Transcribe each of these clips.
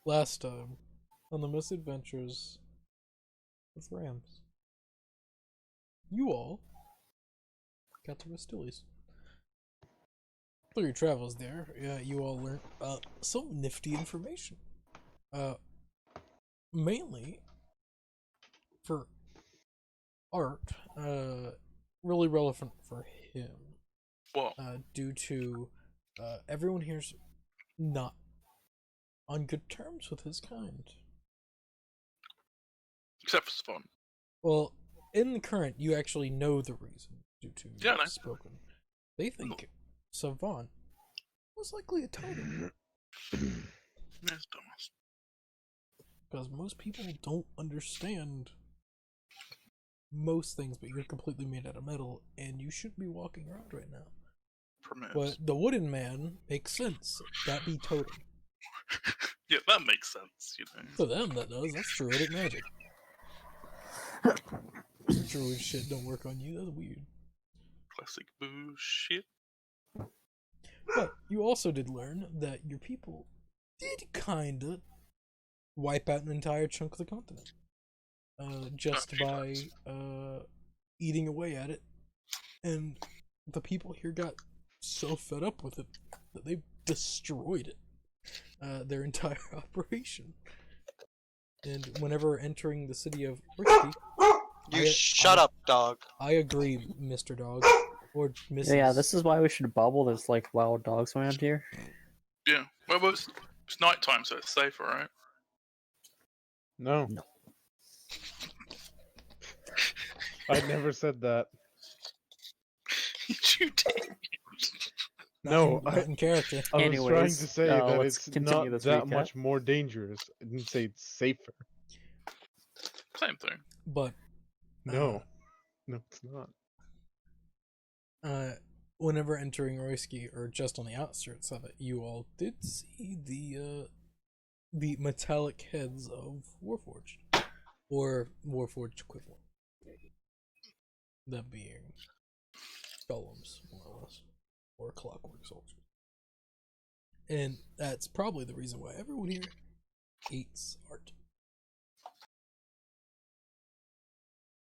Last time on the misadventures with Rams, you all got to Restili's. Through your travels there, you all learned some nifty information. Uh, Mainly for art, really relevant for him, What? due to everyone here's not on good terms with his kind. Except for Spawn. Well, in the current, you actually know the reason due to Yeah, I know. spoken. They think Savant was likely a totem Yes, dumbass. because most people don't understand most things, but you're completely made out of metal, and you shouldn't be walking around right now. Primitives. But the wooden man makes sense. That be totem. Yeah, that makes sense, you know. For them, that does. That's druidic magic. Druid shit don't work on you. That's weird. Classic bullshit. But you also did learn that your people did kinda wipe out an entire chunk of the continent. Just A few by times. eating away at it. And the people here got so fed up with it that they destroyed it. Their entire operation. And whenever entering the city of Risky, Shut up, dog. I agree, Mr. Dog. Or Mrs. Yeah, this is why we should bubble. There's like wild dogs around here. Yeah. Well, it's nighttime, so it's safer, right? No. No. I never said that. You did. No, not in character. I was trying Anyways, to say that let's it's continue not this that recap. much more dangerous. I didn't say it's safer. Same thing. But No. No, it's not. whenever entering Royski, or just on the outskirts of it, you all did see the metallic heads of Warforged, or Warforged equivalent. That being golems, more or less, or clockwork soldiers. And that's probably the reason why everyone here hates art.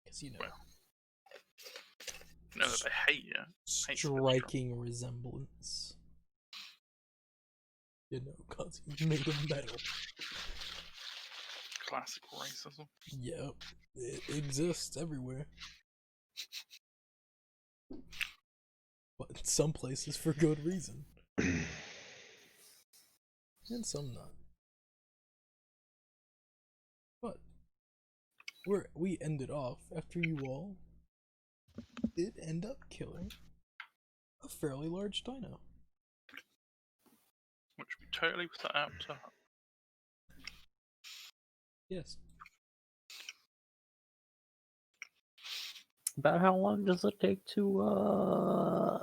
Because, you know, No, that they hate you. striking resemblance. You know, because he's made of metal. Classic racism. Yep, it exists everywhere. But in some places for good reason. And some not. But we ended off after you all did end up killing a fairly large dino. Which we totally set out to. Yes. About how long does it take to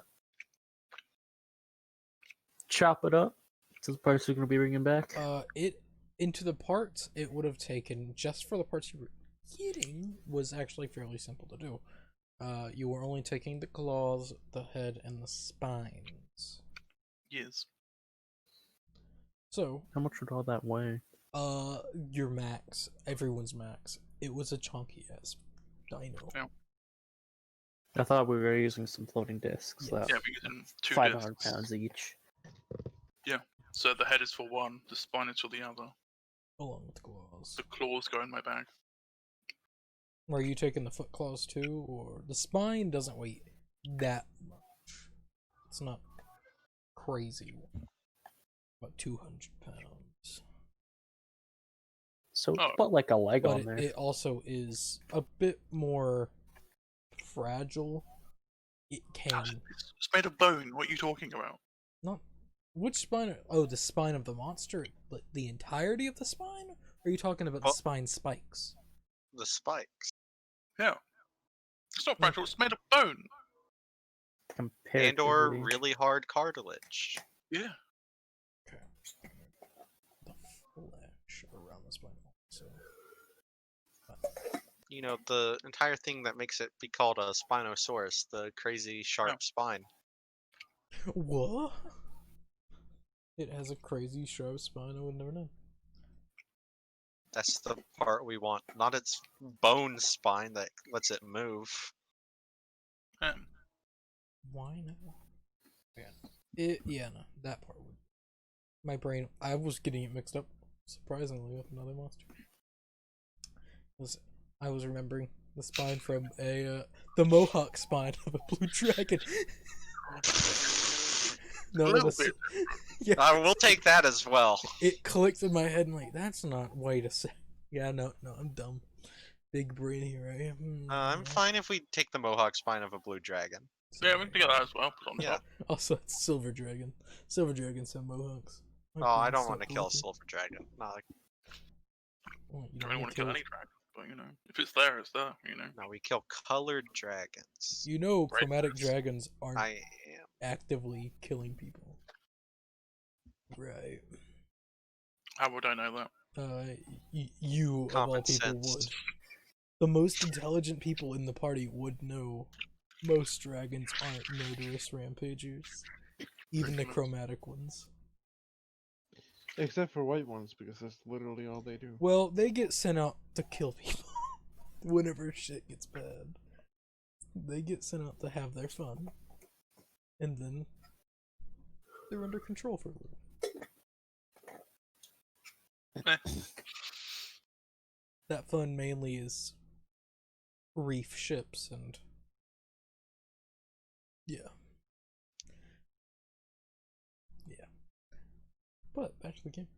chop it up? So the parts we're gonna be bringing back. It into the parts it would have taken, just for the parts you were getting, was actually fairly simple to do. You were only taking the claws, the head, and the spines. Years. So, How much would all that weigh? your max, everyone's max. It was a chunky ass dino. Yeah. I thought we were using some floating discs. Yes. That Yeah, we're using 2 500 discs. pounds each. So the head is for one, the spine is for the other. Along with the claws. The claws go in my bag. Are you taking the foot claws too, or the spine doesn't weigh that much? It's not crazy. About 200 pounds. So Oh. put like a leg But on there. it also is a bit more fragile. It can It's made of bone. What are you talking about? not. Which spine? Oh, the spine of the monster. The entirety of the spine? Or are you talking about the Oh. spine spikes? The spikes. Yeah. It's not fragile. It's made of bone. And or Comparatively. really hard cartilage. Yeah. Okay. The flesh around the spine. So You know, the entire thing that makes it be called a Spinosaurus, the crazy sharp spine. what? It has a crazy sharp spine. I would never know. That's the part we want, not its bone spine that lets it move. Why no? Yeah, no, that part would. My brain, I was getting it mixed up, surprisingly, with another monster. I was remembering the spine from the Mohawk spine of a blue dragon. A little bit. Yeah, We'll take that as well. it clicked in my head and like, that's not, wait a sec. Yeah, no, I'm dumb. Big brain here I am. I'm fine if we take the Mohawk spine of a blue dragon. Yeah, we can get that as well. Put it on Yeah. top. Also, it's Silver Dragon. Silver Dragons have Mohawks. My Oh, I brain's don't so want to kill a broken. silver dragon. No, Well, you I don't don't wanna want to kill kill- any dragon, but you know, if it's there, it's there. You know. no, we kill colored dragons. You know, Right. chromatic dragons aren't I am. actively killing people. Right. How would I know that? You of all Common people sense. would. The most intelligent people in the party would know most dragons aren't murderous rampagers. Even the chromatic ones. Except for white ones, because that's literally all they do. Well, they get sent out to kill people whenever shit gets bad. They get sent out to have their fun. And then they're under control for a little. Eh. That fun mainly is reef ships and yeah. But back to the game.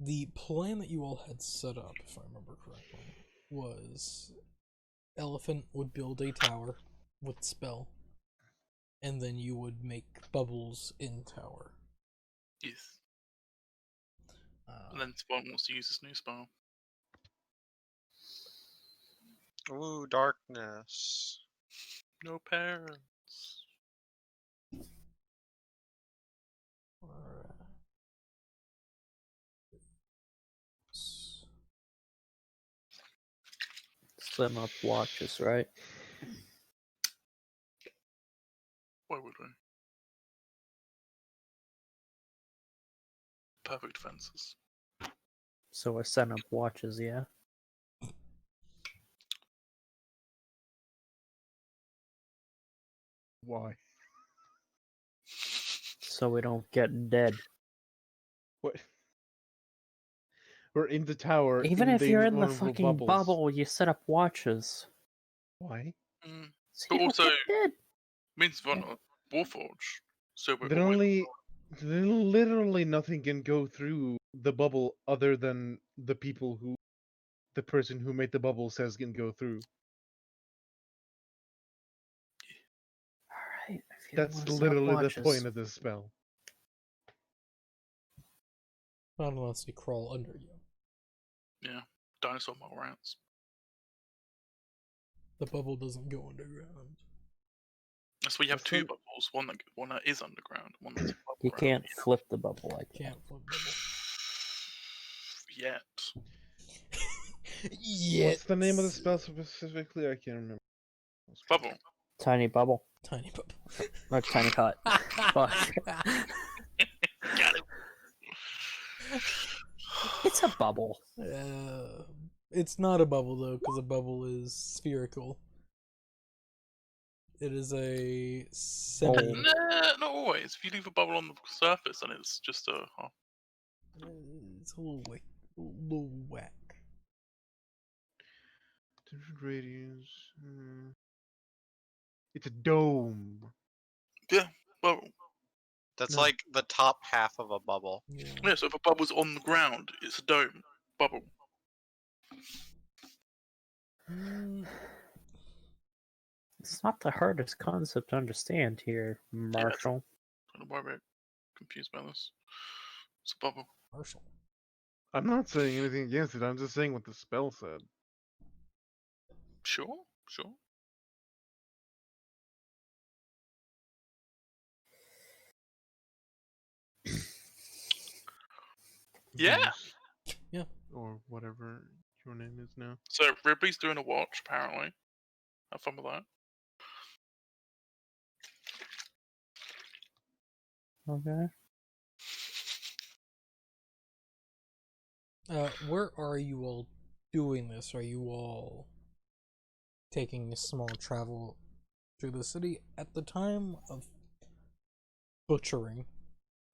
The plan that you all had set up, if I remember correctly, was Elephant would build a tower with spell, and then you would make bubbles in tower. Yes. And then Spawn wants to use this new spell. Ooh, darkness. No parents. Alright. Set up watches, right? Why would we? Perfect fences. So we're setting up watches, yeah? Why? So we don't get dead. What? We're in the tower. Even if the you're in the invulnerable fucking bubbles. bubble, you set up watches. Why? Mm. So But you don't also- get dead. Means Warforge. So we're Then literally nothing can go through the bubble other than the person who made the bubble says can go through. Alright. if you That's wanna set up literally the watches. point of this spell. Not unless they crawl under you. dinosaur mole rats. The bubble doesn't go underground. That's why you have That's two what- bubbles. One that is underground. One that's above You ground. can't flip the bubble like that. Can't flip bubble. Yet. Yeah. What's the name of the spell specifically? I can't remember. Bubble. Tiny bubble. Tiny bubble. Or tiny hut. Fuck. Got it. It's a bubble. It's not a bubble though, because a bubble is spherical. It is a semi. Nah, not always. If you leave a bubble on the surface, then it's just a. Oh, It's a little whack. Little whack. Different radius. It's a dome. bubble. That's No. like the top half of a bubble. Yeah. Yeah, so if a bubble's on the ground, it's a dome. Bubble. Mm, It's not the hardest concept to understand here, Marshall. I don't know why we're confused by this. It's a bubble. Marshall. I'm not saying anything against it. I'm just saying what the spell said. Sure, sure. Yeah. Zeus. Yeah. Or whatever your name is now. So Ripley's doing a watch, apparently. Have fun with that. Okay. Where are you all doing this? Are you all taking a small travel through the city at the time of butchering?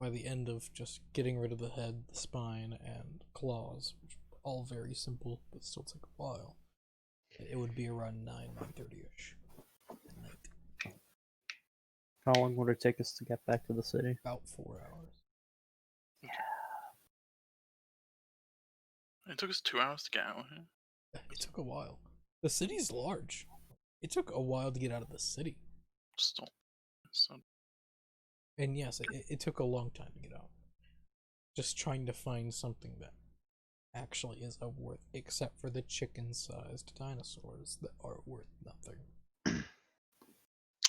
By the end of just getting rid of the head, the spine, and claws, which are all very simple but still take a while, it would be around 9:30ish at night. How long would it take us to get back to the city? About 4 hours. It took us 2 hours to get out of here. It took a while. The city's large. It took a while to get out of the city. Stop. So, And yes, it took a long time to get out. Just trying to find something that actually is of worth, except for the chicken-sized dinosaurs that are worth nothing.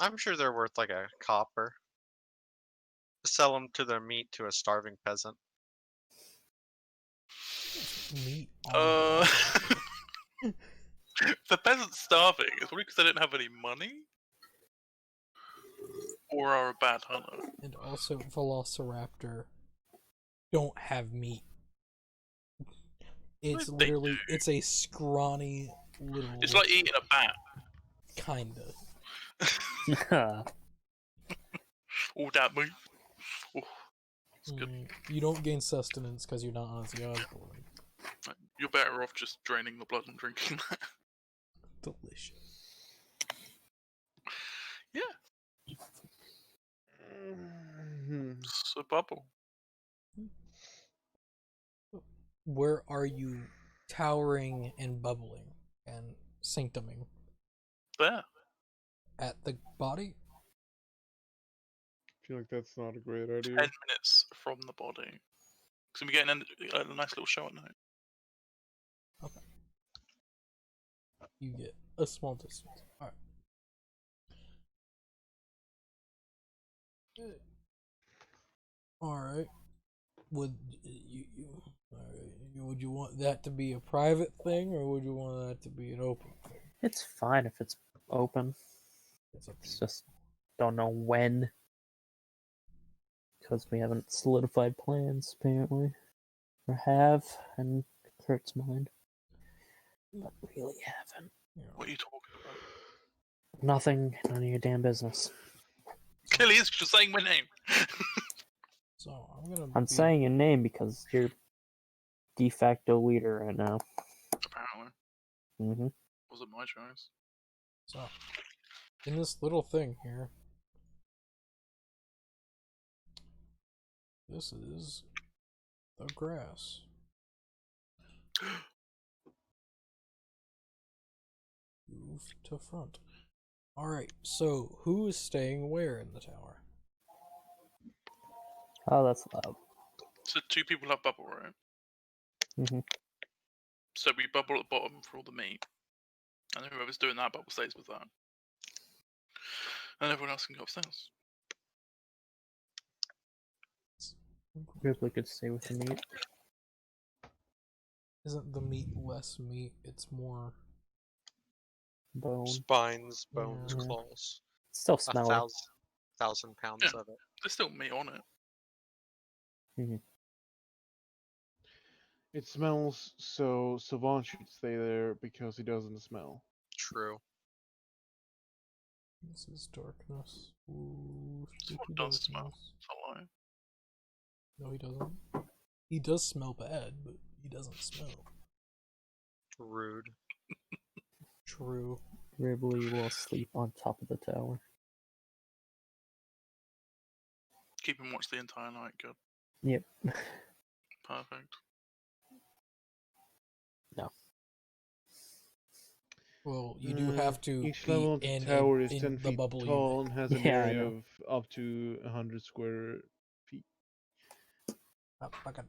I'm sure they're worth like a copper. Sell them to their meat to a starving peasant. Meat. the peasant's starving. It's probably because they didn't have any money, or are a bad hunter. And also, Velociraptor don't have meat. It's What they literally, it's a scrawny little. It's like eating a bat. Kinda. All that meat. Oh, it's good. You don't gain sustenance because you're not Ozzy Osbourne. You're better off just draining the blood and drinking that. Delicious. Yeah, Mhm. it's a bubble. Where are you towering and bubbling and sanctuming? There. At the body? I feel like that's not a great idea. 10 minutes from the body. So we get a nice little show at night. You get a small distance. Alright. Would would you want that to be a private thing, or would you want that to be an open thing? It's fine if it's open. It's up to It's you. just don't know when. Because we haven't solidified plans, apparently. Or have, and Kurt's mind. But really haven't. You know, What are you talking about? Nothing, none of your damn business. Clearly, it's just saying my name. so I'm I'm saying your name because you're de facto leader right now. Apparently, Mm-hmm. wasn't my choice. So in this little thing here, this is the grass. Move to front. Alright, so who is staying where in the tower? Oh, that's loud. So 2 people have bubble, right? Mm-hmm. So we bubble at the bottom for all the meat, and then whoever's doing that bubble stays with that, and everyone else can go upstairs. Ripley could stay with the meat. Isn't the meat less meat? It's more. Bone. Spines, bones, Yeah. claws. It's still A smelly. 1,000 pounds Yeah. of it. There's still meat on it. Mm-hmm. It smells, so Savant should stay there because he doesn't smell. True. This is darkness. Ooh, Savant spooky does smell. darkness. It's a lie. No, he doesn't. He does smell bad, but he doesn't smell. Rude. True. Ripley will sleep on top of the tower. Keep him watch the entire night. Good. Yep. Perfect. Well, you do have to Each be level of the in, tower is in 10 the feet bubble tall unit. and has an Yeah, I area know. of up to 100 square feet.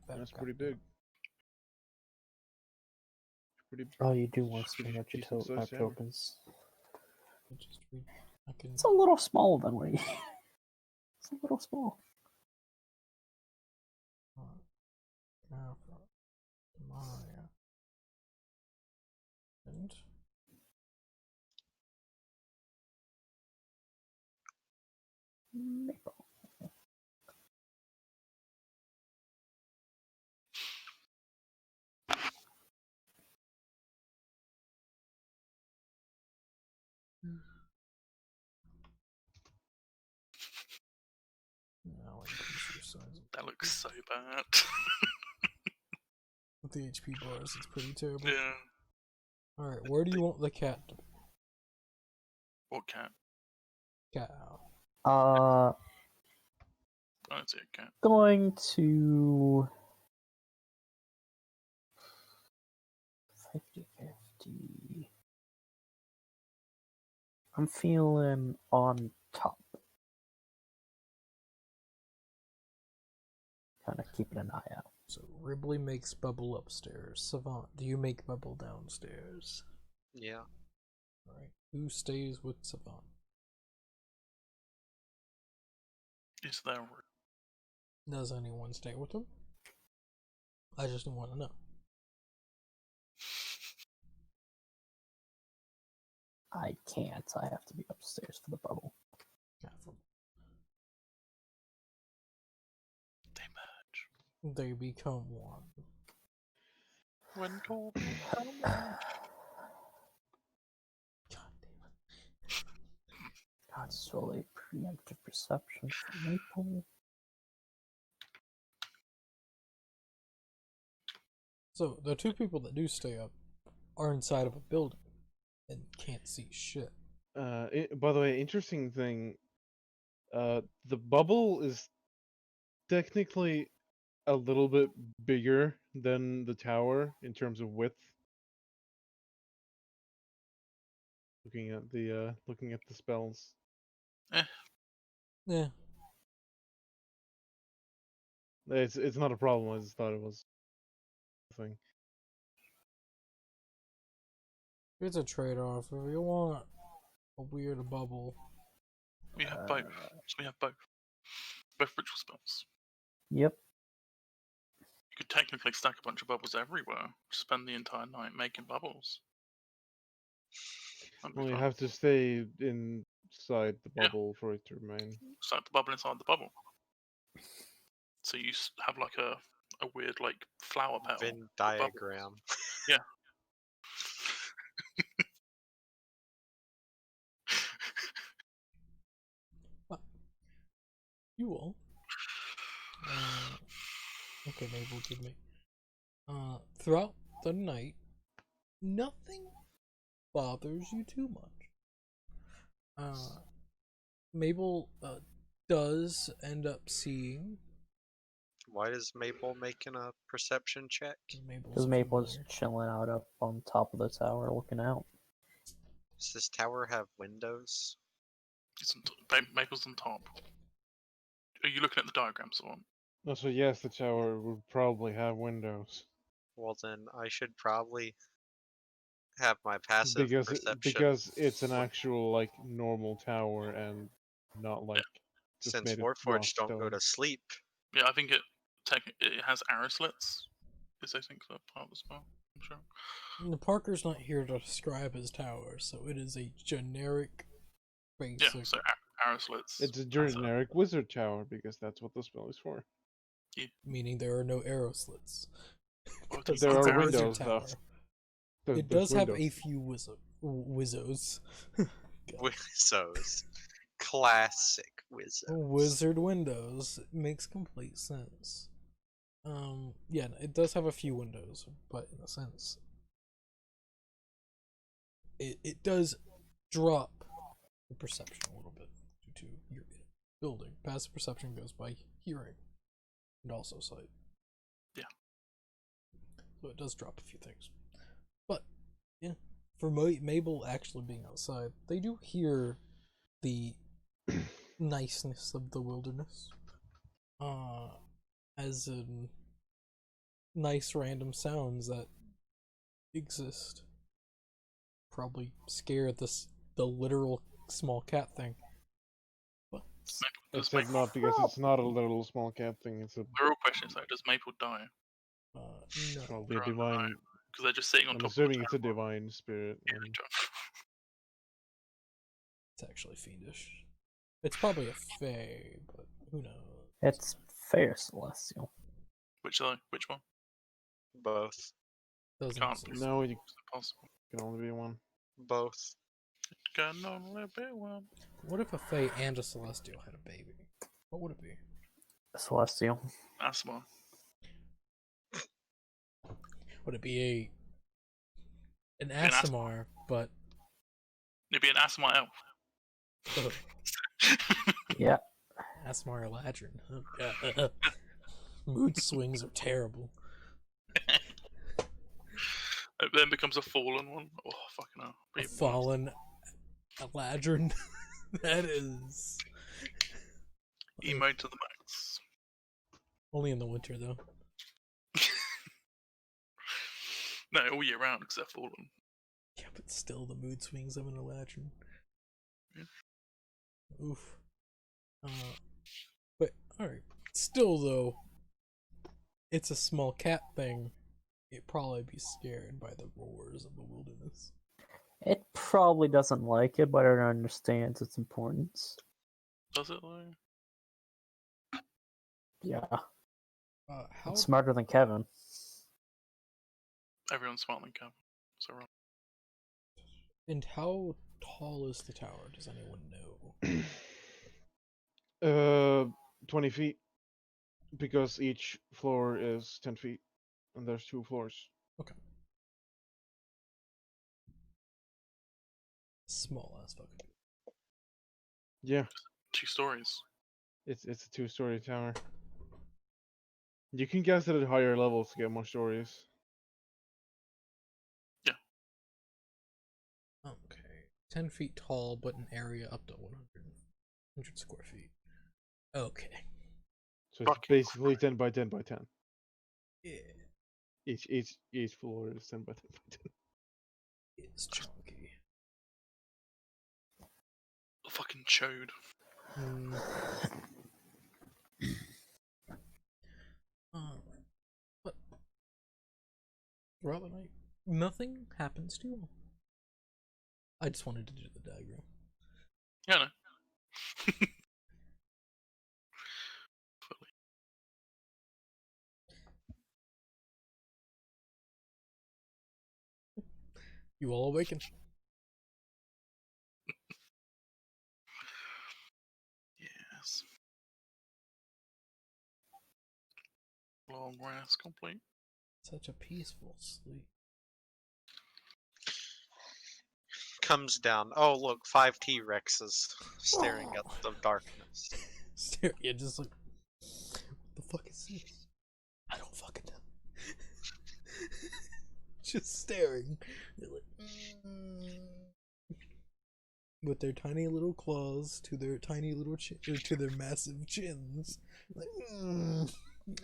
That's pretty big. Pretty. Oh, you do It's want to pretty spend out your decent sized tower. tokens. Just read. I can. It's a little small, then, wait. It's a little small. Maya. And That looks so bad. With the HP bars, it's pretty terrible. Yeah. Alright, where do you want the cat to be? What cat? Cow. Uh, I don't see a cat. going to 50-50. I'm feeling on top. Kind of keeping an eye out. So Ribley makes Bubble upstairs. Savant, do you make Bubble downstairs? Yeah. Alright. Who stays with Savant? Is there? Does anyone stay with him? I just want to know. I can't. I have to be upstairs for the bubble. Yeah, from They merge. they become one. When called. God damn it. God, solely preemptive perception for Maple. So the two people that do stay up are inside of a building and can't see shit. By the way, interesting thing. The bubble is technically a little bit bigger than the tower in terms of width. Looking at the spells. Yeah. It's not a problem. I just thought it was a thing. It's a trade-off. If you want a weird bubble, We have both. So we have both. Both ritual spells. Yep. You could technically stack a bunch of bubbles everywhere. Spend the entire night making bubbles. That'd be Well, you fun. have to stay inside the Yeah. bubble for it to remain. Stack the bubble inside the bubble. So you have like a weird like flower petal. Venn bubble. diagram. Yeah. you all. Okay, Mabel did me. Throughout the night, nothing bothers you too much. Mabel does end up seeing. Why is Maple making a perception check? Because Maple's chilling out up on top of the tower looking out. Does this tower have windows? It's Maple's on top. Are you looking at the diagrams or what? Oh, so yes, the tower would probably have windows Well, then I should probably have my passive perception. because it's an actual like normal tower and not like just Since made of Warforged rock don't go stone. to sleep. Yeah, I think it has arrow slits. Is I think the part of the spell. I'm sure. The Parker's not here to describe his tower, so it is a generic, basic. Yeah, so arrow slits. It's a That's generic wizard tower because that's what the spell is for. Meaning there are no arrow slits. Well, Because there it's are a wizard windows, though. tower. It There's does have windows. a few wizzos. Wizzos. Classic Wizzos. Wizard windows. It makes complete sense. Yeah, it does have a few windows, but in a sense, it does drop the perception a little bit due to your building. Passive perception goes by hearing and also sight. Yeah. So it does drop a few things. But, yeah, for Mabel actually being outside, they do hear the niceness of the wilderness. As in nice random sounds that exist. Probably scare the literal small cat thing. But Does Except Maple, not because it's not a little small cat thing. It's a the real question is though, does Maple die? no. probably a Right, divine. Because they're just sitting on I'm top assuming of it's the a divine spirit. tower. and- It's actually fiendish. It's probably a fae, but who knows? It's fair celestial. Which one? Both. Doesn't Can't. exist. No, you Is it possible? can only be one. Both. Can only be one. What if a fae and a celestial had a baby? What would it be? Celestial. Asmar. Would it be an an Asimar, but It'd be an Asmar elf. Yeah. Asimar Eladrin? Oh, God. Mood swings are terrible. It then becomes a fallen one. Oh, fucking hell. A Be fallen Eladrin. That is emo to the max. only in the winter, though. No, all year round because they're fallen. Yeah, but still, the mood swings of an Eladrin. Yeah. Oof. But alright. Still, though, it's a small cat thing. It'd probably be scared by the roars of the wilderness. It probably doesn't like it, but it understands its importance. Does it though? Yeah. How It's smarter than Kevin. Everyone's smarter than Kevin. So wrong. and how tall is the tower? Does anyone know? 20 feet. Because each floor is 10 feet. And there's 2 floors. Okay. Small ass fucking. Yeah, 2 stories. it's a 2-story tower. You can guess it at higher levels to get more stories. Okay. 10 feet tall, but an area up to 100 square feet. Okay. So it's Fucking basically 10 by 10 by 10. Yeah. Each floor is 10 by 10 by 10. It's chunky. Fucking chode. Hmm. But throughout the night, nothing happens to you. I just wanted to do the diagram. Yeah, no. Fully. You all awaken. Yes. Long rest complete. Such a peaceful sleep. Comes down. Oh, look, 5 T-Rexes staring at the darkness. Yeah, just like, what the fuck is this? I don't fucking know. Just staring. They're like, with their tiny little claws to their tiny little to their massive chins. Like,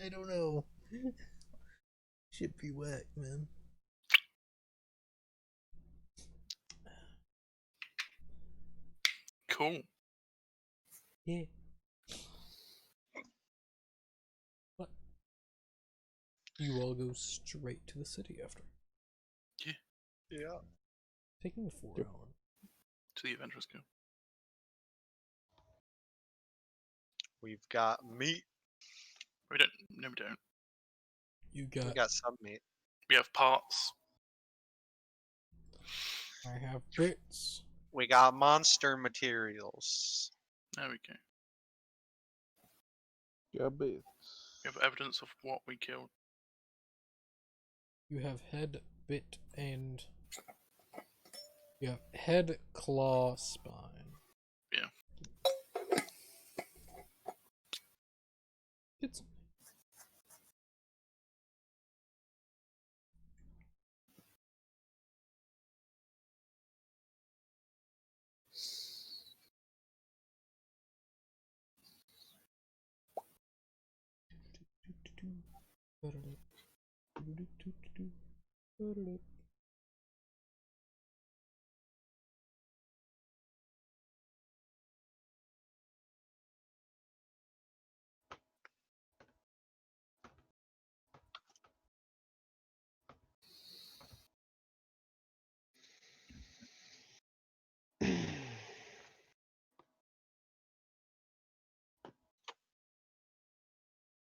I don't know. Should be whack, man. Cool. Yeah. What? You all go straight to the city after. Yeah. Taking a 4 hour. To the Adventurers Guild. We've got meat. We don't. No, we don't. You We got. got some meat. We have parts. I have bits. We got monster materials. There we go. Yeah, bits. We have evidence of what we killed. You have head, bit, and you have head, claw, spine. Yeah. It's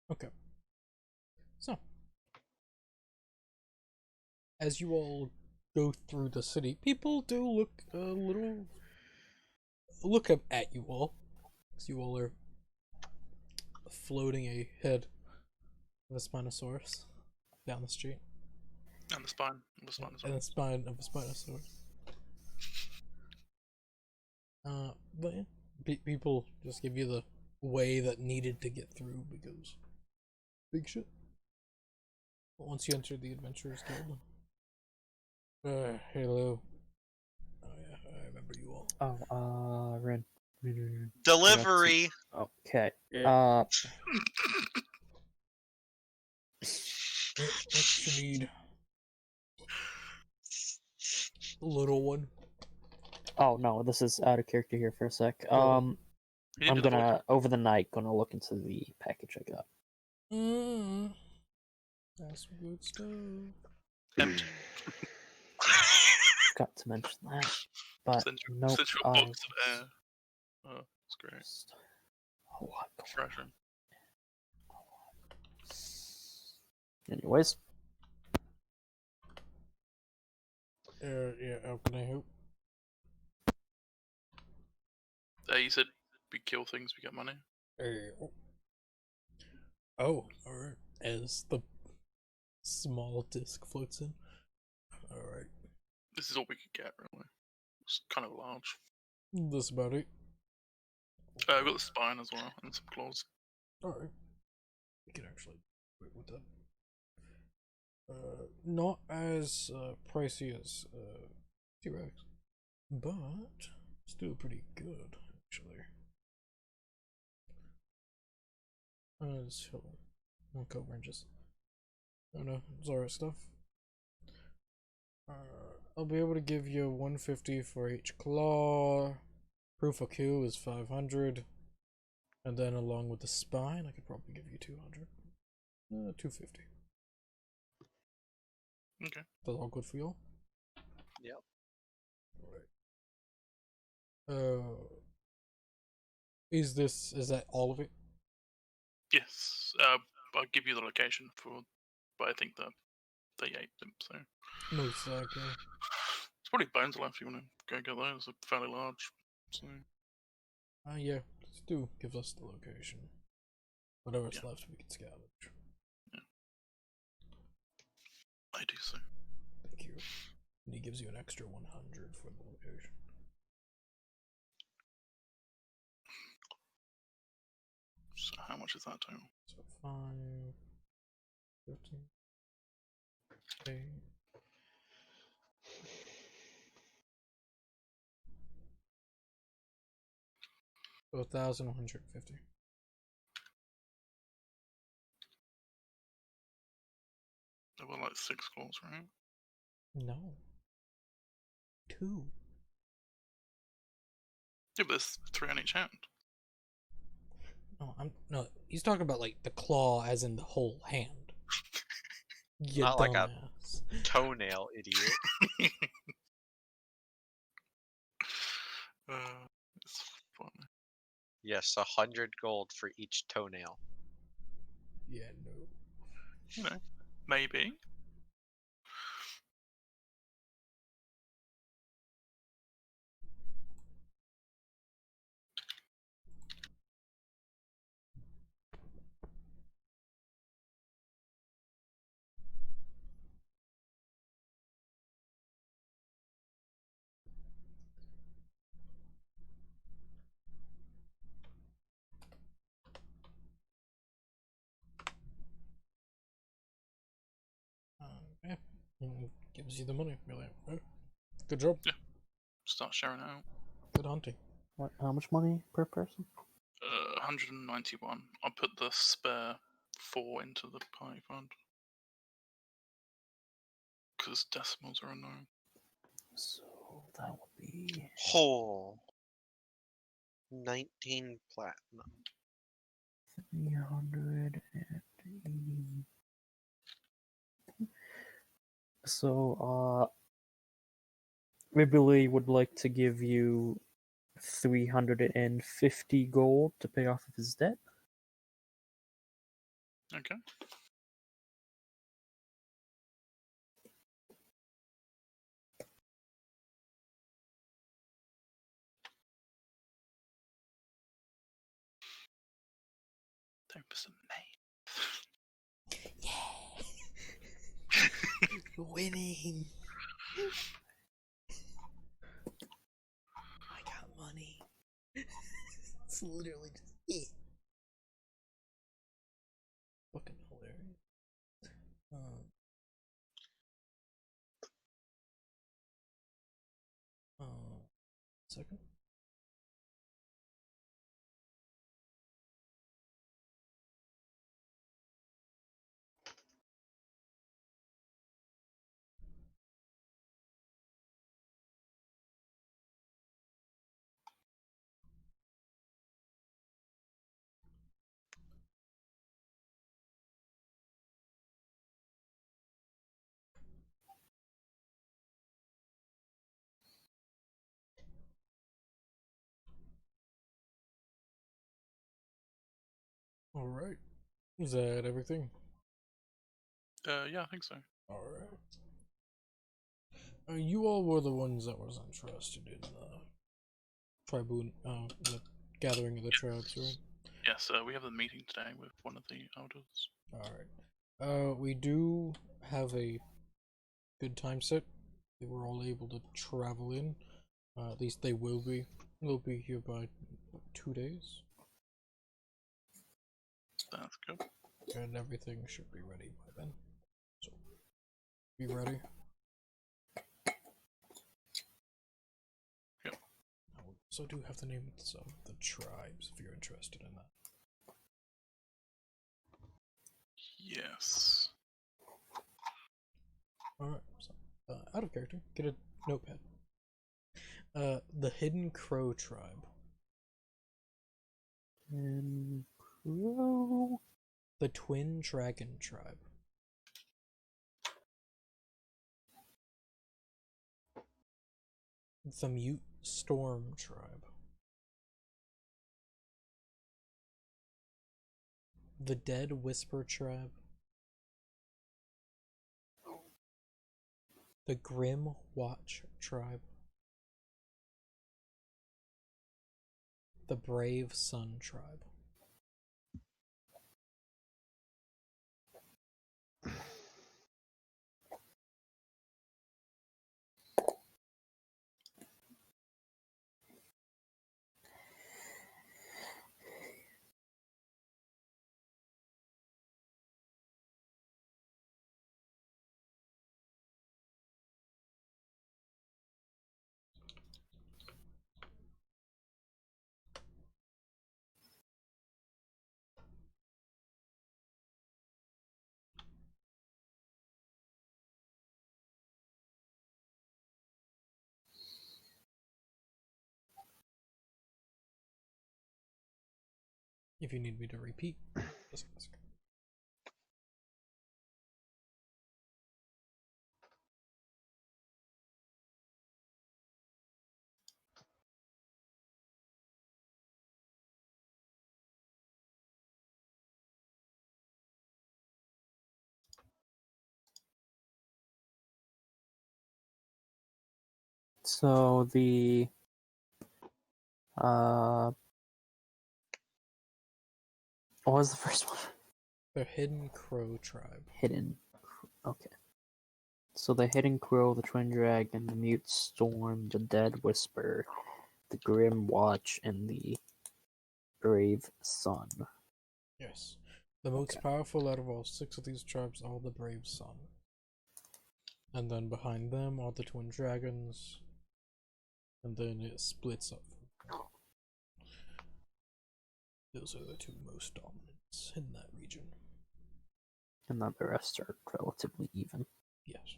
okay. So, as you all go through the city, people do look a little look up at you all, because you all are floating a head of a Spinosaurus down the street. And the spine. The spine as well. And the spine of a Spinosaurus. But yeah, people just give you the way that needed to get through because big shit. But once you enter the Adventurers Guild, hello. Oh yeah, I remember you all. Oh, Ren. Delivery. Okay. What you need? Little one. Oh no, this is out of character here for a sec. Oh. You need I'm to do the voice. gonna over the night gonna look into the package I got. That's some good stuff. Empty. Forgot to mention that, but Send you, nope. send you a box of air. Oh, it's great. A lot going Refreshing. on. Anyways, Yeah, how can I help? You said we kill things, we get money. Oh, alright. As the small disc floats in. Alright. This is all we could get, really. It's kind of large. That's about it. I've got the spine as well, and some claws. Alright. We can actually wait with that. Not as pricey as T-Rex, but still pretty good, actually. So, coat ranges. Oh no, it's alright stuff. I'll be able to give you 150 for each claw. Proof of kill is 500. And then along with the spine, I could probably give you 200. 250. Okay. That's all good for y'all? Yep. Alright. Is that all of it? Yes. I'll give you the location for, but I think that they ate them, so. Most likely. There's probably bones left if you want to go get those. They're fairly large, so. Yeah, just do give us the location. Whatever's left, we can scavenge. I do so. Thank you. And he gives you an extra 100 for the location. So how much is that total? So 5, 15, 8. So 1,150. There were like 6 claws, right? No. 2. Yeah, but there's 3 on each hand. No, he's talking about like the claw as in the whole hand. You Not like a dumbass. Toenail, idiot. It's fun. Yes, 100 gold for each toenail. Yeah, no. You know, maybe. Yeah. And gives you the money. You're like, oh, good job. Yeah. Start sharing it out. Good hunting. what? How much money per person? 191. I'll put the spare 4 into the party fund. Because decimals are unknown. So that would be Whole 19 platinum. 380. So, Ribley would like to give you 350 gold to pay off of his debt. Okay. time for some names. Yeah. Winning. I got money. It's literally just it. Fucking hilarious. Second. All right. Is that everything? Yeah, I think so. All right. You all were the ones that was interested in tribune, the gathering of the tribes, right? Yes, we have a meeting today with one of the elders. All right. We do have a good time set. They were all able to travel in. At least they will be. They'll be here by 2 days, That's good. and everything should be ready by then. So, be ready. Yep. I also do have the names of the tribes if you're interested in that. Yes. Alright, so, out of character, get a notepad. The Hidden Crow tribe. And Crow. The Twin Dragon tribe. The Mute Storm tribe. The Dead Whisper tribe. The Grim Watch tribe. The Brave Sun tribe. If you need me to repeat, just ask. So the what was the first one? The Hidden Crow tribe. Hidden. Okay. So the Hidden Crow, the Twin Dragon, the Mute Storm, the Dead Whisper, the Grim Watch, and the Brave Sun. Yes. The most powerful out of all 6 of these tribes are the Brave Sun. And then behind them are the Twin Dragons. And then it splits up. Those are the 2 most dominant in that region. And then the rest are relatively even. Yes.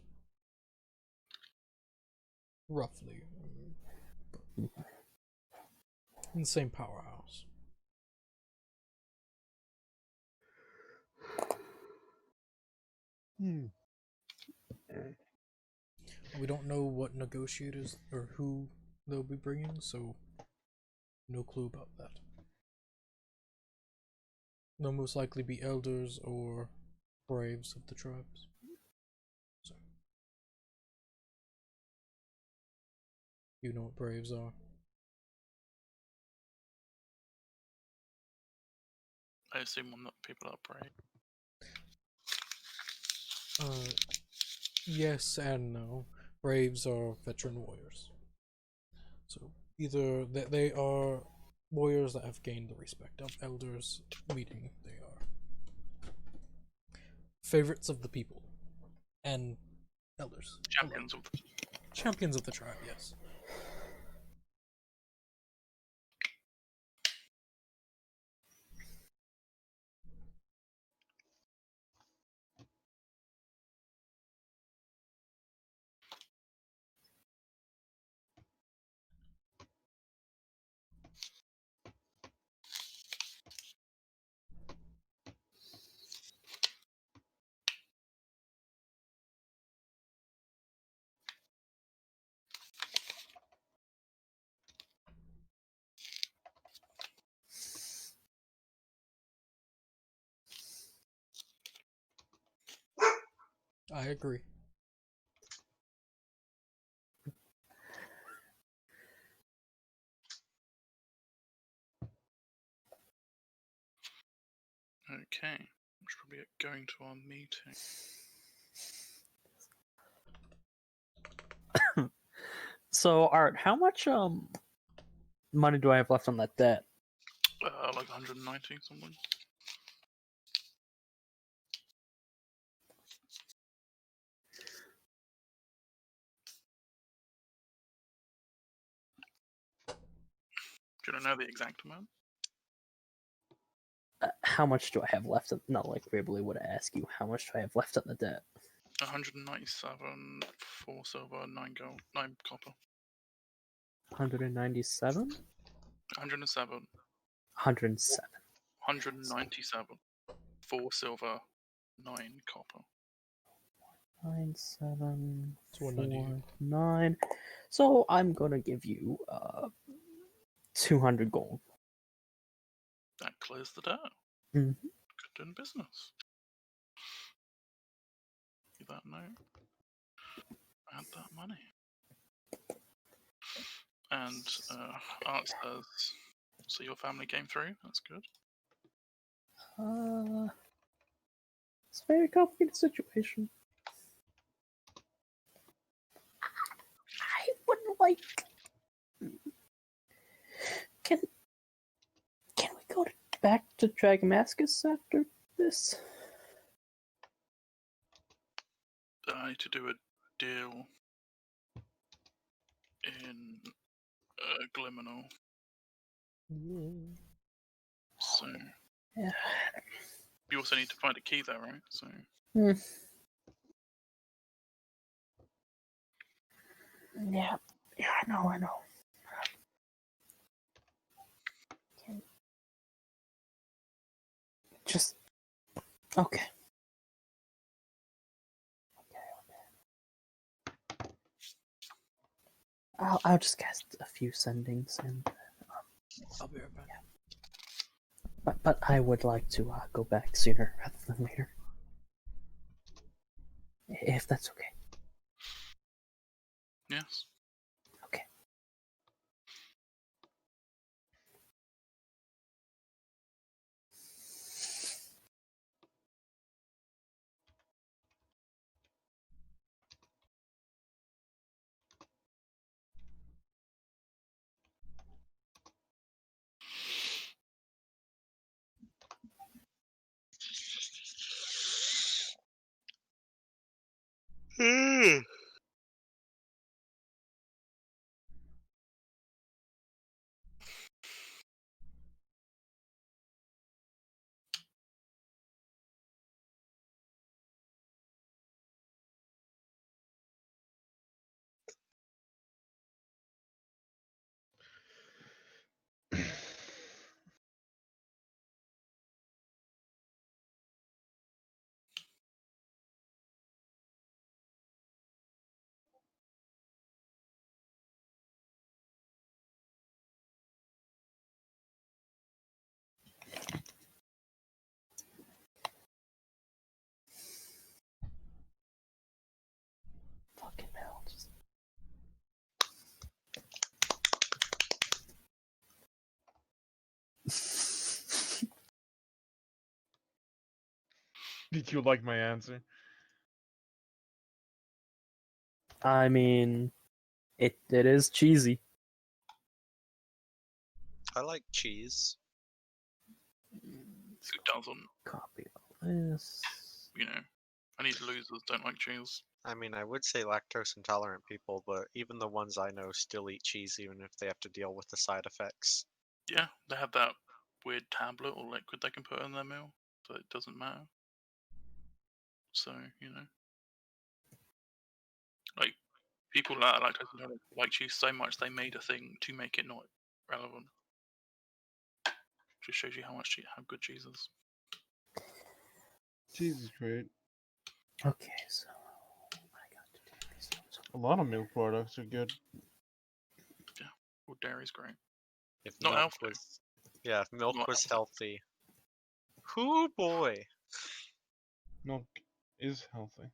Roughly. In the same powerhouse. We don't know what negotiators or who they'll be bringing, so no clue about that. They'll most likely be elders or braves of the tribes. So, you know what braves are? I assume one that people are brave. Yes and no. Braves are veteran warriors. So either they are warriors that have gained the respect of elders, meaning they are favorites of the people and elders. Champions of the Champions of the tribe, yes. I agree. Okay. Which will be going to our meeting. So, Art, how much money do I have left on that debt? Like 190 something. Do you know the exact amount? How much do I have left? Not like Gridley would ask you. How much do I have left on the debt? 197, 4 silver, 9 gold, 9 copper. 197? 107, 107. 197, 4 silver, 9 copper. 97, It's 198. 9. So I'm gonna give you 200 gold. That clears the debt. Mhm. Good doing business. Give that note. Add that money. And Art says, so your family came through? That's good. It's a very complicated situation. I would like. Can we go back to Dragamascus after this? I need to do a deal in Gliminal. So Yeah. you also need to find a key there, right? So Yeah, I know. Just okay. I'll just cast a few sendings and. I'll be right back. But I would like to go back sooner rather than later, if that's okay. yes. Okay. Did you like my answer? I mean, it is cheesy. I like cheese. Who doesn't? Copy all this. You know, any losers don't like cheese. I mean, I would say lactose intolerant people, but even the ones I know still eat cheese, even if they have to deal with the side effects. Yeah, they have that weird tablet or liquid they can put in their meal, so it doesn't matter. So, you know. Like, people that are lactose intolerant like cheese so much they made a thing to make it not relevant. Just shows you how good cheese is. Cheese is great. Okay, so I got to take these notes. A lot of milk products are good. Well, dairy's great. If Not milk healthy. was, yeah, if milk Not was healthy. Hoo boy. Milk is healthy.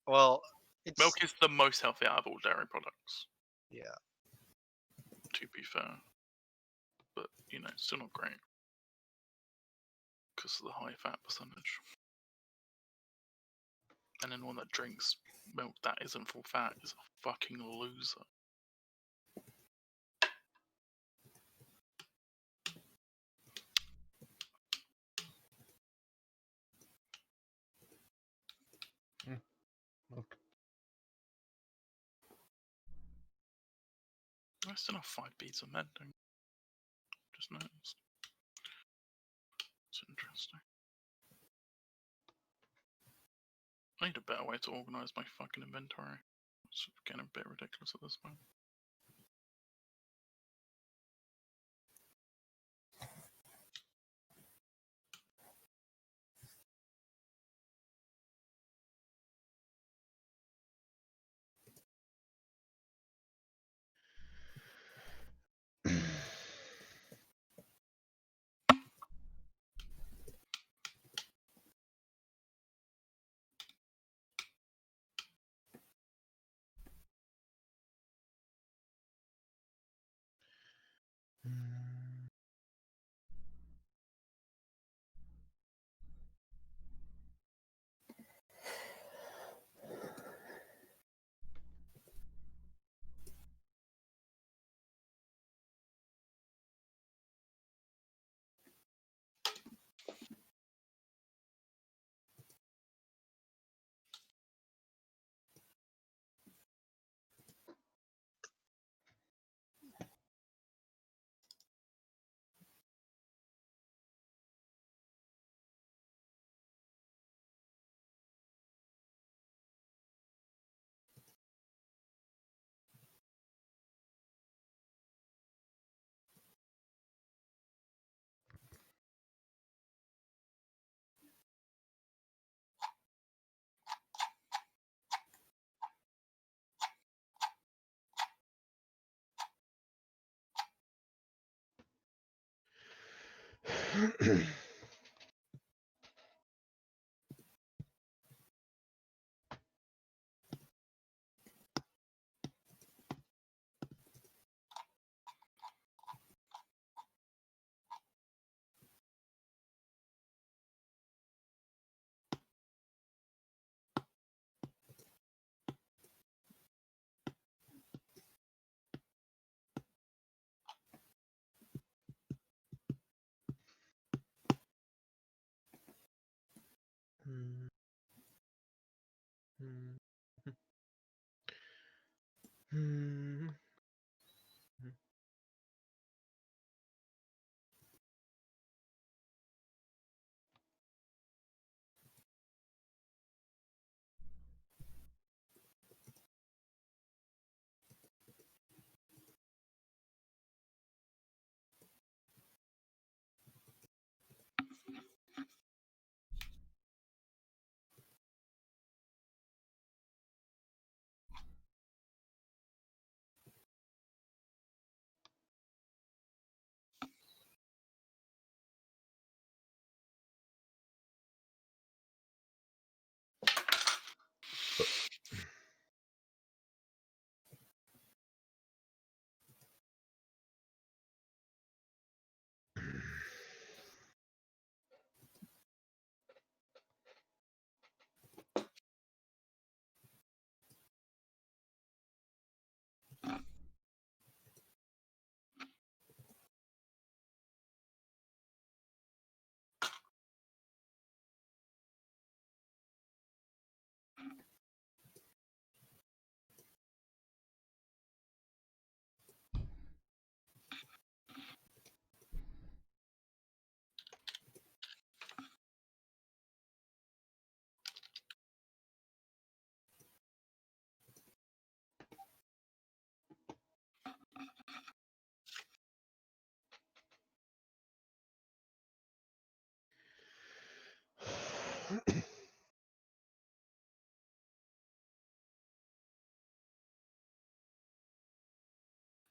Well, it's Milk is the most healthy out of all dairy products, yeah. to be fair. But, you know, still not great. Because of the high fat percentage. And anyone that drinks milk that isn't full fat is a fucking loser. Milk. I still have 5 beads of mending. Just noticed. It's interesting. I need a better way to organise my fucking inventory. It's getting a bit ridiculous at this point.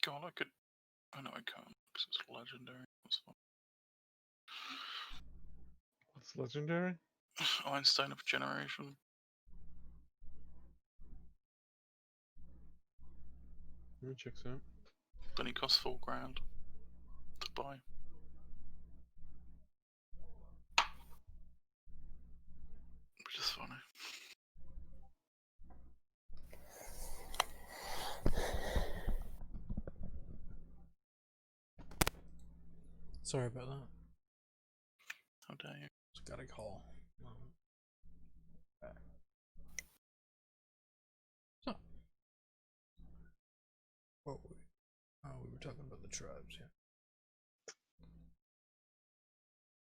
God, I could. I know I can't because it's legendary. That's What's legendary? fine. Einstein of Generation. Let me check this out. Then he costs $4,000 to buy. Which is funny. Sorry about that. How dare you? Just got a call. Back. So, what were we? Oh, we were talking about the tribes, yeah.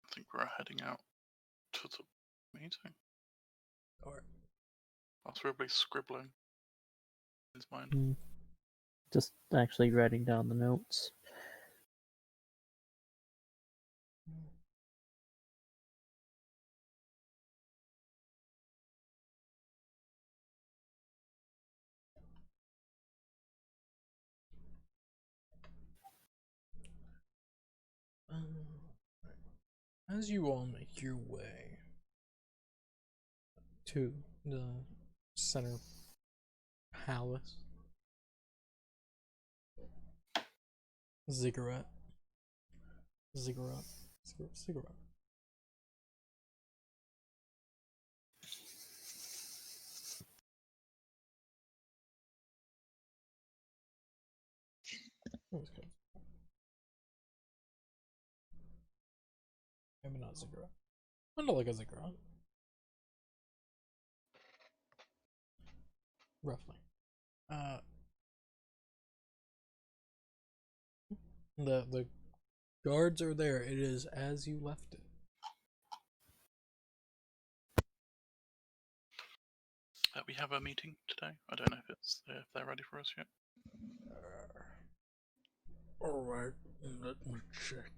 I think we're heading out to the meeting. Alright. That's really scribbling in his mind. Just actually writing down the notes. As you all make your way to the center palace, Ziggurat. Maybe not Ziggurat. Kind of like a Ziggurat. Roughly. The guards are there. It is as you left it. We have a meeting today. I don't know if they're ready for us yet. Alright, let me check.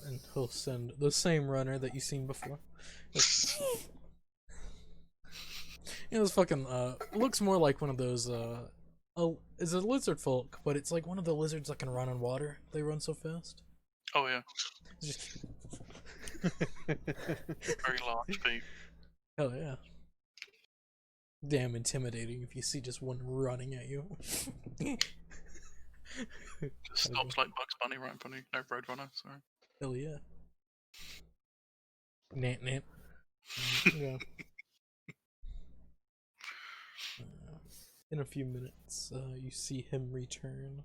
And he'll send the same runner that you've seen before. You know, this fucking, looks more like one of those, it's a lizard folk, but it's like one of the lizards that can run on water. They run so fast. Oh yeah, It's just... very large feet. Hell yeah. Damn intimidating if you see just one running at you. Just stops like Bugs Bunny right in front of you. No, Roadrunner, sorry. Hell yeah. Nant nant. Yeah. In a few minutes, you see him return.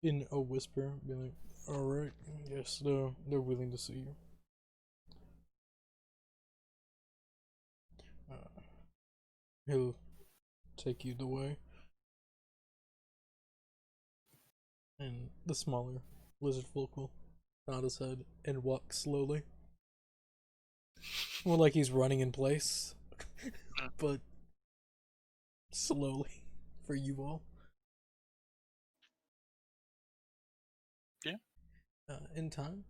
In a whisper, be like, alright, yes, they're willing to see you. He'll take you the way. And the smaller lizard folk will nod his head and walk slowly. More like he's running in place, but slowly for you all. Yeah. In time,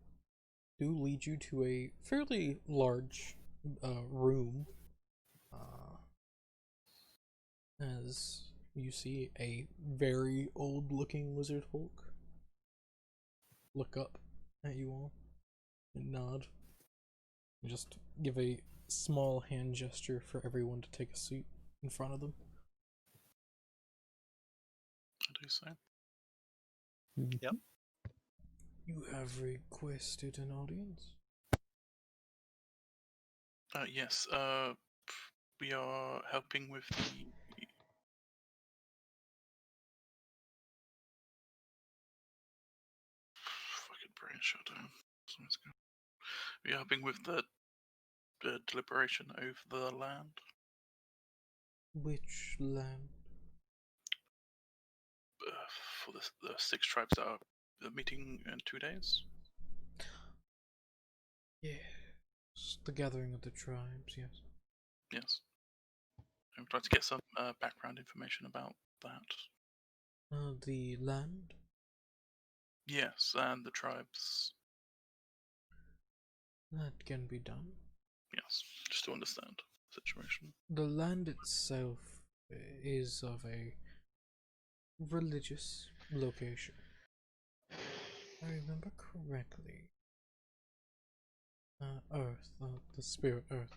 do lead you to a fairly large room. As you see a very old-looking lizard folk look up at you all and nod. And just give a small hand gesture for everyone to take a seat in front of them. I do so. Yep. You have requested an audience? Yes, we are helping with the... Fucking brain shut down. We are helping with the deliberation over the land. Which land? For the 6 tribes that are meeting in 2 days. Yes, the gathering of the tribes, yes. Yes. I would like to get some background information about that. The land? Yes, and the tribes. That can be done. Yes. just to understand the situation. The land itself is of a religious location. If I remember correctly, Earth, the spirit Earth,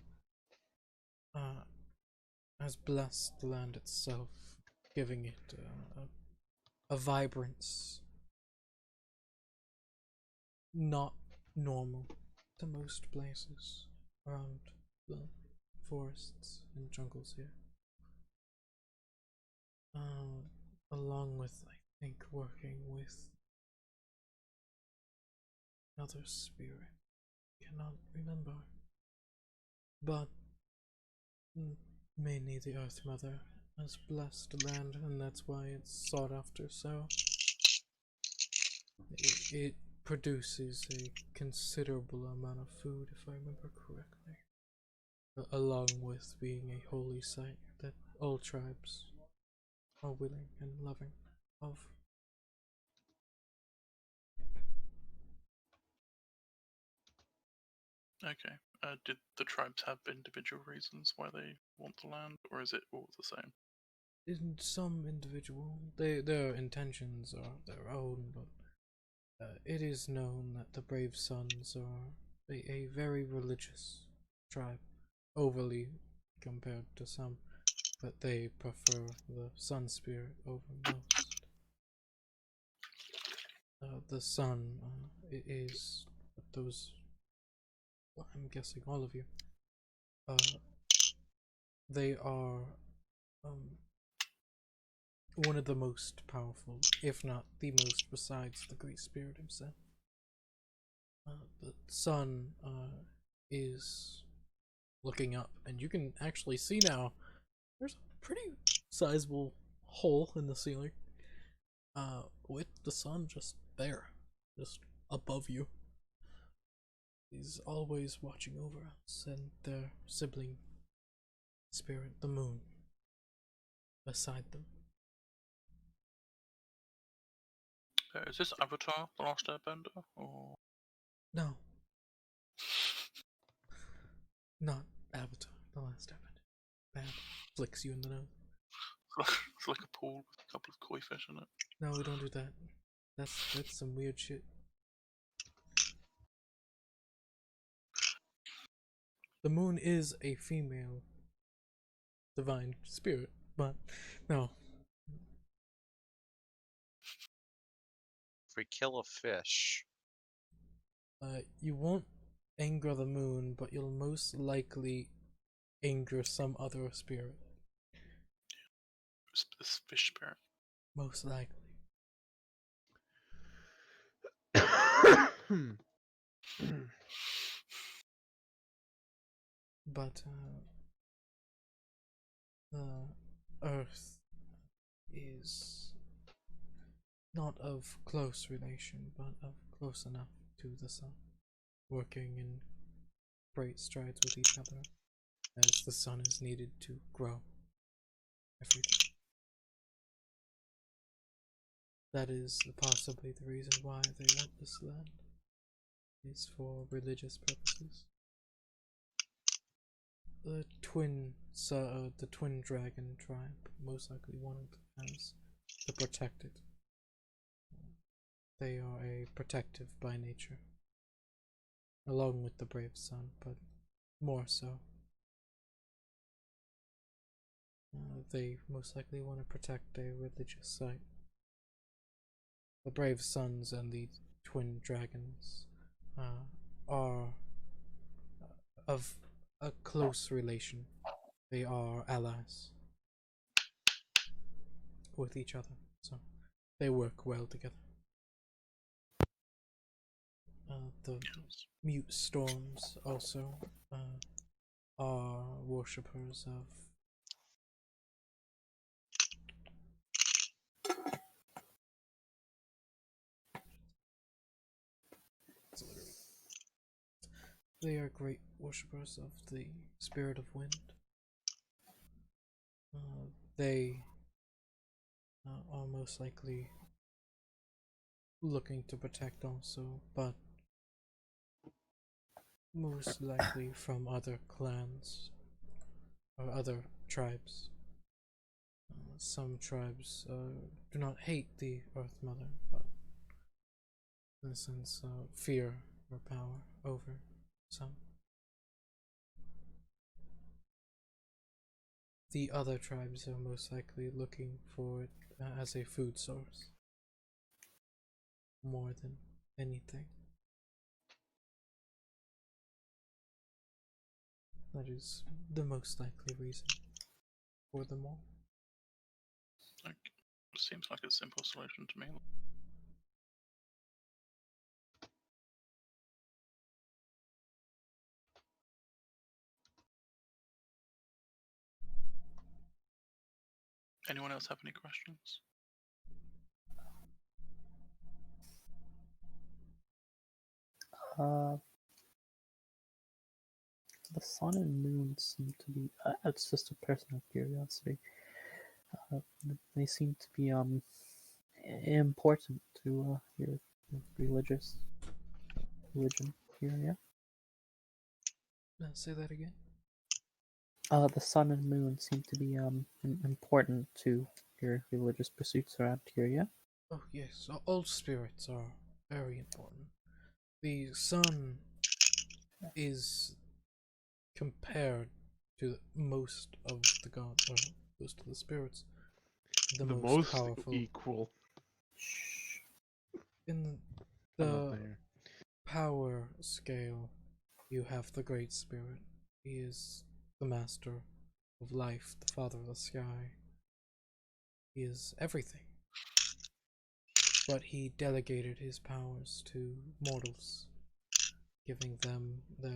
has blessed the land itself, giving it a vibrance not normal to most places around the forests and jungles here. Along with, I think, working with another spirit. Cannot remember. But mainly the Earth Mother has blessed the land, and that's why it's sought after so. It produces a considerable amount of food, if I remember correctly, along with being a holy site that all tribes are willing and loving of. Okay. Did the tribes have individual reasons why they want the land, or is it all the same? In some individual, their intentions are their own, but it is known that the Brave Sons are a very religious tribe, overly compared to some, but they prefer the Sun Spirit over most. The Sun is those. Well, I'm guessing all of you. They are one of the most powerful, if not the most, besides the Great Spirit himself. The Sun is looking up, and you can actually see now there's a pretty sizable hole in the ceiling, with the Sun just there, just above you. He's always watching over us and their sibling spirit, the Moon, beside them. Is this Avatar, The Last Airbender, or No, not Avatar, The Last Airbender. Bad. Flicks you in the nose. it's like a pool with a couple of koi fish in it? No, we don't do that. That's some weird shit. The Moon is a female divine spirit, but no. If we kill a fish, You won't anger the Moon, but you'll most likely anger some other spirit. This fish spirit. Most likely. But the Earth is not of close relation, but of close enough to the Sun, working in great strides with each other, as the Sun is needed to grow every day. That is possibly the reason why they want this land, is for religious purposes. The twin dragon tribe most likely wanted as to protect it. They are a protective by nature, along with the brave Sun, but more so. They most likely want to protect a religious site. The brave Suns and the twin dragons are of a close relation. They are allies with each other, so they work well together. The Yes. Mute Storms also are worshippers of they are great worshippers of the spirit of wind. They are most likely looking to protect also, but most likely from other clans or other tribes. Some tribes do not hate the Earth Mother, but in a sense, fear or power over some. The other tribes are most likely looking for it as a food source more than anything. That is the most likely reason for them all. Like, seems like a simple solution to me. Anyone else have any questions? Uh, the sun and moon seem to be. It's just a personal curiosity. Uh, they seem to be important to your religion here. Yeah. Say that again. The sun and moon seem to be important to your religious pursuits around here. Yeah. Oh yes, all spirits are very important. The sun is compared to most of the gods, or most of the spirits, the most powerful. equal. Shh. In I'm not the there. power scale, you have the Great Spirit. He is the master of life, the father of the sky. He is everything. But he delegated his powers to mortals, giving them the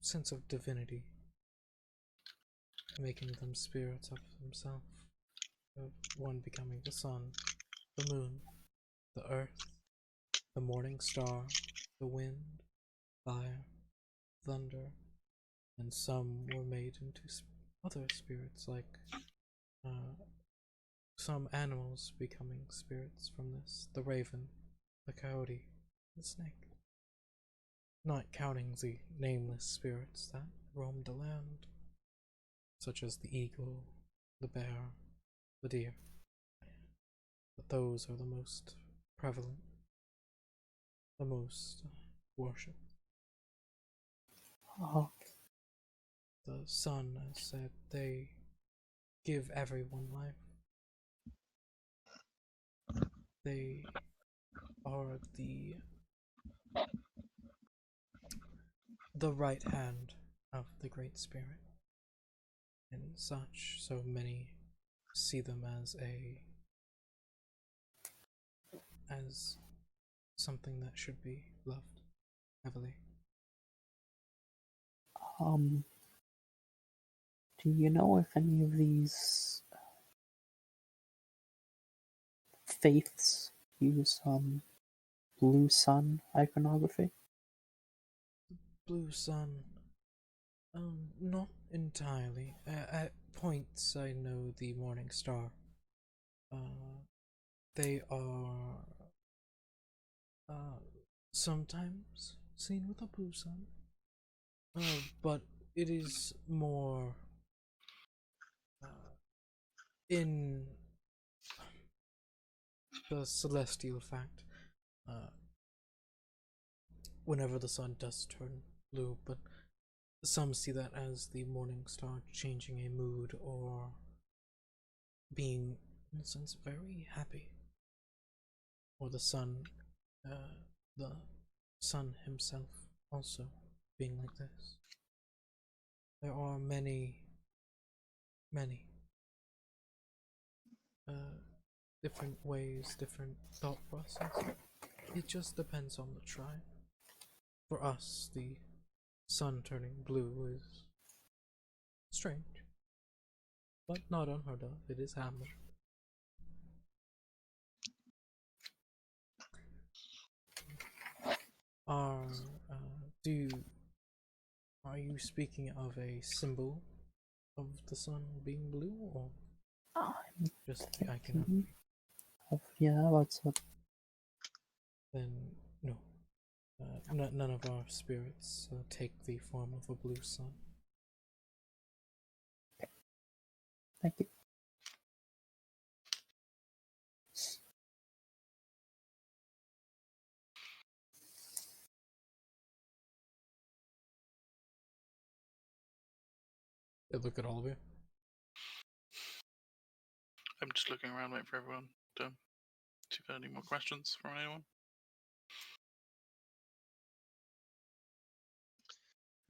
sense of divinity, making them spirits of himself. One becoming the sun, the moon, the earth, the morning star, the wind, fire, thunder, and some were made into other spirits, like some animals becoming spirits from this: the raven, the coyote, the snake. Not counting the nameless spirits that roam the land, such as the eagle, the bear, the deer. But those are the most prevalent, the most worshipped. Oh, The sun, as said, they give everyone life. They are the right hand of the Great Spirit, and such. So many see them as something that should be loved heavily. do you know if any of these faiths use blue sun iconography? Blue sun, not entirely. At points, I know the Morning Star. They are sometimes seen with a blue sun, but it is more in the celestial fact. Whenever the sun does turn blue, but some see that as the morning star changing a mood or being, in a sense, very happy. Or the sun himself also being like this. There are many different ways, different thought process. It just depends on the tribe. For us, the sun turning blue is strange, but not unheard of. It is happening. Are are you speaking of a symbol of the sun being blue, or I'm just the thinking iconography? of, yeah, what's up? Then no. None of our spirits take the form of a blue sun. Thank you. They look at all of you. I'm just looking around, waiting for everyone to see if there are any more questions from anyone.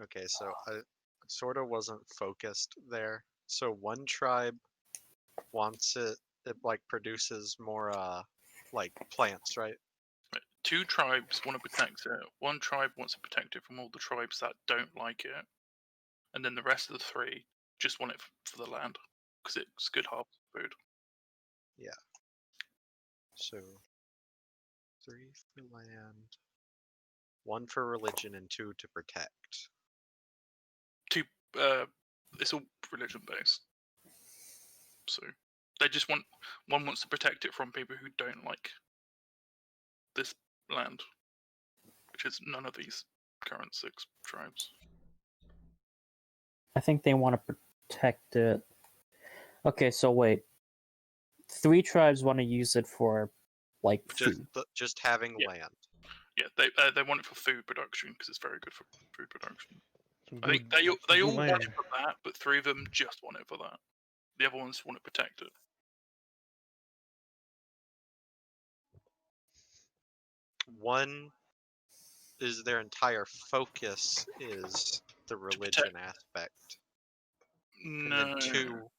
Okay, so I sort of wasn't focused there. So one tribe wants it like produces more like plants, right? Right. 2 tribes want to protect it. 1 tribe wants to protect it from all the tribes that don't like it, and then the rest of the 3 just want it for the land because it's good harvest food. So 3 for land, 1 for religion, and 2 to protect. 2, it's all religion based, so they just want 1 wants to protect it from people who don't like this land, which is none of these current 6 tribes. I think they want to protect it. Okay, so wait. 3 tribes want to use it for, like, food. Just having Yeah. land. Yeah, they want it for food production because it's very good for food production. Some I think good- they some all good want land. it for that, but 3 of them just want it for that. The other ones want to protect it. One is their entire focus is the religion aspect. No,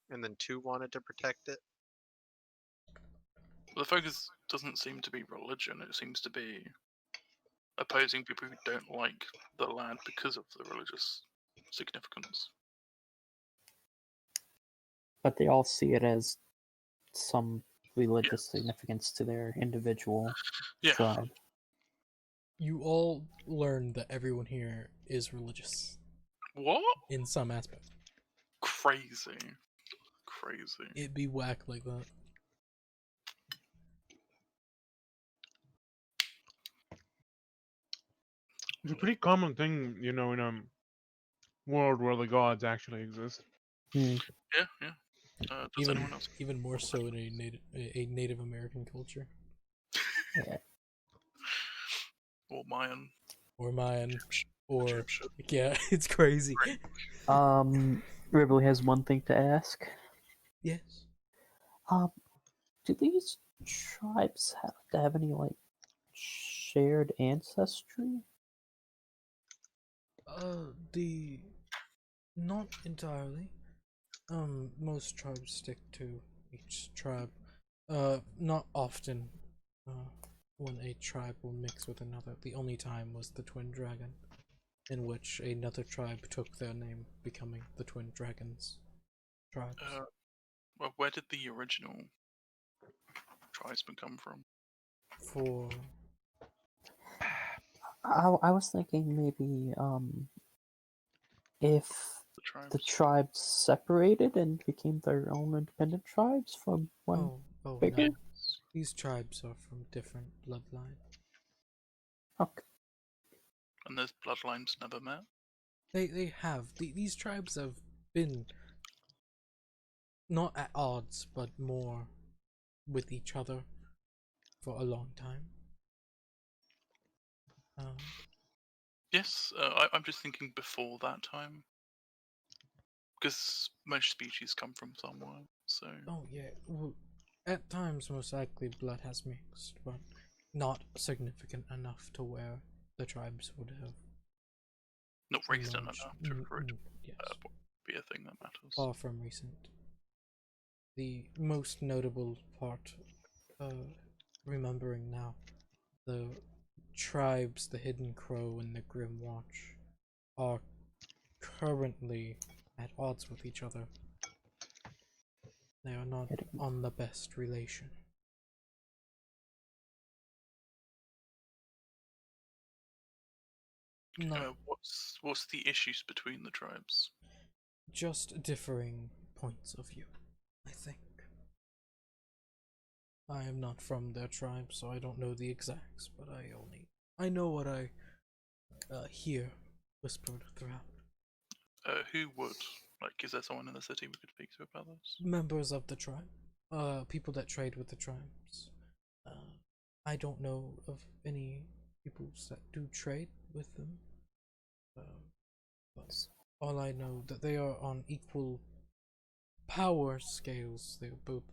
And then two wanted to protect it. the focus doesn't seem to be religion. It seems to be opposing people who don't like the land because of the religious significance. But they all see it as some religious significance to their individual Yeah. tribe. You all learn that everyone here is religious What? in some aspect. Crazy. It'd be whack like that. It's a pretty common thing, you know, in a world where the gods actually exist. Hmm. Yeah. Does anyone else? Even more so in a Native American culture Yeah. Or Mayan? or Mayan or Egyptian. yeah, it's crazy. Ribley has one thing to ask. Yes. Do these tribes have to have any, like, shared ancestry? The not entirely. Most tribes stick to each tribe. Not often. When a tribe will mix with another. The only time was the Twin Dragon, in which another tribe took their name, becoming the Twin Dragons tribes. Well, where did the original tribesmen come from? For I was thinking maybe, if The tribes? the tribes separated and became their own independent tribes from one oh bigger? no, these tribes are from different bloodlines. Okay. And those bloodlines never met? They have these tribes have been not at odds, but more with each other for a long time. Yes, I'm just thinking before that time. Because most species come from somewhere, so... Oh yeah, well, at times most likely blood has mixed, but not significant enough to where the tribes would have Not recent merged. enough for it to Yes, be a thing that matters. far from recent. The most notable part, remembering now, the tribes, the Hidden Crow and the Grim Watch, are currently at odds with each other. They are not on the best relation. No, What's the issues between the tribes? just differing points of view, I think. I am not from their tribe, so I don't know the exacts, but I know what I hear whispered throughout. Who would? Like, is there someone in the city we could speak to about this? Members of the tribe, people that trade with the tribes. I don't know of any people that do trade with them. But all I know that they are on equal power scales. They're both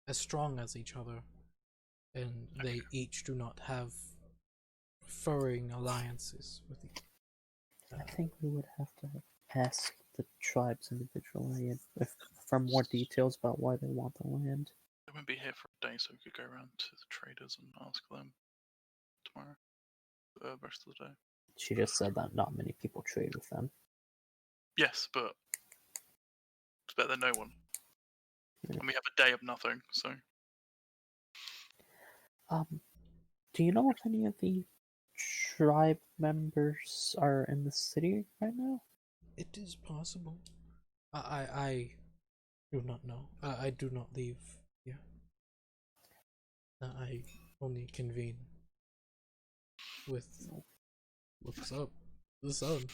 as strong as each other, and they each do not have furring alliances with each. I think we would have to ask the tribes individually for more details about why they want the land. They won't be here for a day, so we could go around to the traders and ask them tomorrow. The rest of the day. She just said that not many people trade with them. Yes, but it's better than no one. Yeah. And we have a day of nothing, so Do you know if any of the tribe members are in the city right now? It is possible. I do not know. I do not leave here. I only convene with what's up, the sun.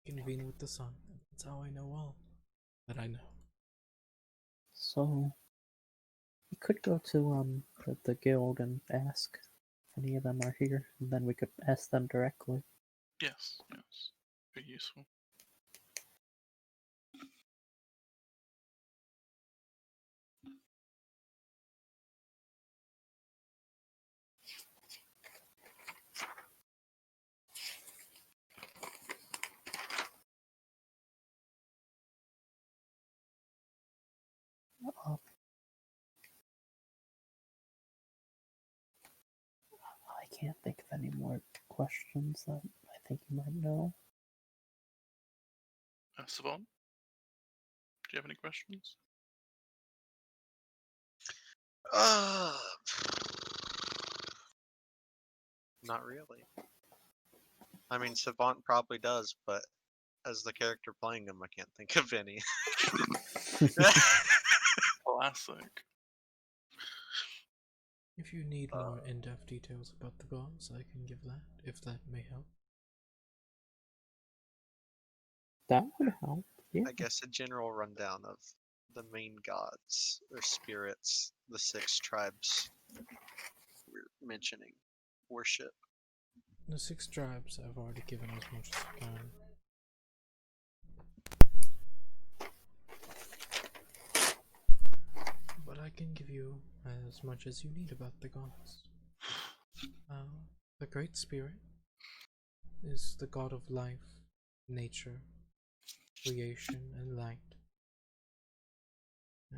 Convene with the sun. That's how I know all that I know. So we could go to the guild and ask if any of them are here, and then we could ask them directly. yes, be useful. I can't think of any more questions that I think you might know. Savant, do you have any questions? Not really. I mean, Savant probably does, but as the character playing him, I can't think of any. Classic. If you need more in-depth details about the gods, I can give that, if that may help. That would help. Yeah. I guess a general rundown of the main gods or spirits the 6 tribes we're mentioning worship. The 6 tribes I've already given as much as I can. But I can give you as much as you need about the gods. The Great Spirit is the god of life, nature, creation, and light.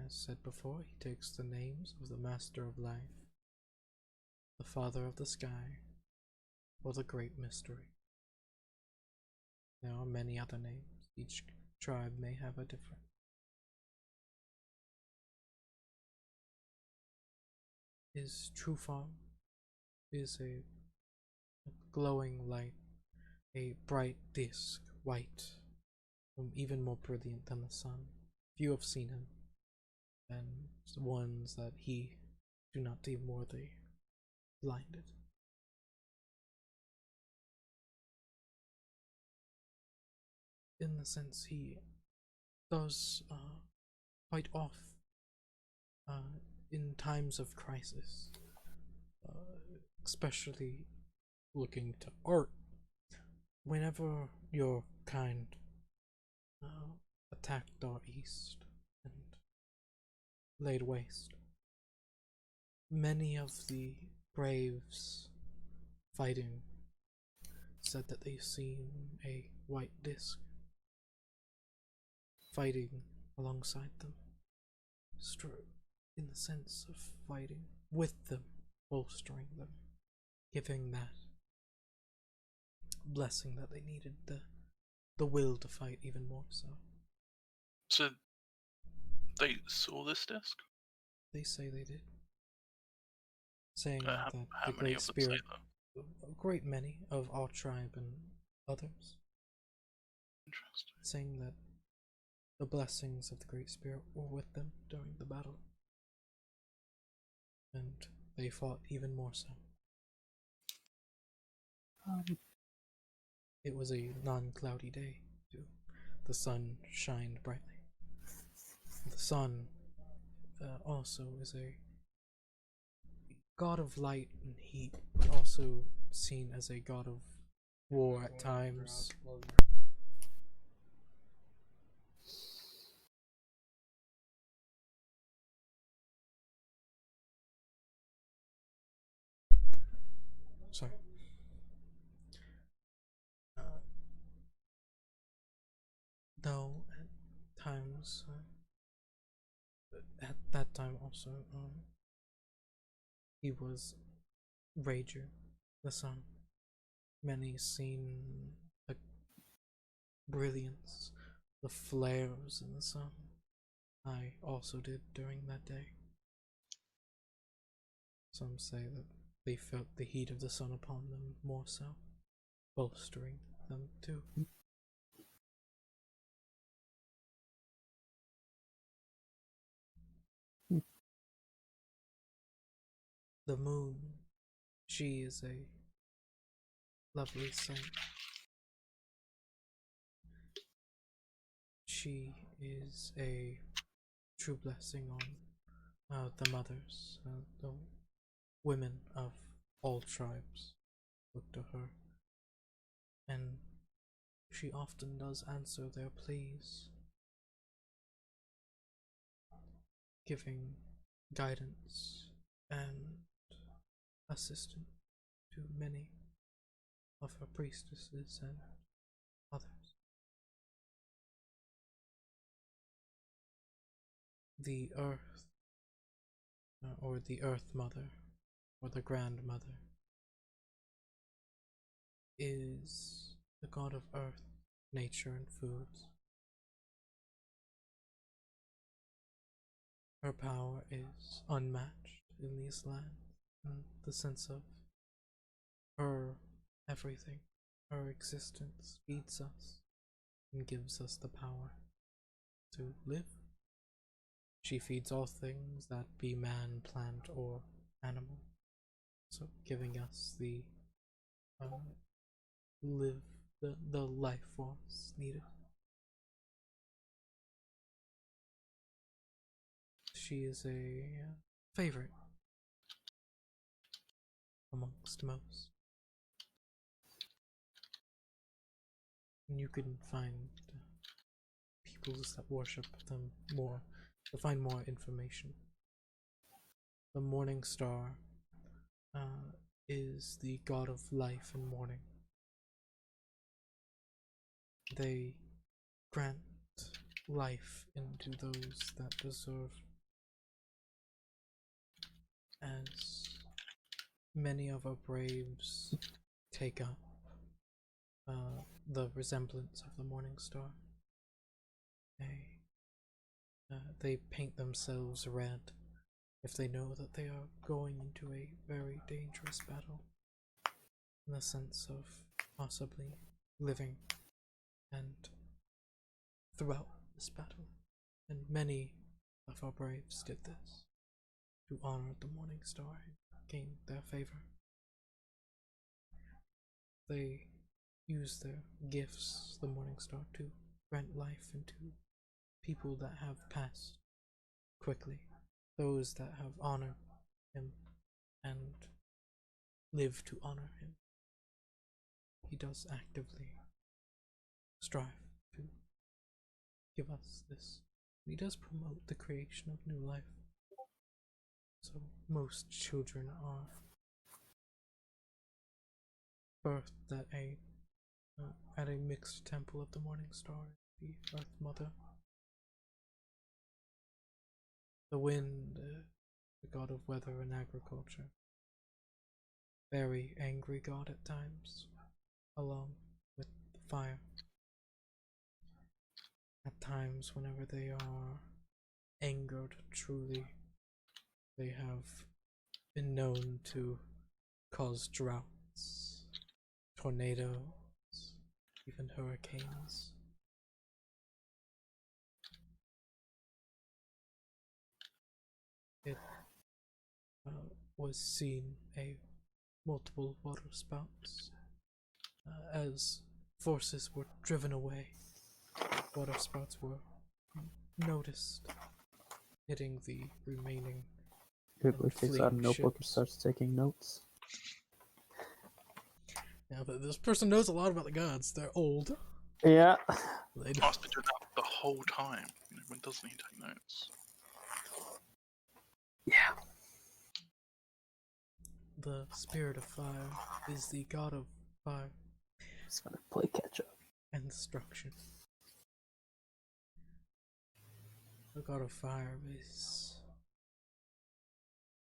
As said before, he takes the names of the Master of Life, the Father of the Sky, or the Great Mystery. There are many other names. Each tribe may have a different. His true form is a glowing light, a bright disk, white, even more brilliant than the sun. Few have seen him, and the ones that he do not deem worthy, blinded. In the sense he does fight off in times of crisis, especially looking to art. Whenever your kind attacked our east and laid waste, many of the braves fighting said that they've seen a white disc fighting alongside them, in the sense of fighting with them, bolstering them, giving that blessing that they needed, the will to fight even more so. So they saw this disc? They say they did. Saying How that the many Great of them say Spirit, that? a great many of our tribe and others, Interesting. saying that the blessings of the Great Spirit were with them during the battle, and they fought even more so. it was a non-cloudy day too. The sun shined brightly. The sun also is a god of light and heat, but also seen as a god of war at times. Sorry. Though at times, at that time also, he was Rager, the sun. Many seen the brilliance, the flares in the sun. I also did during that day. Some say that they felt the heat of the sun upon them more so, bolstering them too. The moon, she is a lovely sight. She is a true blessing on the mothers, the women of all tribes look to her, and she often does answer their pleas, giving guidance and assistance to many of her priestesses and others. The earth, or the Earth Mother, or the Grandmother, is the god of earth, nature, and foods. Her power is unmatched in these lands, in the sense of her everything, her existence feeds us and gives us the power to live. She feeds all things, that be man, plant, or animal, so giving us the the life force needed. She is a favorite amongst most, and you can find peoples that worship them more to find more information. The morning star is the god of life and morning. They grant life into those that deserve, as many of our braves take up the resemblance of the morning star. They paint themselves red if they know that they are going into a very dangerous battle, in the sense of possibly living and throughout this battle. And many of our braves did this to honor the morning star and gain their favor. They use their gifts, the morning star, to grant life into people that have passed quickly, those that have honored him and live to honor him. He does actively strive to give us this. He does promote the creation of new life. So most children are birthed at a mixed temple of the morning star, the Earth Mother. The wind, the god of weather and agriculture. Very angry god at times, along with the fire. At times, whenever they are angered truly, they have been known to cause droughts, tornadoes, even hurricanes. It was seen multiple water spouts as forces were driven away, water spouts were noticed hitting the remaining. Wrigley takes out a fleeing notebook and ships. starts taking notes. Now, this person knows a lot about the gods. They're old. Yeah. They I was doing that the whole time. You know, when doesn't he take notes? Yeah. The spirit of fire is the god of fire He's gonna play catch up. and destruction. The god of fire is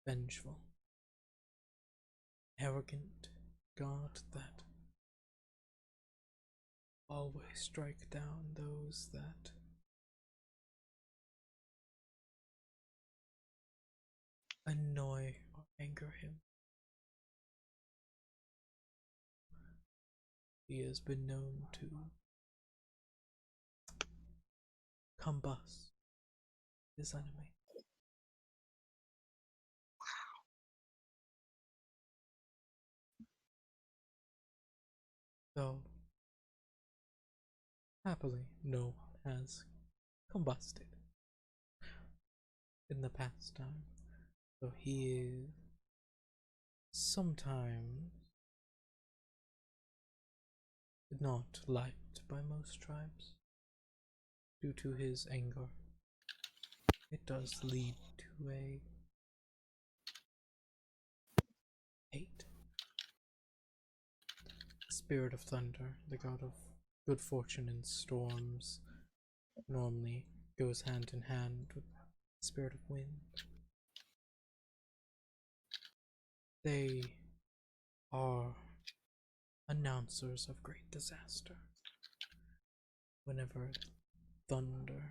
vengeful, arrogant god that always strike down those that annoy or anger him. He has been known to combust his enemy. Though, happily, no one has combusted in the past time. So he is sometimes not liked by most tribes due to his anger. It does lead to a hate. The spirit of thunder, the god of good fortune in storms, normally goes hand in hand with the spirit of wind. They are announcers of great disaster. Whenever the thunder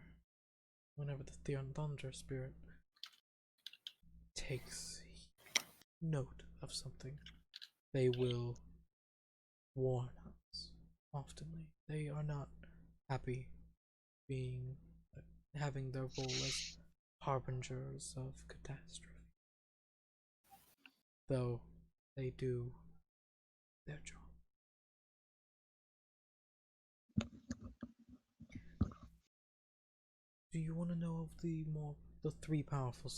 spirit takes note of something, they will warn us. Oftenly, they are not happy having their role as harbingers of catastrophe, though they do their job. Do you want to know of the three powerful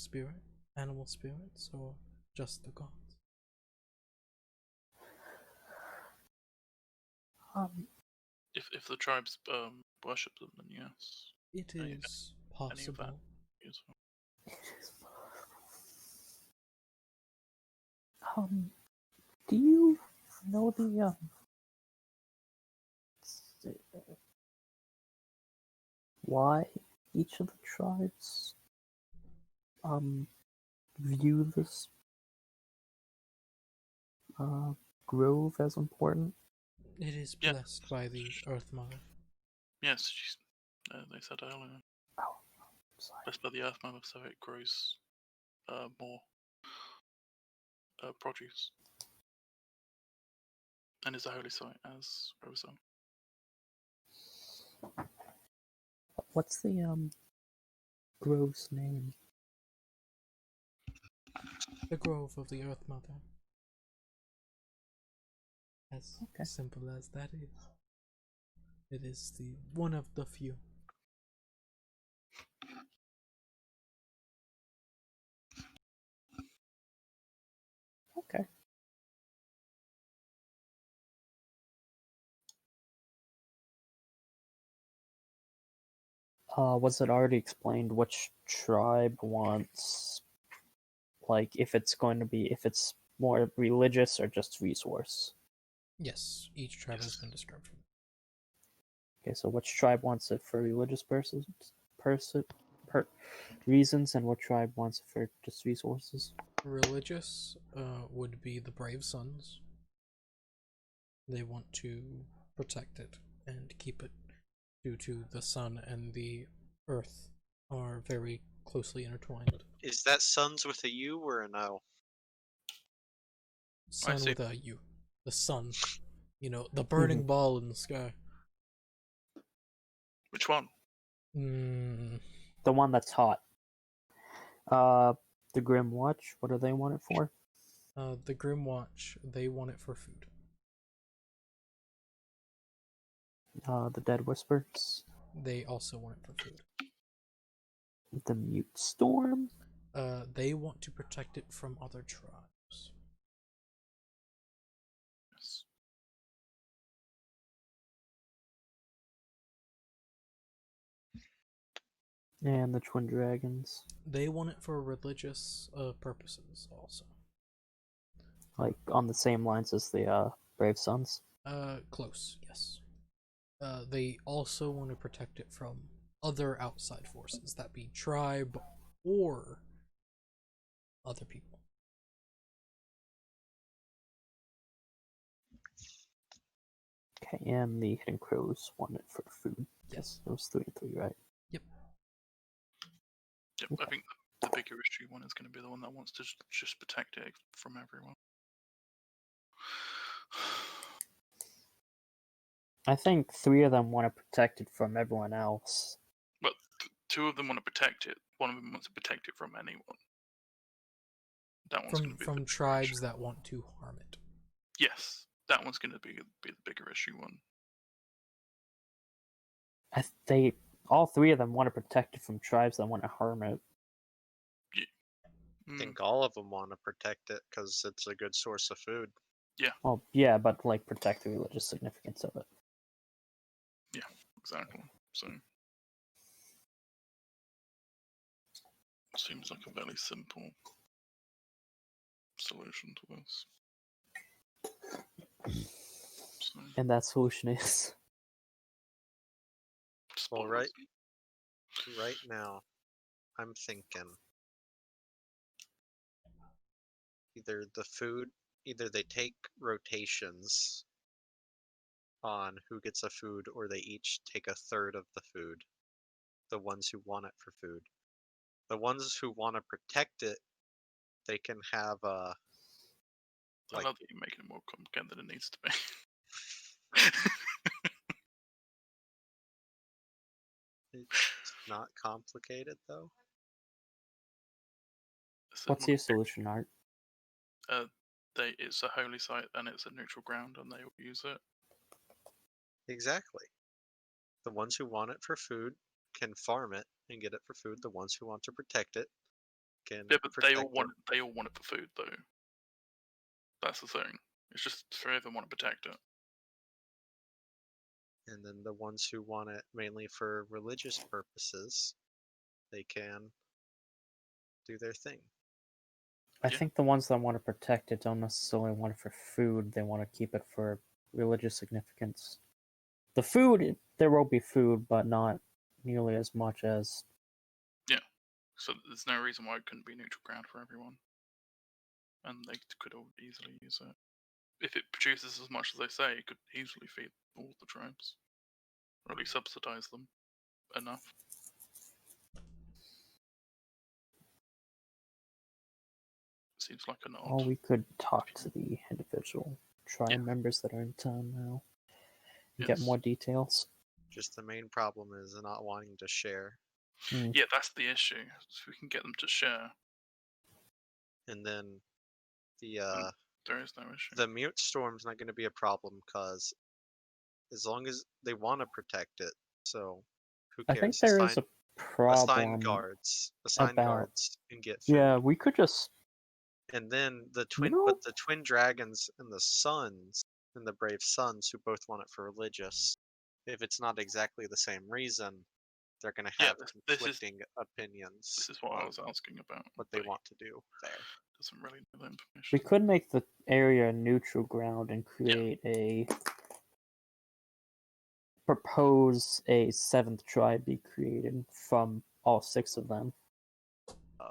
animal spirits, or just the gods? If the tribes worship them, then yes. It Any- is any of that possible. as well. Do you know the why each of the tribes view this grove as important? It is Yeah. blessed by the Earth Mother. Yes, they said earlier. Oh, sorry. Blessed by the Earth Mother, so it grows more produce, and is a holy site, as Rosa. What's the grove's name? The grove of the Earth Mother. As Okay. simple as that is. It is the one of the few. Okay. Was it already explained which tribe wants, like, if it's more religious or just resource? Yes, each tribe has Yes. been described. Okay, so which tribe wants it for religious reasons, and what tribe wants it for just resources? Religious would be the Brave Sons. They want to protect it and keep it due to the sun and the earth are very closely intertwined. Is that Suns with a U or an O? Sun see. with a U. The sun. You know, the burning ball in the sky. Which one? The one that's hot. The Grim Watch, what do they want it for? The Grim Watch, they want it for food. The Dead Whispers. They also want it for food. The Mute Storm. They want to protect it from other tribes. Yes. And the Twin Dragons. They want it for religious purposes also. Like, on the same lines as the Brave Sons. Close, yes. They also want to protect it from other outside forces, that be tribe or other people. Okay, and the Hidden Crows want it for food. Yes. It was 3 and 3, right? Yep, I think the bigger issue one is going to be the one that wants to just protect it from everyone. I think 3 of them want to protect it from everyone else. But 2 of them want to protect it. One of them wants to protect it from anyone. That one's going to be From the bigger tribes issue. that want to harm it. Yes, that one's going to be the bigger issue one. All 3 of them want to protect it from tribes that want to harm it. I think all of them want to protect it because it's a good source of food. Well, yeah, but like protect the religious significance of it. Exactly. So seems like a very simple solution to this. So, And that solution is Well, spoilers. right now, I'm thinking either they take rotations on who gets a food, or they each take a third of the food. The ones who want it for food. The ones who want to protect it, they can have I like- love that you're making it more complicated than it needs to be. It's not complicated though. what's your solution, Art? It's a holy site and it's a neutral ground, and they will use it. Exactly. The ones who want it for food can farm it and get it for food. The ones who want to protect it can Yeah, but protect they all it. want it for food, though. That's the thing. It's just 3 of them want to protect it. And then the ones who want it mainly for religious purposes, they can do their thing. I Yeah. think the ones that want to protect it don't necessarily want it for food. They want to keep it for religious significance. The food, there will be food, but not nearly as much as. So there's no reason why it couldn't be neutral ground for everyone. And they could all easily use it. If it produces as much as they say, it could easily feed all the tribes. Or at least subsidize them enough. Seems like an Or odd. we could talk to the individual tribe members that are in town now and get Yes. more details. Just the main problem is not wanting to share. Yeah, that's the issue. So we can get them to share. And then the There is no issue. the mute storm's not going to be a problem because as long as they want to protect it, so who I cares? think there is a problem. assign guards about- and get food. Yeah, we could just. And then the know- twin dragons and the sons and the brave sons who both want it for religious, if it's not exactly the same reason, they're going to Yeah, have this is- conflicting opinions. This is what I on was asking about. what they but he want to do there. doesn't really know the information. We could make the area a neutral ground and create propose a 7th tribe be created from all 6 of them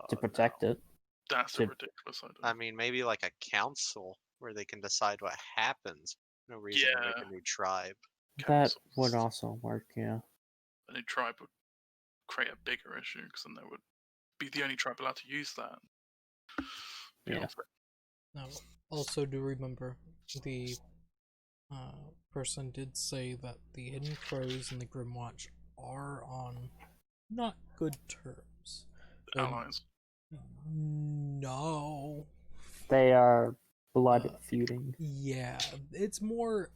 to protect it. That's a to- ridiculous idea. I mean, maybe like a council where they can decide what happens. No reason to make Yeah. a new tribe. That would Councils. also work, yeah. A new tribe would create a bigger issue because then they would be the only tribe allowed to use that. You know, Yeah. Now, also do remember the person did say that the Hidden Crows and the Grimwatch are on not good terms. allies. No. They are blood feuding. Yeah, it's more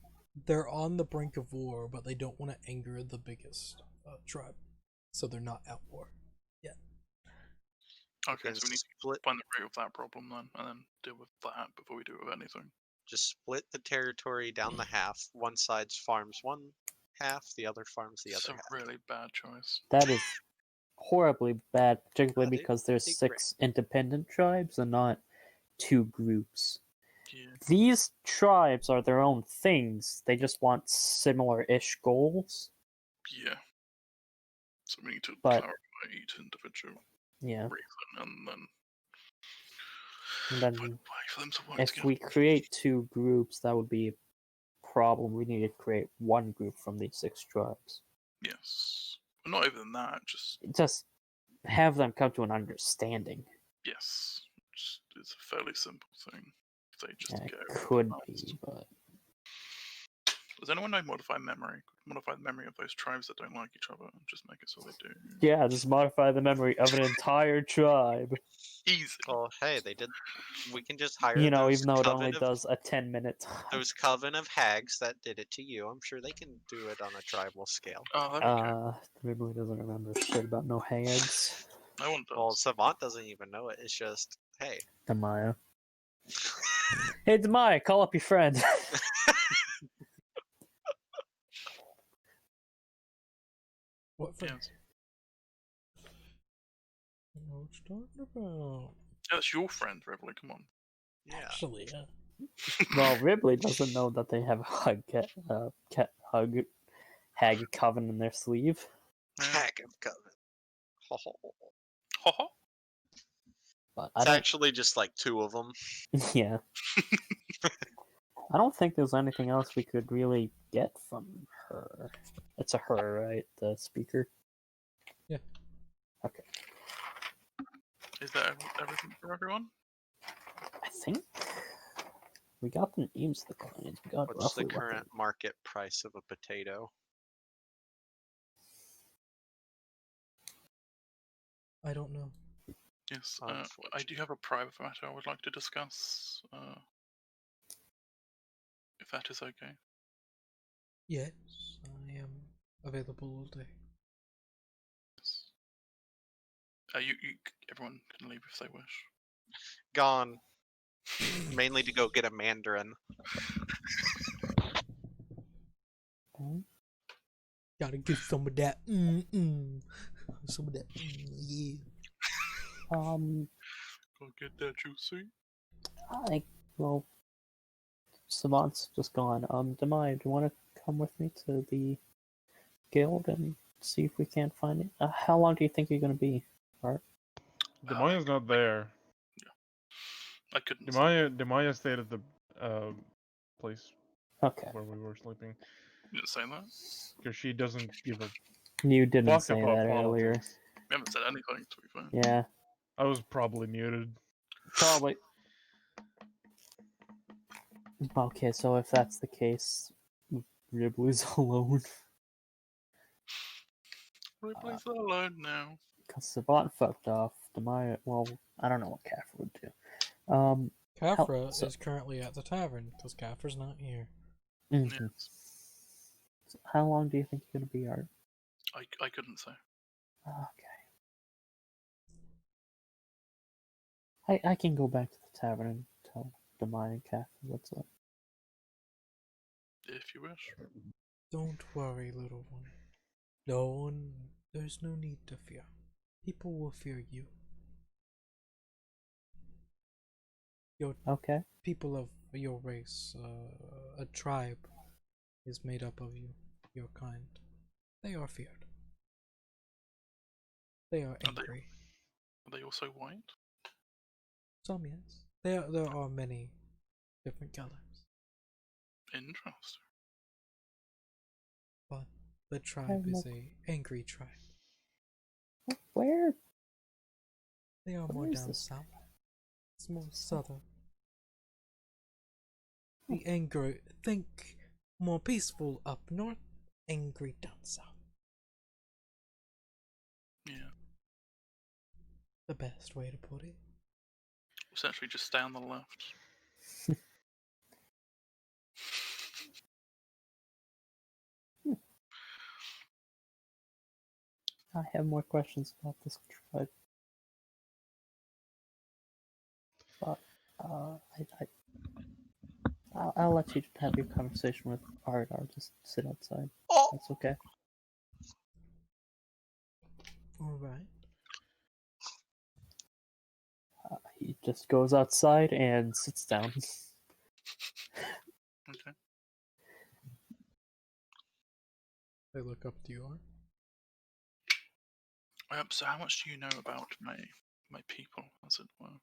they're on the brink of war, but they don't want to anger the biggest tribe, so they're not at war yet. Okay, Can so we need to split find the root of that problem then, and then deal with that before we do with anything. just split the territory down the half. One side farms one half, the other farms the It's other a half. really bad choice. That is horribly bad, particularly That is because there's pretty great. 6 independent tribes and not 2 groups. Yeah. These tribes are their own things. They just want similar-ish goals. Yeah. So we need to But- clarify each individual Yeah. reason, and then And find a then way for them to work if together. we create 2 groups, that would be a problem. We need to create 1 group from these 6 tribes. Yes. But not even that, just Just have them come to an understanding. yes. It's a fairly simple thing. They just Yeah, it get could organized. be, but Does anyone know modify memory? Could modify the memory of those tribes that don't like each other and just make it so they do. yeah, just modify the memory of an entire tribe. Easy. Oh, hey, they did. We can just hire You know, those even though it only coven of does a 10-minute time. those coven of hags that did it to you. I'm sure they can do it on a tribal scale. Oh, there we go. Ridley doesn't remember shit about no hags. No one does. Well, Savant doesn't even know it. It's just, hey. Demaya. Hey, Demaya, call up your friend. What for? Yes. What you talking about? Yeah, that's your friend, Reveille. Come on. Yeah. Actually, Well, Ridley doesn't know that they have a hag coven in their sleeve. Yeah. Hag of coven. Ho, ho, ho. Ha ha. But I It's don't. actually just like 2 of them. Yeah. I don't think there's anything else we could really get from her. It's a her, right? The speaker. Yeah. Okay. Is that everything for everyone? I think we got the names of the clients. We got What's the roughly what they- current market price of a potato? I don't know. Yes. I do have a private matter I would like to discuss. If that is okay. Yes, I am available all day. Yes. Everyone can leave if they wish. Gone. Mainly to go get a mandarin. Hmm? Gotta get some of that. Some of that. Yeah. Go get that juicy. Well, Savant's just gone. Demai, do you want to come with me to the guild and see if we can't find it? How long do you think you're gonna be? Demaya's not there. I couldn't. say. Demaya stayed at the place Okay. where we were sleeping You didn't say that. because she doesn't give a You didn't fuck say about that earlier. politics. We haven't said anything, to be fair. Yeah, I was probably muted. probably. Okay, so if that's the case, Ribley's alone. Ripley's alone now. Because Savant fucked off. Demaya, well, I don't know what Kafra would do. Kafra so- is currently at the tavern because Kafra's not here. Mhm. Yes. So how long do you think you're gonna be, Art? I couldn't say. Okay. I can go back to the tavern and tell Demaya and Kafra what's up. If you wish. Don't worry, little one. There's no need to fear. People will fear you. Okay. People of your race, a tribe, is made up of you, your kind. They are feared. They are Are they? angry. Are they also white? Some, yes. There are many different colors, Interesting. but the tribe is look. a angry tribe. Where? They are Where more is down this? south. It's more southern. The angry, think more peaceful up north, angry down south. Yeah. The best way to put it. Essentially just stay on the left. I have more questions about this tribe. But I'll let you have your conversation with Art. I'll just sit outside. Oh! That's okay. All right. He just goes outside and sits down. Okay. They look up to you, Art. So how much do you know about my people, as it were?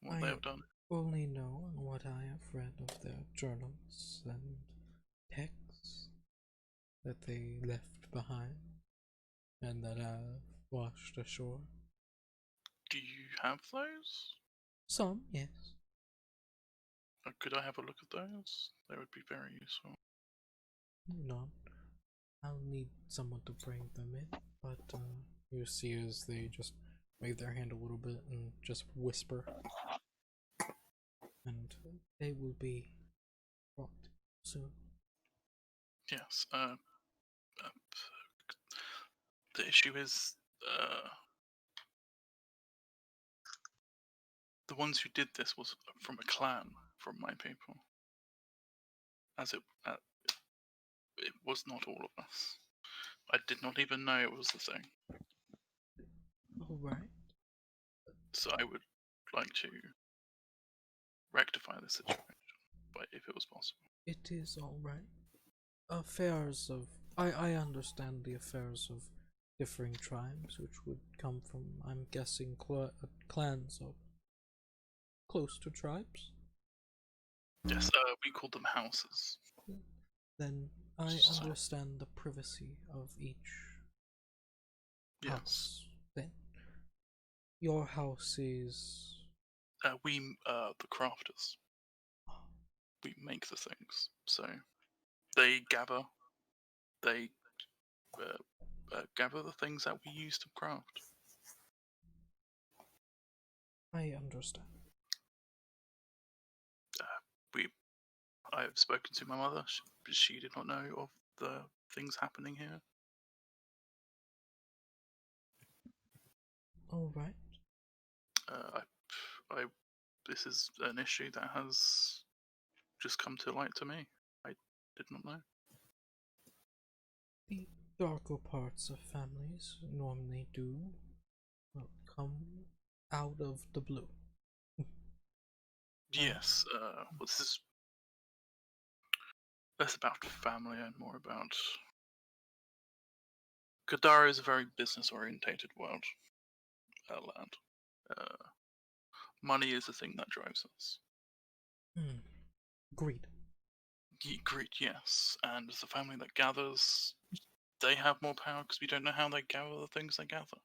What they have done? Only know what I have read of their journals and texts that they left behind and that have washed ashore. Do you have those? Some, yes. Could I have a look at those? They would be very useful. None. I'll need someone to bring them in, but you see as they just wave their hand a little bit and just whisper, and they will be brought soon. Yes. The issue is, the ones who did this was from a clan from my people. As it was not all of us. I did not even know it was the thing. All right. So I would like to rectify the situation, but if it was possible. It is all right. Affairs of I understand the affairs of differing tribes, which would come from, I'm guessing, clans of close to tribes. Yes, we call them houses. Then I So- understand the privacy of each Yes. house. Then your house is The crafters. We make the things. So they gather gather the things that we use to craft. I understand. I have spoken to my mother. She did not know of the things happening here. All right. This is an issue that has just come to light to me. I did not know. The darker parts of families normally do come out of the blue. Yes, well, this is less about family and more about. Kadara is a very business-orientated world, land. Money is the thing that drives us. Greed. Greed, yes, and the family that gathers, they have more power because we don't know how they gather the things they gather.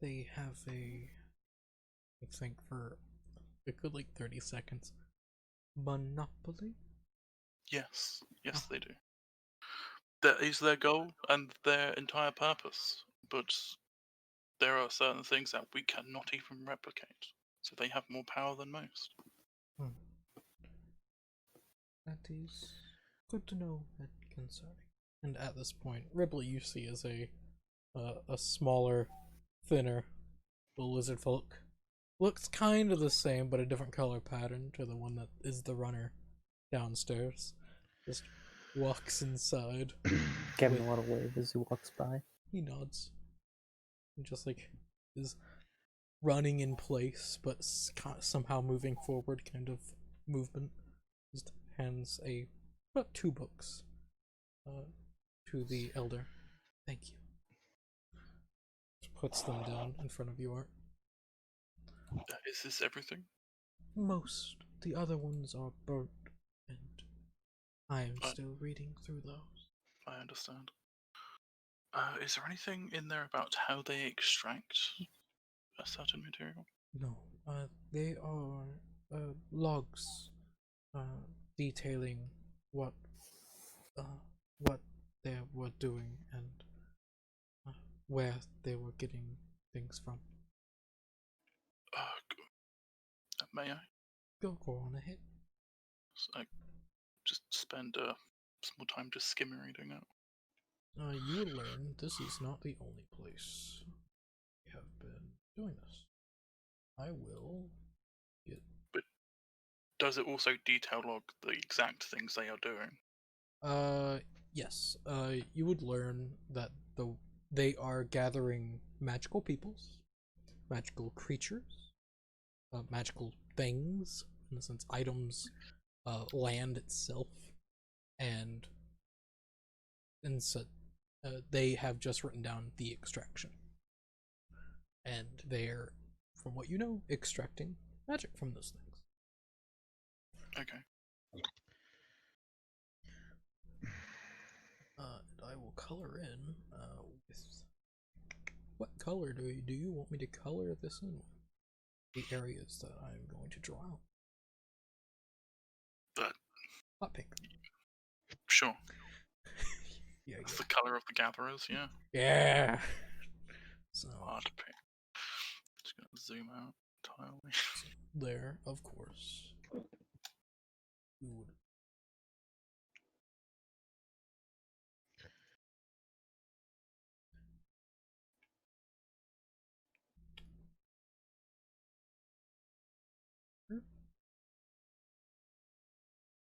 They have I think for a good 30 seconds, monopoly? Yes, they do. That is their goal and their entire purpose, but there are certain things that we cannot even replicate, so they have more power than most. That is good to know and concerning. And at this point, Ripley you see is a smaller, thinner lizard folk. Looks kind of the same, but a different color pattern to the one that is the runner downstairs. Just walks inside. Giving a little wave as he walks by. He nods. And just is running in place, but somehow moving forward kind of movement. Just hands about 2 books to the elder. Thank you. Just puts them down in front of you, Art. Is this everything? Most. The other ones are burnt, and I am still reading through those. I understand. Is there anything in there about how they extract a certain material? No, they are logs detailing what they were doing and where they were getting things from. May I? Go on ahead. So I just spend some more time just skimming reading it. You would learn this is not the only place we have been doing this. I will get. Does it also detail log the exact things they are doing? Yes. You would learn that they are gathering magical peoples, magical creatures, magical things, in a sense, items, land itself, and so they have just written down the extraction, and they're, from what you know, extracting magic from those things. Okay. And I will color in with what color do you want me to color this in? The areas that I'm going to draw out. But Hot pink. sure. Yeah. That's the color of the gatherers, yeah. Yeah. So Hard to pick. Just gonna zoom out entirely. there, of course. You would.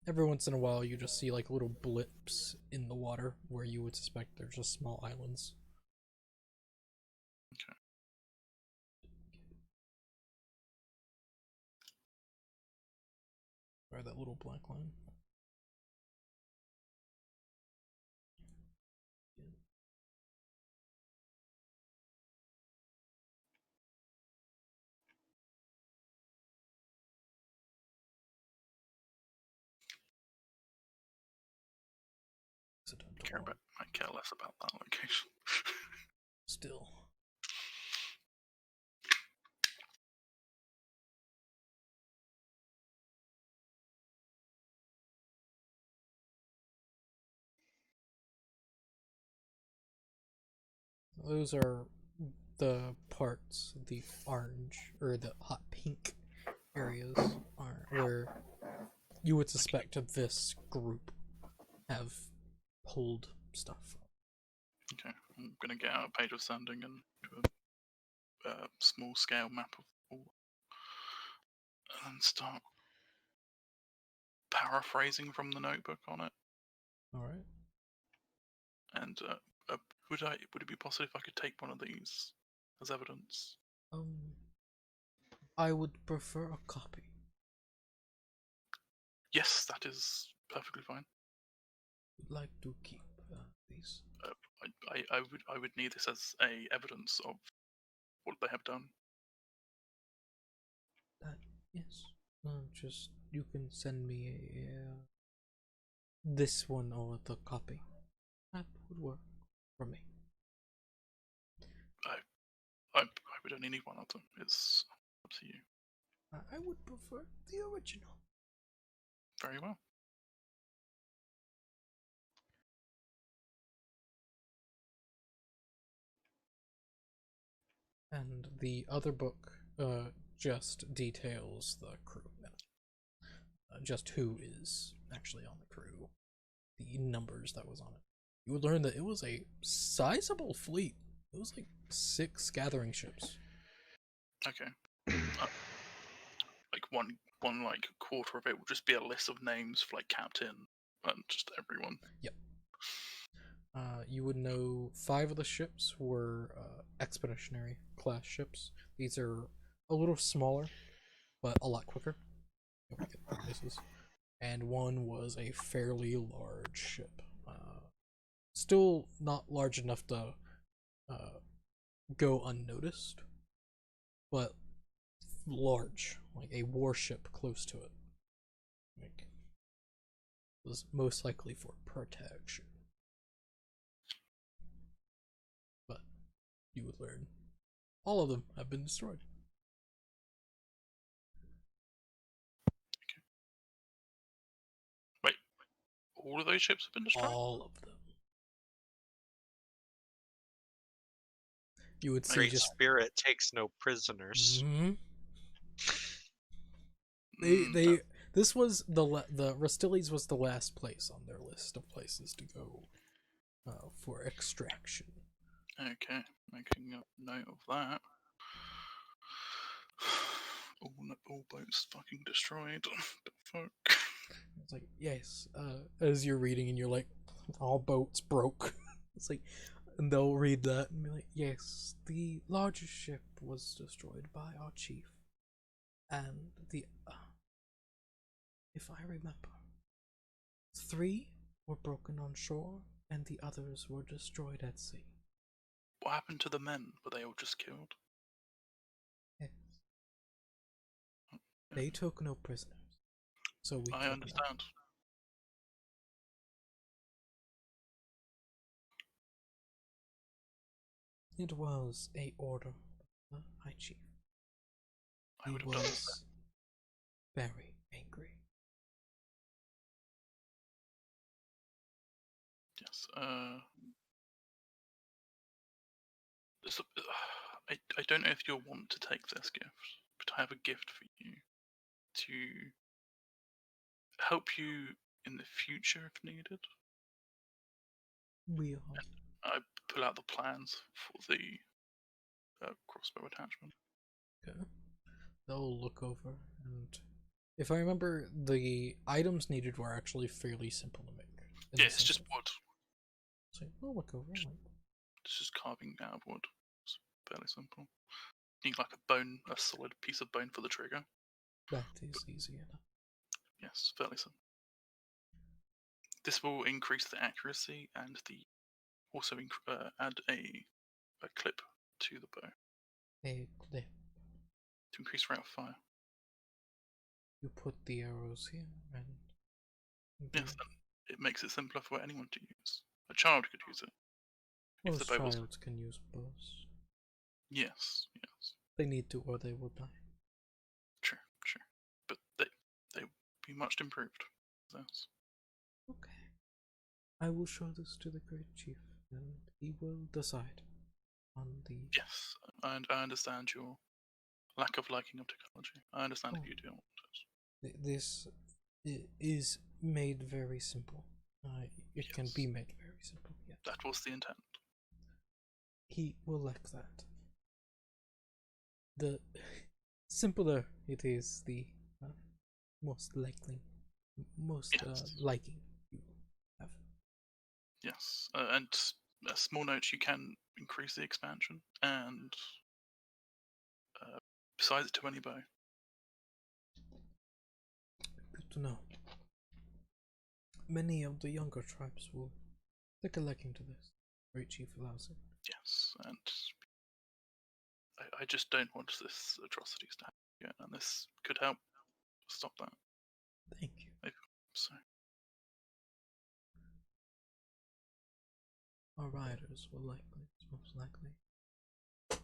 Every once in a while, you just see like little blips in the water where you would suspect they're just small islands. Okay. Or that little black line. I care less about that location. Still. Those are the parts, the orange or the hot pink areas are where you would suspect of this group have pulled stuff. Okay, I'm gonna get out a page of sanding and do a small scale map of all, and start paraphrasing from the notebook on it. All right. And would it be possible if I could take one of these as evidence? I would prefer a copy. Yes, that is perfectly fine. Would like to keep these. I would need this as a evidence of what they have done. Yes. Just you can send me this one or the copy. That would work for me. I would only need one of them. It's up to you. I would prefer the original. Very well. And the other book just details the crew. Just who is actually on the crew. The numbers that was on it. You would learn that it was a sizable fleet. It was like 6 gathering ships. Okay. Like one like quarter of it will just be a list of names for like captain and just everyone. Yep. You would know 5 of the ships were expeditionary class ships. These are a little smaller, but a lot quicker. And one was a fairly large ship. Still not large enough to go unnoticed, but large, like a warship close to it. Like, was most likely for protection. But you would learn all of them have been destroyed. Okay. Wait, all of those ships have been destroyed? All of them. You would see Great just Spirit takes no prisoners. They this was the Rastiles was the last place on their list of places to go for extraction. Okay, making a note of that. All boats fucking destroyed. The fuck? It's like, yes, as you're reading and you're like, all boats broke. It's like, and they'll read that and be like, yes, the largest ship was destroyed by our chief. And if I remember, 3 were broken on shore and the others were destroyed at sea. What happened to the men? Were they all just killed? Yes. They took no prisoners. So we I could understand. It was a order of the High Chief. I He would have done the was very angry. Yes. I don't know if you'll want to take this gift, but I have a gift for you to help you in the future if needed. We are. I pull out the plans for the crossbow attachment. Okay. They'll look over, and if I remember, the items needed were actually fairly simple to make. Yeah, it's just wood. So we'll look over. It's just carving out of wood. It's fairly simple. You need like a bone, a solid piece of bone for the trigger. That is easy enough. Yes, fairly simple. This will increase the accuracy and also add a clip to the bow A clip. to increase rate of fire. You put the arrows here, and Yes, and it makes it simpler for anyone to use. A child could use it. If most the bow was... childs can use bows. Yes, yes. They need to, or they will die. Sure, sure. But they will be much improved. Yes. Okay. I will show this to the great chief, and he will decide on the. Yes, and I understand your lack of liking of technology. I understand if you don't want it. This is made very simple. It can be Yes. made very simple. Yeah. That was the intent. He will like that. The simpler it is, the most likely, most Yes. liking you have. Yes, and a small note: you can increase the expansion and size it to any bow. Good to know. Many of the younger tribes will take a liking to this. Great chief allows it. Yes, and I just don't want this atrocities to happen again, and this could help stop that. Thank you. So, Our riders will most likely,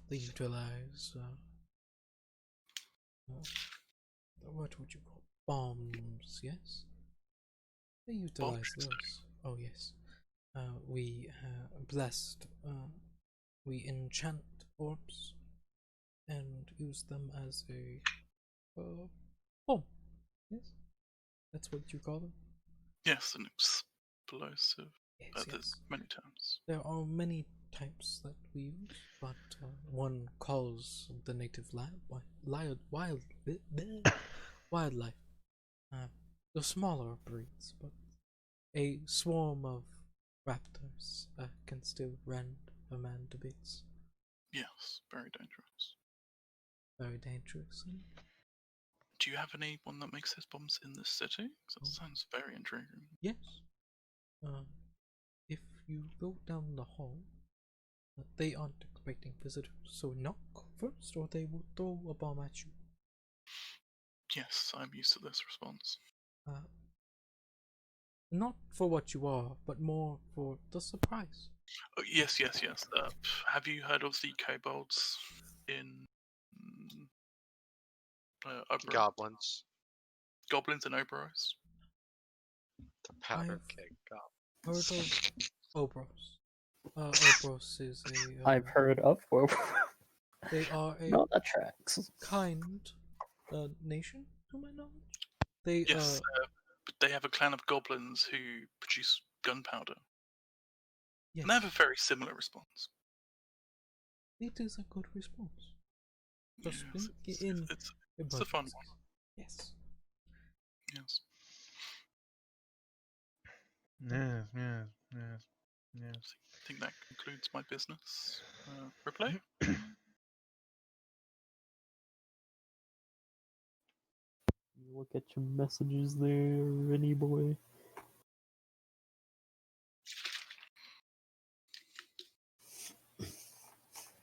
they utilize what would you call bombs? Yes, they utilize those. Oh yes, we blessed. We enchant orbs and use them as a bomb. Yes, that's what you call them. yes, an explosive. Yes, There's many terms. There are many types that we use, but one calls the native wildlife the smaller breeds, but a swarm of raptors can still rend a man to bits. Yes, very dangerous. Very dangerous. Do you have anyone that makes those bombs in this city? That sounds very intriguing. Yes. If you go down the hall, they aren't expecting visitors, so knock first, or they will throw a bomb at you. Yes, I'm used to this response. Not for what you are, but more for the surprise. Oh, yes. Have you heard of the kobolds in Oberon? Goblins. Goblins in Oberos? The powder I've keg Heard goblins. of Obros. Obros is a. I've heard of. They are a No, that tracks. kind nation, to my knowledge. They Yes, but they have a clan of goblins who produce gunpowder. Yes. And they have a very similar response. It is a good response. Just Yes, think in it's a fun emergencies. one. Yes. Yes. Yes, yes, yes, yes. I think that concludes my business. Replay? You look at your messages there, any boy.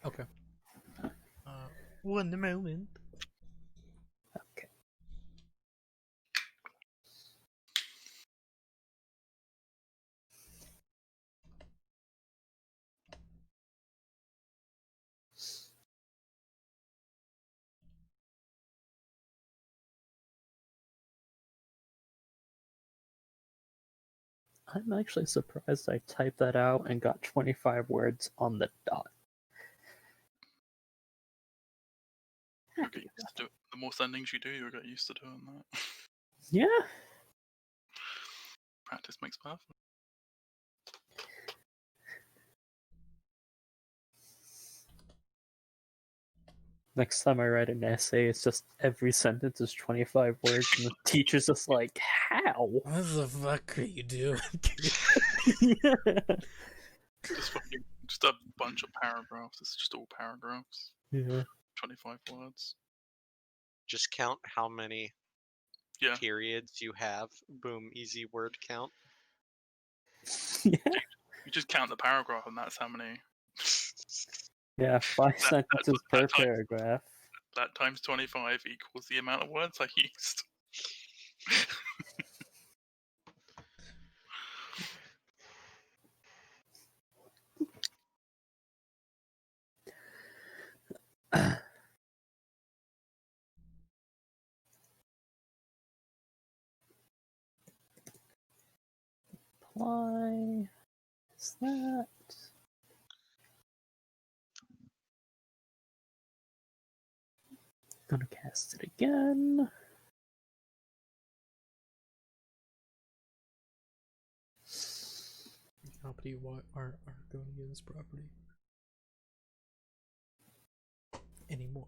Okay. One moment. Okay. I'm actually surprised I typed that out and got 25 words on the dot. You'll get used to it. The more sendings you do, you'll get used to doing that. Yeah. Practice makes perfect. Next time I write an essay, it's just every sentence is 25 words, and the teacher's just like, how? What the fuck are you doing? Just a bunch of paragraphs. It's just all paragraphs. Yeah. 25 words. Just count how many Yeah. periods you have. Boom, easy word count. Yeah. You just count the paragraph, and that's how many. Yeah, 5 sentences per that type- paragraph. That times 25 equals the amount of words I used. Why is that? Gonna cast it again. Property aren't going to get this property anymore.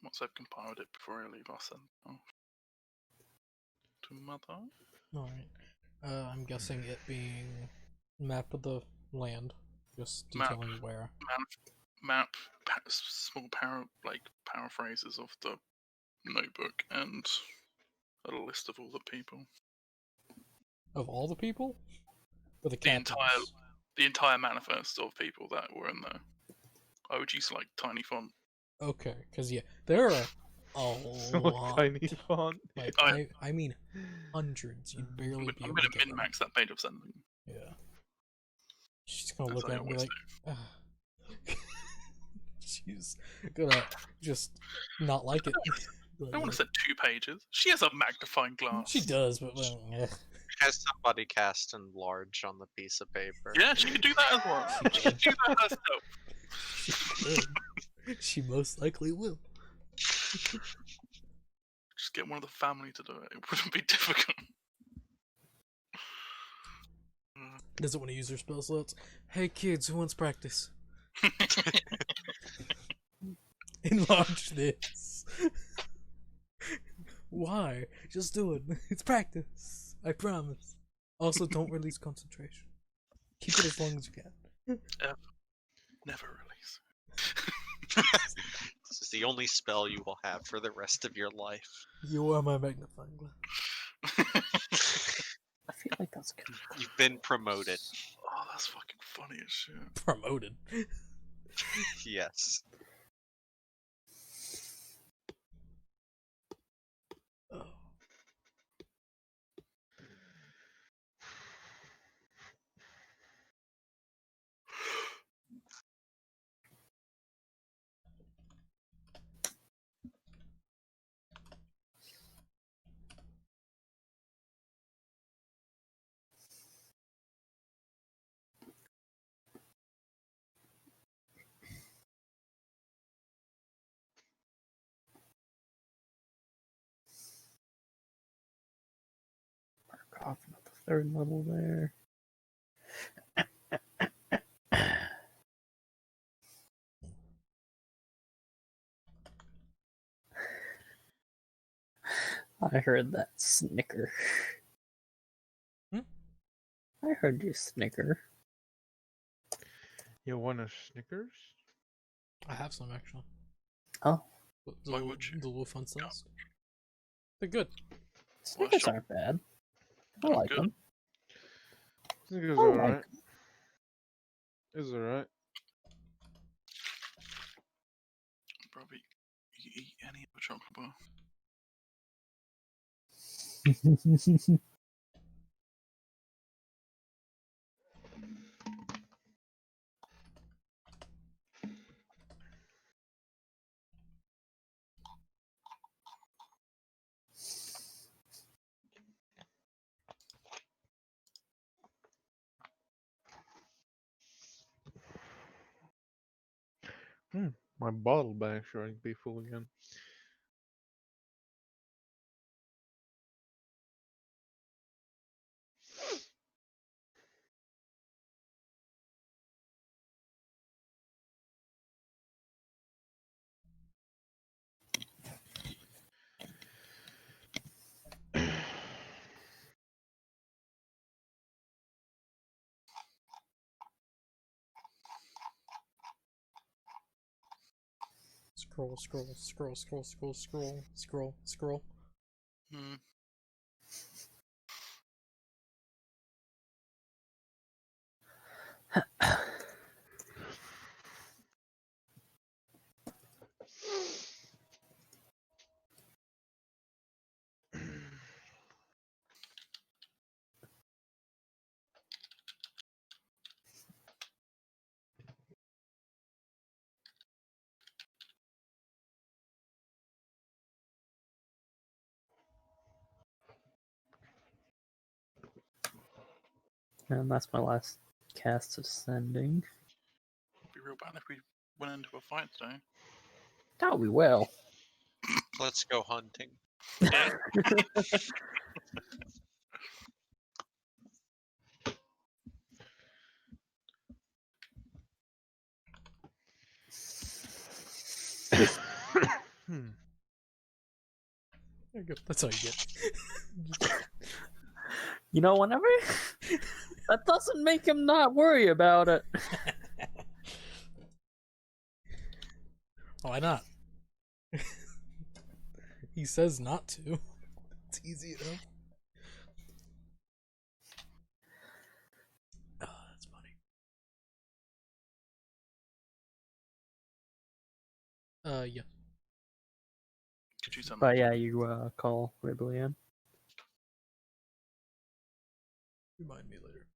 Once I've compiled it before I leave, I'll send it off to Mother. Alright. I'm guessing it being map of the land, just Map. detailing where. Map, small paraphrases of the notebook, and a list of all the people. Of all the people? Or the The captains? entire manifest of people that were in there. I would use like tiny font. Okay, because yeah, there are a lot. Tiny font. Like, I mean hundreds. You'd barely I'm be gonna able to get them. min-max that page of sending. Yeah. She's gonna As look I at it and be always like, she's gonna just not like it. I don't want to send 2 pages. She has a magnifying glass. She does, but well, Has somebody cast enlarge on the piece of paper? Yeah, she could do that as well. She could do that herself. she could. She most likely will. Just get one of the family to do it. It wouldn't be difficult. Doesn't want to use her spell slots. Hey kids, who wants practice? Enlarge this. Why? Just do it. It's practice. I promise. Also, don't release concentration. Keep it as long as you can. Never release. This is the only spell you will have for the rest of your life. You are my magnifying glass. I feel like that's good. You've been promoted. Oh, that's fucking funny as shit. Promoted. Yes. Oh. Third level there. I heard that snicker. Hmm? I heard you snicker. You want a Snickers? I have some actually. Oh, The Why little, would you? the little fun size. They're good. Snickers sure. aren't bad. I Oh, like good. them. Snickers I are like alright. It's alright. Probably you can eat any other chocolate bar. My bottle bag sure to be full again. Scroll, scroll, scroll, scroll, scroll, scroll, scroll, scroll. Hmm. And that's my last cast of sending. It'd be real bad if we went into a fight today. Oh, we will. Let's go hunting. Yeah. Hmm. There you go. That's all you get. You know, whenever that doesn't make him not worry about it. Why not? He says not to. It's easy enough. Oh, that's funny. Yeah. Could you send But that? yeah, you call Rebellion. Remind me later.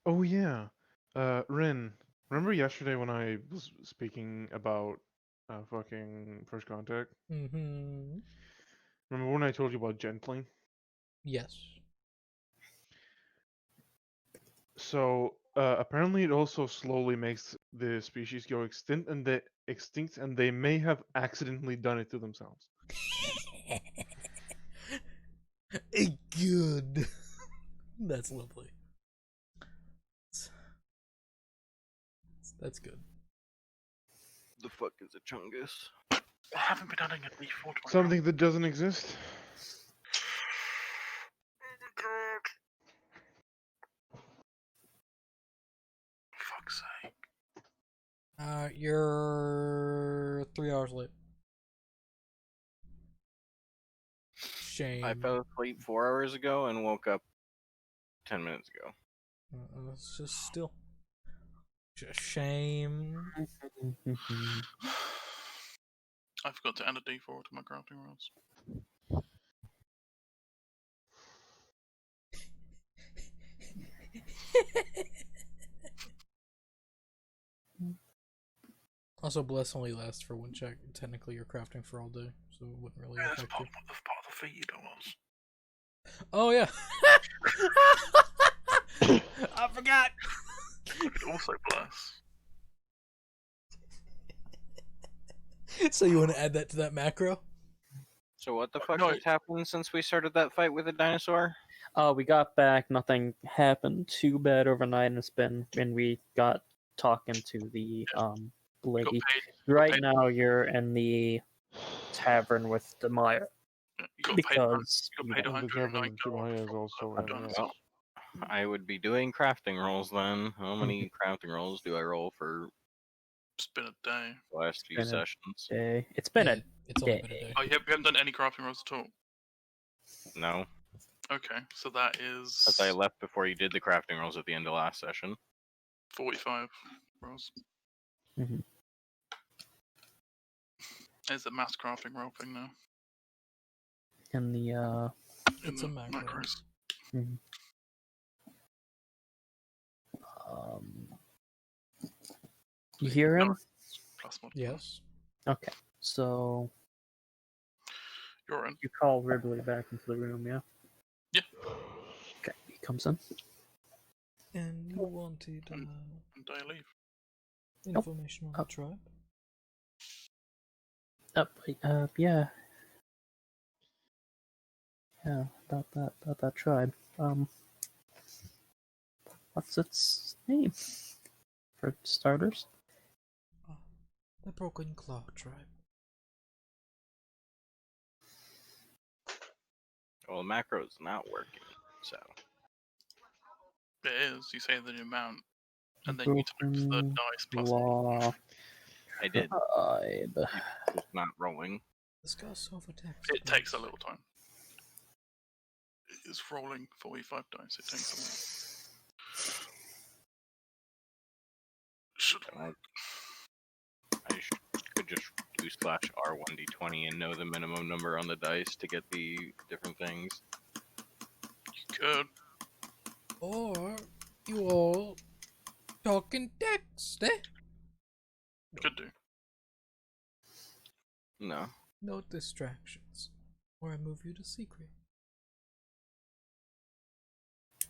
Oh yeah. Rin, remember yesterday when I was speaking about fucking First Contact? Mm-hmm. Remember when I told you about Gentling? Yes. So apparently it also slowly makes the species go extinct and they may have accidentally done it to themselves. Good. That's lovely. That's good. The fuck is a chungus? I haven't been adding a D4 to my Something that doesn't exist. Fuck's sake. You're 3 hours late. Shame. I fell asleep 4 hours ago and woke up 10 minutes ago. It's just still. Shame. I forgot to add a D4 to my crafting rolls. Also, bless only lasts for one check. Technically, you're crafting for all day, so it wouldn't really Yeah, that's affect part, you. that's part of the feed I was. Oh yeah. I forgot. I could also bless. So you want to add that to that macro? So what the fuck No. has happened since we started that fight with the dinosaur? We got back. Nothing happened too bad overnight. And we got talking to the You got lady. paid. Right paid. now, you're in the tavern with Demire You got paid. because You got paid And the 109 tavern gold Jemaya is from also the in. dinosaur. Well, I would be doing crafting rolls then. How many crafting rolls do I roll for It's been a day. the last few been a sessions? day. It's been Yeah, a it's only been a day. Oh, you haven't done any crafting rolls at all. No, Okay, so that is because I left before you did the crafting rolls at the end of last session. 45 rolls. Mhm. There's a mass crafting roll thing now. in the In It's the a macro. macros. You hear him? Plus mod. Yes. Okay. So You're in. you call Ridley back into the room, yeah? Yeah. Okay, he comes in. And you wanted And I leave. information on the tribe? Yeah. Yeah, about that tribe. What's its name? For starters? The Broken Claw tribe. Well, macro's not working, so It is. You say the amount, and then you times the Broken dice plus. Claw I did. tribe. Just not rolling. Discuss over text. It takes a please. little time. It's rolling 45 dice. It takes a while. Should work. Could just do /R1d20 and know the minimum number on the dice to get the different things. You could. Or you all talking text, eh? Could do. No. No distractions. Or I move you to secret. I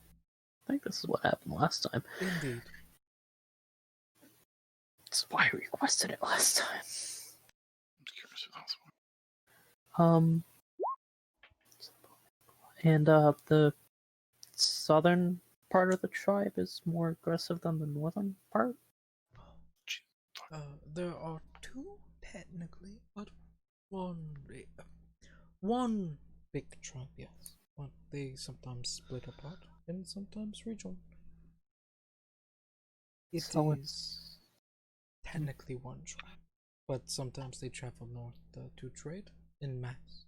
think this is what happened last time. Indeed. That's why I requested it last time. I'm curious if that's one. And the southern part of the tribe is more aggressive than the northern part? There are two technically, but one big tribe, yes. But they sometimes split apart and sometimes rejoin. It So is technically one tribe, but sometimes they travel north to trade in mass,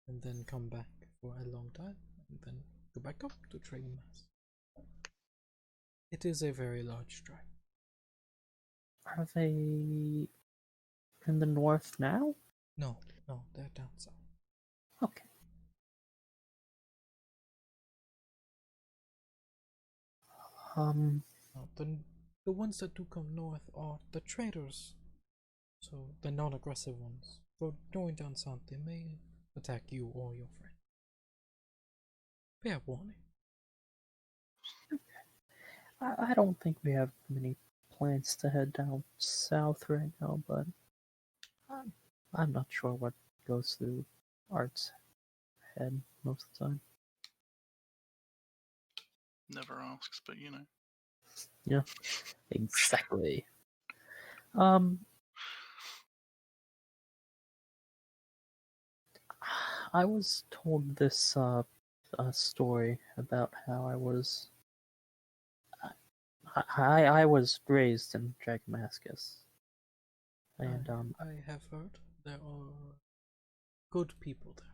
and then come back for a long time, and then go back up to trade in mass. It is a very large tribe. Are they in the north now? No, they're down south. Okay. Now, the ones that do come north are the traders. So the non-aggressive ones. For going down south, they may attack you or your friend. Fair warning. I don't think we have many plans to head down south right now, but I'm not sure what goes through Art's head most of the time. Never asks, but you know. Yeah, exactly. I was told this story about how I was raised in Dragmascus, and I have heard there are good people there.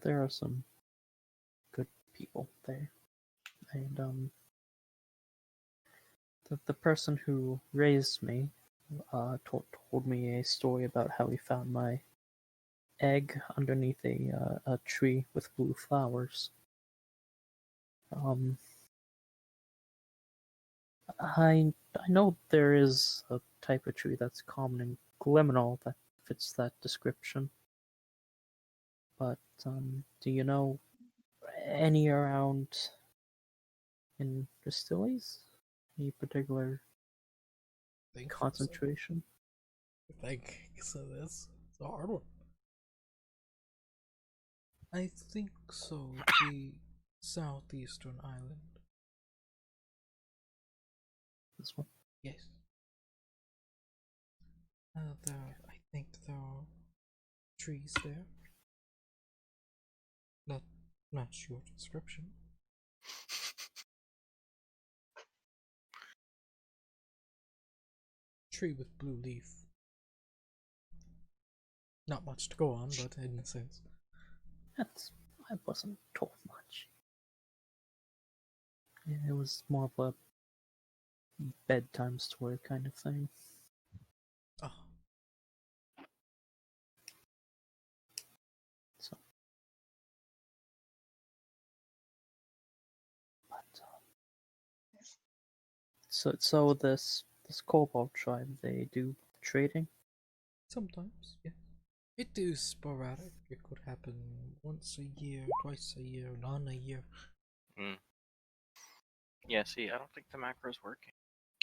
there are some good people there, and the person who raised me told me a story about how he found my egg underneath a tree with blue flowers. I know there is a type of tree that's common in Gliminal that fits that description, but do you know any around in Distilleries? Any particular think so. concentration. I think so. That's it's a hard one. I think so. The southeastern island. This one. Yes. I think there are trees there that match your description. Tree with blue leaf. Not much to go on, but in a sense. I wasn't told much. Yeah, it was more of a bedtime story kind of thing. Oh, So, but so this Cobalt tribe, they do trading. sometimes, yeah. It is sporadic. It could happen once a year, twice a year, none a year. Yeah, see, I don't think the macro's working.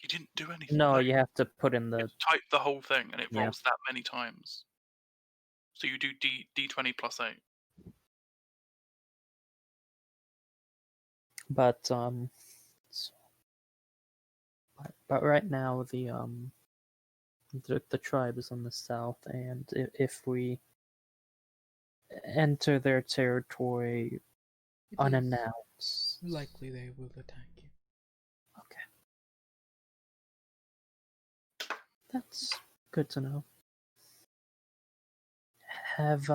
You didn't do anything. No, you have to put in the. You type the whole thing and it Yeah. rolls that many times. So you do D20 plus 8. But but right now the tribe is in the south, and if we enter their territory It is unannounced, likely they will attack you. okay, that's good to know. Have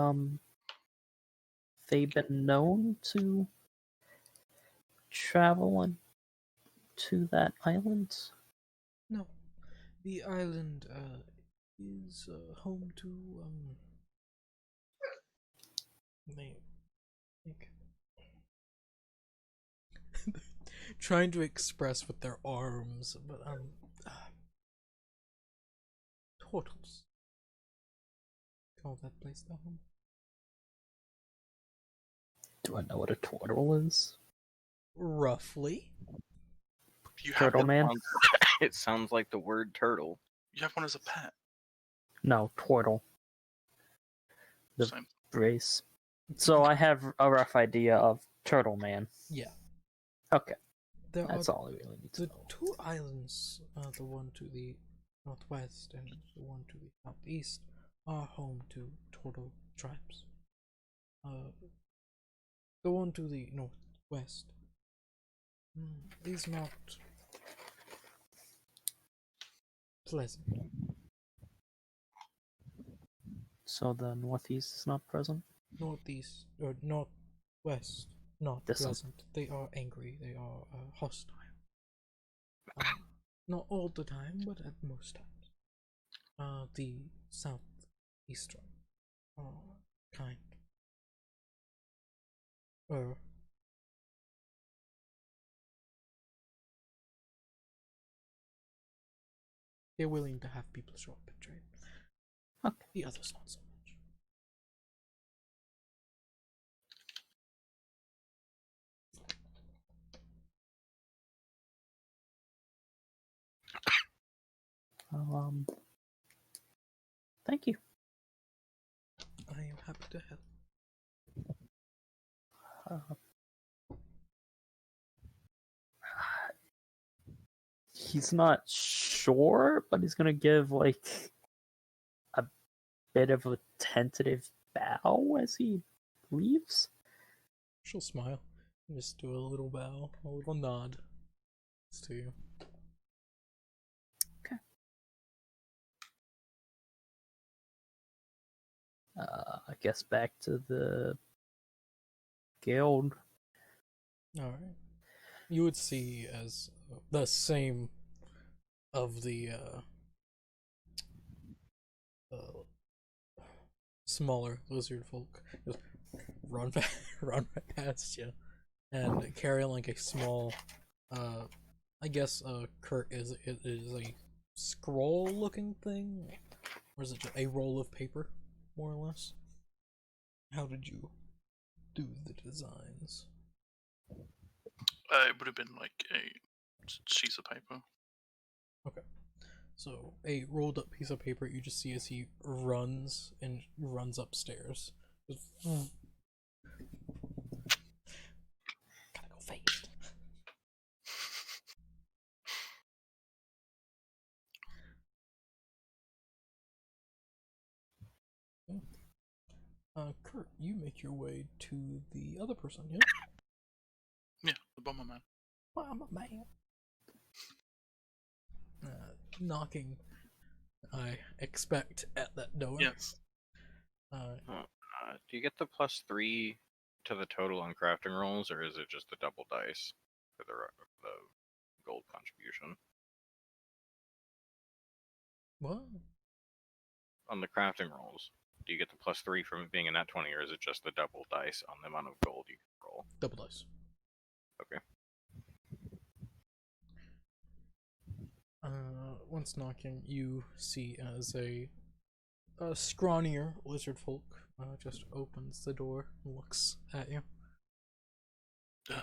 they been known to travel on to that island? No, the island is home to they like trying to express with their arms, but turtles. Call that place the home. Do I know what a turtle is? Roughly. You have Turtle one, man? It sounds like the word turtle. you have one as a pet. No, turtle. The Same. race. So I have a rough idea of Turtle Man. Yeah. Okay, There that's are all I really need to the know. two islands, the one to the northwest and the one to the southeast, are home to turtle tribes. The one to the northwest is not pleasant. So the northeast is not present? Northeast or northwest, not This one. pleasant. They are angry. They are hostile. Not all the time, but at most times. The southeastern kind. They're willing to have people show up and trade. Okay. The others not so much. Thank you. I am happy to help. He's not sure, but he's gonna give like a bit of a tentative bow as he leaves. She'll smile. Just do a little bow, a little nod. It's to you. I guess back to the guild. Alright. You would see as the same of the smaller lizard folk just run back, run right past you and carry like a small I guess Kurt is a scroll looking thing, or is it just a roll of paper more or less? How did you do the designs? It would have been like a sheet of paper. Okay. So a rolled up piece of paper you just see as he runs upstairs. Just gotta go fast. Kurt, you make your way to the other person, yeah? Yeah, the bomber man. Mama man. Knocking, I expect, at that door. Yes. Do you get the +3 to the total on crafting rolls, or is it just the double dice for the gold contribution? What? On the crafting rolls, do you get the +3 from it being a nat 20, or is it just the double dice on the amount of gold you can roll? Double dice. Okay. Once knocking, you see as a scrawnier lizard folk just opens the door and looks at you.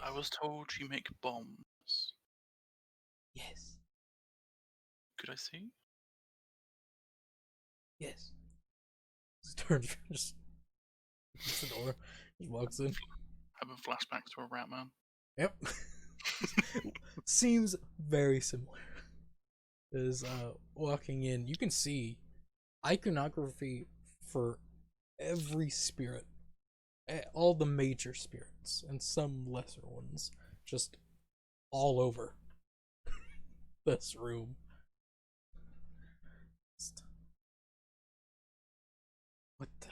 I was told you make bombs. Yes. Could I see? Yes. Just turns, just opens the door, just walks in. Having flashbacks to a rat man. Yep. Seems very similar. Is walking in, you can see iconography for every spirit, all the major spirits and some lesser ones, just all over this room. What the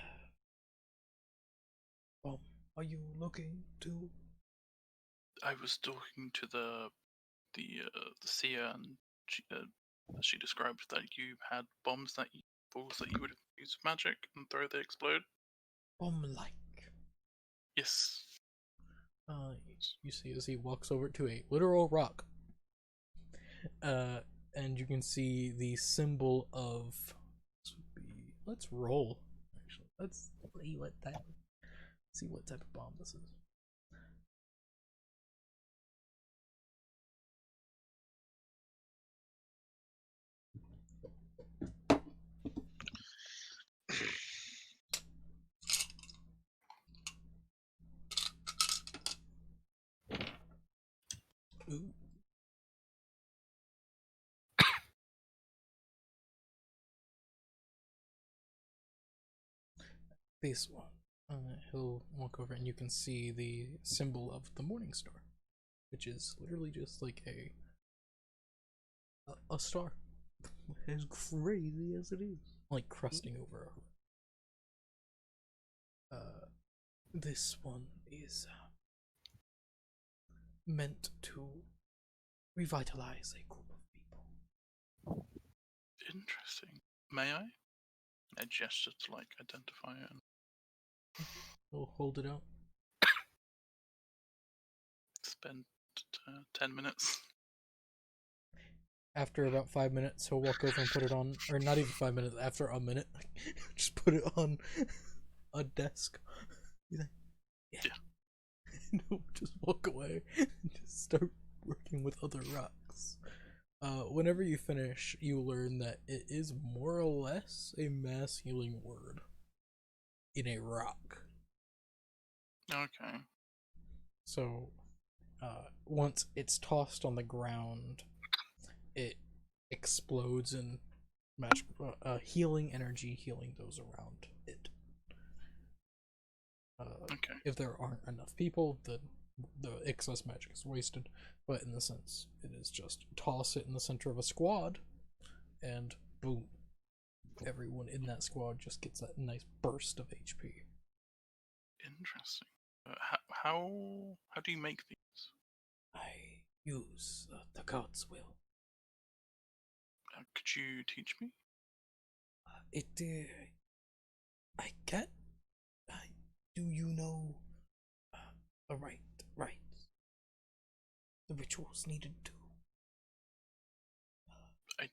are you looking to? I was talking to the seer, and she described that you had bombs balls that you would use magic and throw, they explode. Bomb-like. Yes. You see as he walks over to a literal rock. And you can see the symbol of. This would be. Let's roll. Actually, let's see what type of bomb this is. Ooh. This one. He'll walk over and you can see the symbol of the Morning Star, which is literally just like a star, as crazy as it is, like crusting over a. This one is meant to revitalize a group of people. Interesting. May I? I gesture to identify it. We'll hold it out. Spend 10 minutes. After about 5 minutes, he'll walk over and put it on, or not even 5 minutes. After a minute, just put it on a desk. He's like, yeah. No, just walk away and just start working with other rocks. Whenever you finish, you learn that it is more or less a mass healing word in a rock. Okay. So, once it's tossed on the ground, it explodes in magic, healing energy, healing those around it. Okay. If there aren't enough people, then the excess magic is wasted. But in the sense, it is just toss it in the center of a squad, and boom, everyone in that squad just gets that nice burst of HP. Interesting. How do you make these? I use the god's will. Could you teach me? I can. Do you know the rites, the rituals needed to I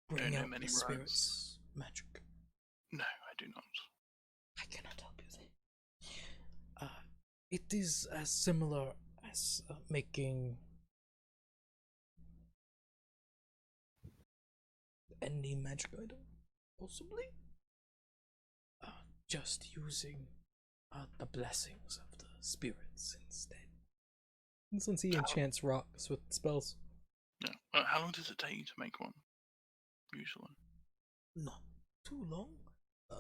bring don't know out many the rites. spirit's magic? No, I do not. I cannot help you there. It is as similar as making any magic item, possibly. Just using the blessings of the spirits instead. And since he enchants rocks with spells, Yeah. How long does it take you to make one? Usually. not too long.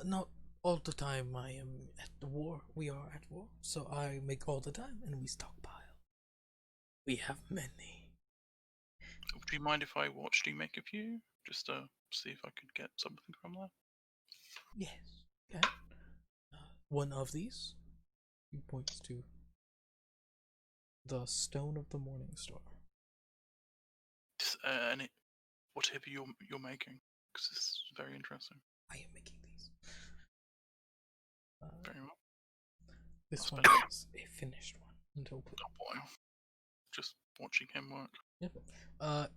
Not all the time. I am at the war. We are at war, so I make all the time, and we stockpile. We have many. Would you mind if I watched you make a few? Just to see if I could get something from there? Yes. Okay. One of these. He points to the Stone of the Morning Star. And whatever you're making, because this is very interesting. I am making these. Very well. This That's one better. is a finished one until put. Oh boy. Just watching him work. Yep.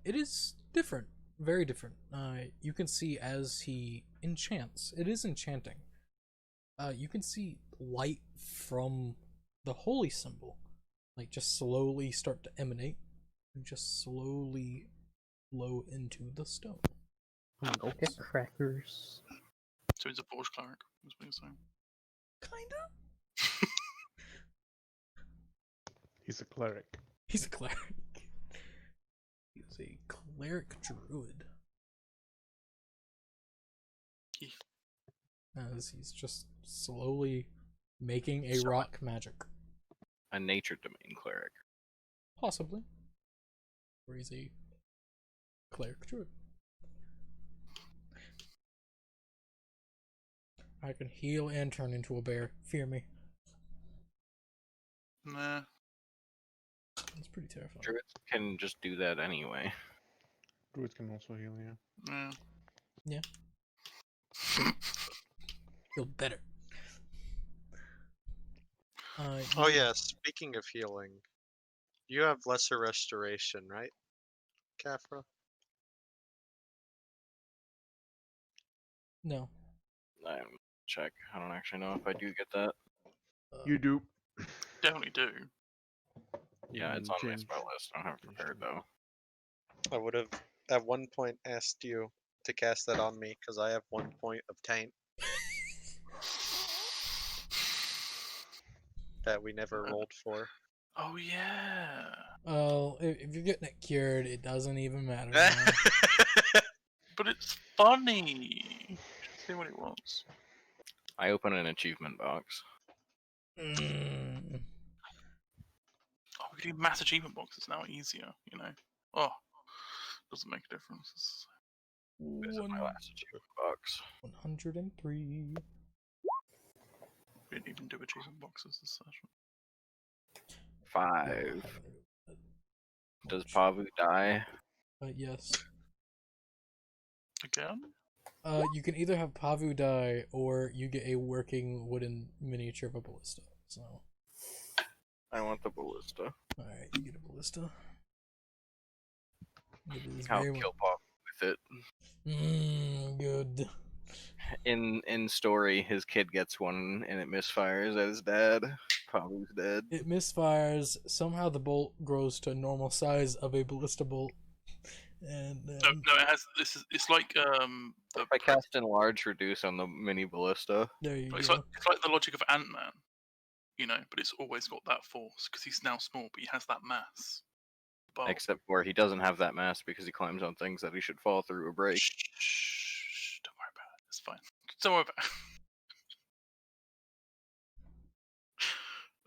It is different. Very different. You can see as he enchants. It is enchanting. You can see light from the holy symbol, like just slowly start to emanate, and just slowly flow into the stone. Go get crackers. So he's a forge cleric, is what you're saying. Kinda. He's a cleric. He's a cleric. He's a cleric druid. As he's just slowly making a rock magic. A nature domain cleric. Possibly. Or he's a cleric druid. I can heal and turn into a bear. Fear me. Nah. It's pretty terrifying. Druids can just do that anyway. Druids can also heal, yeah. Yeah. Feel better. Oh yeah, speaking of healing, you have lesser restoration, right, Kafra? No. Check. I don't actually know if I do get that. You do. Definitely do. Yeah, it's on my Change. spell list. I don't have it prepared though. I would have at one point asked you to cast that on me because I have 1 point of taint that we never rolled for. Oh yeah. Well, if you're getting it cured, it doesn't even matter. now. But it's funny. Just see what he wants. I open an achievement box. Mm. Oh, we can do mass achievement boxes now easier, you know. Oh, doesn't make a difference. This is my last achievement box. 103. We didn't even do achievement boxes this session. 5. Does Pavu die? Yes. Again? You can either have Pavu die or you get a working wooden miniature of a ballista. So, I want the ballista. alright, you get a ballista. It is I'll very kill Pavu with it. good. In story, his kid gets one and it misfires at his dad. Pavu's dead. It misfires. Somehow the bolt grows to a normal size of a ballista bolt. And then... No, it has. It's like the. If I cast enlarge reduce on the mini ballista, there you It's go. like the logic of Ant-Man, you know, but it's always got that force because he's now small, but he has that mass. But except where he doesn't have that mass because he climbs on things that he should fall through or break. shh, don't worry about it. It's fine. Don't worry about it.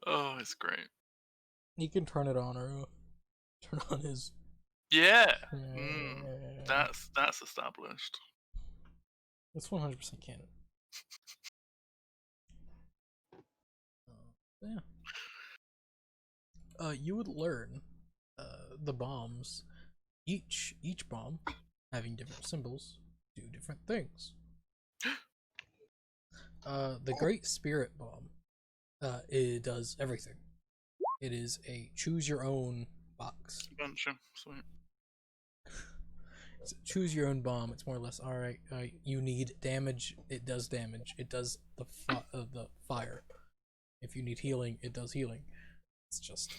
Oh, it's great. He can turn it on or turn on his. Yeah, that's established. It's 100% canon. Yeah. You would learn the bombs. Each bomb having different symbols do different things. The Great Spirit Bomb. It does everything. It is a choose your own box. Adventure, sweet. It's a choose your own bomb. It's more or less alright. You need damage. It does damage. It does the fire. If you need healing, it does healing. It's just,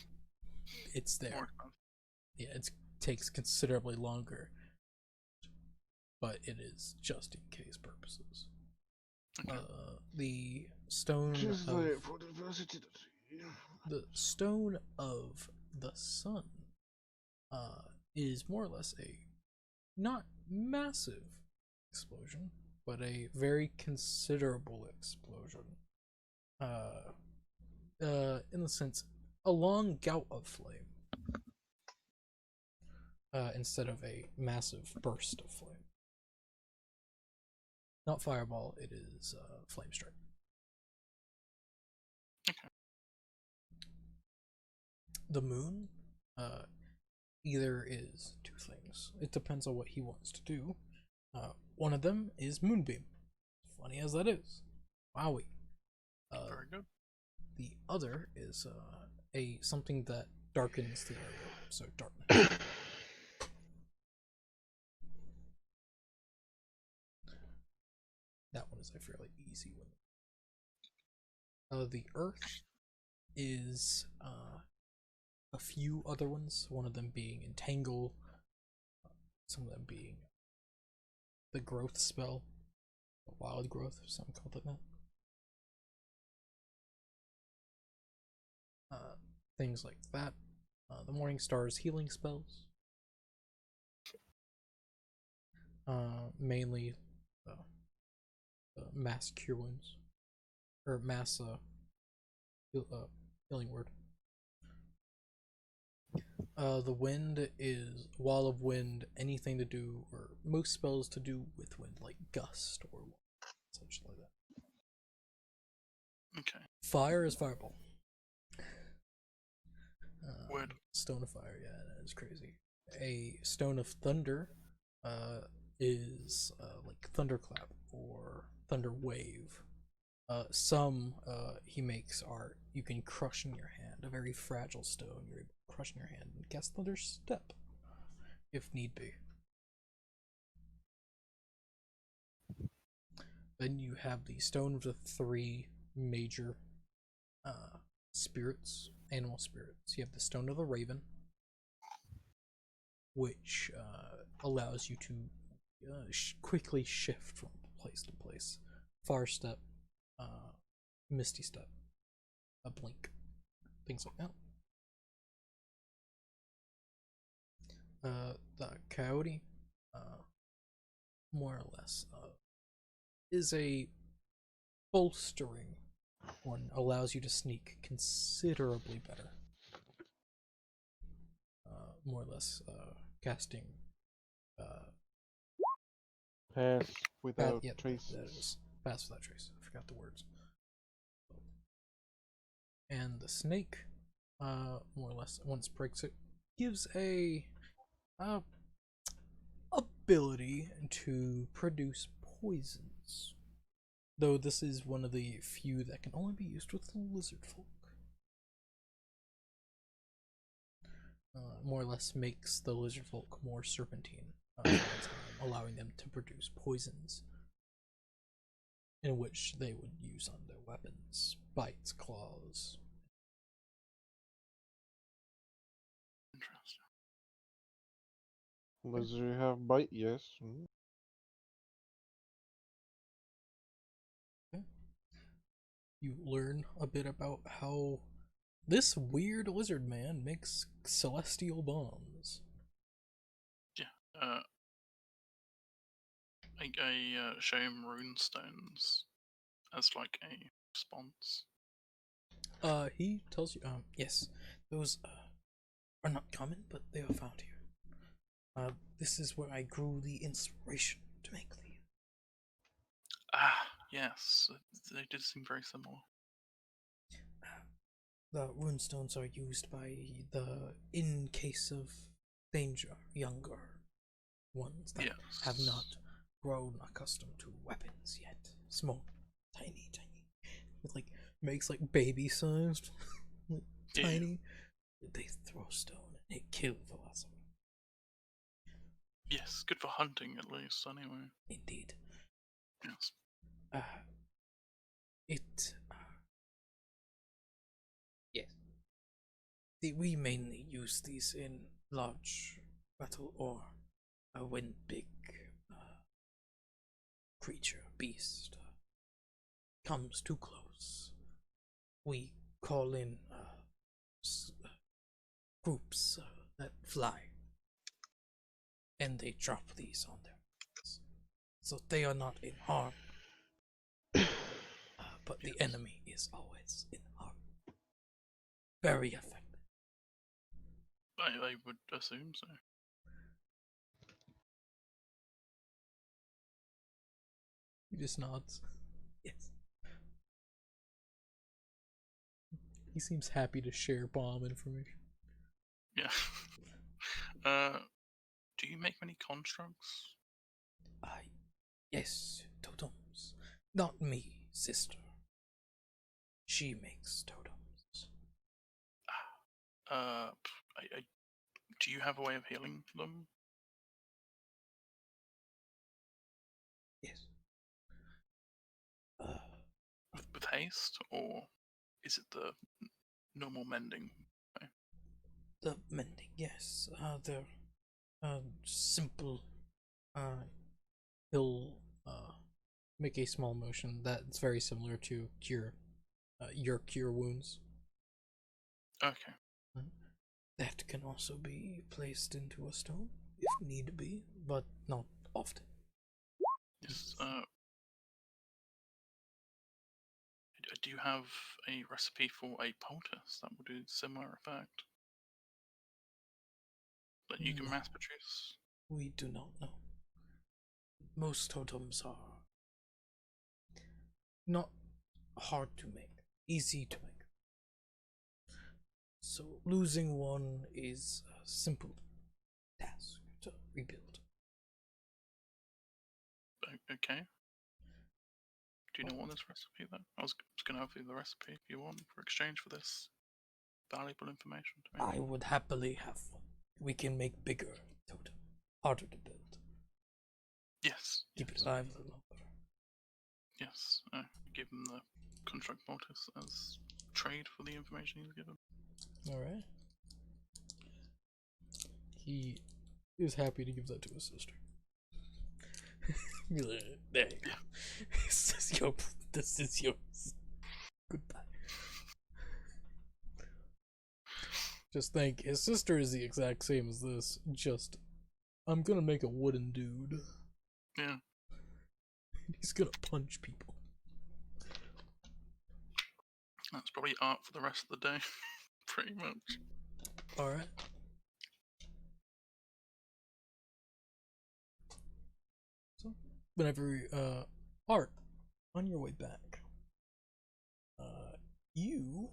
it's there. More expensive. Yeah, it takes considerably longer. but it is just in case purposes. Okay. The stone Just of there for the versatility. the stone of the sun is more or less a not massive explosion, but a very considerable explosion. In the sense, a long gout of flame, instead of a massive burst of flame. Not fireball, it is flame strike. Okay. The moon, either is two things. It depends on what he wants to do. One of them is moonbeam. Funny as that is, wowie. Very good. The other is a something that darkens the area. So darkness. That one is a fairly easy one. The earth is a few other ones. One of them being entangle. Some of them being the growth spell, wild growth, or something called like that. Things like that. The Morning Star's healing spells. Mainly mass cure wounds. Or mass healing word. The wind is wall of wind, anything to do, or most spells to do with wind, like gust or such like that. Okay. Fire is fireball. Word. Stone of fire, yeah, that is crazy. A stone of thunder is like thunderclap or thunder wave. Some he makes are you can crush in your hand, a very fragile stone. You're able to crush in your hand and cast thunder step if need be. Then you have the stone of the three major spirits, animal spirits. You have the stone of the raven, which allows you to quickly shift from place to place. Far step, misty step, a blink, things like that. The coyote, more or less, is a bolstering one, allows you to sneak considerably better. More or less, casting. Pass without That traces. is pass without trace. I forgot the words. And the snake, more or less, once breaks it, gives a ability to produce poisons. Though this is one of the few that can only be used with lizard folk. More or less makes the lizard folk more serpentine, allowing them to produce poisons in which they would use on their weapons, bites, claws. Interesting. Lizard have bite, yes. Mm. You learn a bit about how this weird lizard man makes celestial bombs. Yeah. I show him rune stones as like a response. He tells you, yes, those are not common, but they are found here. This is where I grew the inspiration to make them. Ah, yes, they did seem very similar. The runestones are used by in case of danger, younger ones that Yes. have not grown accustomed to weapons yet. Small, tiny, with like makes like baby sized, like, Yeah. tiny. They throw stone and it kills the last one. Yes, good for hunting at least. Anyway. Indeed. Yes. Yes. We mainly use these in large battle or when big creature, beast, comes too close, we call in groups that fly, and they drop these on their heads. So they are not in harm, but the enemy is always in harm. Very effective. I would assume so. He just nods. Yes. He seems happy to share bomb information. Yeah. Do you make many constructs? Yes, totems. Not me, sister. She makes totems. Do you have a way of healing them? Yes. With haste, or is it the normal mending way? The mending, yes. They're simple. He'll make a small motion that's very similar to cure, your cure wounds. Okay. That can also be placed into a stone if need be, but not often. Yes. Do you have a recipe for a poultice that would do similar effect that you can No. mass produce? We do not know. Most totems are not hard to make, easy to make. So losing one is a simple task to rebuild. Okay. Do you know what this recipe then? I was going to offer you the recipe if you want for exchange for this valuable information to me. I would happily have one. We can make bigger totem, harder to build. Yes. Keep yes. it alive a little longer. Yes. Give him the construct mortis as trade for the information he's given. Alright. He is happy to give that to his sister. There you go. This is yours. Goodbye. Just think, his sister is the exact same as this. Just, I'm gonna make a wooden dude. Yeah. He's gonna punch people. That's probably art for the rest of the day. Pretty much. Alright. So, whenever, Art, on your way back, you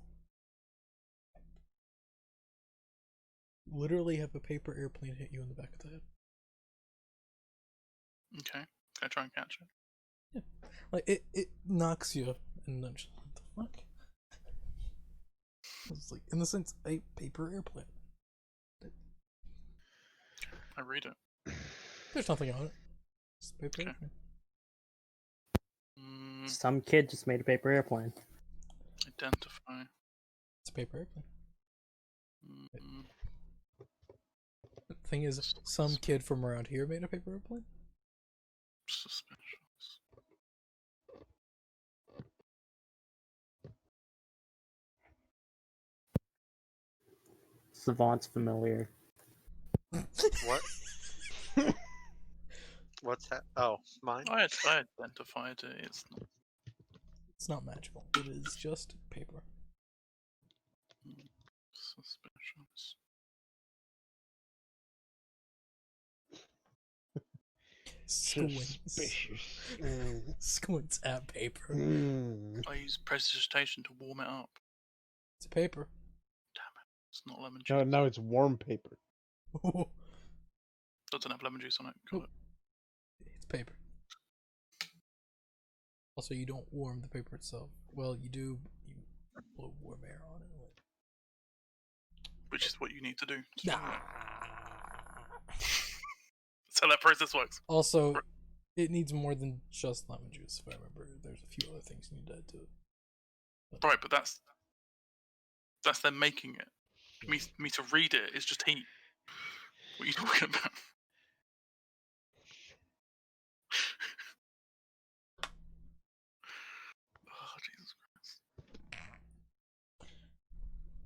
literally have a paper airplane hit you in the back of the head. Okay. Can I try and catch it? Yeah. Like, it knocks you, and then just, what the fuck? It's like, in the sense, a paper airplane. I read it. There's nothing on it. It's a paper Okay. airplane. Some kid just made a paper airplane. Identify. It's a paper airplane. Mm, The thing is, some kid from around here made a paper airplane. Suspicious. Savant's familiar. What? What's that? Oh, mine? I identified it. It's not. It's not magical. It is just paper. Suspicious. Squints. Suspicious. Squints at paper. I use prestidigitation to warm it up. It's paper. It's not lemon juice. No, now it's warm paper. Doesn't have lemon juice on it. Got it. It's paper. Also, you don't warm the paper itself. Well, you do. You blow warm air on it. Which is what you need to do. Nah. That's how that process works. Also, it needs more than just lemon juice. If I remember, there's a few other things you need to add to it. Right, but that's them making it. Me to read it is just heat. What are you talking about?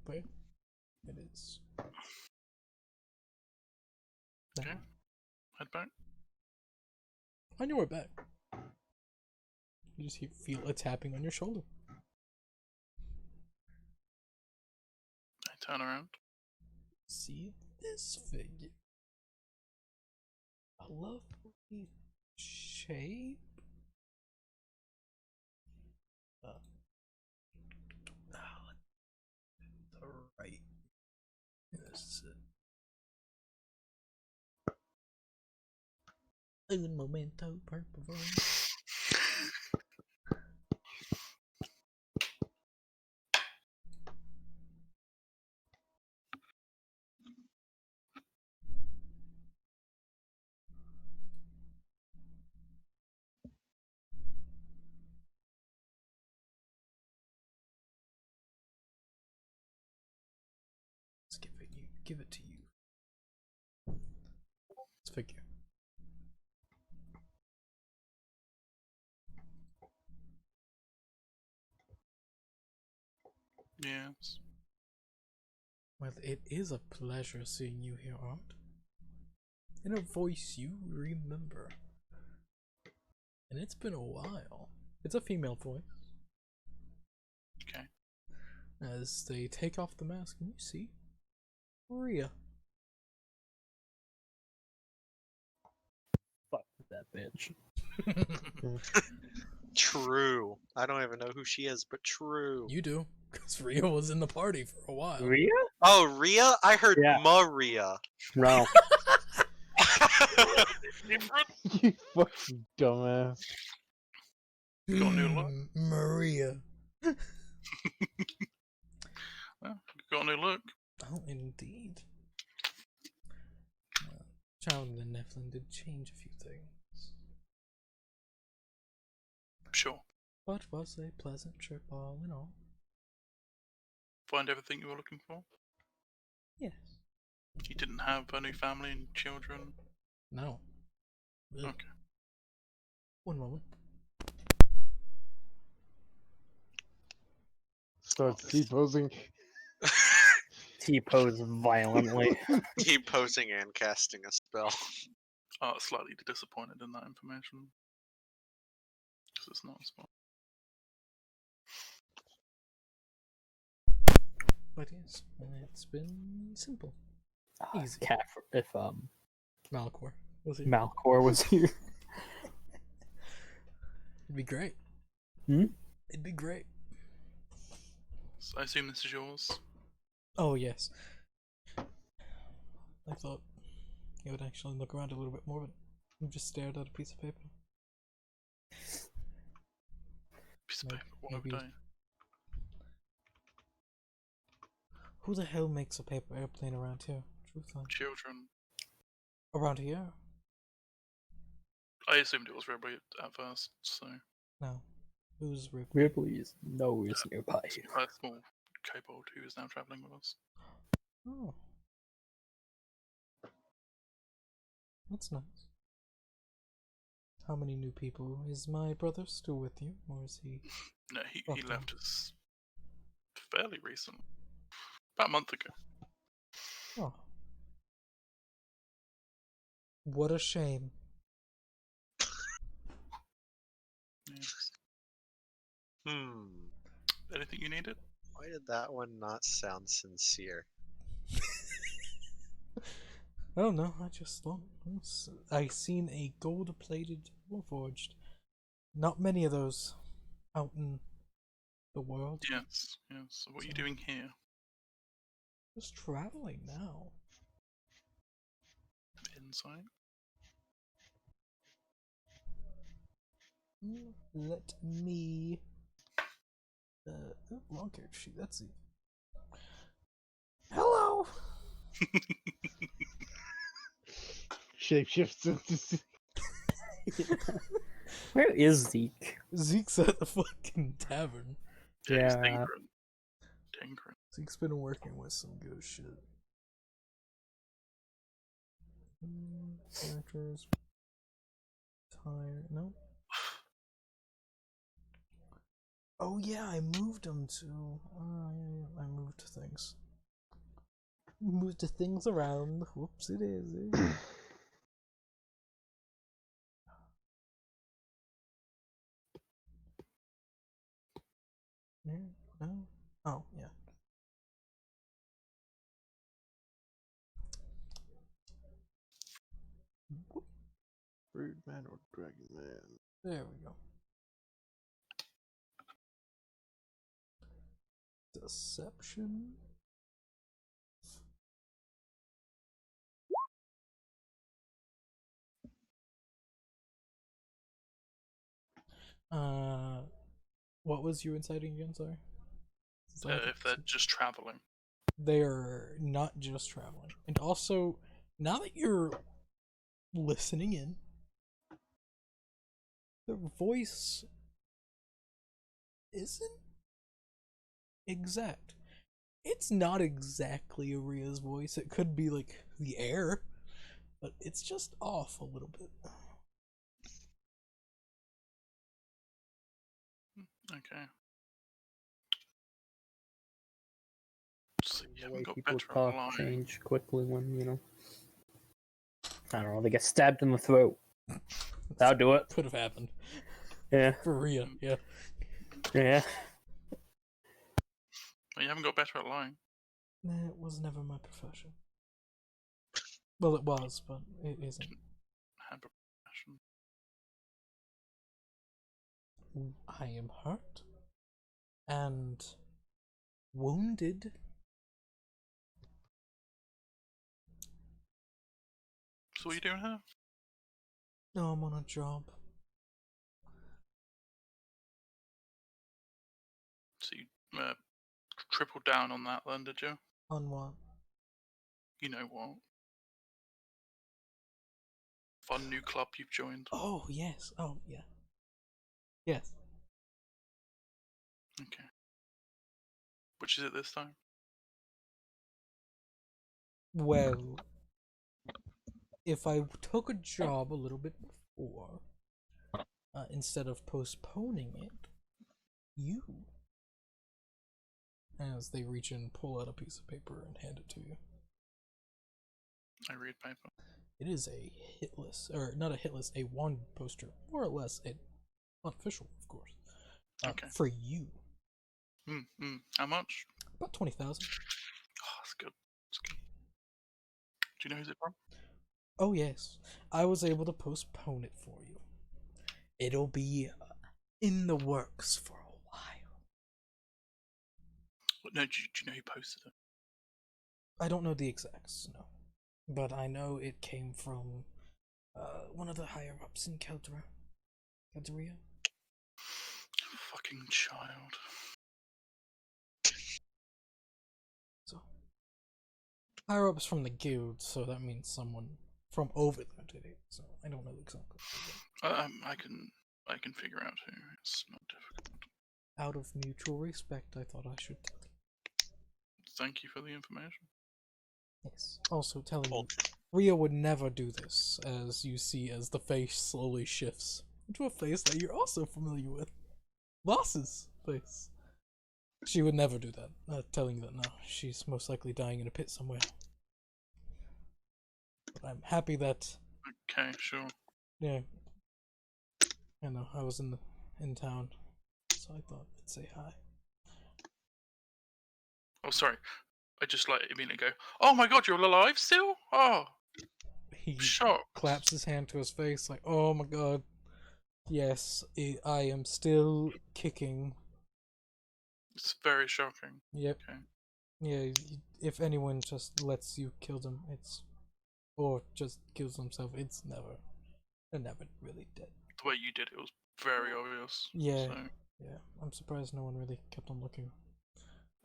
But it is. Okay. Now, Head back. on your way back, you just feel a tapping on your shoulder. I turn around. See this figure? A lovely shape. The right. Yes. Un momento, por favor. Let's give it to you. Let's figure. Yes. Well, it is a pleasure seeing you here, Art. In a voice you remember. And it's been a while. It's a female voice. Okay. As they take off the mask, and you see Maria. Fuck that bitch. True. I don't even know who she is, but true. You do, because Ria was in the party for a while. Rhea? Oh, Rhea? I heard Yeah. Maria. No. Different. You fucking dumbass. Got a new look. Maria. Well, got a new look. Oh, indeed. Child and Nephilim did change a few things. Sure. But was a pleasant trip all in all. Find everything you were looking for. Yes. You didn't have a new family and children. No. Ugh. Okay. One moment. Starts T-posing. T-pose violently. T-posing and casting a spell. Slightly disappointed in that information. Because it's not a spot. But yes, it's been simple. Easy. If Malcor was here. Malcor was here. It'd be great. Hmm? It'd be great. So I assume this is yours. Oh, yes. I thought you would actually look around a little bit more, but you just stared at a piece of paper. Piece of Maybe- paper. What have I maybe- done? Who the hell makes a paper airplane around here? Truthfully. Children. Around here? I assumed it was Ripley at first, so No. Who's Rip? Ripley's nowhere nearby here. a small kobold who is now travelling with us. Oh. That's nice. How many new people? Is my brother still with you, or is he? No, he Okay. left us fairly recent. About a month ago. Oh. What a shame. Yeah. Anything you needed? Why did that one not sound sincere? I don't know, I just thought. I seen a gold-plated warforged. Not many of those out in the world. Yes, yes. So what are you doing here? Just traveling now. Insight? Let me. Wrong character sheet. Let's see. Hello. Shapeshifts into Where is Zeke? Zeke's at the fucking tavern. He's Yeah. tinkering. Tinkering. Zeke's been working with some good shit. Characters. Tire. No. Oh yeah, I moved him to. I moved things. Move the things around. Whoops, it is. Yeah, no. Oh, yeah. Birdman or Dragon Man? There we go. Deception. What was you inciting again? Sorry. Since I haven't If they're seen- just traveling. They're not just traveling, and also now that you're listening in, their voice isn't exact. It's not exactly Aria's voice. It could be like the air, but it's just off a little bit. Okay. So you The haven't way got people better at talk lying. change quickly when, I don't know, they get stabbed in the throat. That'll do it. Could have happened Yeah, for Ria. Yeah. yeah. Well, you haven't got better at lying. Nah, it was never my profession. Well, it was, but it isn't. Have a profession. I am hurt and wounded. So what are you doing here? No, I'm on a job. So you tripled down on that then, did you? On what? You know what? Fun new club you've joined. Oh, yes. Oh, yeah. Yes. Okay. Which is it this time? Well, if I took a job a little bit before, instead of postponing it, you, as they reach in, pull out a piece of paper and hand it to you. I read paper. It is a hit list, or not a hit list, a wanted poster, more or less, unofficial, of course. Okay. For you, How much? about 20,000. Oh, that's good. That's good. Do you know who's it from? Oh yes, I was able to postpone it for you. It'll be in the works for a while. No, do you know who posted it? I don't know the exacts, no, but I know it came from one of the higher ups in Calderia. Fucking child. So higher ups from the guild, so that means someone from over there did it. So I don't know exactly. I can figure out who. It's not difficult. Out of mutual respect, I thought I should tell you. Thank you for the information. Yes. Also telling you, Ria would never do this, as you see as the face slowly shifts into a face that you're also familiar with. Voss's face. She would never do that. Telling you that now. She's most likely dying in a pit somewhere. But I'm happy that, Okay, sure. yeah. I know, I was in town, so I thought I'd say hi. Oh, sorry. I just immediately go, oh my god, you're alive still? Oh, He shocked. claps his hand to his face like, oh my god. Yes, I am still kicking. It's very shocking. Yep. Okay. Yeah, if anyone just lets you kill them, or just kills themselves, they're never really dead. The way you did it was very obvious. Yeah, So, yeah. I'm surprised no one really kept on looking.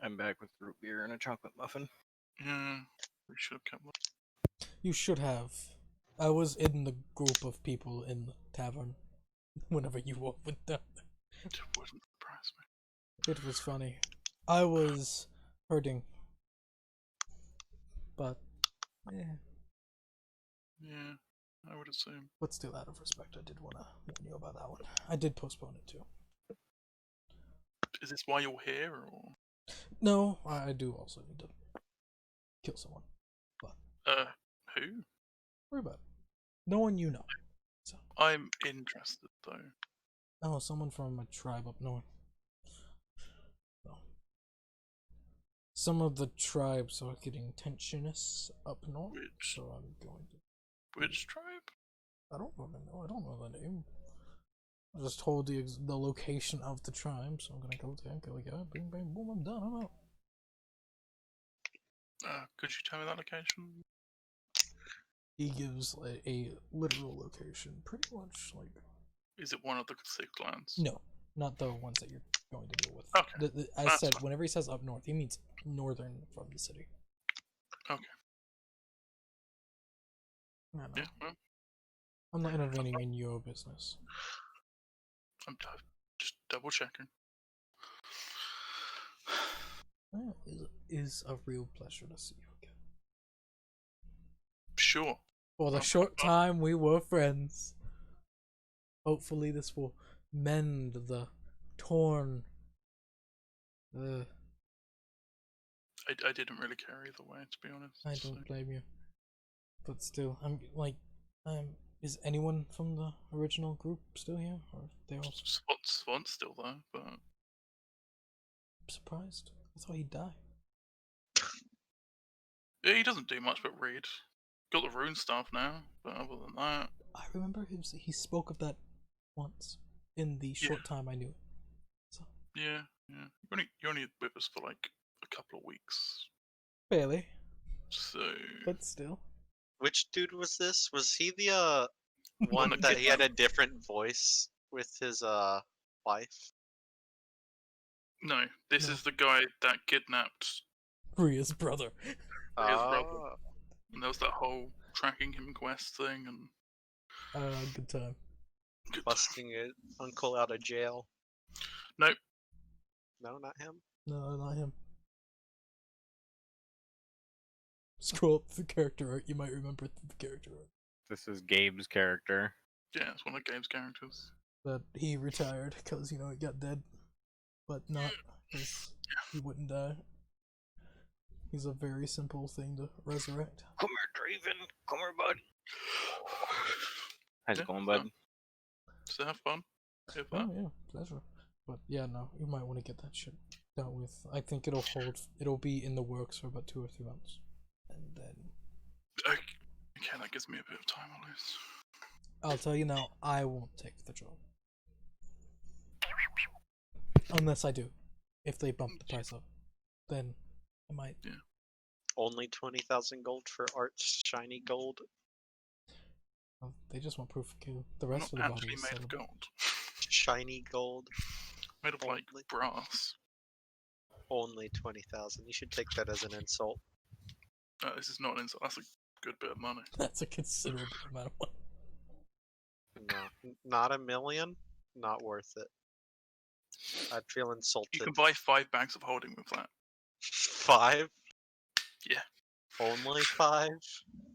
I'm back with root beer and a chocolate muffin. yeah, we should have kept looking. You should have. I was in the group of people in the tavern whenever you all went down there. It wouldn't surprise me. It was funny. I was hurting. But, yeah. Yeah, I would assume. But still, out of respect, I did want to warn you about that one. I did postpone it too. Is this why you're here, or? No, I do also need to kill someone. But Who? worry about it. No one you know. So, I'm interested though. oh, someone from a tribe up north. So, some of the tribes are getting tensionous up north, Which so I'm going to. which tribe? I don't really know. I don't know the name. I just told the location of the tribe, so I'm gonna go there, kill a guy, bing, bang, boom, I'm done. I'm out. Could you tell me that location? He gives a literal location, pretty much like. Is it one of the 6 clans? No, not the ones that you're going to deal with. Okay, As that's said, fine. whenever he says up north, he means northern from the city. Okay. No, Yeah. Well, I'm not intervening in your business. I'm just double checking. Well, it is a real pleasure to see you again. Sure. For the Okay, short but- time we were friends. Hopefully this will mend the torn. I didn't really care either way, to be honest. I don't blame you. But still, I'm like, is anyone from the original group still here? Or they all Swan's still there, but surprised? I thought he'd die. yeah, he doesn't do much but read. Got the rune stuff now, but other than that, I remember he spoke of that once in the short time I knew it. So yeah. You're only with us for like a couple of weeks, barely, so but still. Which dude was this? Was he the one that that he had a kidnapped. different voice with his wife? no. This No. is the guy that kidnapped Ria's brother. his brother, Ah, and there was that whole tracking him quest thing, and Good time. good time. busting his uncle out of jail. Nope. No, not him. No, not him. Scroll up the character art. You might remember the character art. This is Gabe's character. Yeah, it's one of the game's characters. That he retired because he got dead, but not because he wouldn't die. He's a very simple thing to resurrect. Come here, Draven. Come here, bud. How's Yeah, it going, bud? So have fun. If Oh that. yeah, pleasure. But yeah, no, you might want to get that shit dealt with. I think it'll be in the works for about 2 or 3 months, and then Okay, that gives me a bit of time at least. I'll tell you now, I won't take the job unless I do. If they bump the price up, then I might. Only 20,000 gold for Art's shiny gold. Well, they just want proof of kill. The I'm rest of not the body actually is made of sellable. gold. Shiny gold. Made of like Only. brass. Only 20,000. You should take that as an insult. This is not an insult. That's a good bit of money. That's a considerable amount of money. No, not a million. Not worth it. I'd feel insulted. You can buy 5 bags of holding with that. 5? Yeah. Only 5?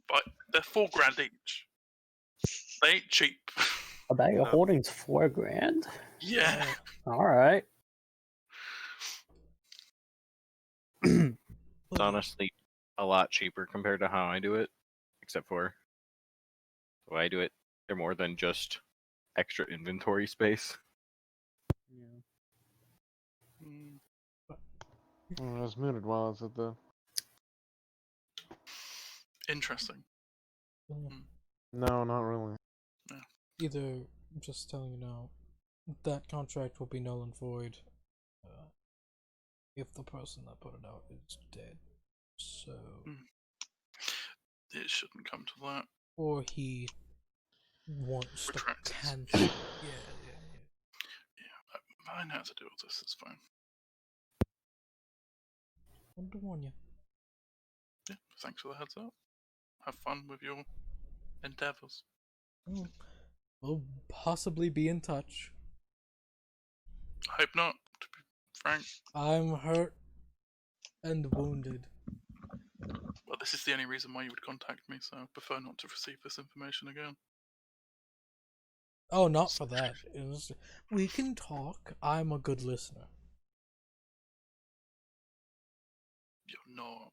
But they're $4,000 each. They ain't cheap. A bag of No. holding's $4,000. Yeah. All right. It's But honestly a lot cheaper compared to how I do it, except for the way I do it. They're more than just extra inventory space. Mm, I was muted while I was at the. Interesting. No, not really. either just telling you now, that contract will be null and void if the person that put it out is dead. So, It shouldn't come to that. or he wants to Retracts. cancel. Yeah. I know how to deal with this. It's fine. Want to warn you. Yeah. Thanks for the heads up. Have fun with your endeavors. Oh, we'll possibly be in touch. I hope not, to be frank. I'm hurt and wounded. Well, this is the only reason why you would contact me, so I prefer not to receive this information again. Oh, not for that. It was, we can talk. I'm a good listener. No.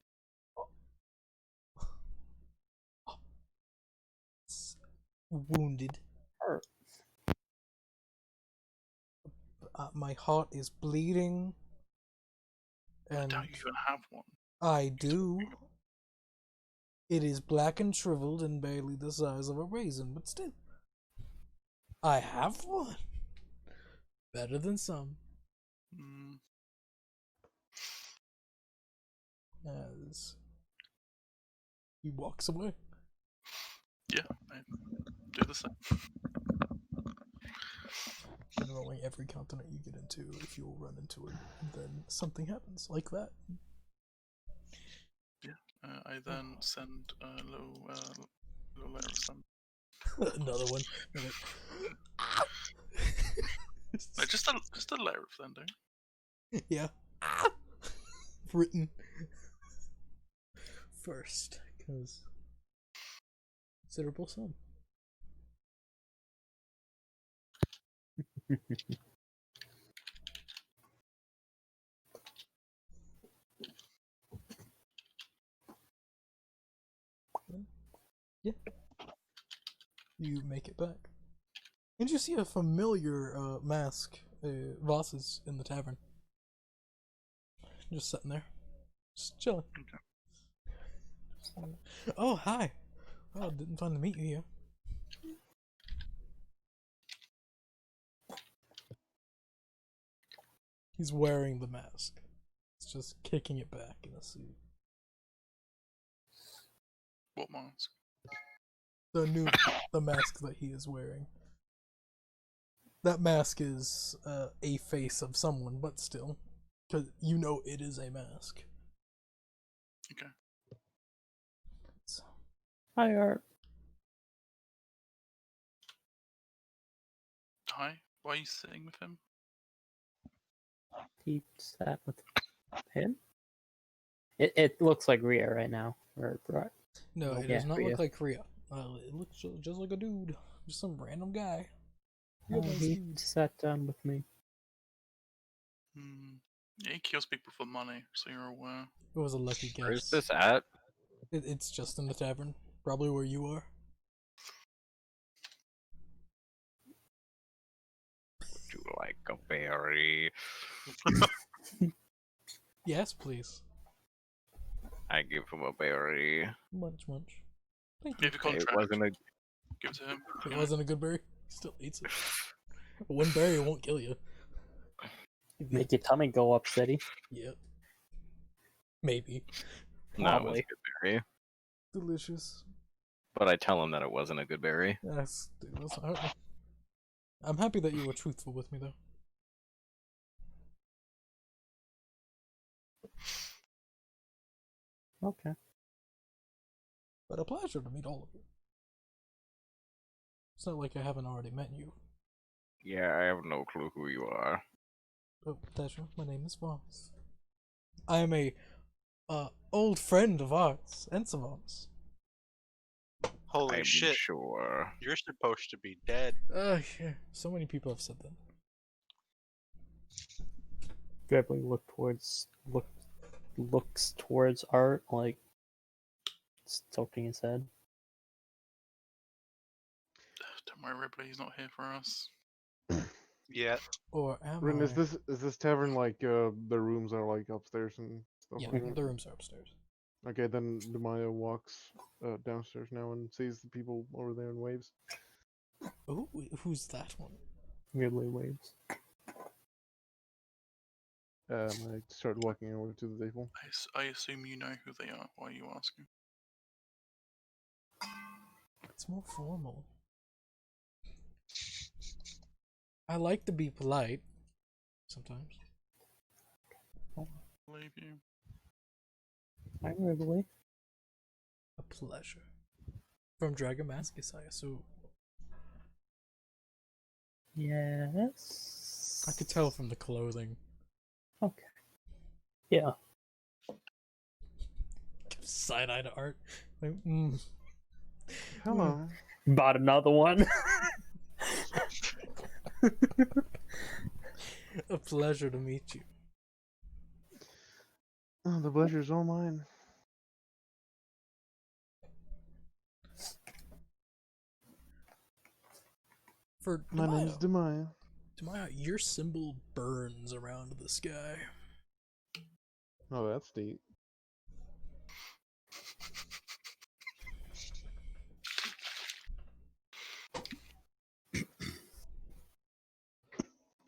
Wounded. Hurt. My heart is bleeding. I And doubt you even have one. I do. It is black and shriveled and barely the size of a raisin, but still. I have one. Better than some. Mm, As he walks away. yeah, I do the same. And rolling every continent you get into, if you'll run into it, and then something happens like that. I then send a little letter of some. Another one. No, just a letter of sending. Yeah. Written first, because considerable sum. Yeah. You make it back. And you see a familiar mask, Voss's, in the tavern. Just sitting there. Just chilling. Oh, hi. Oh, didn't find to meet you here. He's wearing the mask. It's just kicking it back in a suit. What mask? The mask that he is wearing. That mask is a face of someone, but still, because you know it is a mask. Okay. Hi, Art. Hi. Why are you sitting with him? He sat with him. It looks like Rhea right now. Or right. No, it Yeah, does not Rhea. look like Rhea. It looks just like a dude, just some random guy. Real nice He dude. sat down with me. Hmm. Yeah, he kills people for money, so you're aware. It was a lucky guess. Where's this at? It's just in the tavern, probably where you are. Would you like a berry? Yes, please. I give him a berry. Munch, munch. Thank you. Give a It contract. wasn't a. Give it to him. It wasn't a good berry. He still eats it. One berry won't kill you. Make your tummy go up, City. Yep. Maybe. No, it was a Probably. good berry. Delicious. But I tell him that it wasn't a good berry. Yes, dude, I'm happy that you were truthful with me, though. Okay. But a pleasure to meet all of you. It's not like I haven't already met you. Yeah, I have no clue who you are. Oh, pleasure. My name is Voss. I am a old friend of ours and Savant's. Holy I'm shit! sure. You're supposed to be dead. Yeah. So many people have said that. Dribbling looks towards Art, like tilting his head. Don't worry, Ripley. He's not here for us. Yeah. Or am Rin, I? is this tavern like the rooms are like upstairs and stuff Yeah, like that? the rooms are upstairs. Okay, then Demaya walks downstairs now and sees the people over there and waves. Oh, who's that one? Weirdly waves. I start walking over to the table. I assume you know who they are. Why are you asking? It's more formal. I like to be polite. Sometimes. Believe you. Hi, Wrigley. A pleasure. From Dragon Maskis, I assume. Yes. I could tell from the clothing. Okay. Yeah. Side eye to Art. Like, Hello. Bought another one. A pleasure to meet you. Oh, the pleasure's all mine. For My name's Demaya, Demaya. your symbol burns around the sky. Oh, that's deep.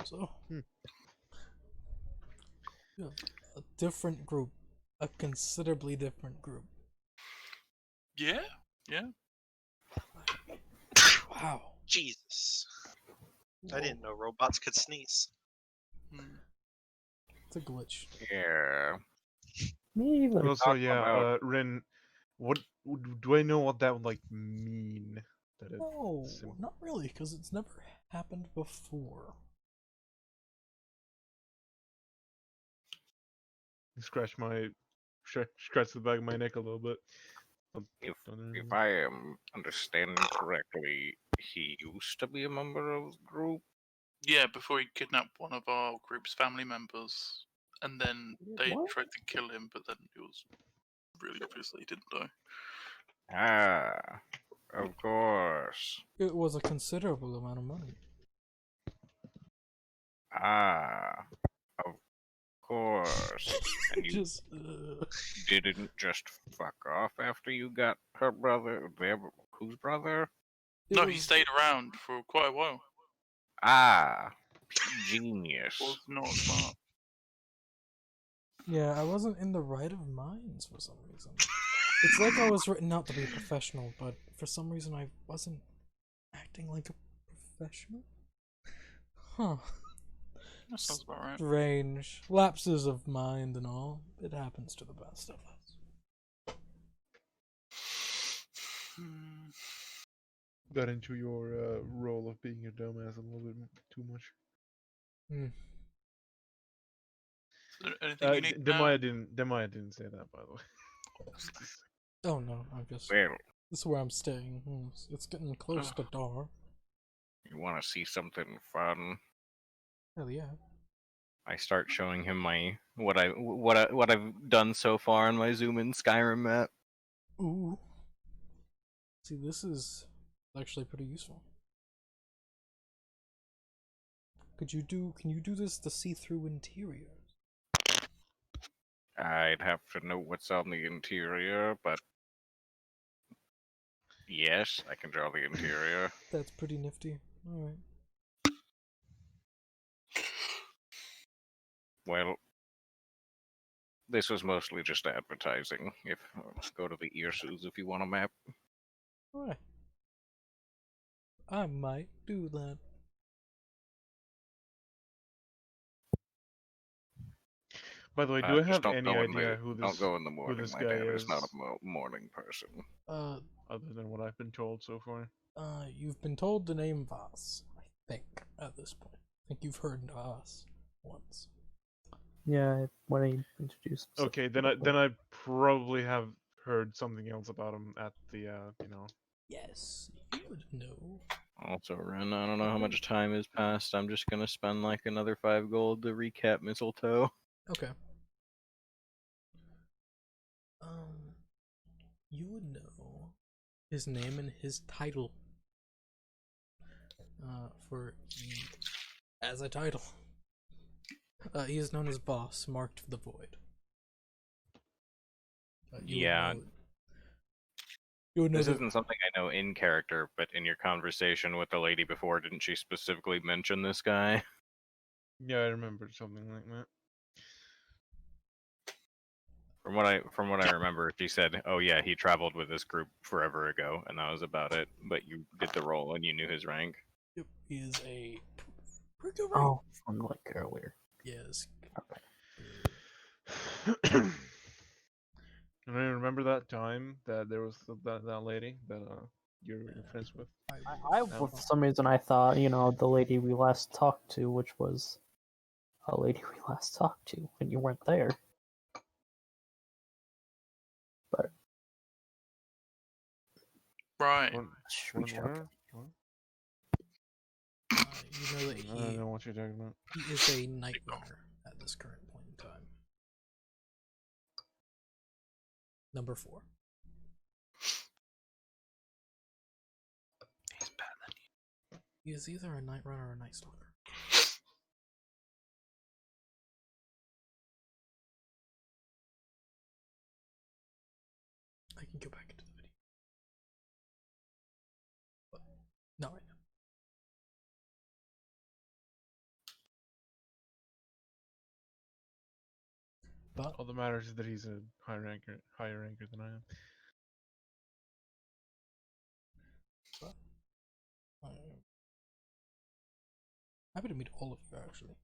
So, Hmm. yeah, a different group, a considerably different group. Yeah, yeah. Wow. Jesus. I Whoa, didn't know robots could sneeze. Hmm. it's a glitch. Yeah. Me either. Also, talk yeah, about- Ren, what do I know what that would like mean? That it No, sim- not really, because it's never happened before. scratch my scratch the back of my neck a little bit. If I am understanding correctly, he used to be a member of the group. Yeah, before he kidnapped one of our group's family members, and then they What? tried to kill him, but then it was really obviously he didn't die. Ah, of course. It was a considerable amount of money. Ah, of course. And you Just, didn't just fuck off after you got her brother. Whose brother? it No, he was- stayed around for quite a while. Ah, genius. Was not smart. Yeah, I wasn't in the right of minds for some reason. It's like I was written out to be professional, but for some reason I wasn't acting like a professional? Huh. That sounds about right. Strange. Lapses of mind and all. It happens to the best of us. Hmm. got into your role of being a dumbass a little bit too much. Hmm. Is there anything you need now? Demaya didn't say that, by the way. Oh no, I'm just. Well, This is where I'm staying. It's getting close to dark. you want to see something fun? Hell yeah. I start showing him my what I've done so far on my Zoom in Skyrim map. Ooh. See, this is actually pretty useful. Can you do this to see through interiors? I'd have to know what's on the interior, but yes, I can draw the interior. That's pretty nifty. Alright. Well, this was mostly just advertising. If go to the Earsus if you want a map. Alright. I might do that. By the way, do I Just have don't any go in idea the, who this Don't go in the morning. this My guy dad is not is? a morning person. Other than what I've been told so far? You've been told the name Voss, I think, at this point. I think you've heard Voss once. Yeah, when he introduced himself. Okay, then I probably have heard something else about him at the you know. Yes, you would know. Also, Ren, I don't know how much time has passed. I'm just gonna spend like another 5 gold to recap Mistletoe. Okay. You would know his name and his title. For he as a title. He is known as Boss, marked for the void. Yeah. You would know This that. isn't something I know in character, but in your conversation with the lady before, didn't she specifically mention this guy? Yeah, I remember something like that. From what I remember, she said, "Oh yeah, he traveled with this group forever ago, and that was about it." But you did the roll and you knew his rank. Yep, he is a pretty good Oh, from like earlier. Yes. And I remember that time that there was that lady that you're friends with. For some reason, I thought, the lady we last talked to, which was a lady we last talked to when you weren't there. But Right. You know that I don't know what you're talking about. he is a night runner at this current point in time. Number 4. He's better than you. He is either a Night Runner or a Night Stalker. I can go back into the video. But not right now. But All that matters is that he's a higher ranker than I am. I'm happy to meet all of you actually.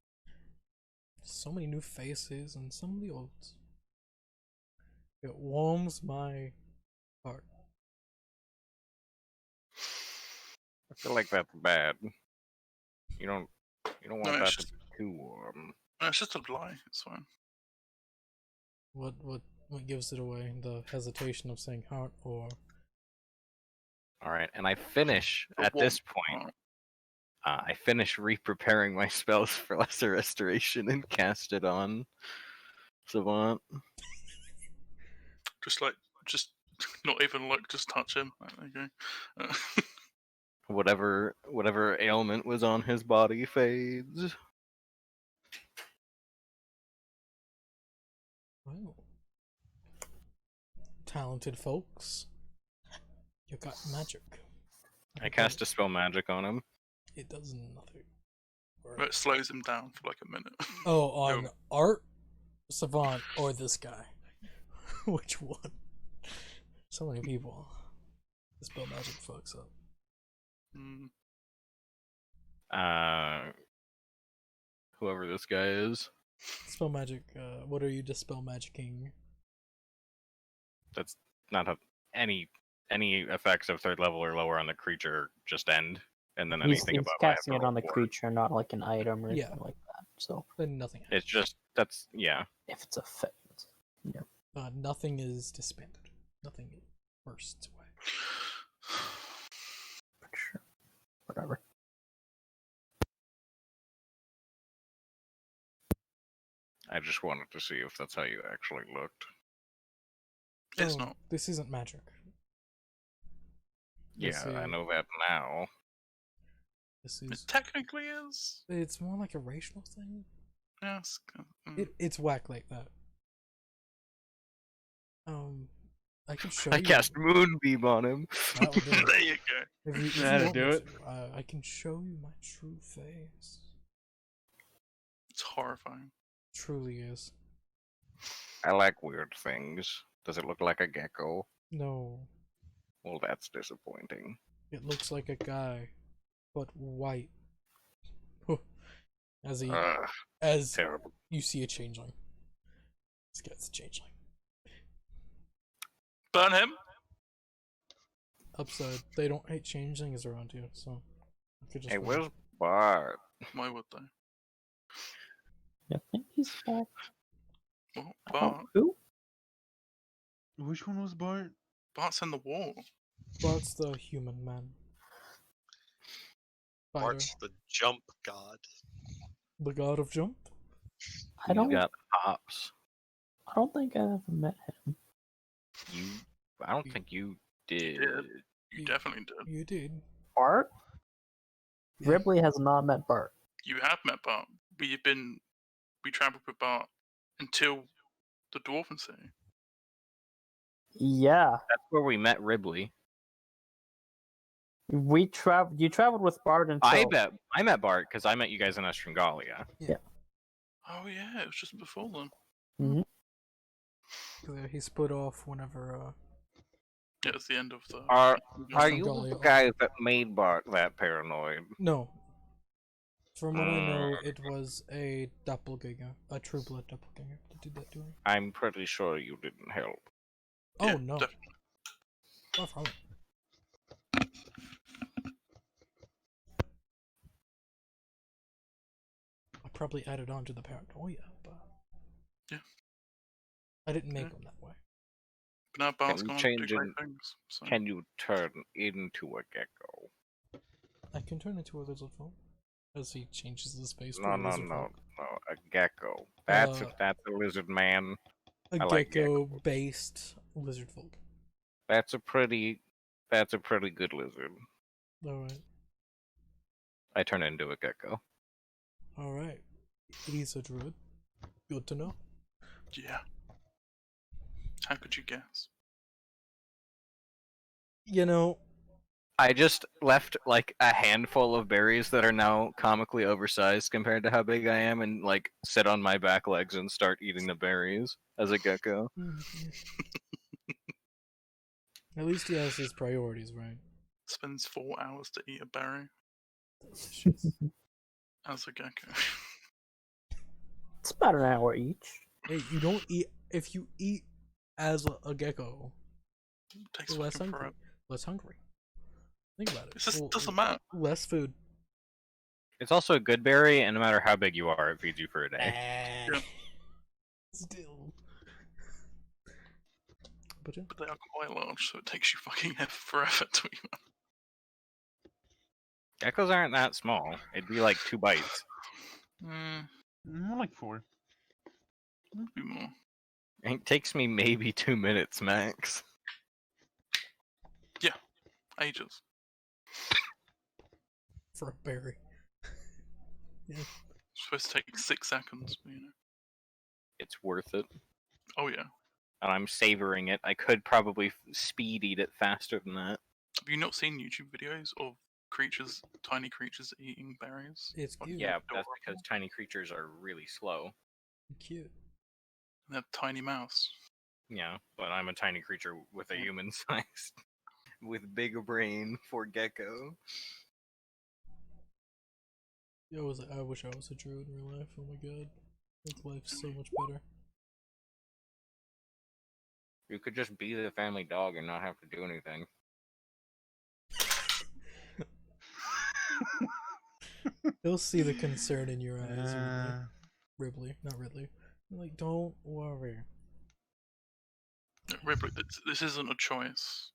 So many new faces and some of the olds. It warms my heart. I feel like that's bad. You don't want No, that it's to just, be too warm. no, it's just a lie. It's fine. What gives it away? The hesitation of saying heart or Alright, and I finish But at what- this point. I finish re-preparing my spells for Lesser Restoration and cast it on Savant. Just not even look, just touch him. There you go. Whatever ailment was on his body fades. well, talented folks. You got magic. I cast a spell magic on him. It does nothing. But it slows him down for like a minute. Oh, on Art, Savant, or this guy? Which one? So many people. The spell magic fucks up. Mm. Whoever this guy is. Spell magic. What are you dispel magicking? That's not any effects of 3rd level or lower on the creature just end, and then anything He's above I have casting to it roll on the for. creature, not like an item or Yeah. anything like that. So Then nothing. It's just yeah. if it's a fit, Nothing is disbanded. Nothing bursts away. sure, whatever. I just wanted to see if that's how you actually looked. It's Oh, not. This isn't magic. This Yeah, I is- know that now. This It is. technically is. It's more like a racial thing. Yes. It's whack like that. I can show I you. cast Moonbeam on him. That will do it. There you go. If you That'll want do me it. to, I can show you my true face. It's horrifying. Truly is. I like weird things. Does it look like a gecko? No, Well, that's disappointing. it looks like a guy, but white. As Terrible. you see a changeling. This guy's a changeling. Burn him. Upside, they don't hate changelings around here, so I could just. Hey, run. where's Bart? Why would they? I think he's back. Well, Oh, Bart. who? Which one was Bart? Bart's in the wall. Bart's the human man. Fighter, Bart's the jump god. the god of jump. I don't. He's got hops. I don't think I ever met him. I don't think you did. You You- definitely did. You did. Bart. Yeah. Ripley has not met Bart. You have met Bart. We travelled with Bart until the Dwarven City. Yeah, That's where we met Ribley. we traveled. You traveled with Bart until. I met Bart because I met you guys in Estrangalia. Oh yeah, it was just before then. Yeah, he split off whenever. Yeah, it's the end of the. Are Estrangalia. you the guys that made Bart that paranoid? No. From what I know, it was a doppelganger, a true blood doppelganger that did that to him. I'm pretty sure you didn't help. Oh Yeah, no, definitely. far from it. I probably added on to the paranoia, but Yeah. I didn't make Yeah. him that way. But now Bart's you gone on to do change great it? things. So. Can you turn into a gecko? I can turn into a lizard folk as he changes his face to No, a no, lizard no, folk. no, a gecko. That's Uh, that's a lizard man. A I like gecko-based lizard folk. That's a pretty good lizard. Alright. I turn into a gecko. Alright. He's a druid. Good to know. Yeah. How could you guess? You know, I just left like a handful of berries that are now comically oversized compared to how big I am, and like sit on my back legs and start eating the berries as a gecko. at least he has his priorities right. Spends 4 hours to eat a berry Delicious. as a gecko. It's about an hour each. Hey, you don't eat if you eat as a gecko. Takes Less fucking hungry. forever. Less hungry. Think about it. It just Well, doesn't matter. Less food. It's also a good berry, and no matter how big you are, it feeds you for a day. Yeah. Still. But yeah. But they are quite large, so it takes you fucking forever to eat one. Geckos aren't that small. It'd be like 2 bites. More like 4. Be more. It takes me maybe 2 minutes max. Ages. For a berry. Yeah. It's supposed to take 6 seconds, but, you know. It's worth it. Oh yeah. And I'm savoring it. I could probably speed eat it faster than that. Have you not seen YouTube videos of creatures, tiny creatures eating berries? It's Fucking cute. Yeah, but that's adorable. because tiny creatures are really slow. Cute. They have tiny mouths. Yeah, but I'm a tiny creature with a human size. With big brain for gecko. I wish I was a druid in real life. Oh my god. Make life so much better. You could just be the family dog and not have to do anything. They'll see the concern in your eyes, Uh, Ridley. Not Ridley. Like, don't worry. Ripley, this isn't a choice.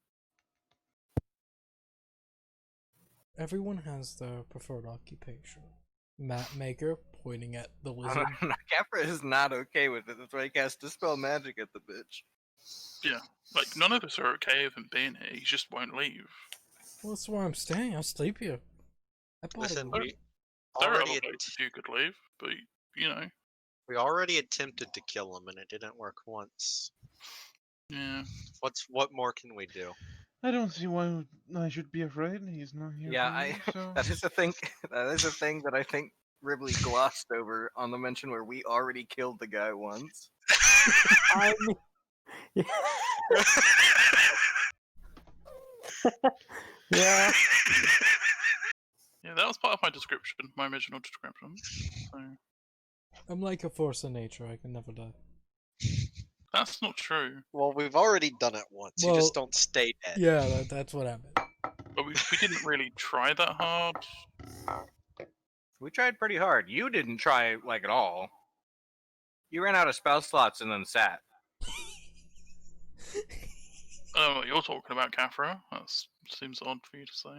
Everyone has their preferred occupation. Map maker, pointing at the lizard. Capra is not okay with it. That's why he casts Dispel Magic at the bitch. Yeah. Like, none of us are okay with him being here. He just won't leave. Well, that's where I'm staying. I'll sleep here. I bought Listen, a we There are already other places you could leave, but, you know, we already attempted to kill him and it didn't work once. yeah. What more can we do? I don't see why I should be afraid. He's not here. Yeah, for me, so... that is a thing. That is a thing that I think Ripley glossed over on the mention where we already killed the guy once. I mean, yeah. Yeah, that was part of my description, my original description. So, I'm like a force of nature. I can never die. that's not true. Well, we've already done it once. You Well, just don't stay dead. Yeah, that's what I meant. But we didn't really try that hard. We tried pretty hard. You didn't try like at all. You ran out of spell slots and then sat. I don't know what you're talking about, Caffra. That seems odd for you to say.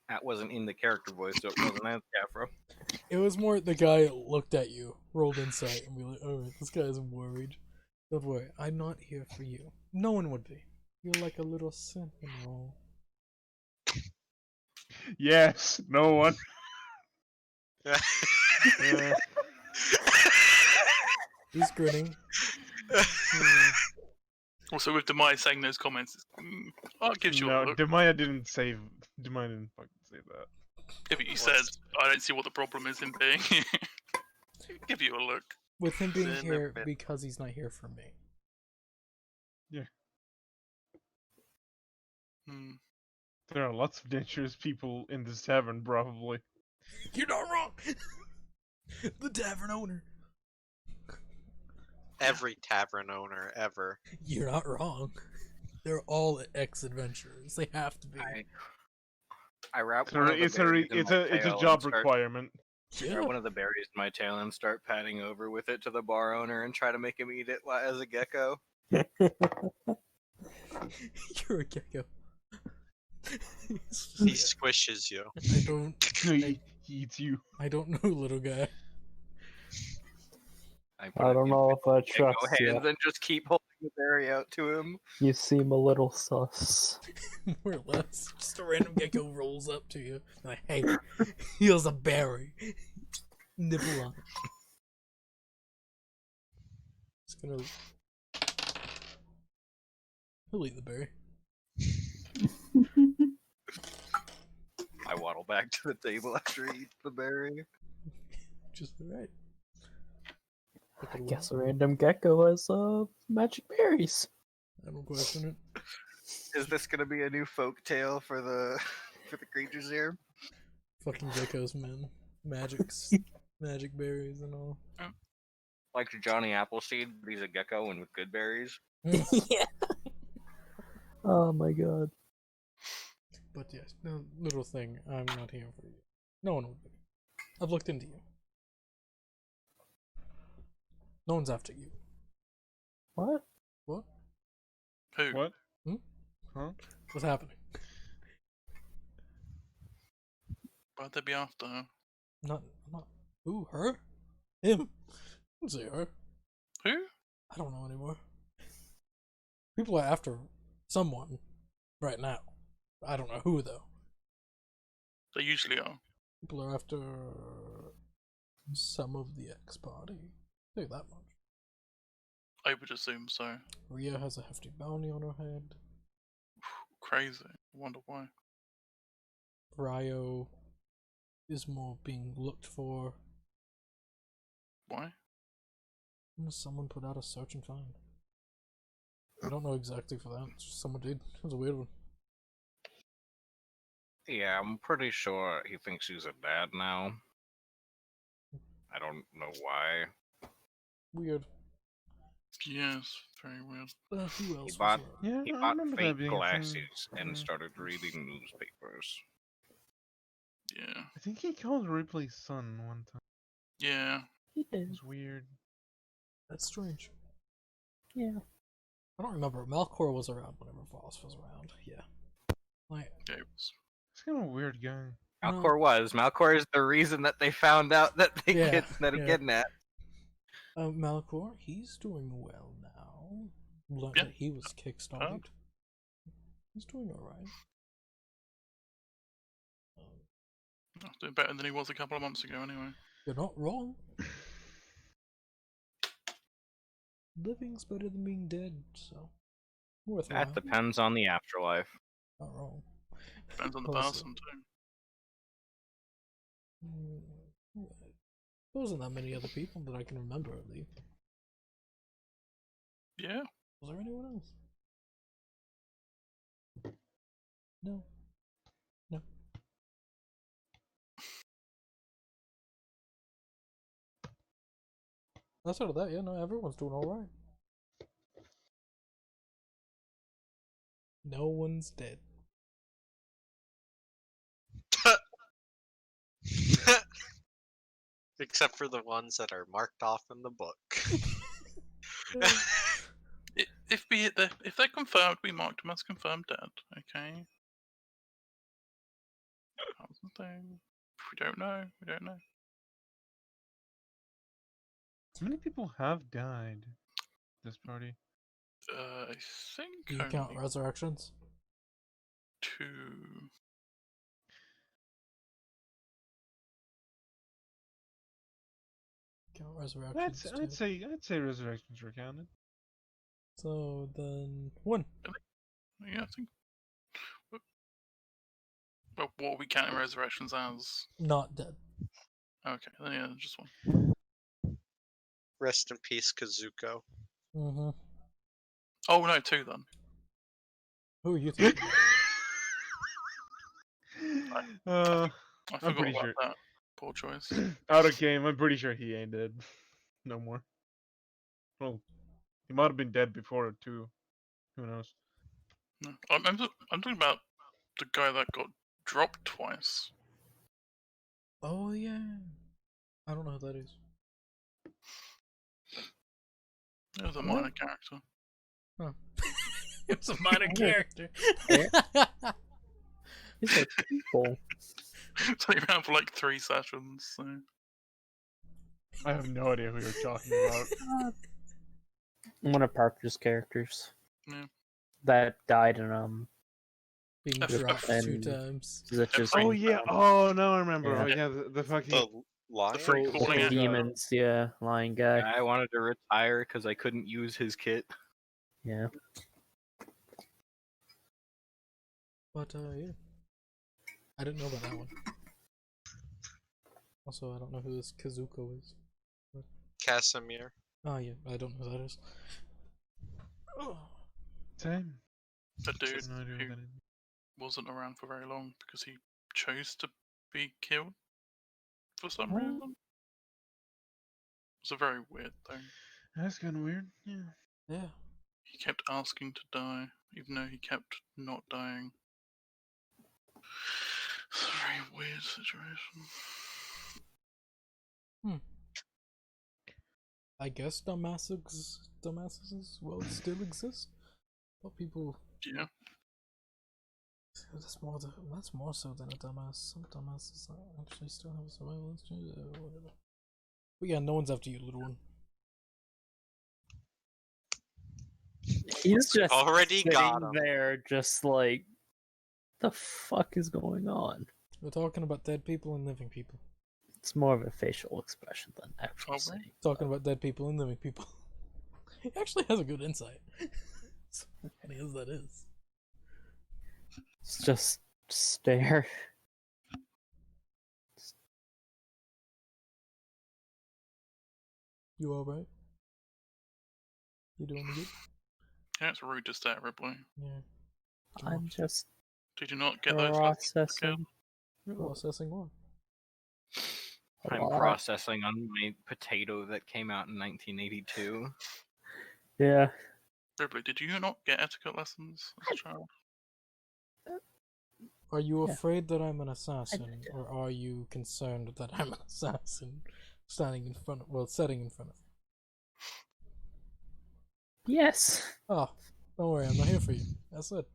That wasn't in the character voice, so it wasn't as Capra. It was more the guy looked at you, rolled insight, and be like, "Alright, this guy's worried. Don't worry, I'm not here for you. No one would be. You're like a little sentinel." Yes, no one. He's grinning. Also, with Demai saying those comments, it gives you a No, look. Demaya didn't save. Demaya didn't fucking say that. If he says, I don't see what the problem is in being here. Give you a look. With him being Then here they're- because he's not here for me. Hmm. There are lots of dangerous people in this tavern, probably. You're not wrong! The tavern owner. Every tavern owner ever. You're not wrong. They're all ex-adventurers. They have to be. I wrap It's one a, of the it's a, berries in it's my a, it's tail a and job start- requirement. Yeah. Grab one of the berries in my tail and start patting over with it to the bar owner and try to make him eat it as a gecko. You're a gecko. He squishes you. I don't. He eats you. I don't know, little guy. I don't know if I Go trust you. hands and just keep holding the berry out to him. You seem a little sus. More or less. Just a random gecko rolls up to you. Like, hey, here's a berry. Nibble on it. It's gonna. He'll eat the berry. I waddle back to the table after he eats the berry. Just right. I guess a random gecko has magic berries. I don't question it. Is this gonna be a new folk tale for the creatures here? Fucking geckos, man. Magic berries and all. Like Johnny Appleseed, but he's a gecko and with good berries. Yeah. Oh my god. But yes, no little thing. I'm not here for you. No one would be. I've looked into you. No one's after you. What? What? Who? What? Hmm? Huh? What's happening? Why'd they be after her? Not. Who? Her? Him? I didn't say her. Who? I don't know anymore. People are after someone right now. I don't know who though. They usually are. People are after some of the X party. Say that much. I would assume so. Rhea has a hefty bounty on her head. Crazy. I wonder why. Ryo is more being looked for. Why? Someone put out a search and find. I don't know exactly for that. It's just someone did. It was a weird one. Yeah, I'm pretty sure he thinks he's a dad now. I don't know why. Weird. Yes, very weird. Who else? bought- was Yeah, He I bought remember that fake being a thing. glasses and Yeah. started reading newspapers. Yeah. I think he called Ripley's son one time. Yeah. He It did. was weird. That's strange. Yeah. I don't remember. Malcor was around whenever Voss was around. Yeah. Like, Yeah, it was. He's kind of a weird guy. Malcor was. Malcor is the reason that they found out that they Yeah, that yeah. kidnapped. Malcor, he's doing well now. Learned Yeah. that he was kickstarted. He's doing alright. Doing better than he was a couple of months ago, anyway. You're not wrong. Living's better than being dead, so worthwhile. That depends on the afterlife. Not wrong. Depends on the Also- person, too. There wasn't that many other people that I can remember at least. Yeah. Was there anyone else? No. No. Outside of that, yeah, no, everyone's doing alright. No one's dead. Except for the ones that are marked off in the book. If they're confirmed, we marked them as confirmed dead. Okay. How's the thing? We don't know. We don't know. How many people have died this party? I think Do you count only resurrections? 2. Count I'd, resurrections. I'd too. say resurrections were counted. So then 1. Yeah, I think. Well, what are we counting resurrections as? Not dead. Okay, then yeah, just 1. Rest in peace, Kazuko. Mm-hmm. Oh no, 2 then. Who are you thinking? uh, I forgot pretty about sure. that. Poor choice. out of game, I'm pretty sure he ain't dead. No more. Well, he might have been dead before too. Who knows? No. I'm talking about the guy that got dropped twice. Oh yeah. I don't know who that is. It was a What? minor character. Huh. It was a minor character. These are people. It's only around for like 3 sessions. So. I have no idea who you're talking about. One of Parker's characters. Yeah. That died in Being F- dropped F- 2 and- times. That's just Oh yeah. Oh no, I remember. Yeah. Oh yeah, the fucking. The lion. free soul- falling soul out. god. demons, yeah, lion guy. I wanted to retire because I couldn't use his kit. Yeah. But yeah, I didn't know about that one. Also, I don't know who this Kazuko is. Casimir. Oh yeah, I don't know who that is. Oh. Same. The dude No idea who what that is. wasn't around for very long because he chose to be killed for some What? reason. It's a very weird thing. That's kind of weird. Yeah. Yeah. He kept asking to die, even though he kept not dying. It's a very weird situation. I guess dumbasses will still exist. But people, Yeah, that's more so than a dumbass. Some dumbasses actually still have a survival instinct. Whatever. But yeah, no one's after you, little one. He's just Already sitting got him. there, just like, the fuck is going on? We're talking about dead people and living people. It's more of a facial expression than actual Oh, saying. Talking about dead people and living people. He actually has a good insight. So funny as that is. It's just stare. You alright? You doing good? yeah, it's rude to stare, Ripley. Yeah. I'm just Did you not get those lessons? processing. Processing what? a I'm lot. processing on my potato that came out in 1982. Yeah. Ripley, did you not get etiquette lessons as a child? Are you Yeah. afraid that I'm an assassin, did. or are you concerned that I'm an assassin standing in front of, setting in front of you? Yes. Oh, don't worry, I'm not here for you. That's it.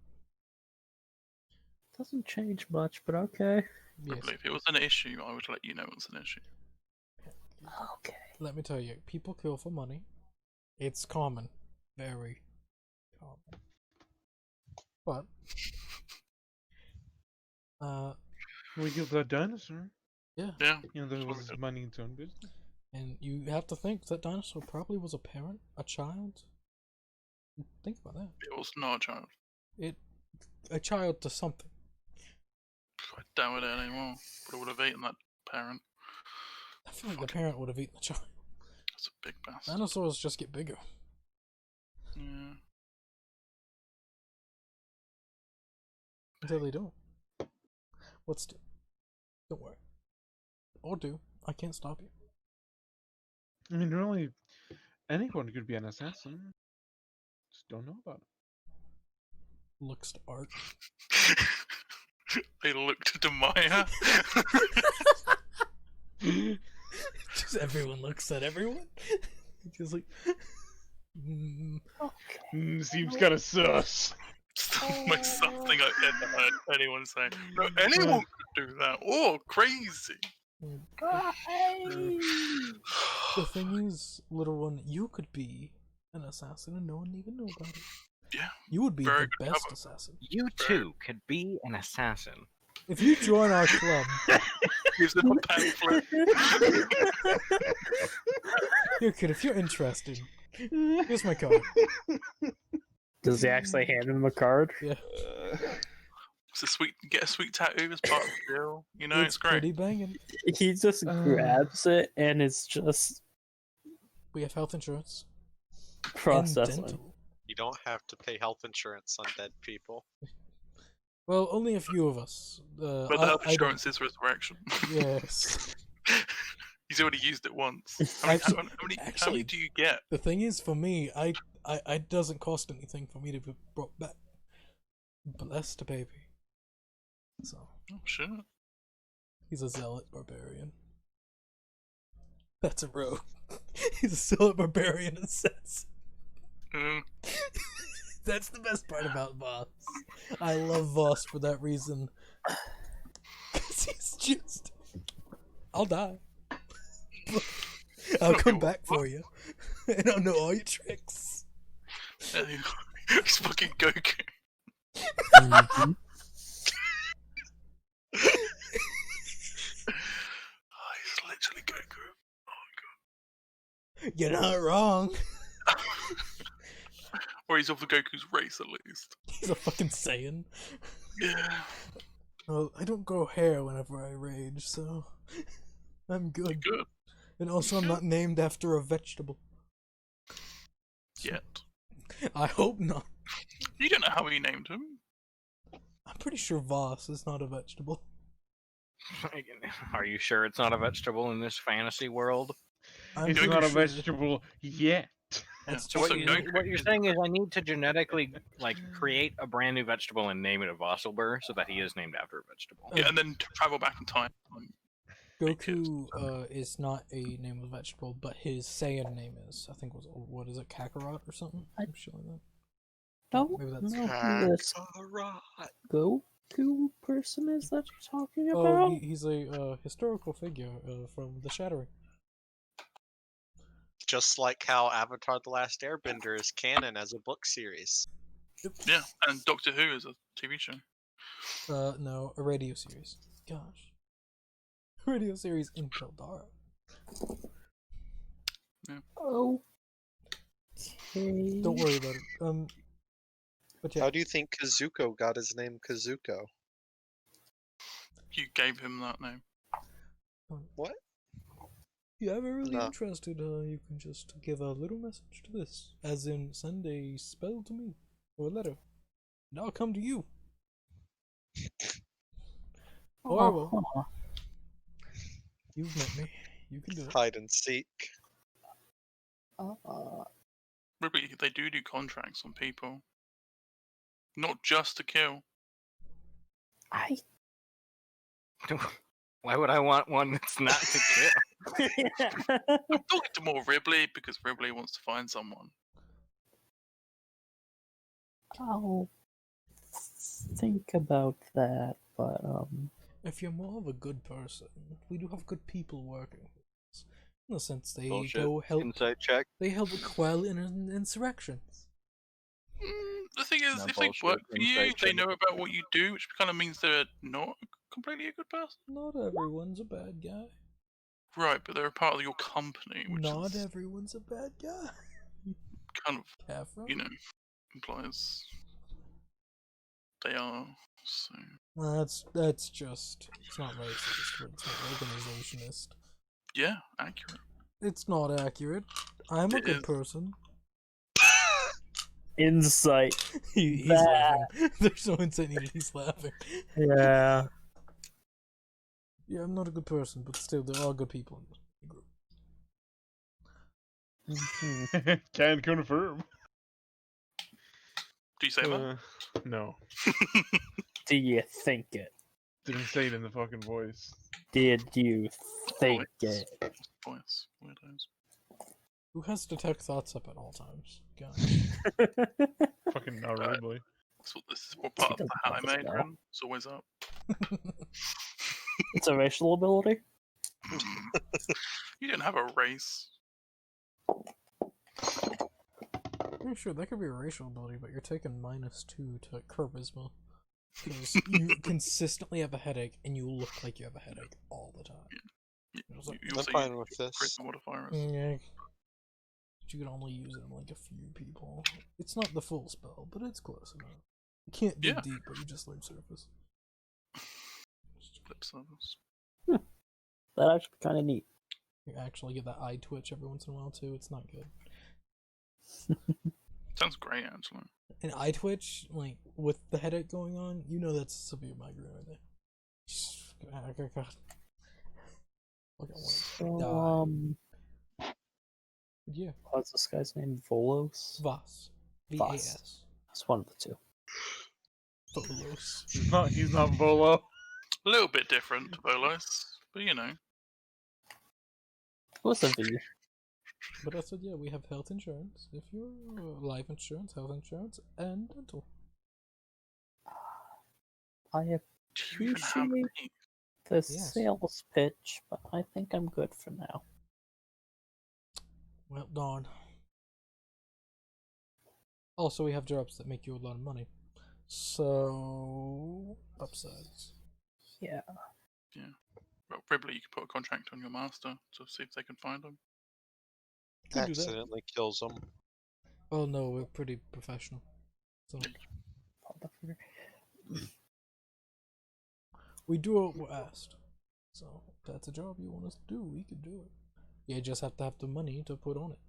Doesn't change much, but okay. Yes. Ripley, if it was an issue, I would let you know it was an issue. Okay. Let me tell you, people kill for money. It's common. Very common. But, We killed that dinosaur. yeah. Yeah, You know, that That's what was we did. money its own business. And you have to think that dinosaur probably was a parent, a child. Think about that. it was not a child. A child to something. I doubt it anymore. But I would have eaten that parent. I feel like the parent would have eaten the child. That's a big bastard. Dinosaurs just get bigger. Yeah. Until they don't. What's do? Don't worry. Or do. I can't stop you. I mean, really, anyone could be an assassin. Just don't know about Looks to art. I looked to Maya. it. Just everyone looks at everyone. Just like. Seems kind of sus. It's the most something I've ever heard anyone say. No, anyone could do that. Oh, crazy. The thing is, little one, you could be an assassin and no one even know about it. Yeah. You would be Very the good best cover. assassin. You too could be an assassin. If you join our club, Gives them a pamphlet. here kid, if you're interested, here's my card. Does he actually hand him a card? Yeah. It's a sweet, get a sweet tattoo as part of the deal. You know, it's great. Pretty banging. He just grabs it and it's just We have health insurance. And processing. dental. You don't have to pay health insurance on dead people. Well, only a few of us. But the health insurance is resurrection. Yes. He's already used it once. Actually- How many actually- do you get? The thing is, for me, I it doesn't cost anything for me to be brought back. Bless the baby. So Oh shit. he's a zealot barbarian. That's a rogue. He's a zealot barbarian assassin. Mm. That's the best part about Voss. I love Voss for that reason. Cause he's just, I'll die. I'll come Your back what? for you, and I'll know all your tricks. He's fucking Goku. Mhm. Oh, he's literally Goku. You're not wrong. Or he's of the Goku's race at least. He's a fucking Saiyan. Yeah. Well, I don't grow hair whenever I rage, so I'm good. Good. And also, I'm not named after a vegetable. Yet. I hope not. You don't know how he named him. I'm pretty sure Voss is not a vegetable. Are you sure it's not a vegetable in this fantasy world? I'm It's pretty not a sure. vegetable yet. Yeah. So what, Also, you, Goku what you're is saying is I need to genetically create a brand new vegetable and name it a Vosselbur so that he is named after a vegetable. Yeah, and then travel back in time. Goku is not a name of a vegetable, but his Saiyan name is. I think was what is it, Kakarot or something? I'm sure that. Don't Maybe that's- know who this Kakarot. Goku person is that you're talking Oh, about. he's a historical figure from the Shattering. Just like how Avatar: The Last Airbender is canon as a book series. Yeah, and Doctor Who is a TV show. No, a radio series. Gosh, radio series in Kildara. Oh. Okay. Don't worry about it. But yeah, How do you think Kazuko got his name Kazuko? You gave him that name. What? if you're ever really No. interested, you can just give a little message to this, as in send a spell to me or a letter, and I'll come to you. Or well, Aw. you've met me. You can do it. Hide and seek. Really, they do contracts on people. Not just to kill. I. Why would I want one that's not to kill? I'm talking to more Ripley because Ripley wants to find someone. I'll think about that, but If you're more of a good person, we do have good people working with us. In the sense they Bullshit. go help. Insight check. They help quell insurrections. The thing is, No if they bullshit, work for you, insight they check. know about what you do, which kind of means they're not completely a good person. Not everyone's a bad guy. Right, but they're a part of your company, which Not is everyone's a bad guy. kind of, Catherine? you know, implies they are. So That's just. It's not racist, but it's not organizationist. yeah, accurate. It's not accurate. I'm a It good is. person. insight. He's That- laughing. There's no insight needed. He's laughing. Yeah. Yeah, I'm not a good person, but still, there are good people in the group. Mhm. Can confirm. Do you say that? No, Do you think it? didn't say it in the fucking voice. Did you think Voice. it? Voice. Weirdos. Who has detect thoughts up at all times? God. Fucking not Right. Ridley. This is what part of the doesn't hat I have a made, spell. Ren. It's always up. It's a racial ability. You don't have a race. Yeah, sure, that could be a racial ability, but you're taking -2 to charisma. Because you consistently have a headache, and you look like you have a headache all the time. You, I was like, you I'm also fine use with this. charisma modifier. as- Yeah. But you can only use it on like a few people. It's not the full spell, but it's close enough. You can't dig Yeah. deep, but you just learn surface. Lip service. That actually kind of neat. You actually get that eye twitch every once in a while too. It's not good. Sounds great, actually. An eye twitch, like with the headache going on, you know that's severe migraine right there. God. Look, I want to die. But yeah, What's this guy's name? Volos? Voss. Voss. V-A-S. That's one of the two. Volos. He's not Volo. A little bit different to Bolos, but you know. What's a V? But I said, yeah, we have health insurance. If you're life insurance, health insurance, and dental. I Do you even have appreciate any? the Yes. sales pitch, but I think I'm good for now. Well, darn. Also, we have jobs that make you a lot of money. So, upsides. Yeah. Well, probably you could put a contract on your master to see if they can find them. Could do that. Accidentally kills them. Oh no, we're pretty professional. So, we do what we're asked. So, if that's a job you want us to do, we could do it. You just have to have the money to put on it.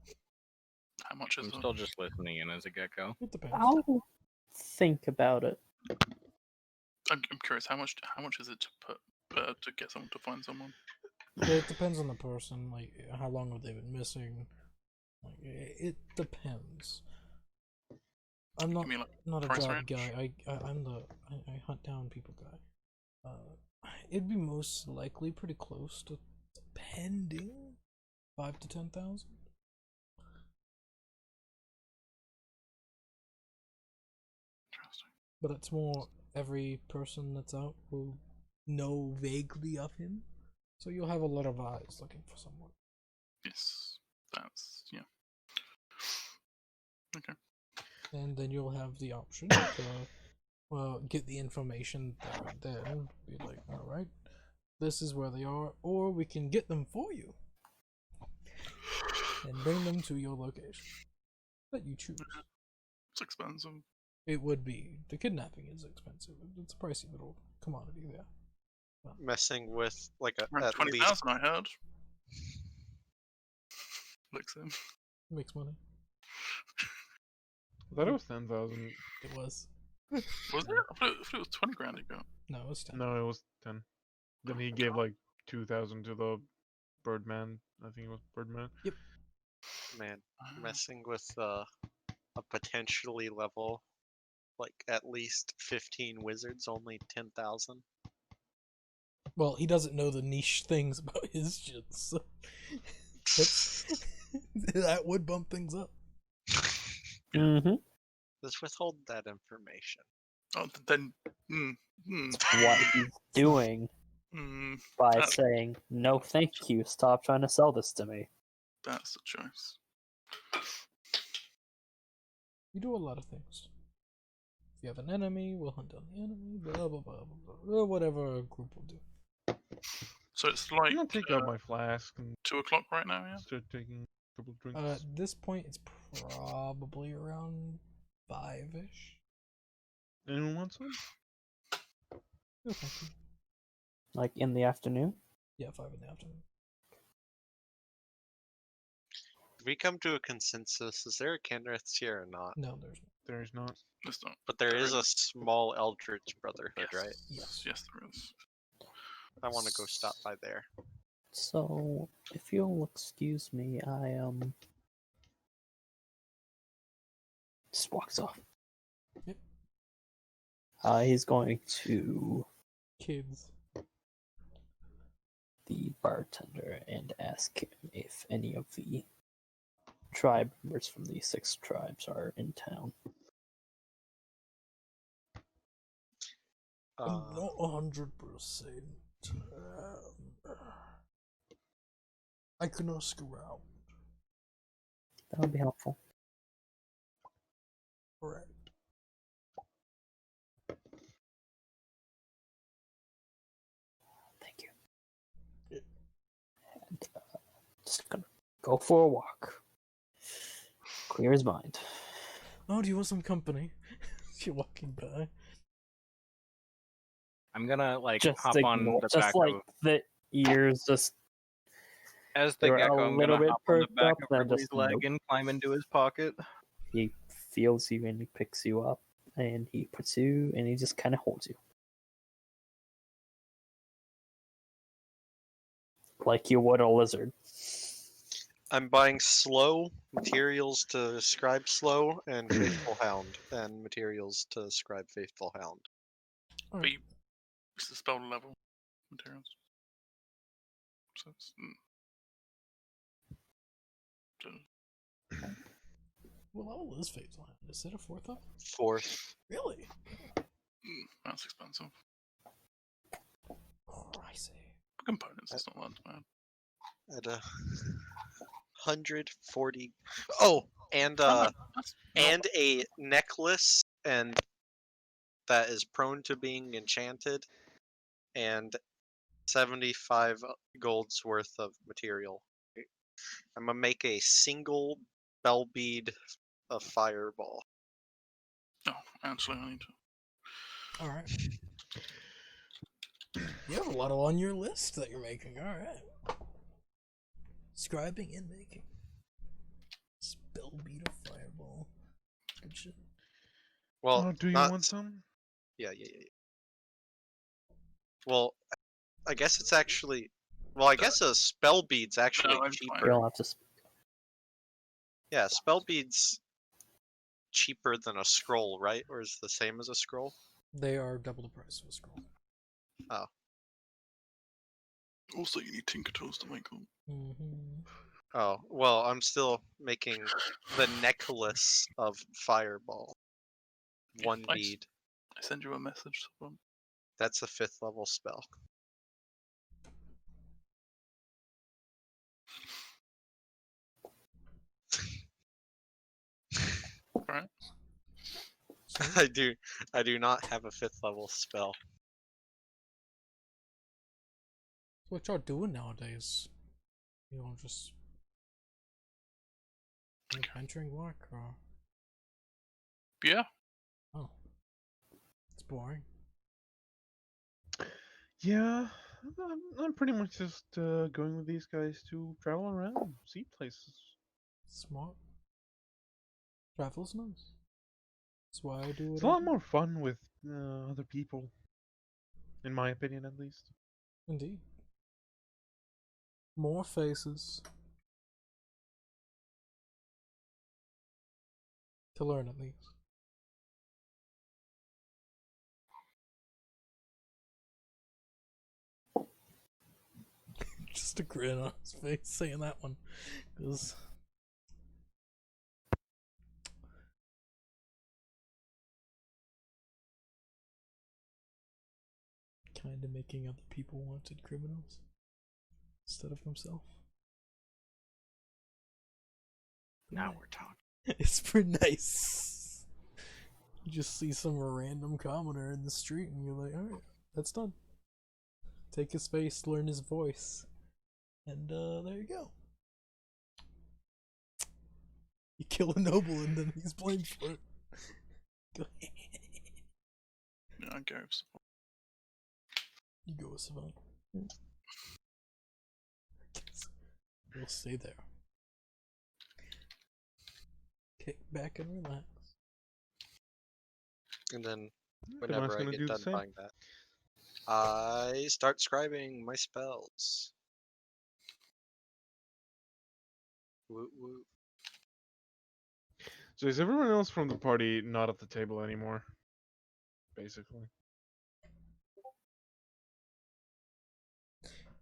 How much is I'm it? still just listening in as a gecko. It depends. I'll think about it. I'm curious. How much is it to put to get someone to find someone? It depends on the person, like how long have they been missing. Like, it depends. I'm not Give me, like, not a price job range? guy. I hunt down people guy. It'd be most likely pretty close to, depending, 5 to 10,000. Interesting. But it's more every person that's out will know vaguely of him, so you'll have a lot of eyes looking for someone. Yes, that's yeah. Okay. And then you'll have the option to get the information there and then be like, alright, this is where they are, or we can get them for you and bring them to your location that you choose. It's expensive. It would be. The kidnapping is expensive. It's a pricey little commodity there. Messing with like Around at 20,000, least I heard. Looks in. Makes money. I thought it was 10,000. It was. Was it? I thought it was 20 grand ago. No, it was 10. No, it was 10. Then he gave like 2,000 to the Birdman. I think it was Birdman. man messing with a potentially level like at least 15 wizards, only 10,000. Well, he doesn't know the niche things about his shit, so that would bump things up. Mm-hmm. Let's withhold that information. Oh, then. What he's doing by That's- saying, no thank you, stop trying to sell this to me. That's the choice. You do a lot of things. If you have an enemy, we'll hunt down the enemy, blah blah blah blah blah. Whatever a group will do. So it's I'm like gonna take out my flask and 2 o'clock right now, yeah? start taking a couple drinks. At this point, it's probably around 5-ish. Anyone want some? No, thank you. Like in the afternoon? Yeah, 5 in the afternoon. If we come to a consensus, is there a Kenrith here or not? No, there's not. There's not. It's not. But there There is a is. small Eldritch Brotherhood, Yes. right? Yes. Yes, there is. I want to go stop by there. So, if you'll excuse me, I just walks off. Yep. He's going to Kids. the bartender and ask him if any of the tribe members from the 6 tribes are in town. I'm not 100%. I can ask around. That would be helpful. Correct. Thank you. Yeah. And just gonna go for a walk. Clear his mind. Oh, do you want some company? You're walking by. I'm gonna like Just hop on ignore, the just back like of the ears just as the they're a gecko. I'm little gonna bit hop on the perked back up, of then Ridley's just leg nope. and climb into his pocket. He feels you and he picks you up and he puts you and he just kind of holds you. Like you would a lizard. I'm buying slow materials to scribe slow and faithful hound, and materials to scribe faithful hound. But you, it's the spell level materials. So it's, so, What level is Fate's Land? Is it a 4th level? 4th. Really? that's expensive. Oh, I see. For components, it's not that bad. At a 140. Oh, and Alright, that's not and a necklace and that is prone to being enchanted, and 75 gold's worth of material. I'm gonna make a single bell bead of fireball. Oh, actually, I need to. All right. You have a lot on your list that you're making. All right. Scribing and making. Spell beat of fireball. Good shit. Well, Oh, do you not want some? yeah. Well, I guess it's actually. Well, I guess a spell bead's actually I'm fine. cheaper. We all have to. Yeah, spell bead's cheaper than a scroll, right? Or is it the same as a scroll? They are double the price of a scroll. Also, you need Tinker Tools to make them. Mm-hmm. Oh, well, I'm still making the necklace of fireball. One Nice. bead. I send you a message. That's a 5th level spell. Alright. So, I do not have a 5th level spell. what y'all doing nowadays? You know, just adventuring work, or Yeah. oh, it's boring. Yeah, I'm pretty much just going with these guys to travel around, see places. Smart. Travel's nice. That's why I do It's it. a lot more fun with other people, in my opinion, at least. Indeed. More faces. To learn, at least. Just a grin on his face saying that one. Because. Kind of making other people wanted criminals instead of himself. Now we're talking. It's pretty nice. You just see some random commoner in the street and you're like, alright, that's done. Take his face, learn his voice, and there you go. You kill a noble and then he's blamed for it. Go ahead. Yeah, I go. You go with Savant. We'll stay there. Kick back and relax. And then, Demon's whenever I gonna get do the done same. buying that, I start scribing my spells. Woo woo. So is everyone else from the party not at the table anymore? Basically.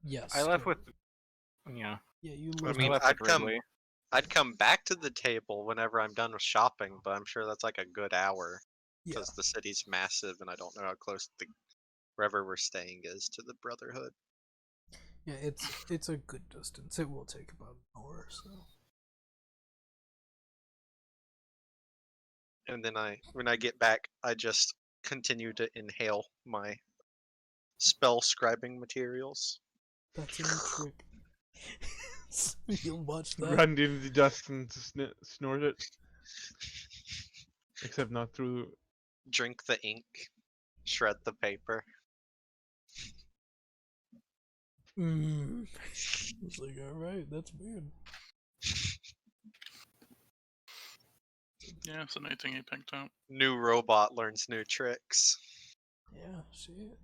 Yes. I left with. Yeah. Yeah, you I left. mean, left with Ridley. I'd come back to the table whenever I'm done with shopping, but I'm sure that's like a good hour Yeah. because the city's massive, and I don't know how close the wherever we're staying is to the Brotherhood. Yeah, it's a good distance. It will take about an hour or so. And then when I get back, I just continue to inhale my spell scribing materials. That's a new trick. So you'll watch that. Run into the dust and snort it. Except not through. Drink the ink, shred the paper. It's like, alright, that's weird. Yeah, it's a new thing he picked up. New robot learns new tricks. Yeah, shit.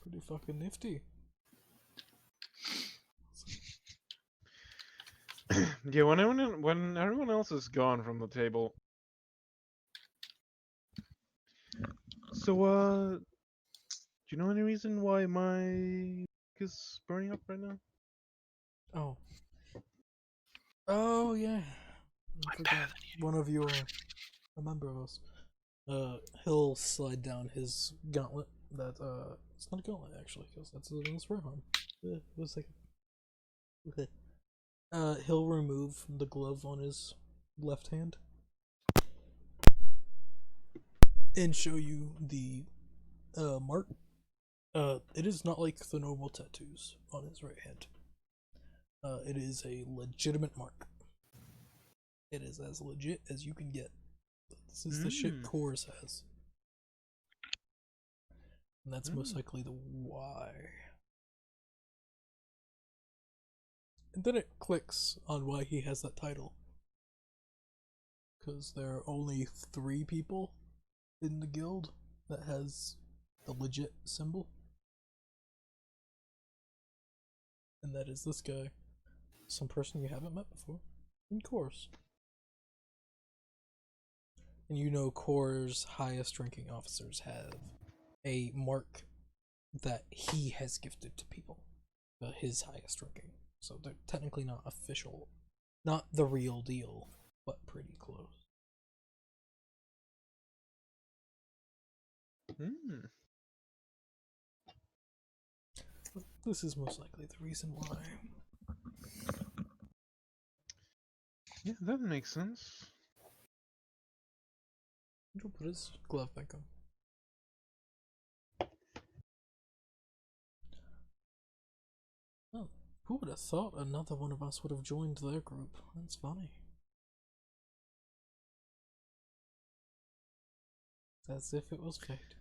Pretty fucking nifty. Yeah, when everyone else is gone from the table. So, do you know any reason why my is burning up right now? Oh. Oh, yeah. I I'm better forgot. One of your. A member of us. He'll slide down his gauntlet. That, it's not a gauntlet, actually, because that's a spray harm. It was like. He'll remove the glove on his left hand and show you the mark. It is not like the normal tattoos on his right hand. It is a legitimate mark. It is as legit as you can get. This is the shit Coors has. And that's most likely the why. And then it clicks on why he has that title. Because there are only 3 people in the guild that has the legit symbol. And that is this guy. Some person you haven't met before. In course. And you know Core's highest ranking officers have a mark that he has gifted to people. His highest ranking. So they're technically not official. Not the real deal, but pretty close. This is most likely the reason why. Yeah, that makes sense. He'll put his glove back on. Oh, who would have thought another one of us would have joined their group? That's funny. As if it was fate.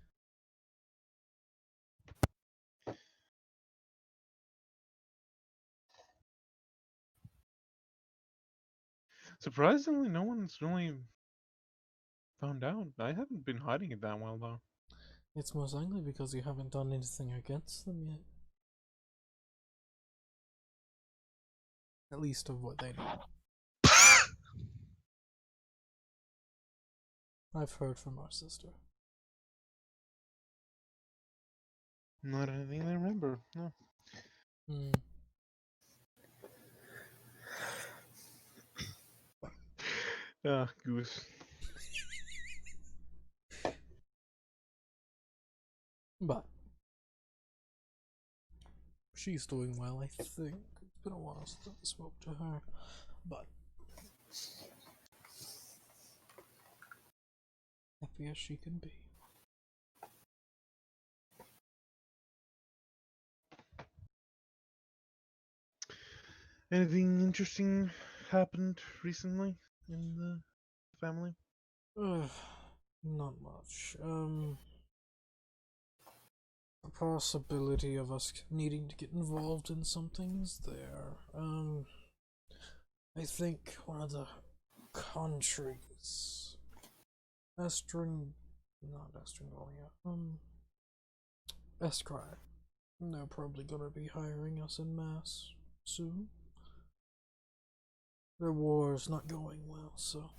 Surprisingly, no one's really found out. I haven't been hiding it that well, though. It's most likely because you haven't done anything against them yet. At least of what they know. I've heard from our sister. Not anything I remember, no. Goose. But she's doing well, I think. It's been a while since I spoke to her. But happy as she can be. Anything interesting happened recently in the family? Not much. The possibility of us needing to get involved in something is there. I think one of the countries, Estringolia, Eskry, they're probably gonna be hiring us en masse soon. Their war is not going well, so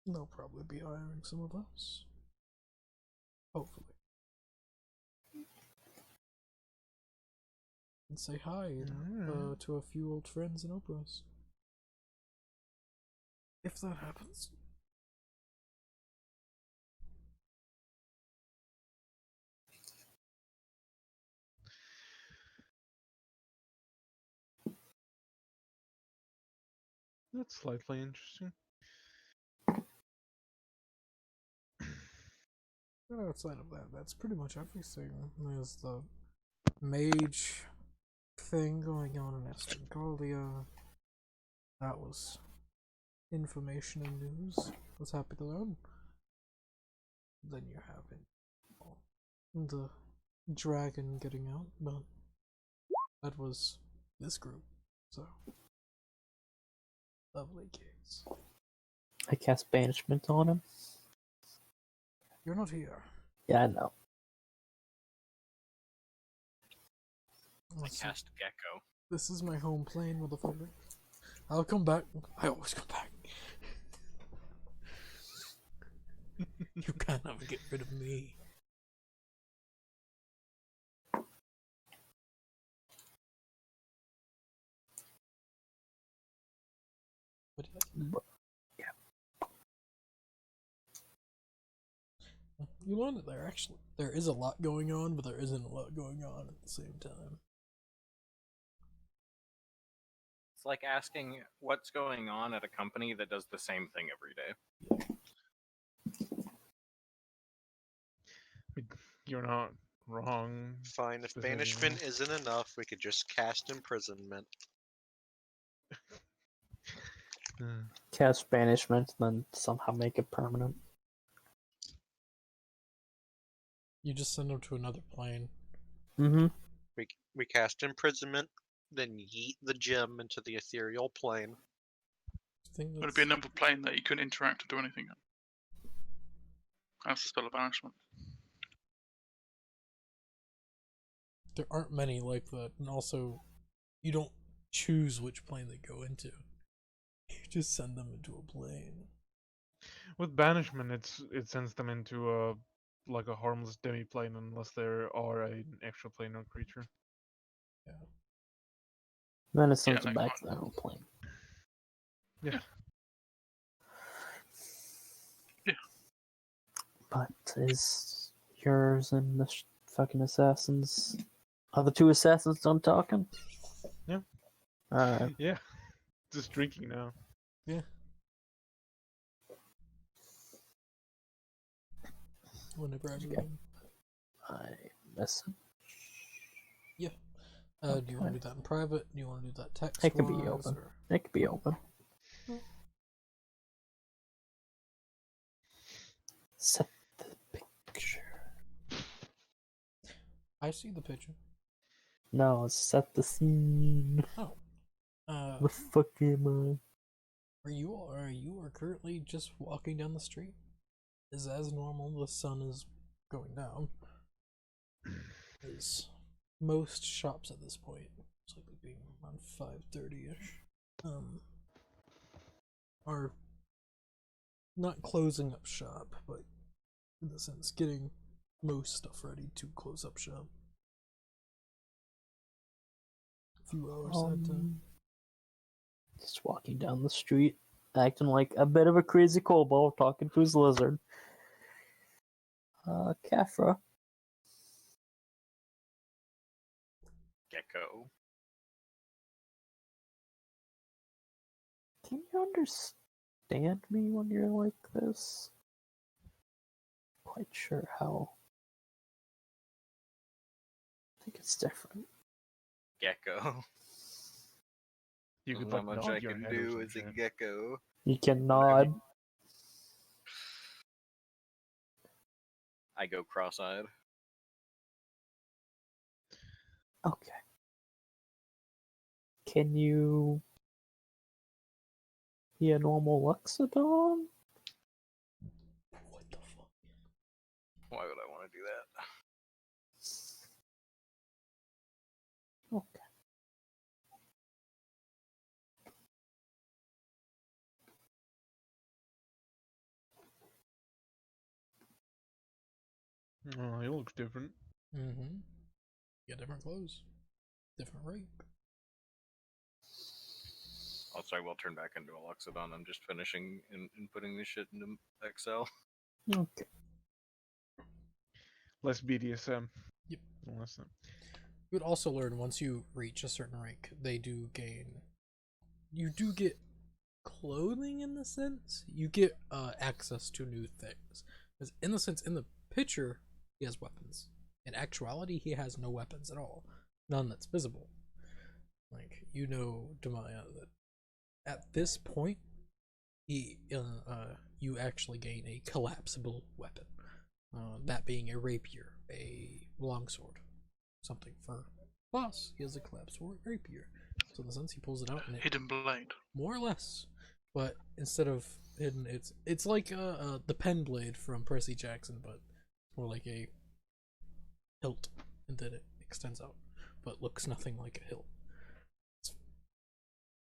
they'll probably be hiring some of us. Hopefully. And say hi to a few old friends in Opros. If that happens. That's slightly interesting. Outside of that, that's pretty much everything. There's the mage thing going on in Estringolia. That was information and news. I was happy to learn. Then you have the dragon getting out, but that was this group, so lovely case. I cast banishment on him. You're not here. Yeah, I know. I cast Gecko. This is my home plane, motherfucker. I'll come back. I always come back. You can't ever get rid of me. What did I Yeah. You learn that there is a lot going on, but there isn't a lot going on at the same time. It's like asking what's going on at a company that does the same thing every day. You're not wrong. Fine, if Specifically. banishment isn't enough, we could just cast imprisonment. Cast banishment, then somehow make it permanent. You just send them to another plane. Mm-hmm. We cast imprisonment, then yeet the gem into the ethereal plane. I think Would it be another plane that you couldn't interact or do anything on? That's the spell of banishment. there aren't many like that, and also, you don't choose which plane they go into. You just send them into a plane. With banishment, it sends them into a harmless demi-plane unless there are an extra plane or creature. Yeah. Then it sends Yeah, them no, back to their own plane. Yeah. Yeah. But is yours and the fucking assassins? Are the two assassins done talking? Yeah. Alright. Yeah. Just drinking now. Yeah. Whenever I'm Okay. going. I miss it. Do you want to do that in private? Do you want to do that text? It can be open. It could be open. Set the picture. I see the picture. No, set the scene. Oh. The fuck am Are you currently just walking down the street? Is as normal. The sun is going down. As most shops at this point, it's like being around 5:30ish, are not closing up shop, but in the sense getting most stuff ready to close up shop. A few hours at time. Just walking down the street, acting like a bit of a crazy kobold talking to his lizard. Kafra. Gecko. Can you understand me when you're like this? Quite sure how. I think it's different. Gecko. You could Not like much nod I your can head or do some as a shit. gecko. You can nod. I go cross-eyed. Okay. Can you be a normal Luxodon? What the fuck? Why would I want to do that? Okay. Oh, he looks different. Mm-hmm. You got different clothes, different rank. Also, I will turn back into a Loxodon. I'm just finishing and putting this shit into Excel. Okay. Less BDSM. Yep. Less than. You would also learn once you reach a certain rank, they do gain. You do get clothing in the sense. You get access to new things. Because in the sense, in the picture, he has weapons. In actuality, he has no weapons at all. None that's visible. Like, you know, Demaya, that at this point, you actually gain a collapsible weapon. That being a rapier, a longsword, something for boss. He has a collapsible rapier. So in the sense, he pulls it out and it Hidden blade. more or less, but instead of hidden, it's like the pen blade from Percy Jackson, but more like a hilt, and then it extends out, but looks nothing like a hilt. It's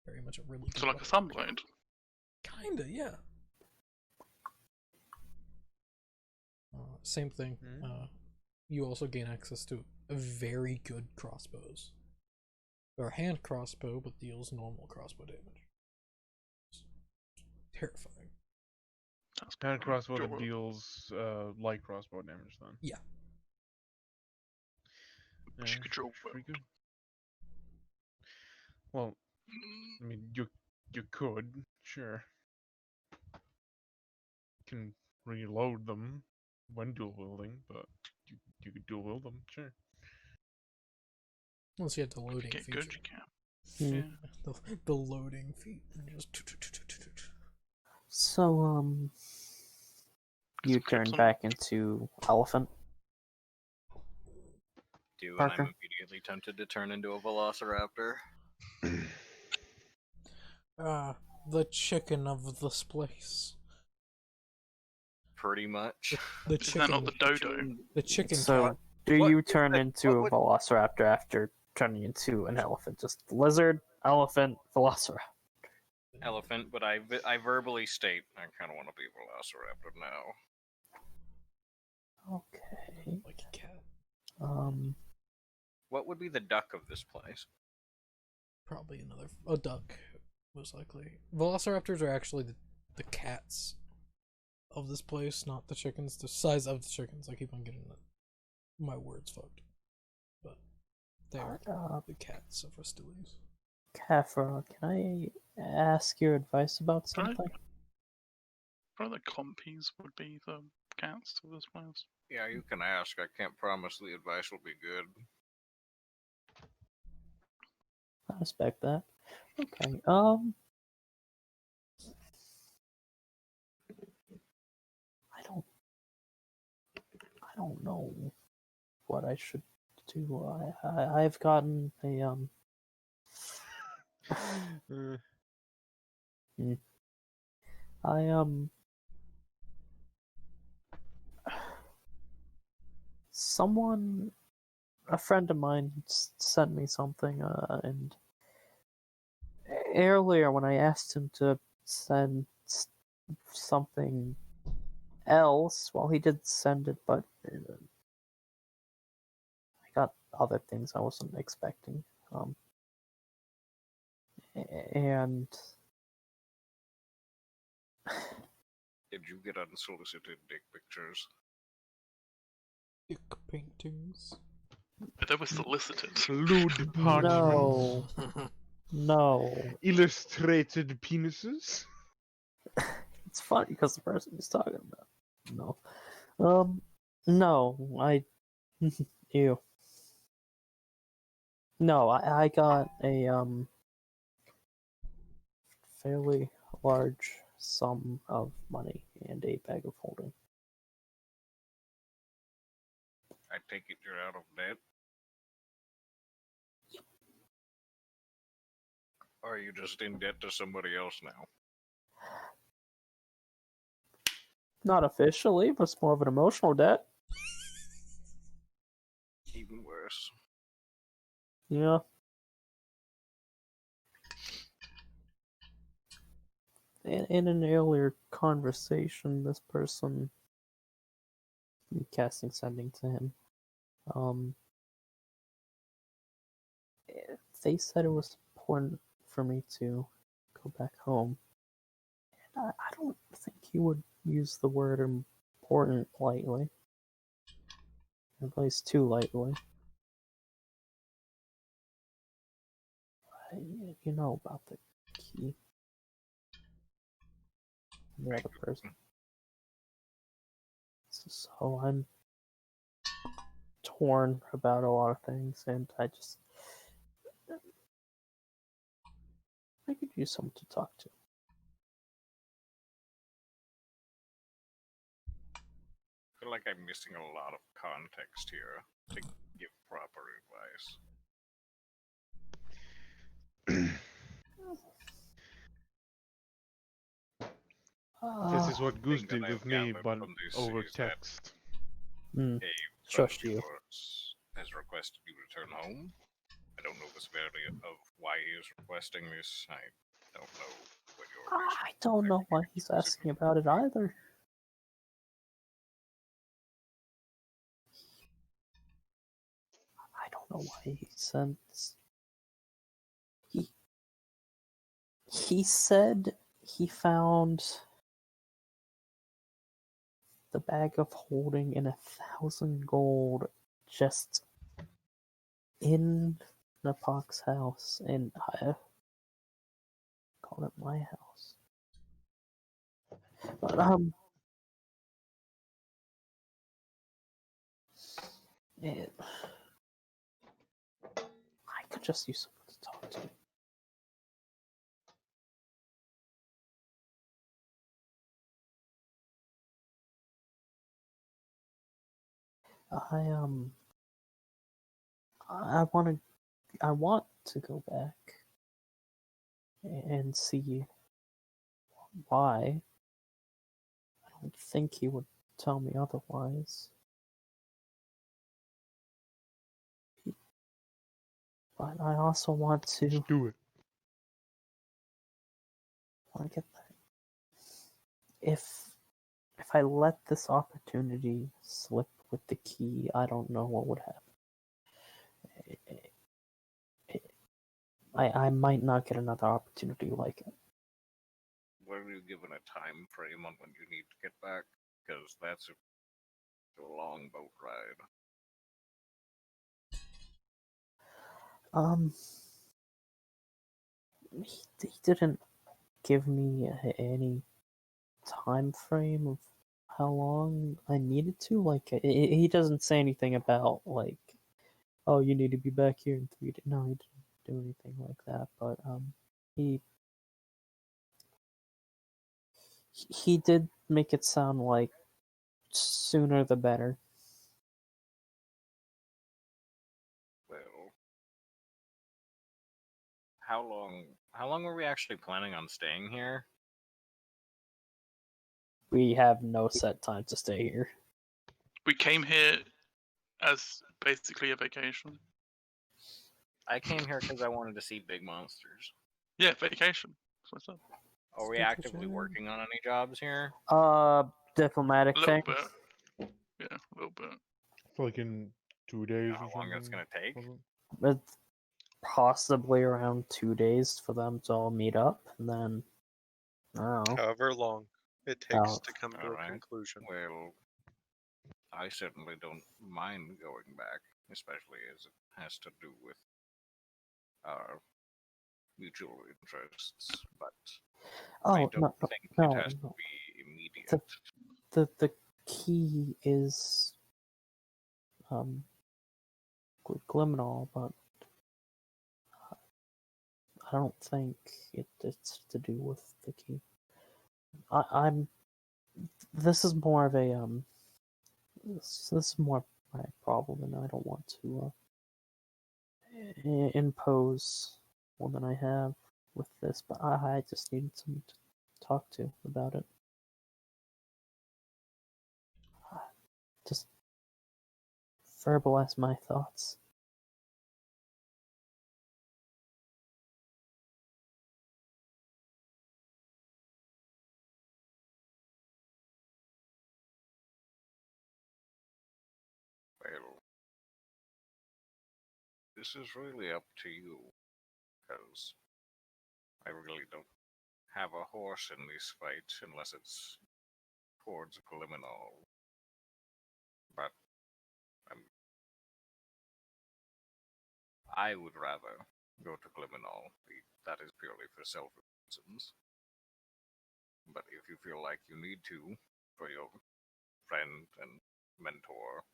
very much a really good So like a weapon. thumb blade. Kinda, yeah. Same thing. You also gain access to very good crossbows. Or hand crossbow, but deals normal crossbow damage. It's terrifying. That's Hand crossbow that Your- deals light crossbow damage then. Yeah. She could draw pretty good. Well, I mean, you could, sure. Can reload them when dual wielding, but you could dual wield them, sure. Unless you have the If you loading get feature. good, you can. Hmm. Yeah. The loading feat and just. So, you Clips turn on- back into elephant. And Parker? I'm immediately tempted to turn into a velociraptor. The chicken of this place. Pretty much. The Is that chicken. not the dodo? The chicken So, cat. do What you is turn that- into what a would- velociraptor after turning into an elephant? Just lizard, elephant, velociraptor. Elephant, but I verbally state I kind of want to be a velociraptor now. Okay. Like a cat. What would be the duck of this place? Probably a duck, most likely. Velociraptors are actually the cats of this place, not the chickens. The size of the chickens. I keep on getting my words fucked. But they are the cats of Restilius. Kafra, can I ask your advice about Right. something? Probably the compies would be the cats of this place. Yeah, you can ask. I can't promise the advice will be good. I respect that. Okay. I don't know what I should do. I've gotten a I someone, a friend of mine sent me something, and earlier when I asked him to send something else, well, he did send it, but I got other things I wasn't expecting. And Did you get unsolicited dick pictures? Dick paintings. But they were solicited. Lewd parchment. no. Illustrated penises. It's funny because the person he's talking about. No, I. Ew. No, I got a fairly large sum of money and a bag of holding. I take it you're out of debt? Or are you just in debt to somebody else now? Not officially, but it's more of an emotional debt. Even worse. Yeah. In an earlier conversation, this person, casting sending to him, they said it was important for me to go back home. And I don't think he would use the word important lightly. At least too lightly. You know about the key. The other person. So I'm torn about a lot of things, and I could use someone to talk to. I feel like I'm missing a lot of context here to give proper advice. This is what Goose thing that did I've with me, gathered but from this over is that- text. A friend Shush of you. yours has requested you return home. I don't know the severity of why he is requesting this. I don't know what your reason I don't know why he's asking about it either. I don't know why he sent. He said he found the bag of holding and 1,000 gold just in Napok's house, and phone at my house. But it, I could just use someone to talk to. I want to go back and see why. I don't think he would tell me otherwise. But I also want to Just do it. get that. If I let this opportunity slip with the key, I don't know what would happen. I might not get another opportunity like it. Were you given a time frame on when you need to get back? Because that's a long boat ride. He didn't give me any time frame of how long I needed to. Like, he doesn't say anything about like, oh, you need to be back here in 3 days. No, he didn't do anything like that. But he did make it sound like sooner the better. Well, how long were we actually planning on staying here? We have no set time to stay here. We came here as basically a vacation. I came here because I wanted to see big monsters. Yeah, vacation. That's what I said. Are we actively working on any jobs here? Diplomatic A little thing. bit. Yeah, a little bit. Like in 2 days How or long that's something. gonna take? Probably. It's possibly around 2 days for them to all meet up, and then I don't know. However long it takes Oh. to come to a Alright. conclusion. Well, I certainly don't mind going back, especially as it has to do with our mutual interests, but I Oh don't no, think no, it has to no. be immediate. The key is Gliminal, but I don't think it's to do with the key. I'm. This is more of a This is more my problem, and I don't want to impose more than I have with this. But I just needed someone to talk to about it. Just verbalize my thoughts. Well, this is really up to you, because I really don't have a horse in this fight unless it's towards Gliminal. But I would rather go to Gliminal. That is purely for self reasons. But if you feel like you need to, for your friend and mentor,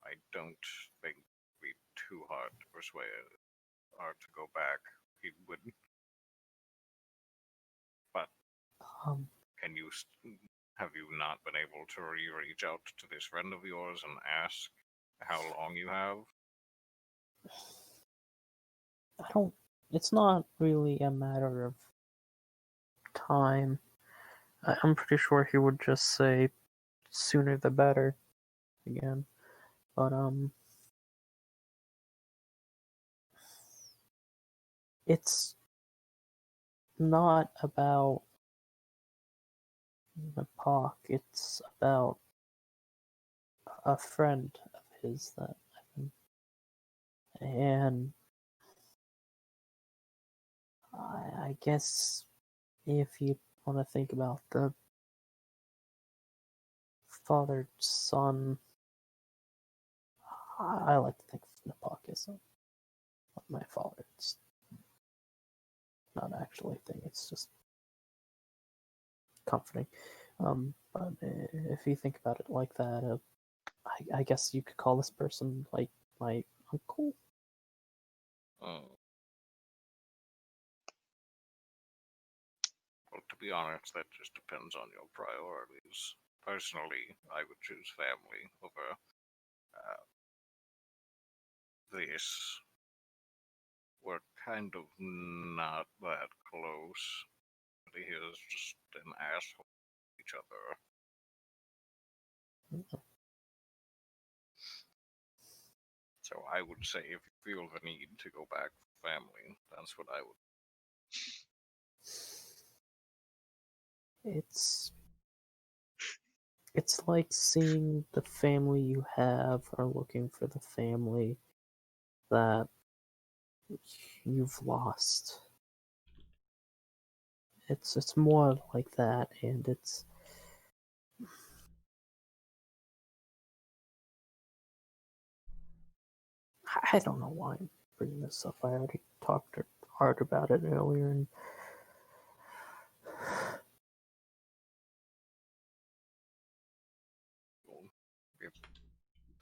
I don't think it'd be too hard to persuade Art to go back. He would. But can you? Have you not been able to reach out to this friend of yours and ask how long you have? I don't. It's not really a matter of time. I'm pretty sure he would just say sooner the better again. But it's not about Napak, it's about a friend of his that and I guess if you want to think about the father son, I like to think of Napak as my father. not actually a thing. It's just comforting. But if you think about it like that, I guess you could call this person like my uncle. Oh. Well, to be honest, that just depends on your priorities. Personally, I would choose family over this. We're kind of not that close. But he is just an asshole to each other. So I would say if you feel the need to go back for family, that's what I would. It's like seeing the family you have or looking for the family that you've lost. It's more like that, and it's I don't know why I'm bringing this up. I already talked hard about it earlier, and If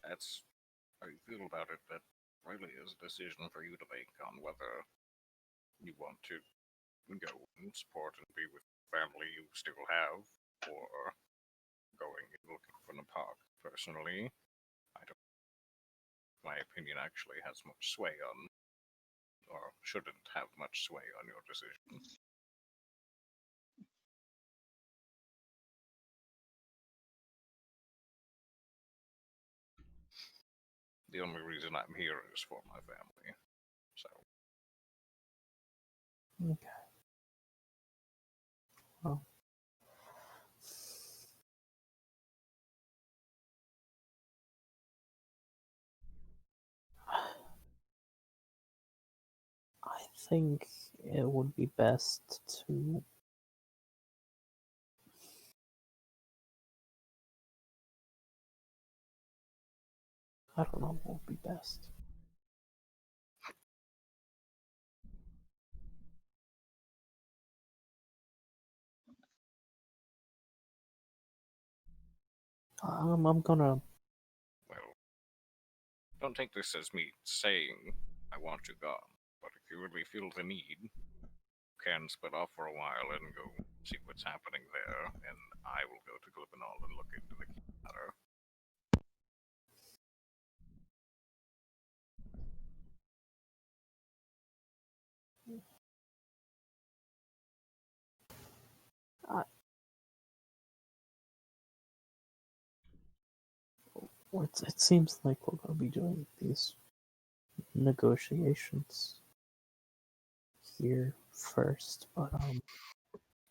that's how you feel about it, that really is a decision for you to make on whether you want to go and support and be with family you still have, or going and looking for a park. Personally, I don't. My opinion actually has much sway on, or shouldn't have much sway on your decision. The only reason I'm here is for my family. So, okay. Well, I think it would be best to I don't know what would be best. I'm gonna. well, don't take this as me saying I want you gone, but if you really feel the need, you can split off for a while and go see what's happening there, and I will go to Glibinal and look into the matter. It seems like we're gonna be doing these negotiations here first, but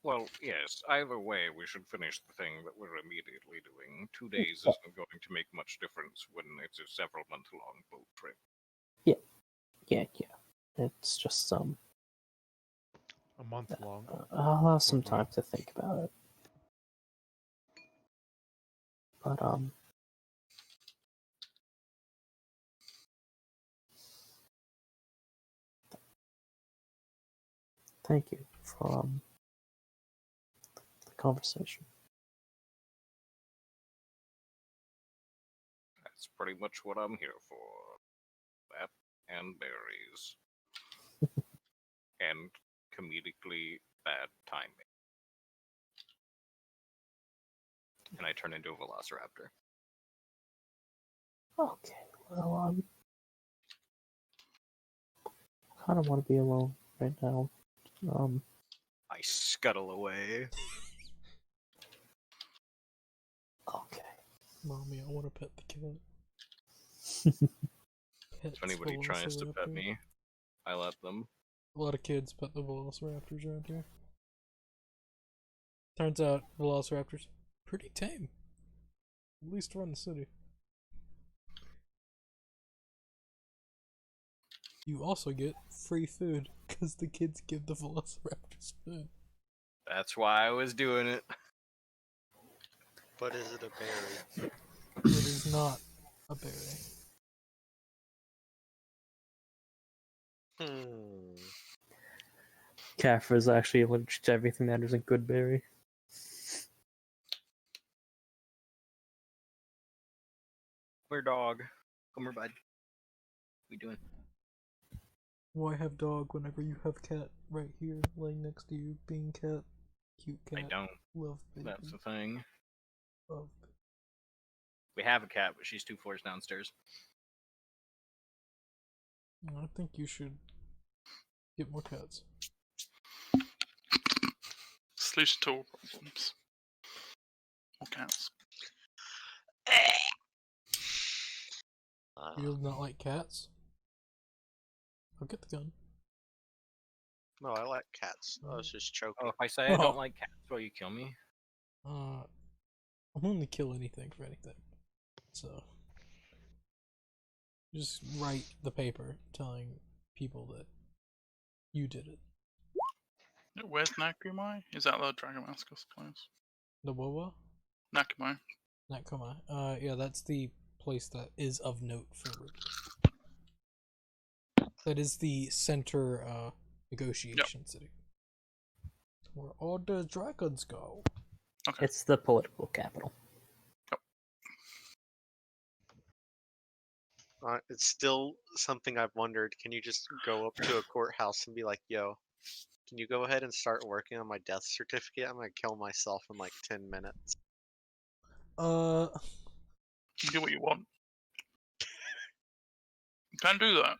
Well, yes, either way, we should finish the thing that we're immediately doing. 2 days isn't going to make much difference when it's a several month long boat trip. yeah. It's just A month long. I'll have some time to think about it. But thank you for the conversation. That's pretty much what I'm here for. That and berries. And comedically bad timing. And I turn into a velociraptor. Okay, well, kind of want to be alone right now. I scuttle away. Okay. Mommy, I want to pet the cat. Pets If anybody tries to pet Velociraptor. me, I let them. A lot of kids pet the velociraptors around here. Turns out velociraptors pretty tame. At least around the city. You also get free food because the kids give the velociraptors food. That's why I was doing it. But is it a berry? It is not a berry. Kafra's actually allergic to everything that isn't good berry. Come here, dog. Come here, bud. What you doing? Why have dog whenever you have cat right here, laying next to you, being cat, cute cat. I don't. Love baby. That's the thing. Love. We have a cat, but she's 2 floors downstairs. I think you should get more cats. Solution to all problems. Or cats. You do not like cats? I'll get the gun. No, I like cats. I was just choking. Oh, if I say I Oh. don't like cats, will you kill me? I'll only kill anything for anything. So just write the paper telling people that you did it. Where's Nakumai? Is that the Dragon Mascus place? The Wawa? Nakumai. Nakoma. Yeah, that's the place that is of note for Ruby. That is the center negotiation city. Where all the dragons go. Okay. It's the political capital. It's still something I've wondered. Can you just go up to a courthouse and be like, yo, can you go ahead and start working on my death certificate? I'm gonna kill myself in like 10 minutes. You get what you want. You can do that.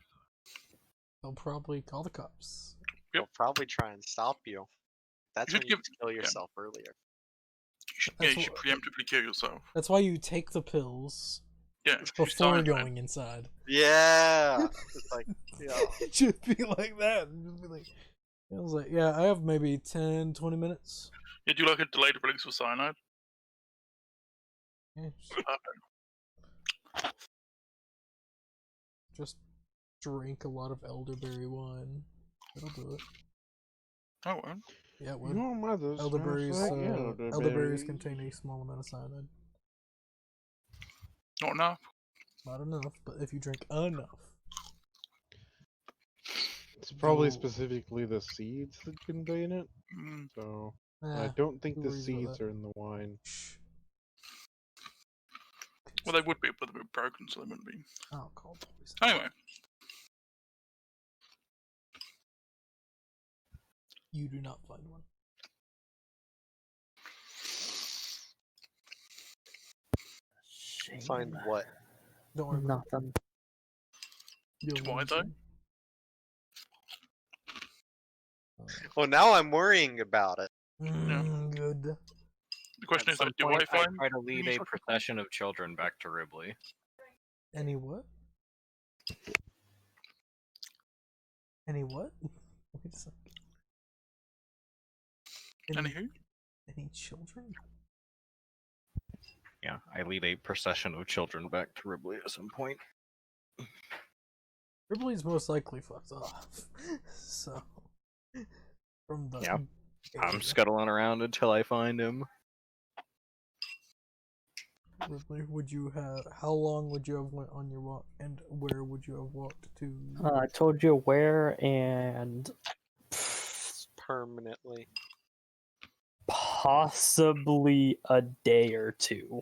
They'll probably call the cops. They'll probably try and stop you. That's You when should you give- kill yourself earlier. That's You should what- preemptively kill yourself. That's why you take the pills Yeah. before going inside. Yeah. It's like, yeah. It should be like that. It should be like, I was like, yeah, I have maybe 10, 20 minutes. You do like a delayed release for cyanide. Yeah, just drink a lot of elderberry wine. That'll do it. Oh, well. Yeah, it would. Your mother's Elderberries, gonna say elderberries elderberries. contain a small amount of cyanide. Not enough. Not enough, but if you drink enough, It's probably you'll- specifically the seeds that contain it. Mm. So eh, I don't think who the worries about seeds that? are in the wine. shh. Well, they would be, but they're broken, so they wouldn't be. Alcohol poison. Anyway, You do not find one. Find what? Don't worry about Nothing. it. You'll Why learn though? soon. Well, now I'm worrying about it. Good. the question At is, some like, do I point, I find? try to lead a usual- procession of children back to Ribley. Any what? Any what? Wait a second. Anywho, Any children? Yeah, I lead a procession of children back to Ribley at some point. Ripley's most likely fucked off. So, from the Yep. I'm area. scuttling around until I find him. Ripley, would you have? How long would you have went on your walk, and where would you have walked to? I told you where, and Permanently. possibly a day or two.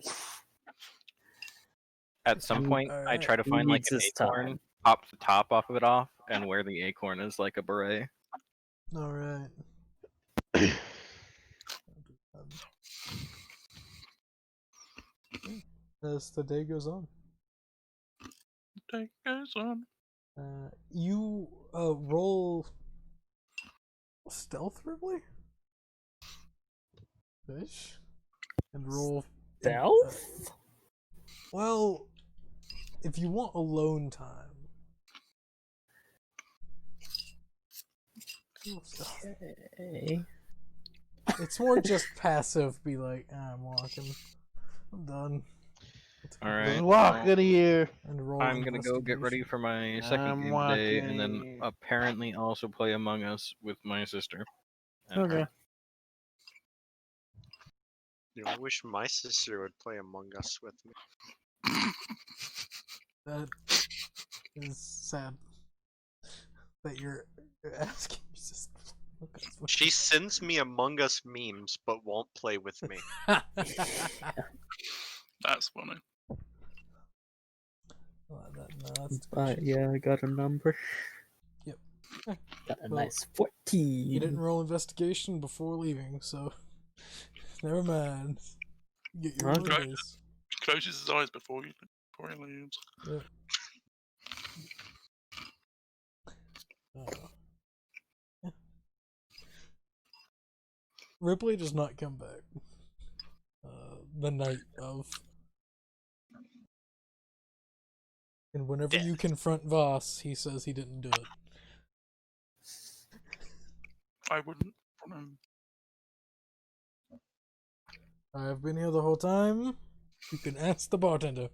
At some Mm, point, I alright. try to He find like needs an his acorn, time. pop the top off of it off, and wear the acorn as like a beret. All right. As the day goes on, take goes on. you roll stealth, Ripley. Fish, and roll Stealth? well, if you want alone time. Roll stealth. Okay. It's more just passive. Be like, I'm walking. I'm done. All Just right. walk well, in here. And roll. I'm gonna go get ready investigation. for my second I'm game today, and then walking. apparently also play Among Us with my sister. and Okay. her. You know, I wish my sister would play Among Us with me. That is sad. That you're asking your sister. Okay, it's She sends me Among Us memes, but won't play with me. fine. That's funny. That's But yeah, I got a number. Yep. Got a Well, nice 14. You didn't roll investigation before leaving, so never mind. Get your Okay. bonus. He closes his eyes before he leaves. Yeah. Yeah. Ripley does not come back. The night of. And whenever Death. you confront Voss, he says he didn't do it. I wouldn't. Um, I've been here the whole time. You can ask the bartender.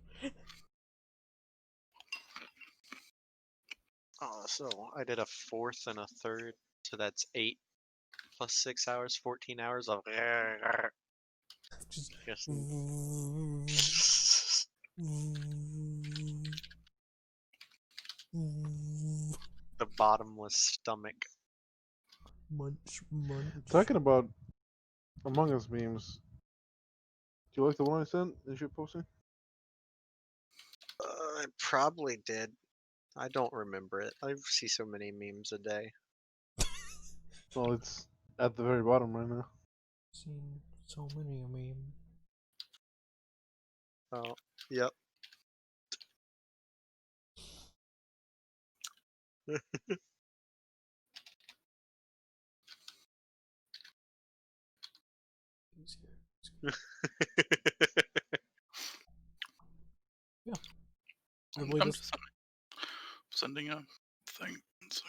Oh, so I did a fourth and a third, so that's 8 plus 6 hours, 14 hours of. Just. Just the bottomless stomach. Munch, munch. Talking about Among Us memes. Do you like the one I sent in shit posting? I probably did. I don't remember it. I see so many memes a day. Well, it's at the very bottom right now. Seen so many of me. Oh, yep. I believe I'm it's just sending a thing. So.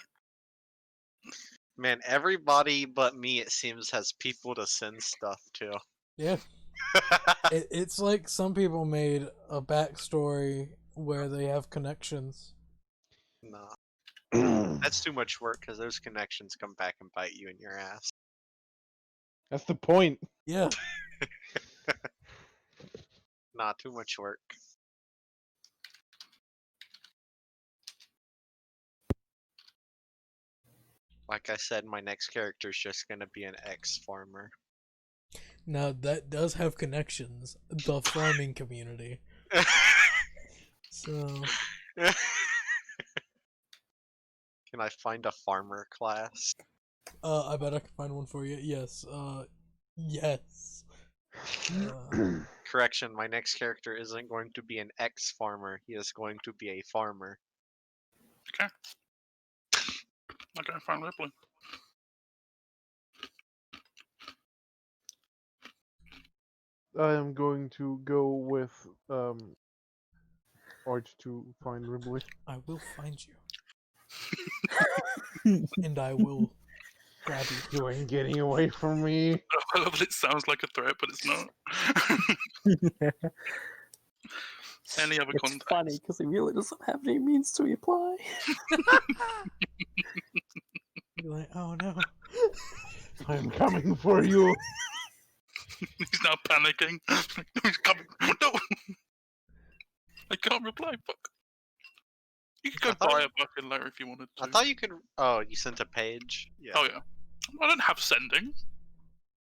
Man, everybody but me, it seems, has people to send stuff to. yeah. It's like some people made a backstory where they have connections. Nah. That's too much work because those connections come back and bite you in your ass. That's the point. Yeah. Nah, too much work. Like I said, my next character is just gonna be an ex-farmer. Now that does have connections. The farming community. So Can I find a farmer class? I bet I can find one for you. Yes. Yes. Correction, my next character isn't going to be an ex-farmer. He is going to be a farmer. Okay. I go find Ripley. I am going to go with Arch to find Ripley. I will find you. And I will grab you. You ain't getting away from me. I love that it sounds like a threat, but it's not. Any other It's context? funny because he really doesn't have any means to reply. You're like, oh no. I'm coming for you. He's now panicking. He's coming. No! I can't reply. Fuck. You could go I thought buy you- a fucking letter if you wanted to. I thought you could. Oh, you sent a page? Yeah. Oh yeah. I don't have sending.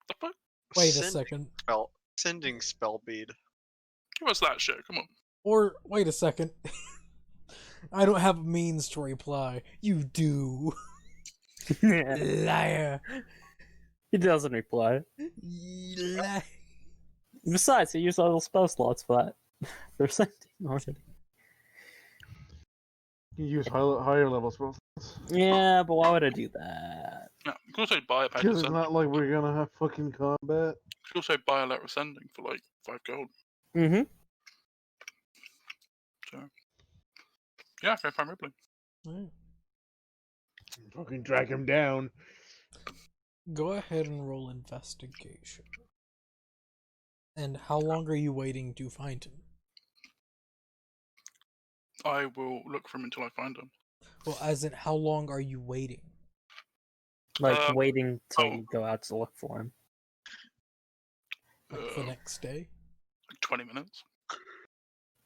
The fuck? Wait a Send- second. Sending spellbead. Give us that shit. Come on. Or wait a second. I don't have means to reply. You do. Liar. He doesn't reply. Liar. Besides, he used all the spell slots for that. For sending already. You use higher level spells. Yeah, but why would I do that? Yeah, you can also buy a page of Because it's sending. not like we're gonna have fucking combat. You can also buy a letter of sending for like 5 gold. Mm-hmm. Yeah, go find Ripley. Alright. Fucking track him down. Go ahead and roll investigation. And how long are you waiting to find him? I will look for him until I find him. Well, as in, how long are you waiting? Like waiting till oh. you go out to look for him. Like the next day? Like 20 minutes.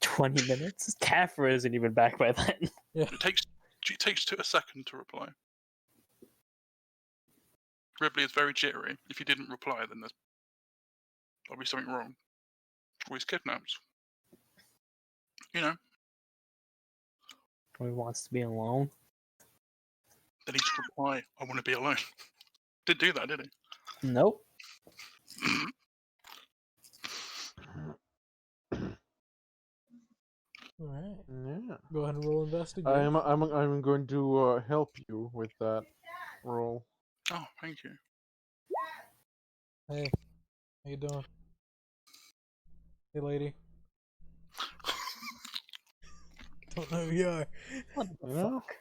20 minutes? Kafra isn't even back by then. Yeah. It takes a second to reply. Ripley is very jittery. If you didn't reply, then there's probably something wrong. Or he's kidnapped. You know, Or he wants to be alone. then he should reply, I want to be alone. Didn't do that, did he? Nope. Alright. Yeah. Go ahead and roll investigate. I'm going to help you with that roll. Oh, thank you. Hey. How you doing? Hey, lady. Don't know who you are. What the Yeah. fuck?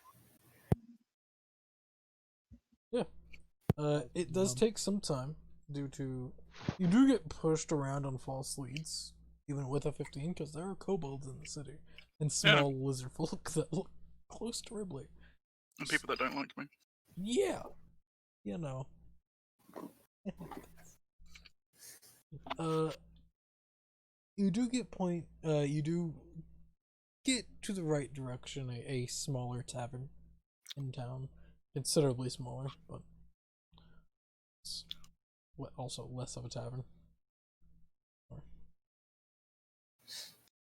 It does take some time due to you do get pushed around on false leads, even with a 15, because there are kobolds in the city and small lizard folk that look close to Ripley. And people that don't like me. Yeah, you know. You do get you do get to the right direction, a smaller tavern in town, considerably smaller, but it's also less of a tavern.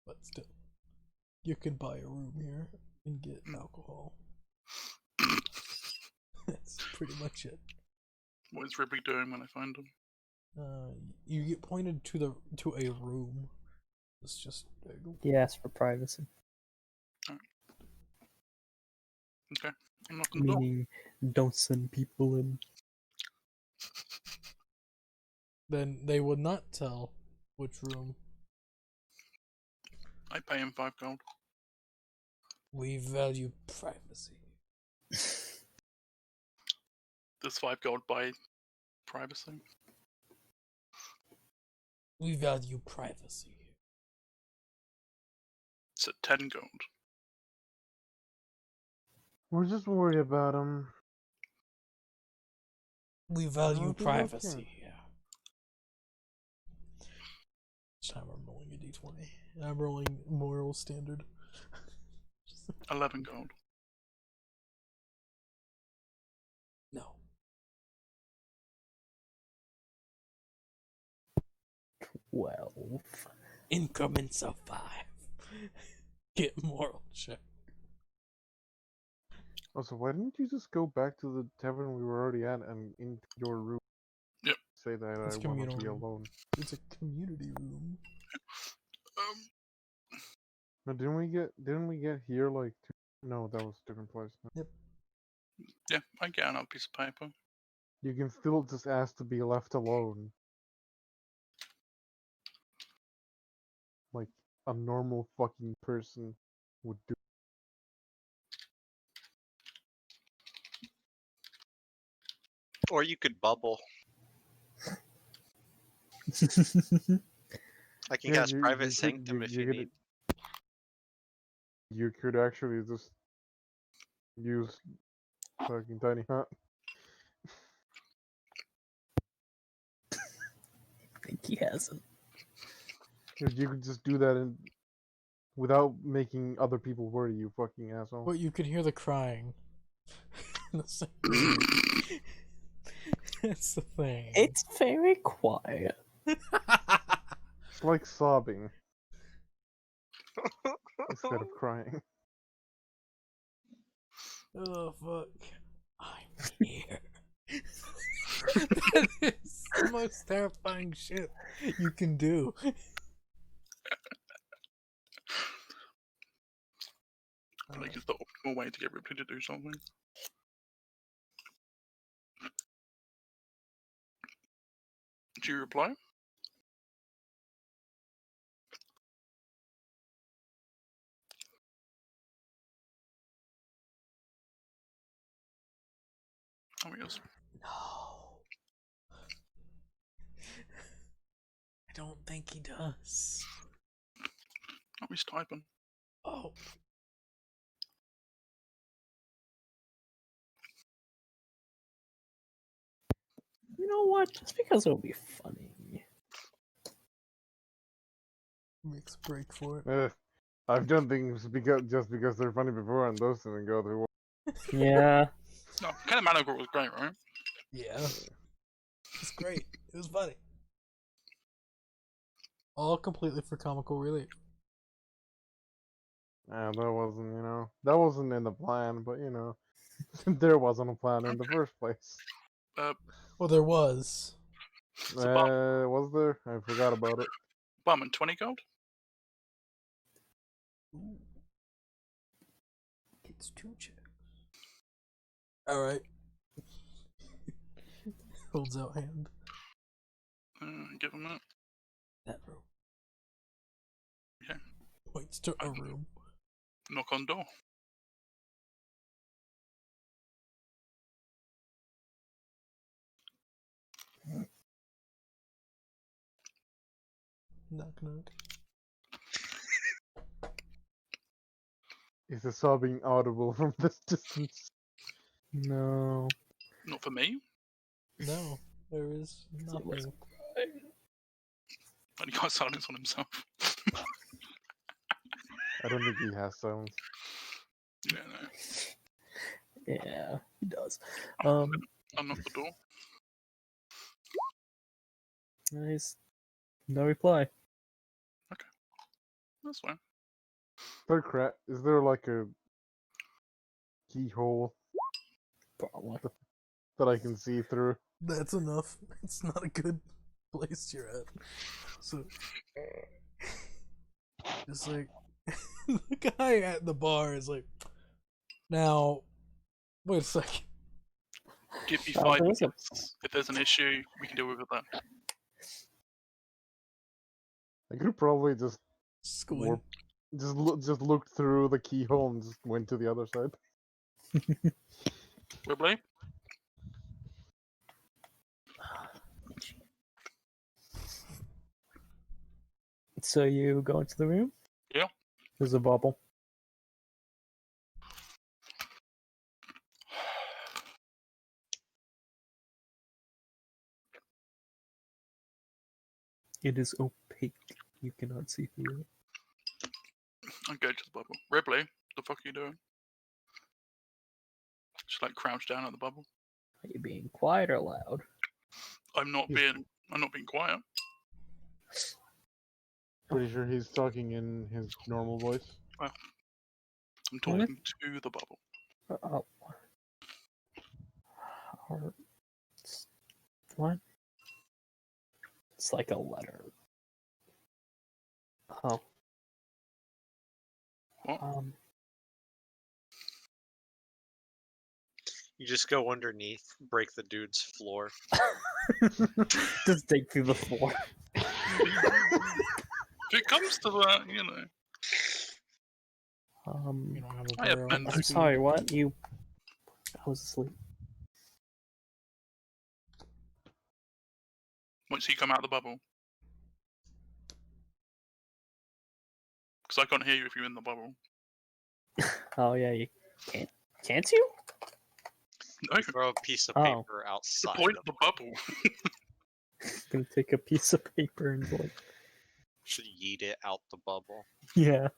But still, you can buy a room here and get alcohol. That's pretty much it. What is Ripley doing when I find him? You get pointed to a room. It's just He asked for privacy. Okay. I'm knocking the door. Meaning, don't send people in. then they would not tell which room. I pay him 5 gold. We value privacy. Does 5 gold buy privacy? We value privacy. It's at 10 gold. We're just worried about him. We value I'll be privacy looking. here. This time I'm rolling a d20. I'm rolling moral standard. 11 gold. No. 12. Increments of 5. Get moral check. Also, why didn't you just go back to the tavern we were already at and into your room? Yep. Say that It's I want communal to be room. alone. It's a community room. No, didn't we get here like no, that was a different place. Yeah, I get another piece of paper. You can still just ask to be left alone. Like a normal fucking person would do. Or you could bubble. I can cast private sanctum if you need. You could actually just use fucking tiny hut. I think he hasn't. You could just do that without making other people worry, you fucking asshole. But you could hear the crying. In the same room. That's the thing. It's very quiet. It's like sobbing instead of crying. Oh fuck. I'm here. That is the most terrifying shit you can do. I feel like it's the optimal way to get Ripley to do something. Do you reply? Oh, yes. No. I don't think he does. Oh, he's typing. Oh. You know what? Just because it'll be funny. Makes a break for it. I've done things just because they're funny before, and those didn't go through. Yeah. No, Ken Manogre was great, right? Yeah. It's great. It was funny. All completely for comical relief. That wasn't, that wasn't in the plan, but there wasn't a plan in the Okay. first place. Well, there was. So bar- Was there? I forgot about it. barman, 20 gold. Ooh. It's 2 checks. Alright. Holds out hand. Give him that. That room. Yeah. Points to a room. Knock on door. Knock knock. Is the sobbing audible from this distance? No. Not for me. No, there is nothing. And he got silence on himself. I don't think he has silence. Yeah, no. Yeah, he does. Unlock the door. Nice. No reply. That's fine. Is there like a keyhole Probably. that I can see through? That's enough. It's not a good place you're at. So, it's like, the guy at the bar is like, now, wait a second. Give me Oh, 5 there is a- minutes. If there's an issue, we can deal with it then. I could probably just Squint. just looked through the keyhole and just went to the other side. Wibbly? So you go into the room? Yeah. There's a bubble. It is opaque. You cannot see through it. I go to the bubble. Ripley, the fuck are you doing? Just like crouch down at the bubble. Are you being quiet or loud? I'm not being quiet. Pretty sure he's talking in his normal voice. I'm talking to the bubble. Oh. What? It's like a letter. Oh. What? You just go underneath, break the dude's floor. Just dig through the floor. If it comes to that, you know. You don't have a I have barrel. been- I'm sorry, what? I was asleep. Once you come out of the bubble. Because I can't hear you if you're in the bubble. Oh yeah, you can't you? No, Throw a piece of Oh. paper the outside. point of of the it. bubble. Gonna take a piece of paper and like, Should yeet it out the bubble. yeah.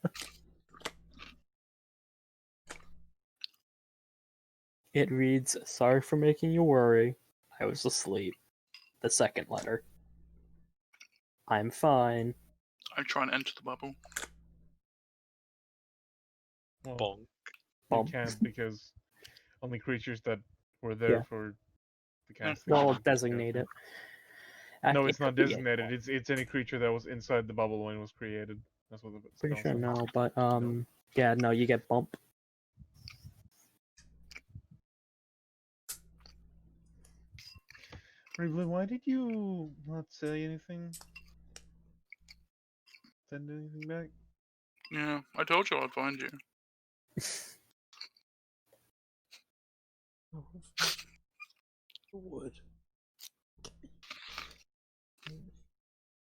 It reads, "Sorry for making you worry. I was asleep." The second letter. I'm fine. I'm trying to enter the bubble. Well, Bonk. you Bump. can't because only creatures that were there Yeah. for the casting. Well, can be designate there. it. No, It it's not could be designated. anyone. It's any creature that was inside the bubble when it was created. That's what the Pretty spell sure says. no, but yeah, no, you get bump. Ribley, why did you not say anything? Send anything back? Yeah, I told you I'd find you. Wood.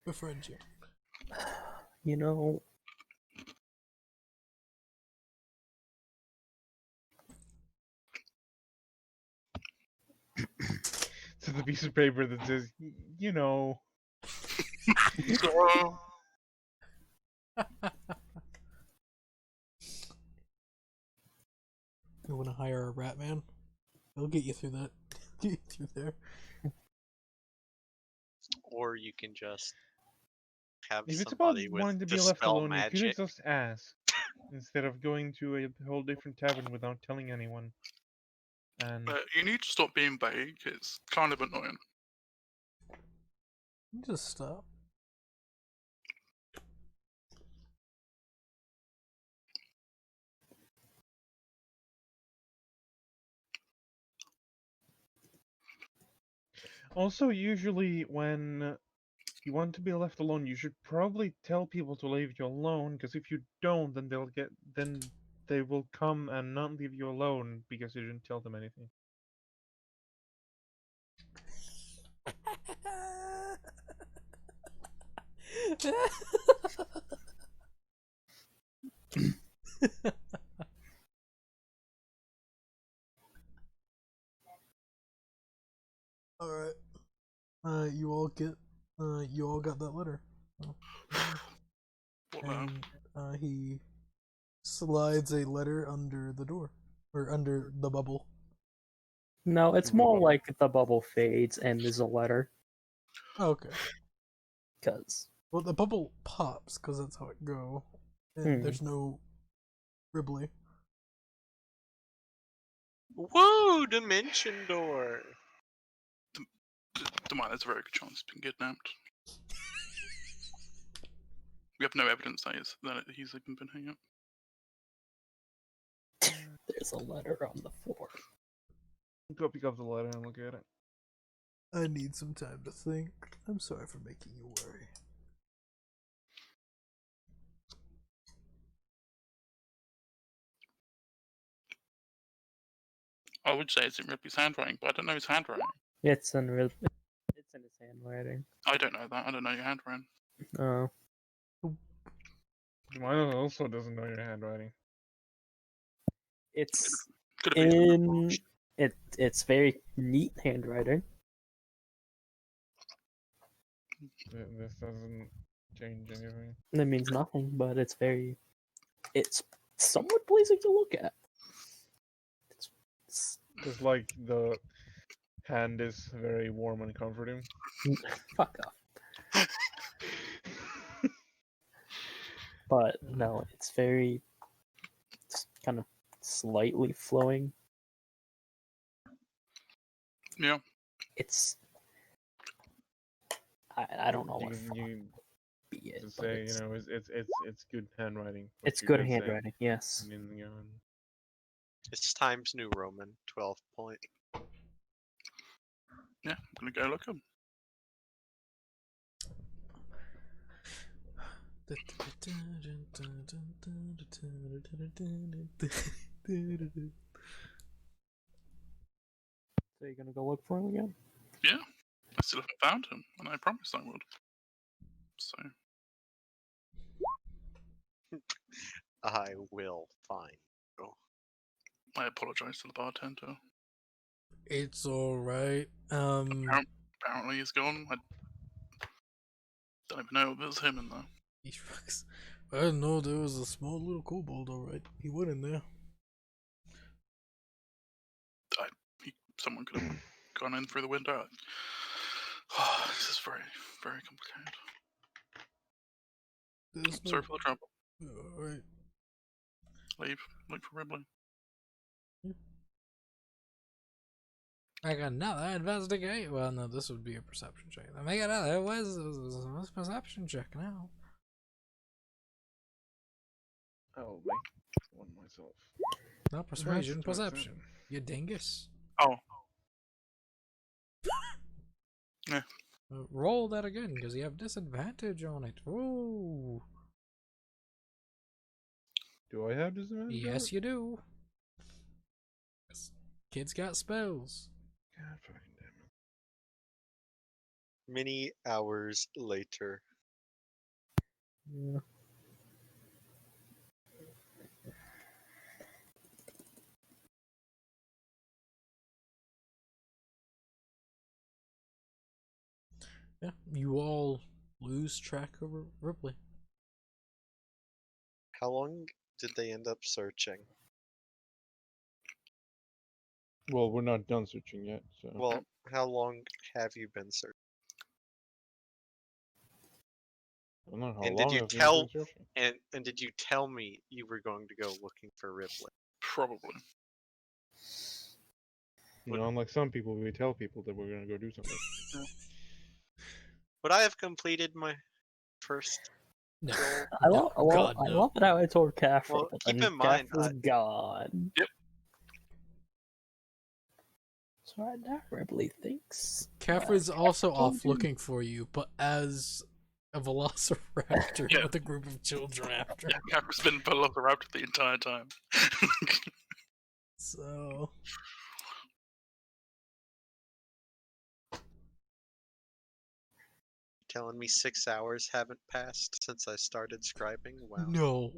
Befriend you. You know, To the piece of paper that says, you know. So, You want to hire a rat man? He'll get you through that. get through there. Or you can just have If it's about somebody with wanting to be left dispel alone, you could magic. have just asked instead of going to a whole different tavern without telling anyone. And You need to stop being vague. It's kind of annoying. Just stop. also, usually when you want to be left alone, you should probably tell people to leave you alone. Because if you don't, then they will come and not leave you alone because you didn't tell them anything. Alright. You all got that letter. What And he slides a letter under the door. Or under the bubble. No, it's The more bubble. like the bubble fades and there's a letter. Okay. Because Well, the bubble pops, because that's how it go. And there's no Ribley. Woo! Dimension door! there's a very good chance he's been kidnapped. We have no evidence that he's even been hanging up. there's a letter on the floor. Go pick up the letter and look at it. I need some time to think. I'm sorry for making you worry. I would say it's in Ripley's handwriting, but I don't know his handwriting. It's in his handwriting. I don't know that. I don't know your handwriting. Oh. Mine also doesn't know your handwriting. It's Could have been. in it's very neat handwriting. This doesn't change anything. That means nothing, but it's somewhat pleasing to look at. It's like the hand is very warm and comforting. Fuck off. But no, it's kind of slightly flowing. Yeah. It's I don't know You what can, you can be it, just but say, it's, it's good handwriting. what it's you good did say. handwriting. Yes. I mean, It's Times New Roman, 12 point. Yeah, I'm gonna go look him. So you're gonna go look for him again? Yeah, I still haven't found him, and I promised I would. So I will find. I apologize to the bartender. It's alright. Apparently he's gone. I don't even know if it was him in there. He shrugs. I didn't know there was a small little kobold, alright. He went in there. Someone could have gone in through the window. This is very, very complicated. There's Sorry for the trouble. Alright. Leave. Look for Ribley. I got another investigate. Well, no, this would be a perception check. I make another. What's a perception check now? I'll make one myself. Not persuasion, That's perception. You dingus. Oh. Roll that again, because you have disadvantage on it. Ooh. Do I have disadvantage? Yes, you do. 'Cause kids got spells. God fucking damn it. Many hours later. Yeah. Yeah, you all lose track of Ripley. How long did they end up searching? Well, we're not done searching yet, so. Well, how long have you been searching? I don't know how And did long you have we tell been searching. and did you tell me you were going to go looking for Ripley? Probably. You know, unlike some people, we tell people that we're gonna go do something. Would I have completed my first No. goal? I No, love, well, God, I no. love that I told Caffrey, Well, but keep then in mind, Caffrey's gone. Yep. So right now, Ripley thinks. Caffrey's also told off you. looking for you, but as a velociraptor Yeah. with a group of children after. Yeah, Capra's been Velociraptor the entire time. So Telling me 6 hours haven't passed since I started scribing? Wow. no.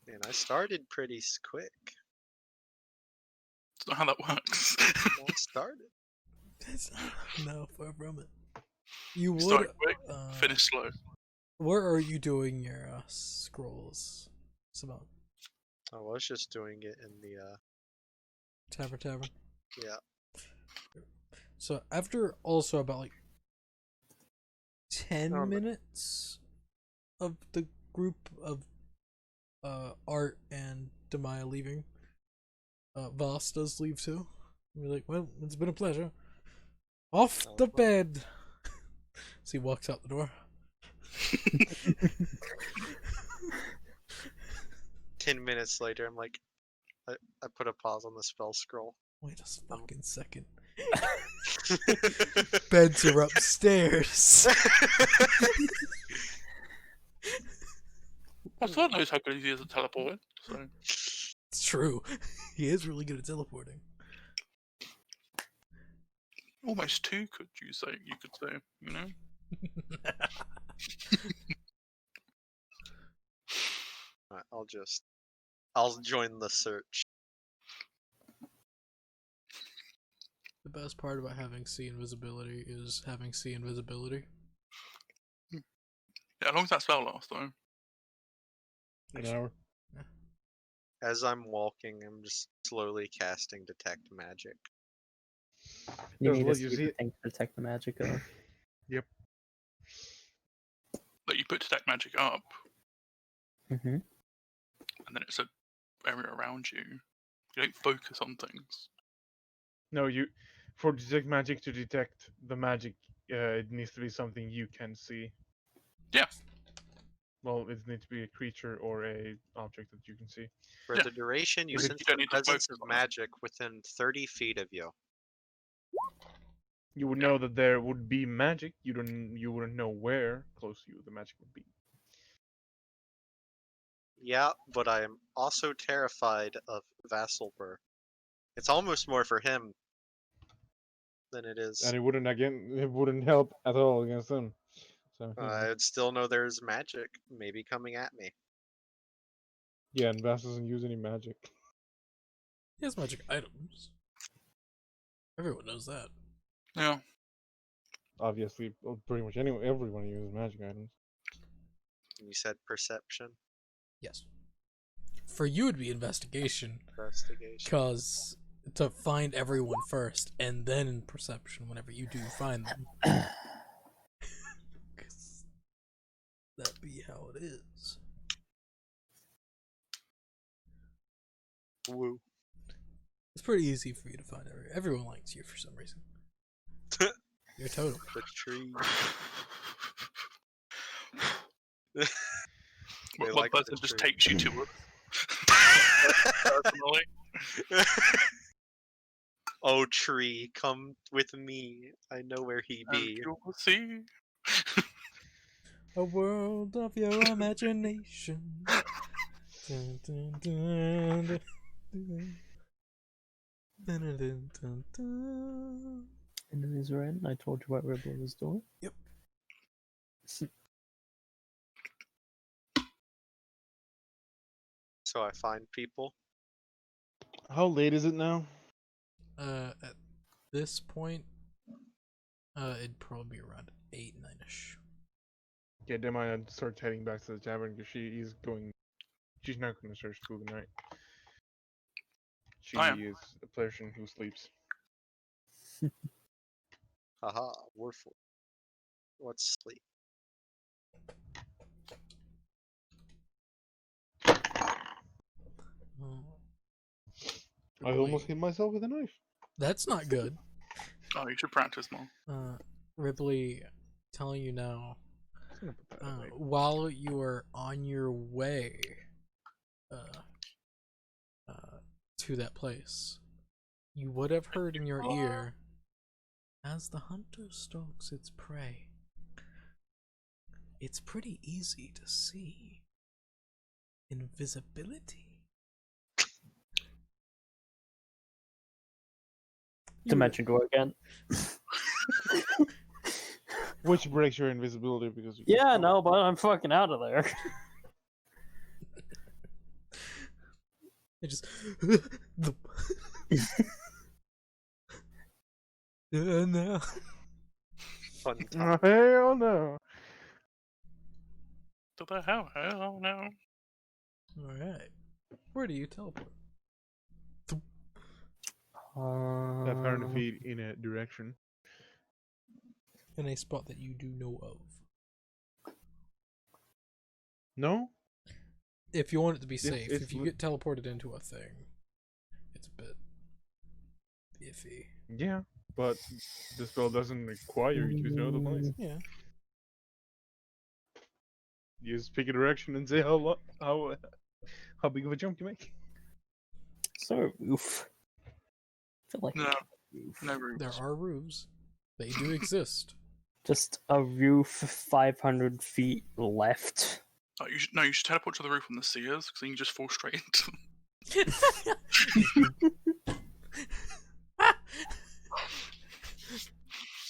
And I started pretty quick. That's not how that works. I started. That's no, far from it. You would Start quick, uh, finish slow. Where are you doing your scrolls? Simone? I was just doing it in the Tavern. yeah. So after also about like 10 Oh, no. minutes of the group of Art and Demaya leaving, Voss does leave too. You're like, well, it's been a pleasure. Off Oh, the well. bed. So he walks out the door. 10 minutes later, I'm like, I put a pause on the spell scroll. Wait a fucking second. Beds are upstairs. My son knows how good he is at teleporting, so It's true. He is really good at teleporting. almost two, could you say? You could say, you know. Alright, I'll join the search. The best part about having sea invisibility is having sea invisibility. Yeah, how long does that spell last, though? An hour. As I'm walking, I'm just slowly casting detect magic. You Does need what a you secret see- thing to detect the magic of. Like you put detect magic up, Mm-hmm. and then it's an area around you. You don't focus on things. No, for detect magic to detect the magic, it needs to be something you can see. Yeah. Well, it needs to be a creature or a object that you can see. For Yeah. the duration, you Is it- sense you don't the need to presence focus of on it. magic within 30 feet of you. You would Yeah. know that there would be magic. You wouldn't know where close to you the magic would be. Yeah, but I am also terrified of Vasselber. It's almost more for him than it is. And it wouldn't help at all against them. So I would still know there's magic maybe coming at me. yeah, and Vass doesn't use any magic. He has magic items. Everyone knows that. Yeah. Obviously, well, pretty much everyone uses magic items. And you said perception, Yes. For you, it'd be investigation, investigation. because to find everyone first, and then in perception whenever you do find them. 'Cause that'd be how it is. Woo. It's pretty easy for you to find everyone likes you for some reason. You're totem. The tree. One like the person just tree. takes you to it. Personally. Oh, tree, come with me. I know where he And be. you'll see. A world of your imagination. Dun, dun, dun, dun, dun. Dun, dun, dun, dun, dun. And it is red. I told you what Ripley was doing. Yep. So I find people. How late is it now? At this point, it'd probably be around 8, 9ish. Yeah, Demaya starts heading back to the tavern because she's not going to search through the night. She I am. is a person who sleeps. Haha, Warful. What's sleep? Oh, I almost Ripley. hit myself with a knife. That's not good. Oh, you should practice more. Ripley, telling you now. I'm gonna put that away. While you are on your way to that place, you would have heard in your ear, as the hunter stalks its prey, it's pretty easy to see invisibility. Dimension door again. Which breaks your invisibility because you Yeah, can no, but I'm fucking out of there. It just the no. Fun Oh, time. hell no. To the hell, hell no. All right, where do you teleport? 500 feet in a direction. In a spot that you do know of. No? If you want it to be It's- safe, it's if you li- get teleported into a thing, it's a bit iffy. Yeah, but the spell doesn't require you to know the place. Yeah. You just pick a direction and say how big of a jump you make. So a roof. I feel like No, a roof. no roofs. There are roofs. They do exist. Just a roof 500 feet left. Oh, you should teleport to the roof on the Sears, because then you just fall straight into them.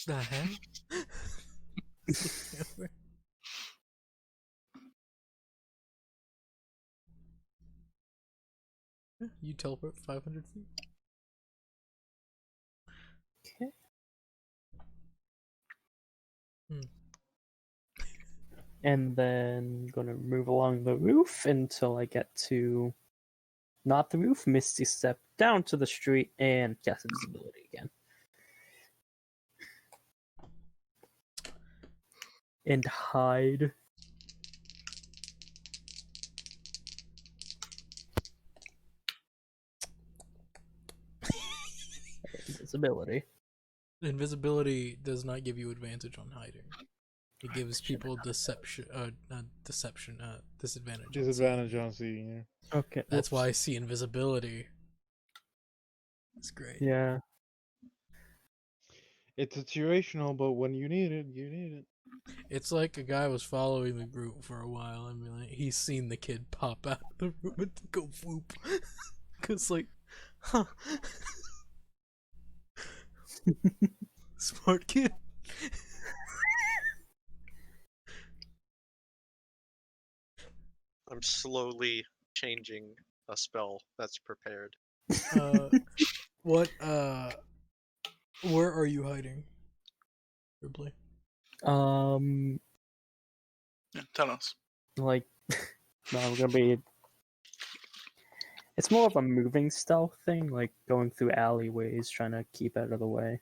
The hell? You teleport 500 feet? Okay. And then gonna move along the roof until I get to not the roof, Misty step down to the street and cast invisibility again. And hide. Invisibility. Invisibility does not give you advantage on hiding. It gives people disadvantage. On Disadvantage seeing. on seeing you. Okay. That's why I whoops. see invisibility. It's great. Yeah. It's situational, but when you need it, you need it. It's like a guy was following the group for a while. I mean, like, he's seen the kid pop out of the room and go whoop. Cause like, huh? Smart kid. I'm slowly changing a spell that's prepared. What? Where are you hiding? Ripley. Yeah, tell us. Like, no, I'm gonna be. It's more of a moving stealth thing, like going through alleyways, trying to keep out of the way.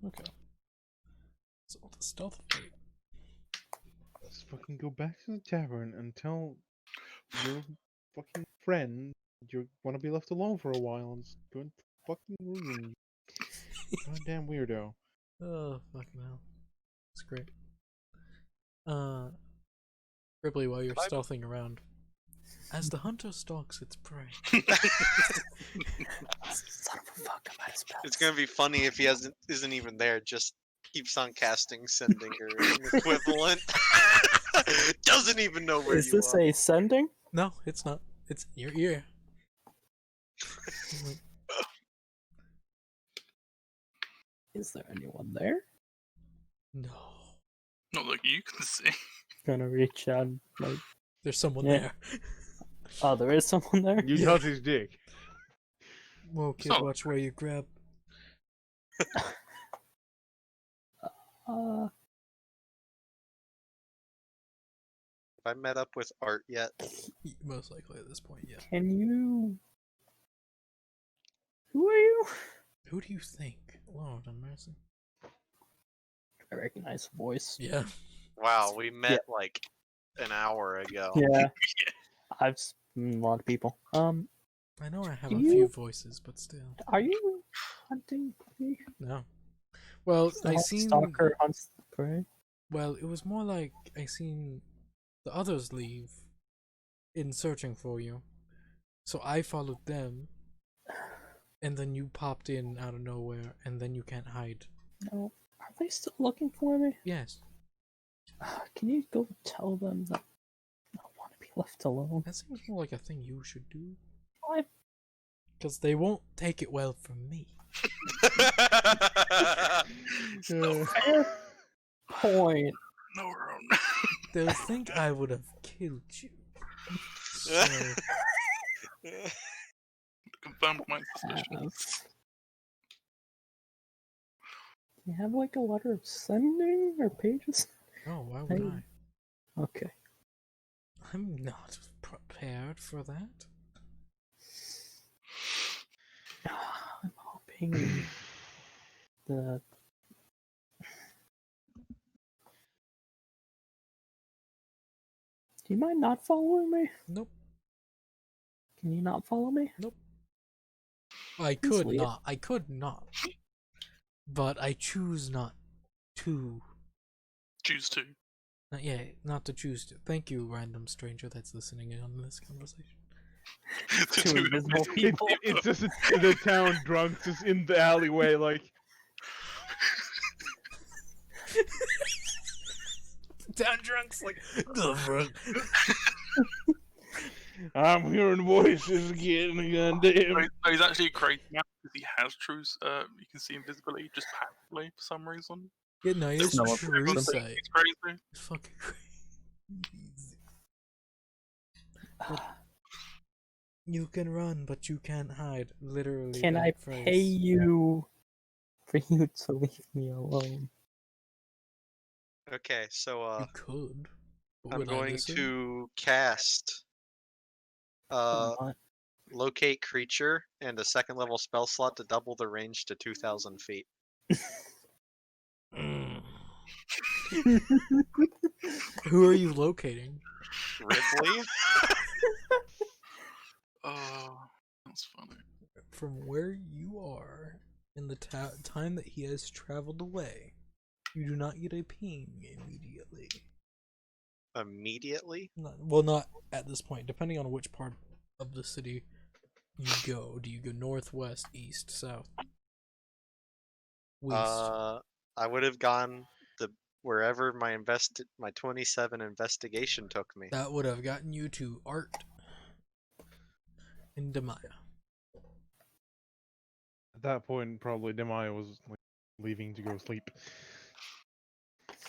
Okay. So the stealth fight. Let's fucking go back to the tavern and tell your fucking friend you want to be left alone for a while and just go into the fucking room. You goddamn weirdo. Oh fucking hell. That's great. Ripley, while you're Can I- stealthing around, as the hunter stalks its prey. Son of a fuck, I'm out of spells. It's gonna be funny if he isn't even there, just keeps on casting sending or an equivalent. Doesn't even know where Is you this are. a sending? No, it's not. It's in your ear. Is there anyone there? No. Not like you can see. Gonna reach out, like, There's someone Yeah. there. oh, there is someone there? You Yeah. touch his dick. Whoa, kid, So- watch where you grab. Have I met up with Art yet? Most likely at this point, yeah. Can you Who are you? Who do you think? Lord have mercy. I recognize the voice. Yeah. Wow, we met like an hour ago. Yeah. I've seen a lot of people. I know I have Do a you- few voices, but still. Are you hunting me? No. Well, I The seen. stalker hunts the prey. Well, it was more like I seen the others leave in searching for you. So I followed them. And then you popped in out of nowhere, and then you can't hide. No. Are they still looking for me? Yes. Can you go tell them that I want to be left alone? That seems more like a thing you should do. I Because they won't take it well from me. fair point. No, Ron. They'll think I would have killed you. So, Confirmed my suspicions. Do you have like a letter of sending or pages? oh, why would Hey. I? Okay. I'm not prepared for that. I'm hoping the Do you mind not following me? Nope. Can you not follow me? I Please could leave. not. I could not. But I choose not to. Choose to. Not to choose to. Thank you, random stranger that's listening in on this conversation. Two invisible It, people. it's just the town drunk just in the alleyway, like, Town drunks like the fuck. I'm hearing voices again, goddamn. So he's actually crazy now because he has true. You can see invisibility just passively for some reason. Yeah, no, it's No one true Everyone sight. thinks he's crazy. It's fucking crazy. You can run, but you can't hide. Literally. Can that I phrase. pay you for you to leave me alone? Okay, so You could. But I'm would I going listen? to cast What? locate creature and a second level spell slot to double the range to 2,000 feet. Mm. Who are you locating? Ridley? Oh, that's funny. From where you are in the time that he has traveled away, you do not get a ping immediately. Immediately? Not at this point, depending on which part of the city you go. Do you go northwest, east, south? West. I would have gone wherever my 27 investigation took me. That would have gotten you to Art in Demaya. At that point, probably Demaya was like leaving to go sleep.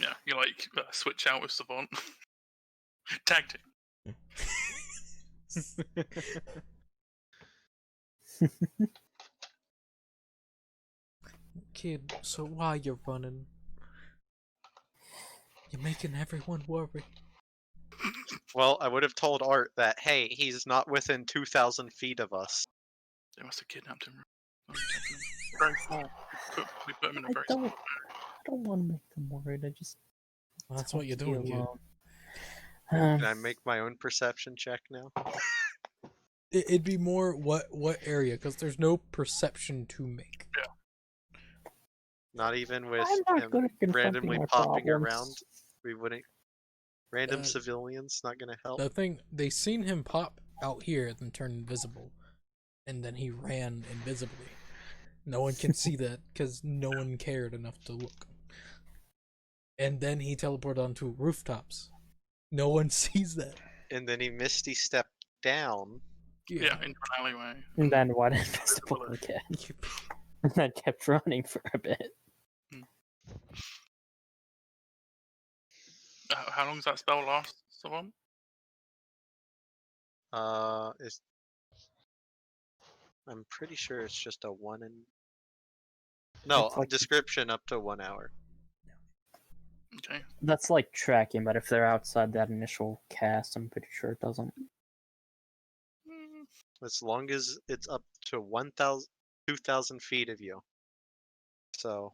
Yeah, you like switch out with Savant. Tag team. Kid, so why you're running? You're making everyone worry. Well, I would have told Art that, hey, he's not within 2,000 feet of us. They must have kidnapped him. Very small. We put him in a I very don't. small. I don't want to make them worried. I just. Well, that's want what you're to be doing, kid. alone. Can I make my own perception check now? It'd be more what area, because there's no perception to make. Not even with I'm not him good at confronting randomly my popping problems. around. We wouldn't. Random Uh, civilians not gonna help. The thing, they seen him pop out here, then turn invisible, and then he ran invisibly. No one can see that because no one cared enough to look. And then he teleported onto rooftops. No one sees that. And then he misty stepped down. Yeah, into an alleyway. And then what invisible again? And then kept running for a bit. How long does that spell last, Savant? Is I'm pretty sure it's just a 1 in. No, It's like- description up to 1 hour. Okay. That's like tracking, but if they're outside that initial cast, I'm pretty sure it doesn't. As long as it's up to 1,000, 2,000 feet of you. So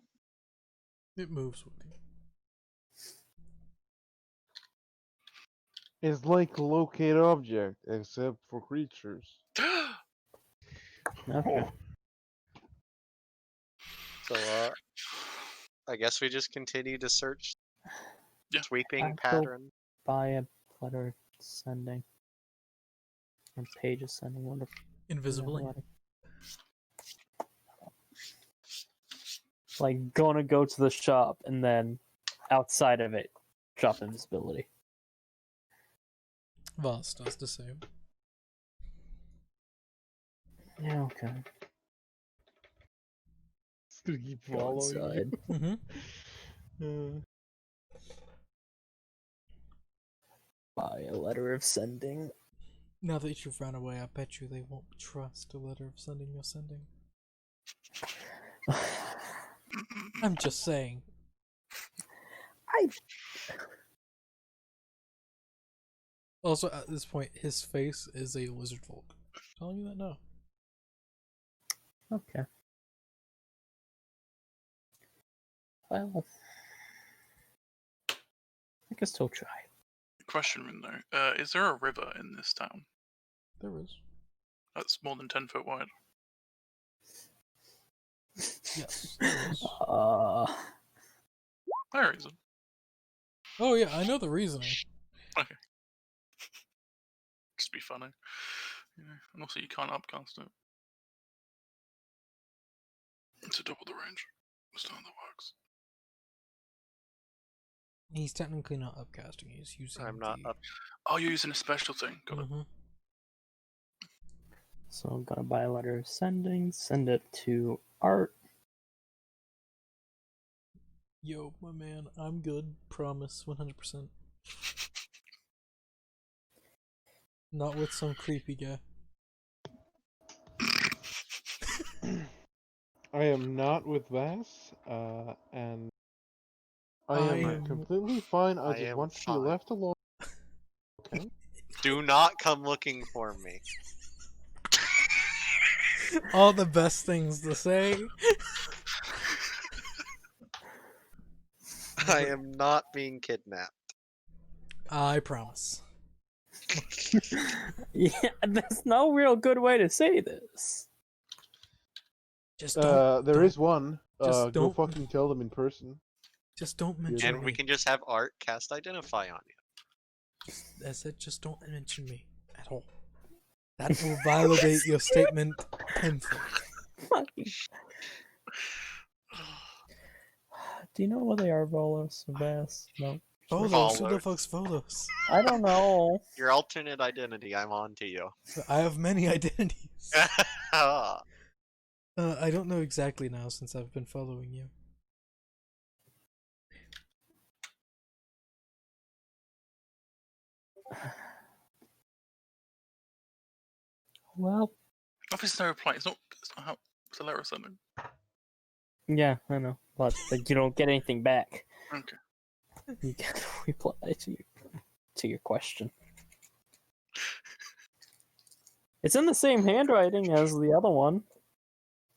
It moves with you. It's like locate object, except for creatures. Okay. So I guess we just continue to search Yeah. sweeping I'll go- pattern. Buy a letter sending. Or page of sending. Wonder. Invisibly. Like gonna go to the shop and then outside of it, drop invisibility. Voss does the same. Yeah, okay. It's gonna keep Go following inside. Mm-hmm. you. Buy a letter of sending. Now that you've run away, I bet you they won't trust a letter of sending you're sending. I'm just saying. I Also, at this point, his face is a lizard folk. Telling you that now. okay. Well, I can still try. Question though, is there a river in this town There is. that's more than 10 foot wide? Yes. There is. There isn't. Oh yeah, I know the reasoning. Just be funny. Yeah. And also you can't upcast it. It's a double the range. That's not how that works. He's technically not upcasting. He's using. I'm not the... up. Oh, you're using a special thing. Got it. Mhm. So I'm gonna buy a letter of sending, send it to Art. Yo, my man, I'm good. Promise, 100%. Not with some creepy guy. I am not with Vass, and I am completely fine. I I just am want to be fine. left alone. Okay. Do not come looking for me. All the best things to say. I am not being kidnapped. I promise. Yeah, there's no real good way to say this. Just don't. There don't- is one. just Go don't- fucking tell them in person. Just don't mention And me. we can just have Art cast Identify on you. I said, just don't mention me at all. That will validate your statement tenfold. Fucking. Do you know where they are, Volos and Bass? No. Photos. Who the Followers. fuck's photos? I don't know. Your alternate identity, I'm on to you. I have many identities. Ah, I don't know exactly now since I've been following you. Well, Obviously, no reply. It's not how. It's a letter or something. yeah, I know. But you don't get anything back. Okay. You get a reply to your question. It's in the same handwriting as the other one.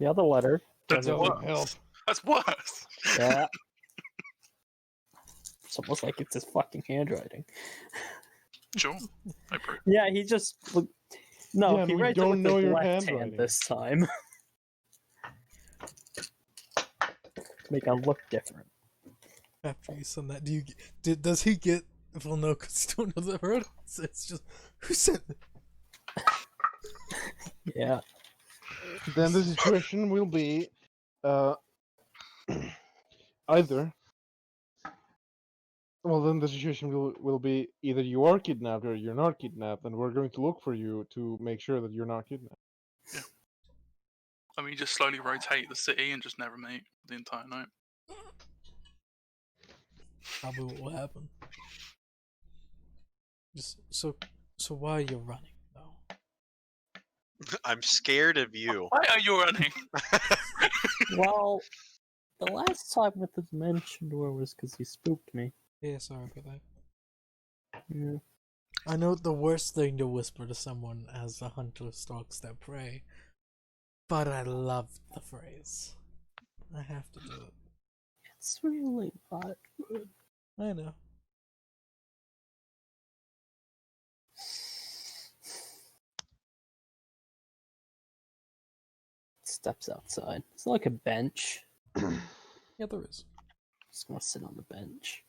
The other letter. That's Doesn't worse. help. That's worse. Yeah. It's almost like it's his fucking handwriting. Sure. I approve. Yeah, he just no. Yeah, he we writes it don't with know his your left hand handwriting. this time. Make it look different. After you send that, does he get? Well, no, because you don't know the word. It's just who sent it. Yeah. Then the situation will be, either. Well, then the situation will be either you are kidnapped or you're not kidnapped, and we're going to look for you to make sure that you're not kidnapped. I mean, you just slowly rotate the city and just never meet the entire night. Probably what will happen. Just so why are you running though? I'm scared of you. Why are you running? Well, the last time with the dimension door was because he spooked me. Yeah, sorry about that. Yeah. I know the worst thing to whisper to someone as a hunter stalks their prey, But I love the phrase. I have to do it. It's really not good. I know. Steps outside. It's like a bench. Yeah, there is. Just gonna sit on the bench.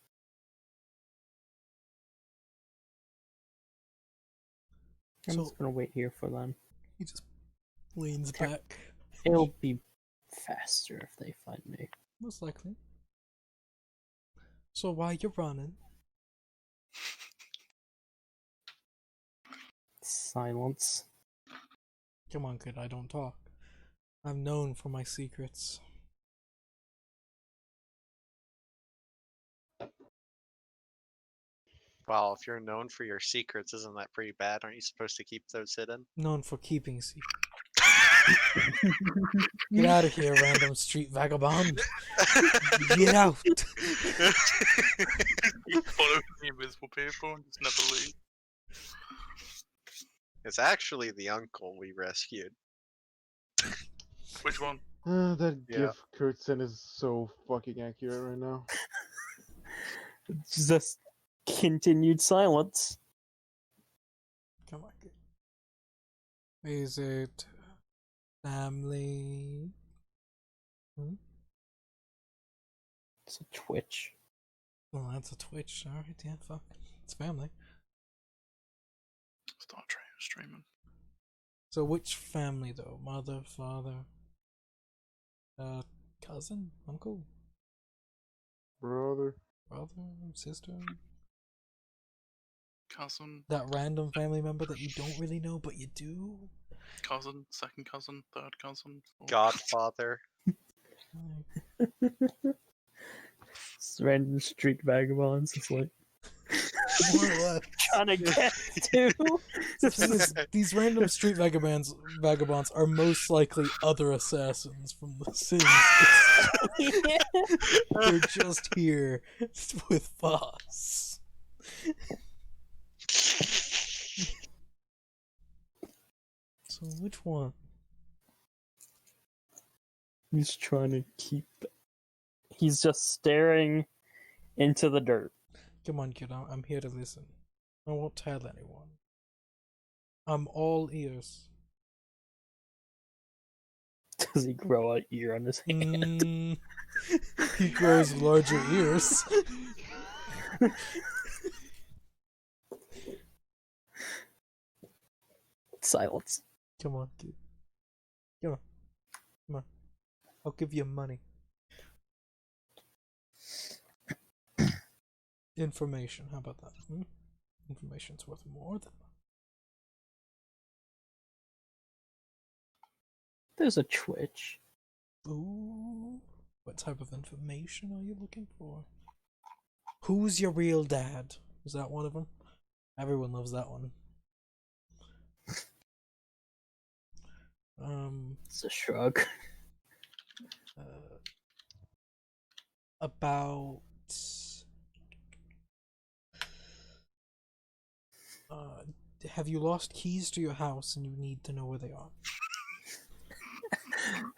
I'm So just gonna wait here for them. he just leans back. It'll be faster if they find me. Most likely. So while you're running, Silence. come on, kid, I don't talk. I'm known for my secrets. Well, if you're known for your secrets, isn't that pretty bad? Aren't you supposed to keep those hidden? Known for keeping secrets. Get out of here, random street vagabond. Get out. You follow the invisible people and just never leave. It's actually the uncle we rescued. Which one? That Yeah. gif Kurt sent is so fucking accurate right now. Just continued silence. Come on, kid. Is it family? It's a twitch. Well, that's a Twitch. Alright, yeah, fuck. It's family. Start streaming. So which family though? Mother, father, cousin, uncle, Brother. brother, sister? Cousin, That random family member that you don't really know but you do? cousin, second cousin, third cousin. fourth- Godfather. It's random street vagabonds. It's like More or less. trying to get to. The thing is, these random street vagabonds are most likely other assassins from The Sims. They're just here with Foss. So which one? He's trying to keep. He's just staring into the dirt. Come on, kid. I'm here to listen. I won't tell anyone. I'm all ears. Does he grow an ear on his hand? He grows larger ears. Silence. Come on, kid. Come on. Come on. I'll give you money. Information. How about that? Information's worth more than money. There's a twitch. Ooh. What type of information are you looking for? Who's your real dad? Is that one of them? Everyone loves that one. It's a shrug. About have you lost keys to your house and you need to know where they are?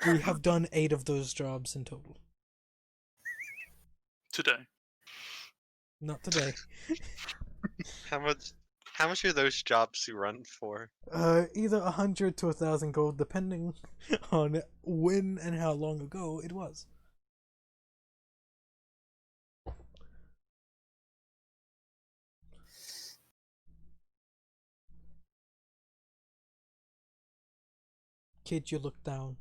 We have done 8 of those jobs in total. Today. Not today. How much are those jobs you run for? Either 100 to 1,000 gold, depending on when and how long ago it was. Kid, you look down.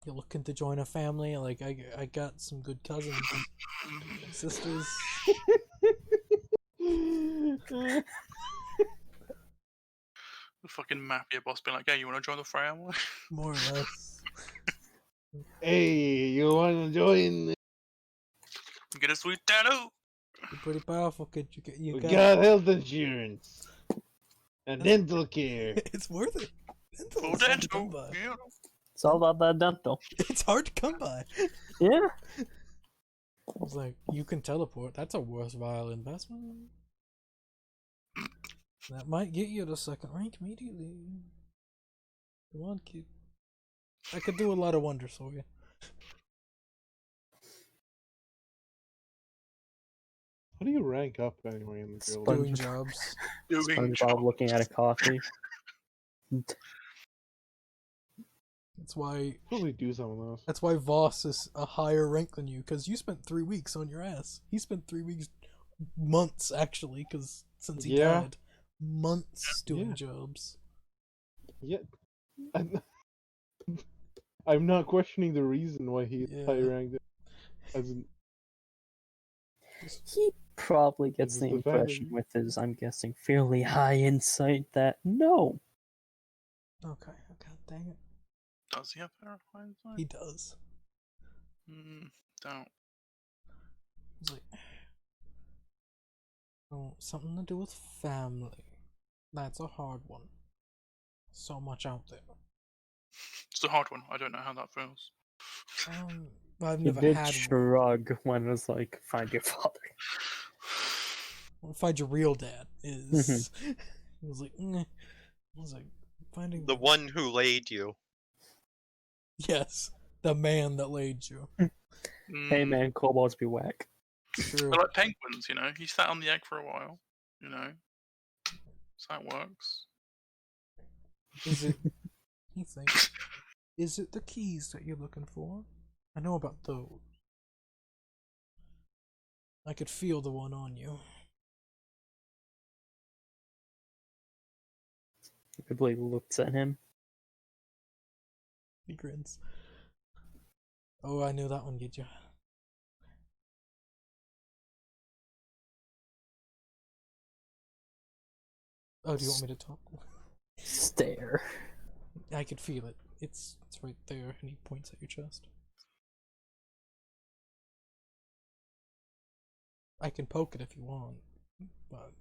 You're looking to join a family? Like, I got some good cousins and sisters. The fucking mafia boss being like, hey, you wanna join the family? More or less. Hey, you wanna join? Get a sweet tattoo! You're pretty powerful, kid. You We got got health insurance and dental care. It's worth it. Dental Full is hard to come dental. by. Yeah. It's all about that dental. It's hard to come by. Yeah. I was like, you can teleport. That's a worthwhile investment. That might get you to second rank immediately. Come on, kid. I could do a lot of wonders for you. How do you rank up anyway in the guild? Sponge- Doing jobs. Doing SpongeBob looking at a coffee. That's why. Probably do some of those. That's why Voss is a higher rank than you, because you spent 3 weeks on your ass. He spent 3 weeks, months actually, because since he Yeah. died, months doing Yeah. jobs. Yeah. I'm not questioning the reason why he's Yeah. high ranked. As in, He probably gets Just the the fact that impression you- with his, I'm guessing, fairly high insight that no. Okay, god dang it. Does he have verified? He does. Don't. He's like, oh, something to do with family. That's a hard one. So much out there. It's a hard one. I don't know how that feels. I've He never did had one. shrug when it was like, find your father. Find your real dad is. He was like, I was like, finding The one who laid you. Yes, the man that laid you. Hey man, kobolds be whack. True. They're like penguins, you know. He sat on the egg for a while, you know. So that works. Is it? He thinks. Is it the keys that you're looking for? I know about those. I could feel the one on you. Everybody looks at him. He grins. Oh, I knew that one, did you? Oh, do you want me to talk? Stare. I could feel it. It's right there, and he points at your chest. I can poke it if you want, but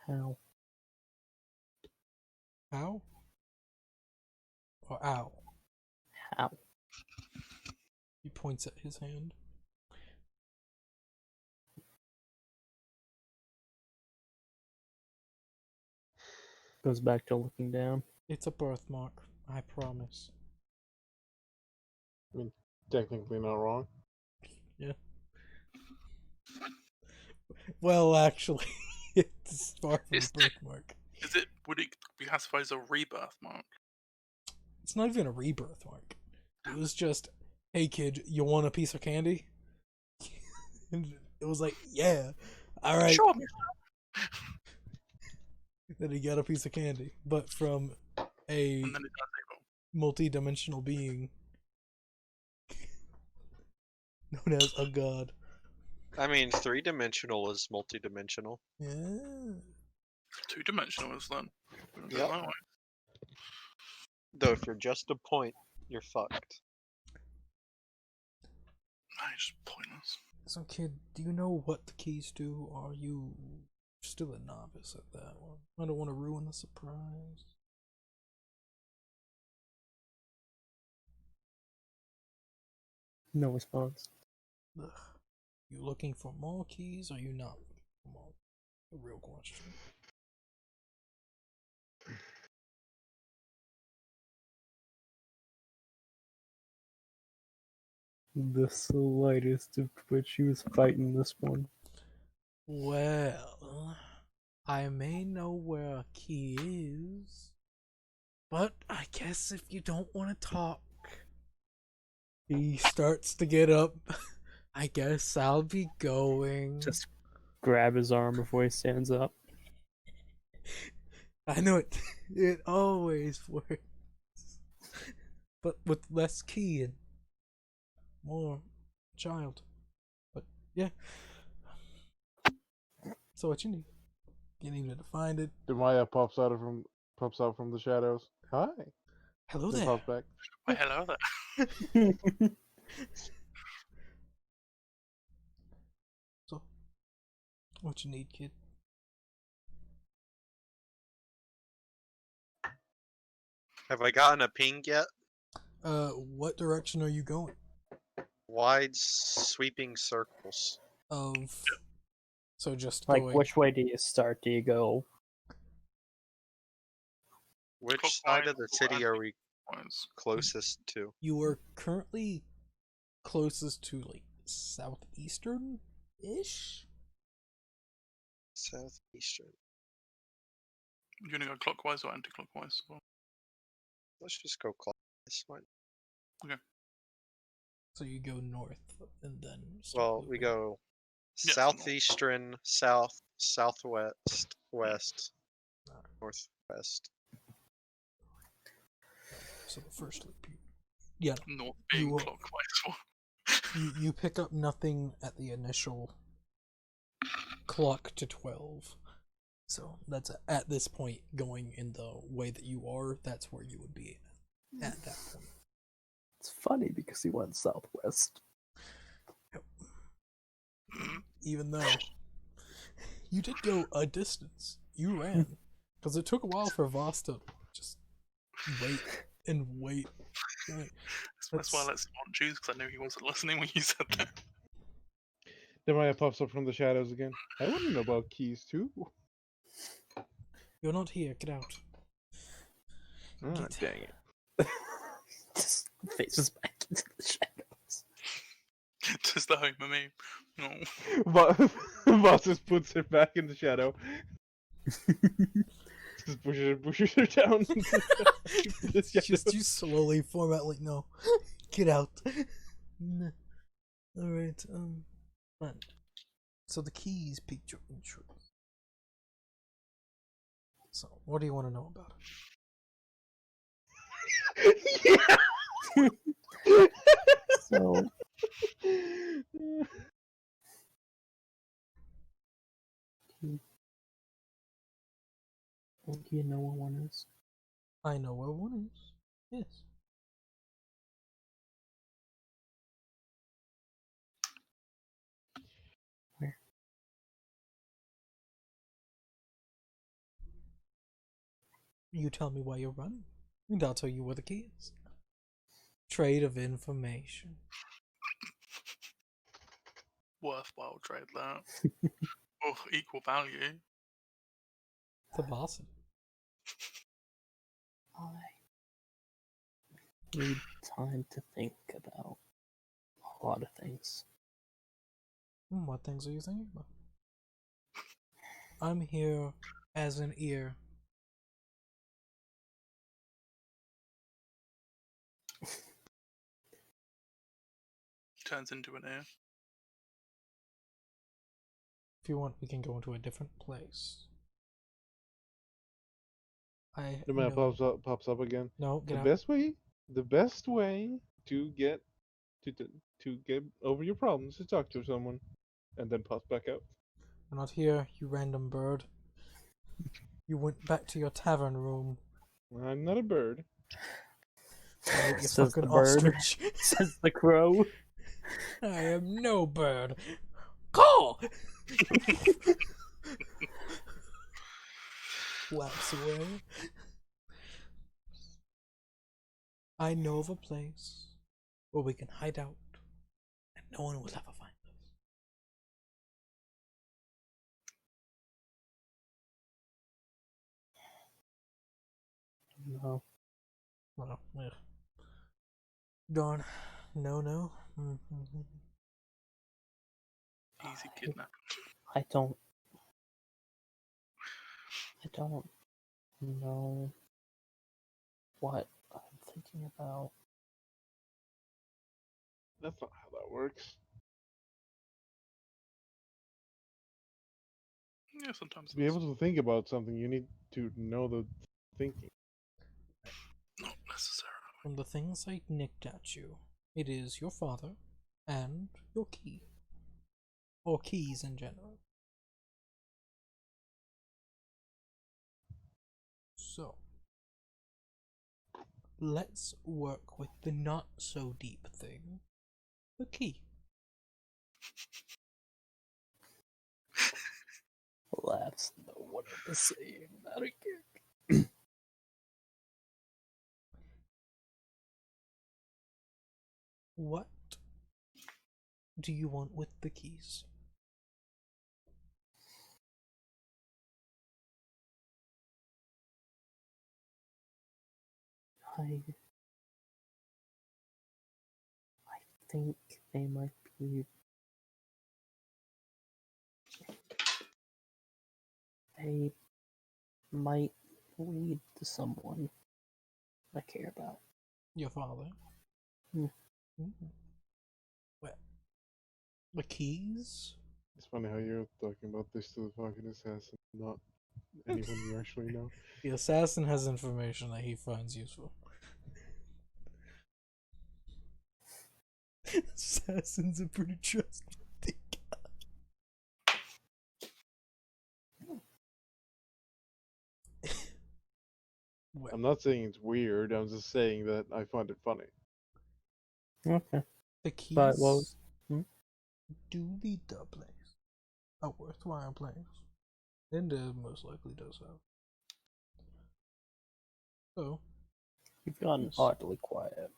How? how? Or ow? How? He points at his hand. Goes back to looking down. It's a birthmark, I promise. technically not wrong. Yeah. Well, actually, it's far from It's a birthmark. Would it be classified as a rebirth mark? It's not even a rebirth mark. It was just, hey kid, you want a piece of candy? And it was like, yeah, alright. Sure. Then he got a piece of candy, but from a And then it does evil. multi-dimensional being known as a god. I mean, 3-dimensional is multi-dimensional. Yeah. 2-dimensional is then. Put it Yep. that way. Though if you're just a point, you're fucked. Nah, it's just pointless. So kid, do you know what the keys do? Or are you still a novice at that one? I don't want to ruin the surprise. No response. Ugh. You looking for more keys, or are you not looking for more? The real question. The slightest of which he was fighting this one. Well, I may know where a key is, but I guess if you don't want to talk, he starts to get up. I guess I'll be going. Just grab his arm before he stands up. I know it. It always works, but with less key and more child. But yeah. So what you need? You need me to find it. Demaya pops out from the shadows. Hi. Hello Then there. pops back. Why, hello there. So, what you need, kid? Have I gotten a ping yet? What direction are you going? Wide sweeping circles. Of, so just Like, going. which way do you start? Do you go Which side of the Clockwise or city are we anti-clockwise? closest to? You are currently closest to like southeastern ish. Southeastern. You gonna go clockwise or anti-clockwise? Well, Let's just go clockwise. Why not? So you go north and then. Well, we go Yeah, southeastern, south, southwest, west, northwest. So the first loop. Yeah, North being will- clockwise. you pick up nothing at the initial clock to 12. So that's at this point going in the way that you are. That's where you would be at that point. It's funny because he went southwest. Even though you did go a distance, you ran because it took a while for Voss to just wait and wait. Like, That's why I let Simon choose, because I knew he wasn't listening when you said that. Then Maya pops up from the shadows again. I want to know about keys too. You're not here. Get out. Ah, Get- dang it. Just faces back into the shadows. Just the Homer meme. No. Voss just puts her back in the shadow. Just pushes her down into the It's just shadows. you slowly form out like, no, get out. No. All right. Fine. So the keys piqued your interest. So what do you want to know about it? Yeah. So do you know what one is? I know where one is. Yes. Where? You tell me why you're running, and I'll tell you where the key is. Trade of information. Worthwhile trade that. Or equal value. The boss. I need time to think about a lot of things. What things are you thinking about? I'm here as an ear. Turns into an ear. If you want, we can go into a different place. The map know- pops up again. No, The get out. best way to get to get over your problems is to talk to someone, and then pops back out. You're not here, you random bird. You went back to your tavern room. I'm not a bird. Right, you Says fucking the bird. ostrich. Says the crow. I am no bird. Call! Flaps away. I know of a place where we can hide out and no one will ever find us. No. Well, yeah. Darn. No. Mm-hmm. Easy kidnap. I don't know what I'm thinking about. That's not how that works. Yeah, sometimes To be it's able to think about something, you need to know the thinking. not necessarily. From the things I nicked at you, it is your father and your key. Or keys in general. So, let's work with the not so deep thing. The key. Laughs. No one ever saying that again. What do you want with the keys? I think they might be. They might lead to someone I care about. Your father? Hmm. What? The keys? It's funny how you're talking about this to the fucking assassin, not anyone you actually know. The assassin has information that he finds useful. Assassin's a pretty trustworthy guy. Well, I'm not saying it's weird, I'm just saying that I find it funny. Okay. the keys But what was- do lead to a place. A worthwhile place. And most likely does have. So, You've gotten Yes. oddly quiet.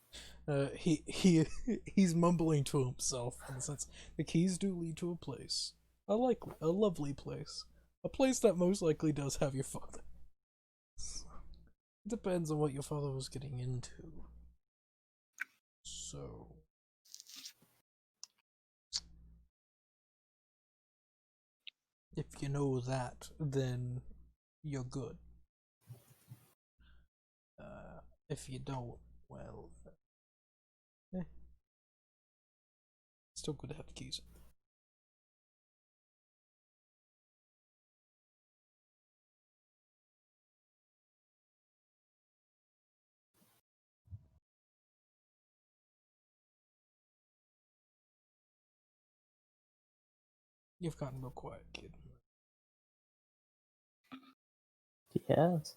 he's mumbling to himself in the sense the keys do lead to a place, a lovely place, a place that most likely does have your father. It depends on what your father was getting into. So, if you know that, then you're good. If you don't, well, still good to have the keys. You've gotten real quiet, kid. He has.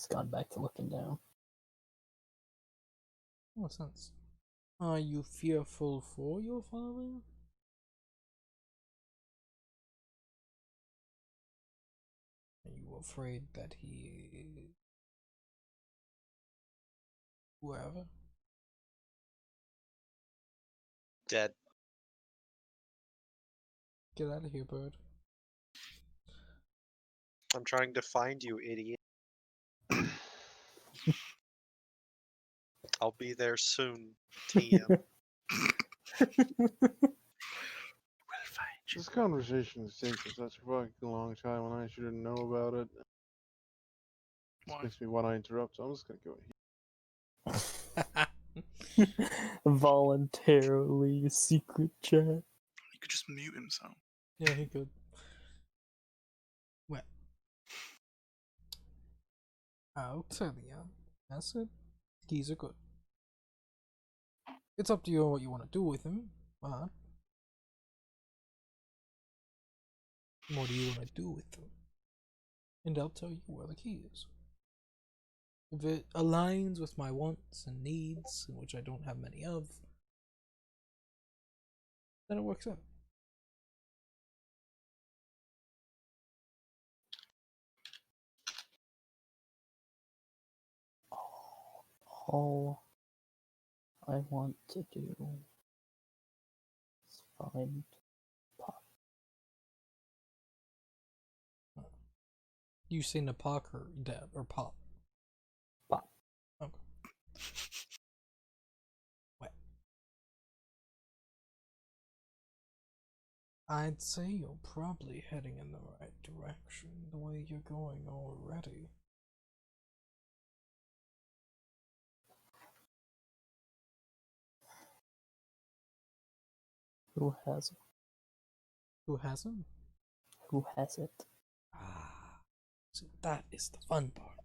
He's gone back to looking down. What sense? Are you fearful for your father? Are you afraid that he... whoever? Dead. Get out of here, bird. I'm trying to find you, idiot. I'll be there soon. TM. We'll find you. This conversation has taken such a fucking long time and I shouldn't know about it. This Why? makes me want to interrupt, so I'm just gonna go Voluntarily secret chat. He could just mute himself. Yeah, he could. Well, I'll tell you. That's it. Keys are good. It's up to you what you want to do with them, but what do you want to do with them? And I'll tell you where the key is. If it aligns with my wants and needs, which I don't have many of, then it works out. All I want to do is find Pop. You say Napak or Dad or Pop? Pop. Okay. What? I'd say you're probably heading in the right direction, the way you're going already. Who has it? Who hasn't? Who has it? Ah, so that is the fun part.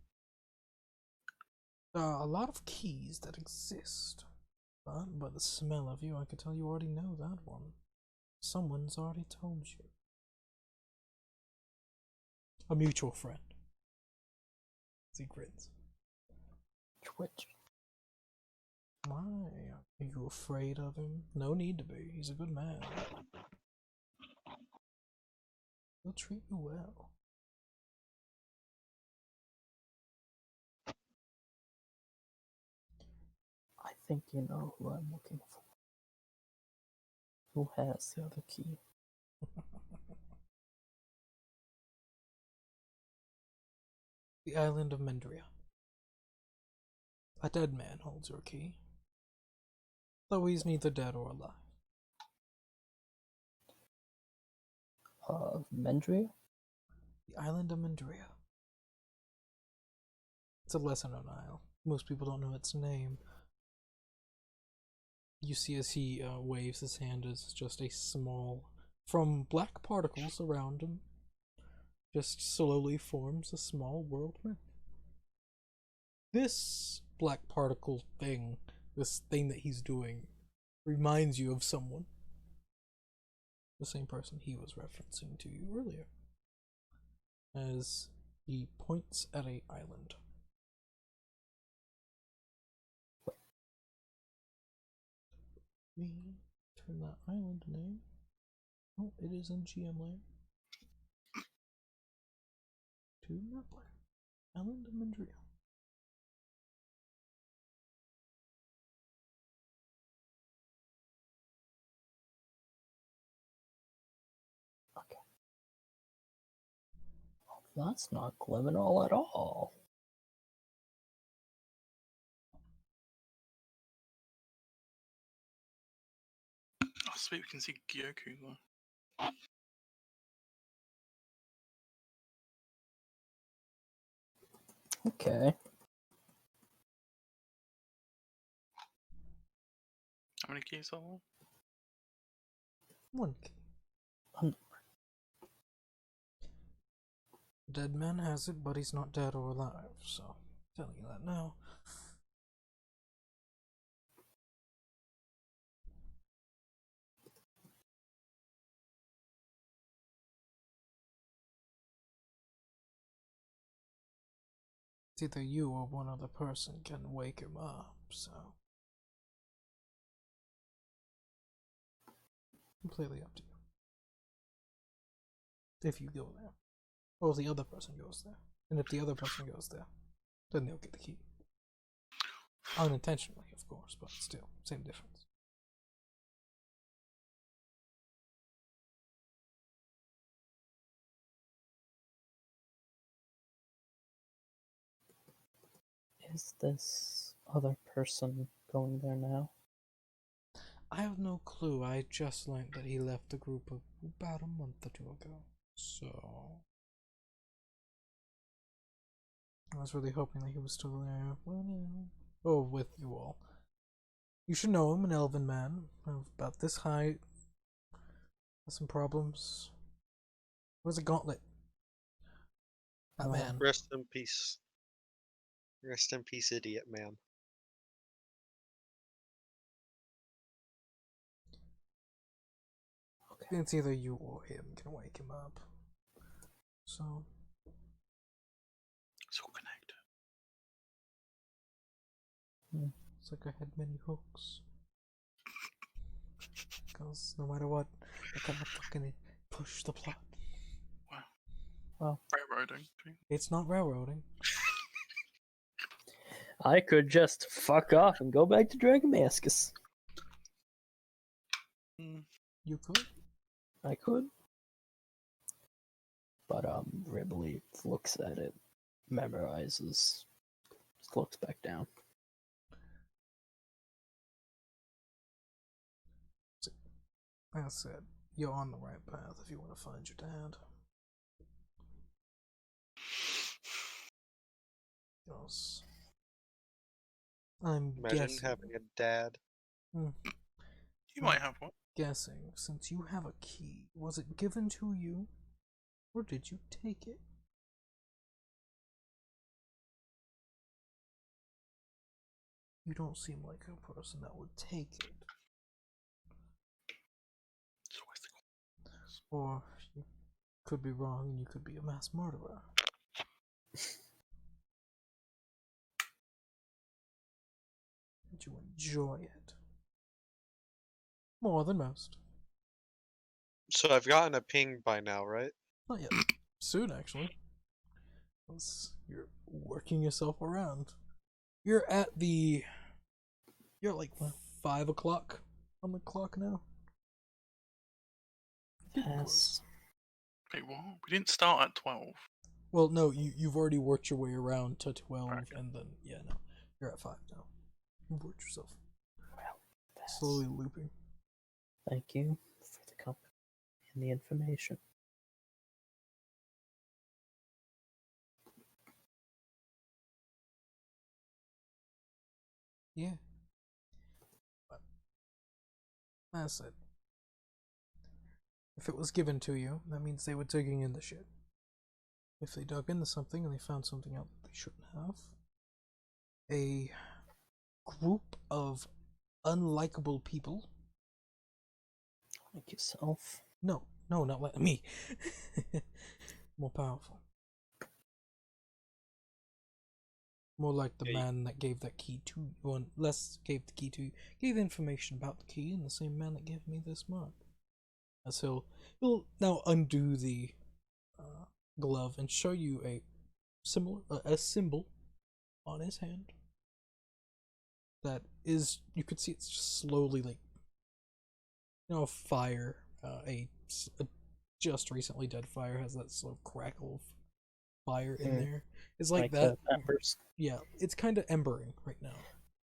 There are a lot of keys that exist, but by the smell of you, I could tell you already know that one. Someone's already told you. A mutual friend. As he grins. Twitch. Why? Are you afraid of him? No need to be. He's a good man. He'll treat you well. I think you know who I'm looking for. Who has the other key? The island of Mendria. A dead man holds your key, though he's neither dead or alive. Mendria? The island of Mendria. It's a lesser known isle. Most people don't know its name. You see as he waves his hand as just a small, from black particles around him, just slowly forms a small world map. This black particle thing, this thing that he's doing, reminds you of someone. The same person he was referencing to you earlier. As he points at a island. Me turn that island name. Oh, it is in GM layer. To map layer. Island of Mendria. Okay. Well, that's not Gliminal at all. Oh, sweet, we can see Gyoku though. Okay. How many keys are there? One key. Um, Dead man has it, but he's not dead or alive, so I'm telling you that now. It's either you or one other person can wake him up, so completely up to you. If you go there. Or the other person goes there. And if the other person goes there, then they'll get the key. Unintentionally, of course, but still, same difference. Is this other person going there now? I have no clue. I just learned that he left the group about a month or two ago. So I was really hoping that he was still there. Well, no. Oh, with you all. You should know him, an elven man of about this height. Has some problems. Where's a gauntlet? That man. Rest in peace. Rest in peace, idiot man. Okay. It's either you or him can wake him up. So It's all connected. it's like I had many hooks. Because no matter what, I gotta fucking push the plot. Wow. Well, Railroading. It's not railroading. I could just fuck off and go back to Dragomascus. You could. I could. But Ribley looks at it, memorizes, just looks back down. Like I said, you're on the right path if you want to find your dad. Because I'm Imagine guessing. having a dad. You might have one. Guessing, since you have a key, was it given to you, or did you take it? You don't seem like a person that would take it. It's always the Or you could be wrong and you could be a mass murderer. Did you enjoy it? More than most. So I've gotten a ping by now, right? Not yet. Soon, actually. Once you're working yourself around. You're at the... You're like 5 o'clock on the clock now. Yes. Wait, what? We didn't start at 12. Well, no, you've already worked your way around to 12, Okay. and then, yeah, no. You're at 5 now. Reward yourself. Well, that's... Slowly looping. Thank you for the company and the information. Yeah. But, as I said, if it was given to you, that means they were digging in the shit. If they dug into something and they found something out that they shouldn't have, a group of unlikable people. Like yourself. No, not like me. More powerful. More like the Yeah, man that gave that key to you. Well, less gave the key to you. Gave information about the key, and the same man that gave me this mark. As he'll now undo the glove and show you a symbol on his hand. That is, you could see it's just slowly like, a fire, a just recently dead fire has that slow crackle of fire in there. It's like that. The embers. Yeah, it's kind of embering right now,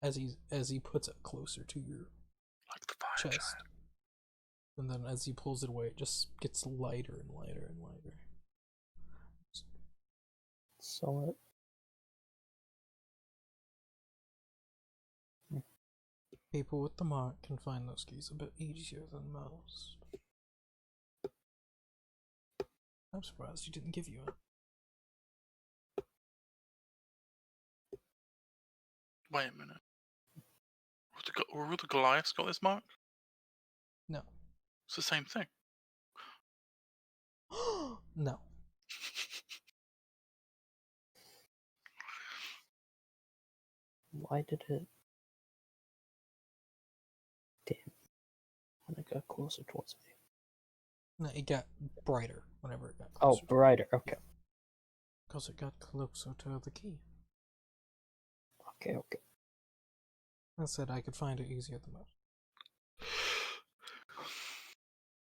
as he puts it closer to your Like the fire chest, giant. and then as he pulls it away, it just gets lighter and lighter and lighter. So People with the mark can find those keys a bit easier than most. I'm surprised he didn't give you it. Wait a minute. Would the Goliaths got this mark? No. It's the same thing. No. why did it? Damn. When it got closer towards me. No, it got brighter whenever it got Oh, closer. brighter. Okay. Because it got closer to the key. Okay. I said I could find it easier than most.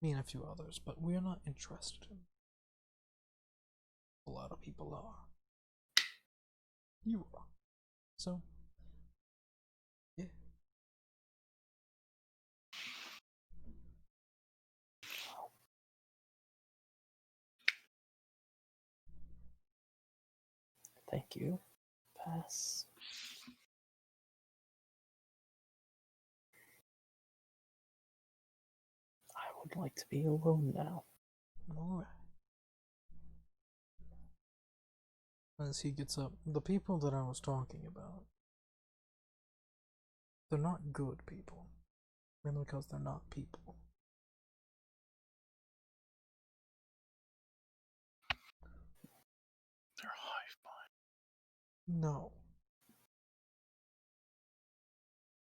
Me and a few others, but we're not interested in. A lot of people are. You are. So, yeah. Thank you. Pass. I would like to be alone now. Alright. As he gets up, the people that I was talking about, they're not good people. Mainly because they're not people. They're hive mind. No.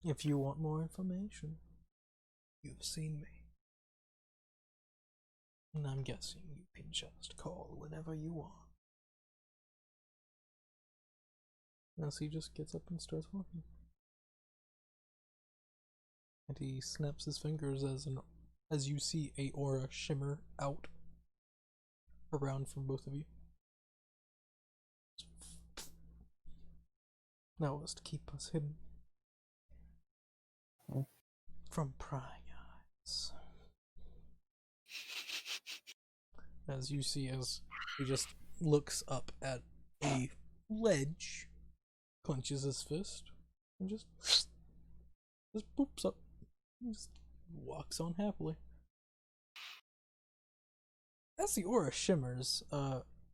If you want more information, you've seen me. And I'm guessing you can just call whenever you want. As he just gets up and starts walking. And he snaps his fingers as you see a aura shimmer out around from both of you. That was to keep us hidden from prying eyes. As you see, as he just looks up at a ledge, clenches his fist, and just poops up, and just walks on happily. As the aura shimmers,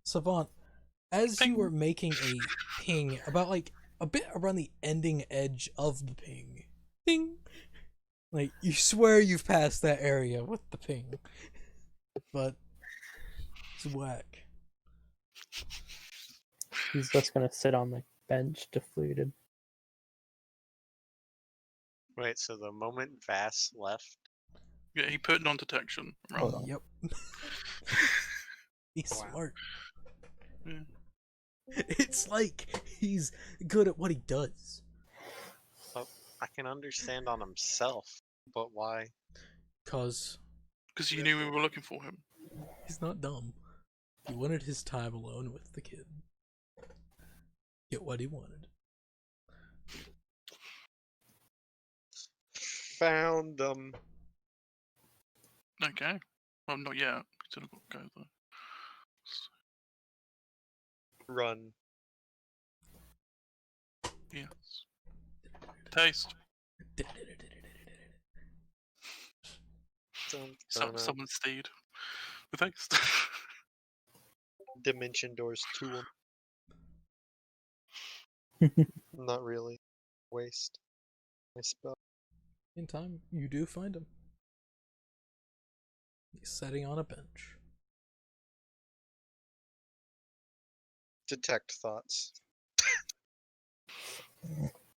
Savant, as you were making a ping, about like a bit around the ending edge of the ping, ding, like you swear you've passed that area with the ping, but it's whack. He's just gonna sit on the bench, deflated. Wait, so the moment Vass left, Yeah, he put non-detection. Hold on. Yep. He's Wow. smart. Yeah. It's like he's good at what he does. I can understand on himself, but why? Cause Because you knew we were looking for him. he's not dumb. He wanted his time alone with the kid. Get what he wanted. found them. Okay. Well, not yet. Still got to go though. Run. Yes. Taste. Someone steed. The taste. Dimension doors to them. Not really. Waste. I spell. In time, you do find him. He's sitting on a bench. Detect thoughts.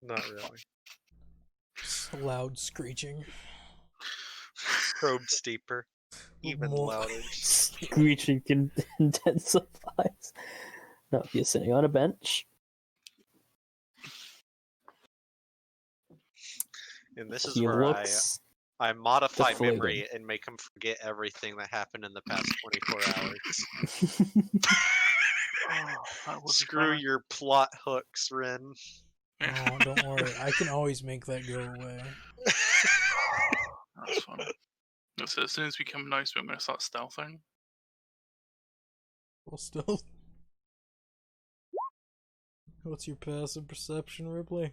Not really. Just a loud screeching. Probe steeper. Even More- louder. Screeching intensifies. No, he's sitting on a bench. And this is He where looks I modify deflated. memory and make him forget everything that happened in the past 24 hours. That was Screw funny. your plot hooks, Ren. Oh, don't worry. I can always make that go away. That's funny. So as soon as we become nice, I'm going to start stealthing. Well, still. What's your passive perception, Ripley?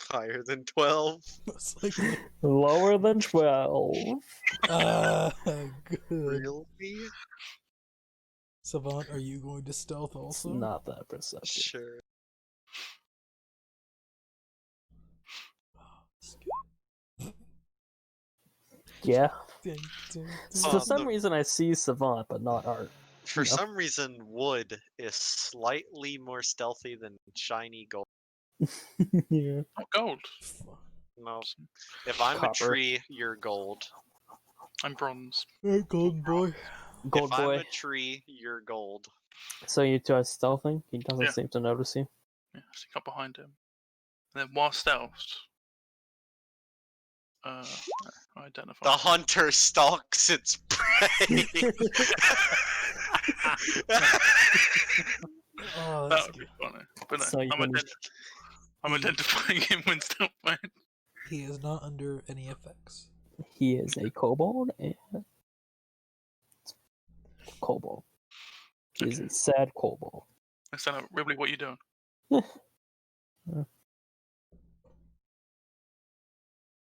Higher than 12. It's like, lower than 12. good. Really? Savant, are you going to stealth It's also? not that perceptive. Sure. Yeah. Dun, dun, Oh, For dun. some reason, I see Savant, but not Art. For No. some reason, wood is slightly more stealthy than shiny gold. Yeah. Oh, gold. Fuck. No. If I'm Copper. a tree, you're gold. I'm bronze. Hey, golden boy. Gold if boy. I'm a tree, you're gold. So you two are stealthing? He doesn't Yeah. seem to notice you. Yeah, sneak up behind him. And then while stealthed, I identify. The hunter stalks its prey. Oh, That that's would be good. funny. But no, So you can- I'm identifying him when stealthing. He is not under any effects. He is a kobold and kobold. He is a sad kobold. I stand up, Ripley, what are you doing?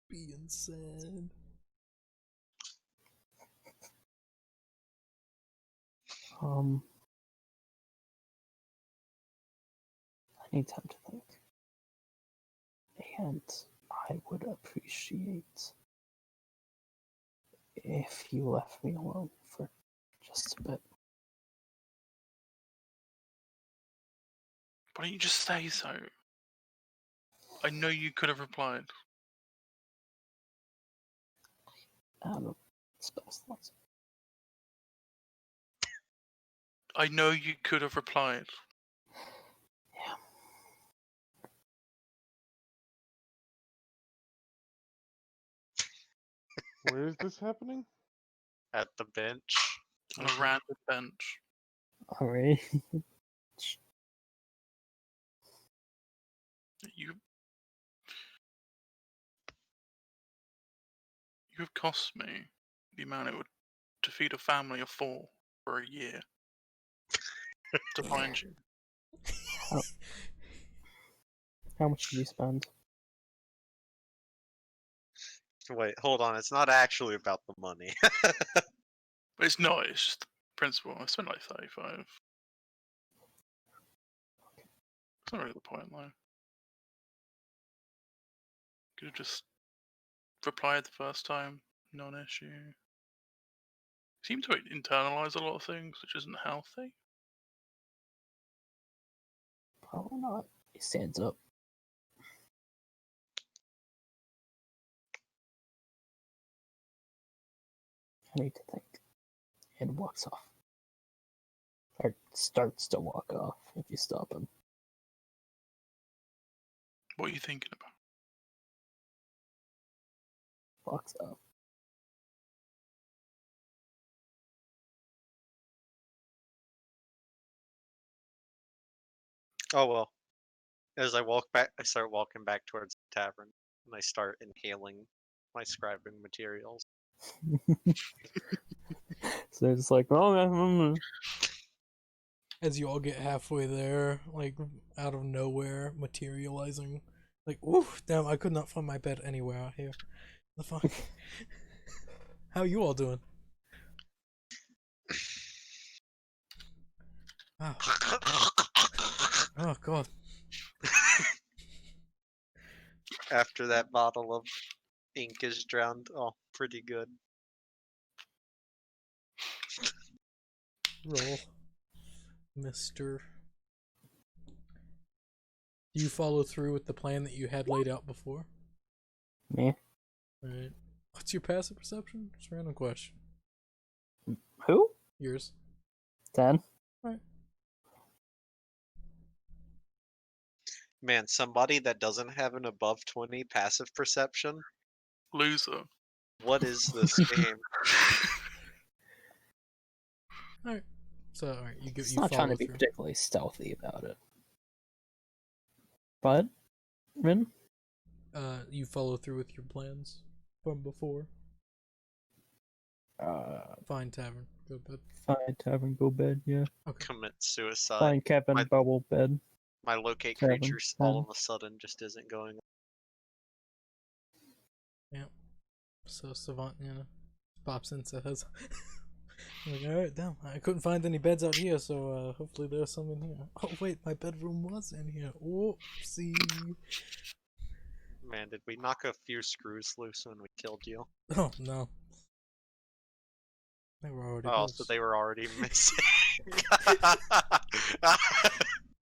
Being sad. I need time to think. And I would appreciate if you left me alone for just a bit. Why don't you just say so? I know you could have replied. Out of spell slots. I know you could have replied. Yeah. Where is this happening? At the bench. On a random bench. Alright. You have cost me the amount it would to feed a family of 4 for a year to find you. How much did you spend? Wait, hold on. It's not actually about the money. But it's not, it's just the principle. I spent like 35. It's not really the point, though. Could have just replied the first time, non-issue. Seem to internalize a lot of things, which isn't healthy. Probably not. He stands up. I need to think. And walks off. Or starts to walk off if you stop him. What are you thinking about? Walks off. Oh well. As I walk back, I start walking back towards the tavern, and I start inhaling my scribing materials. So they're just like, oh, As you all get halfway there, like out of nowhere, materializing, like, ooh, damn! I could not find my bed anywhere out here. The fuck? How you all doing? Oh, oh god. After that bottle of ink is drowned, oh, pretty good. Roll, Mister. Do you follow through with the plan that you had laid out before? me? Right. What's your passive perception? Just a random question. Who? Yours. 10? Man, somebody that doesn't have an above 20 passive perception, Loser. what is this game? Alright. So, alright, you It's you not trying follow to be through. particularly stealthy about it. But, Rin? You follow through with your plans from before. Find tavern. Go to bed. Find tavern, go bed, yeah. Okay. Commit suicide. Find Kevin, my- bubble bed. My locate Seven, creatures all 10. of a sudden just isn't going. So Savant, pops in, says, like, alright, damn, I couldn't find any beds out here, so hopefully there's some in here. Oh wait, my bedroom was in here. Oopsie. Man, did we knock a few screws loose when we killed you? Oh no. They were already Oh, loose. so they were already missing.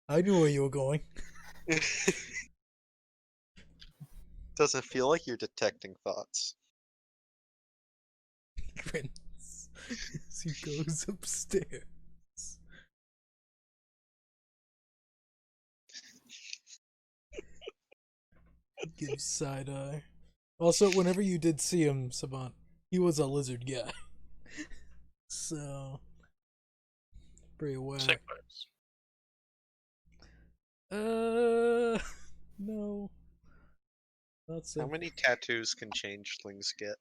I knew where you were going. Doesn't feel like you're detecting thoughts. Grins as he goes upstairs. Gives side eye. Also, whenever you did see him, Savant, he was a lizard guy. So, pretty aware. Sick vibes. No. Not so. How many tattoos can changelings get?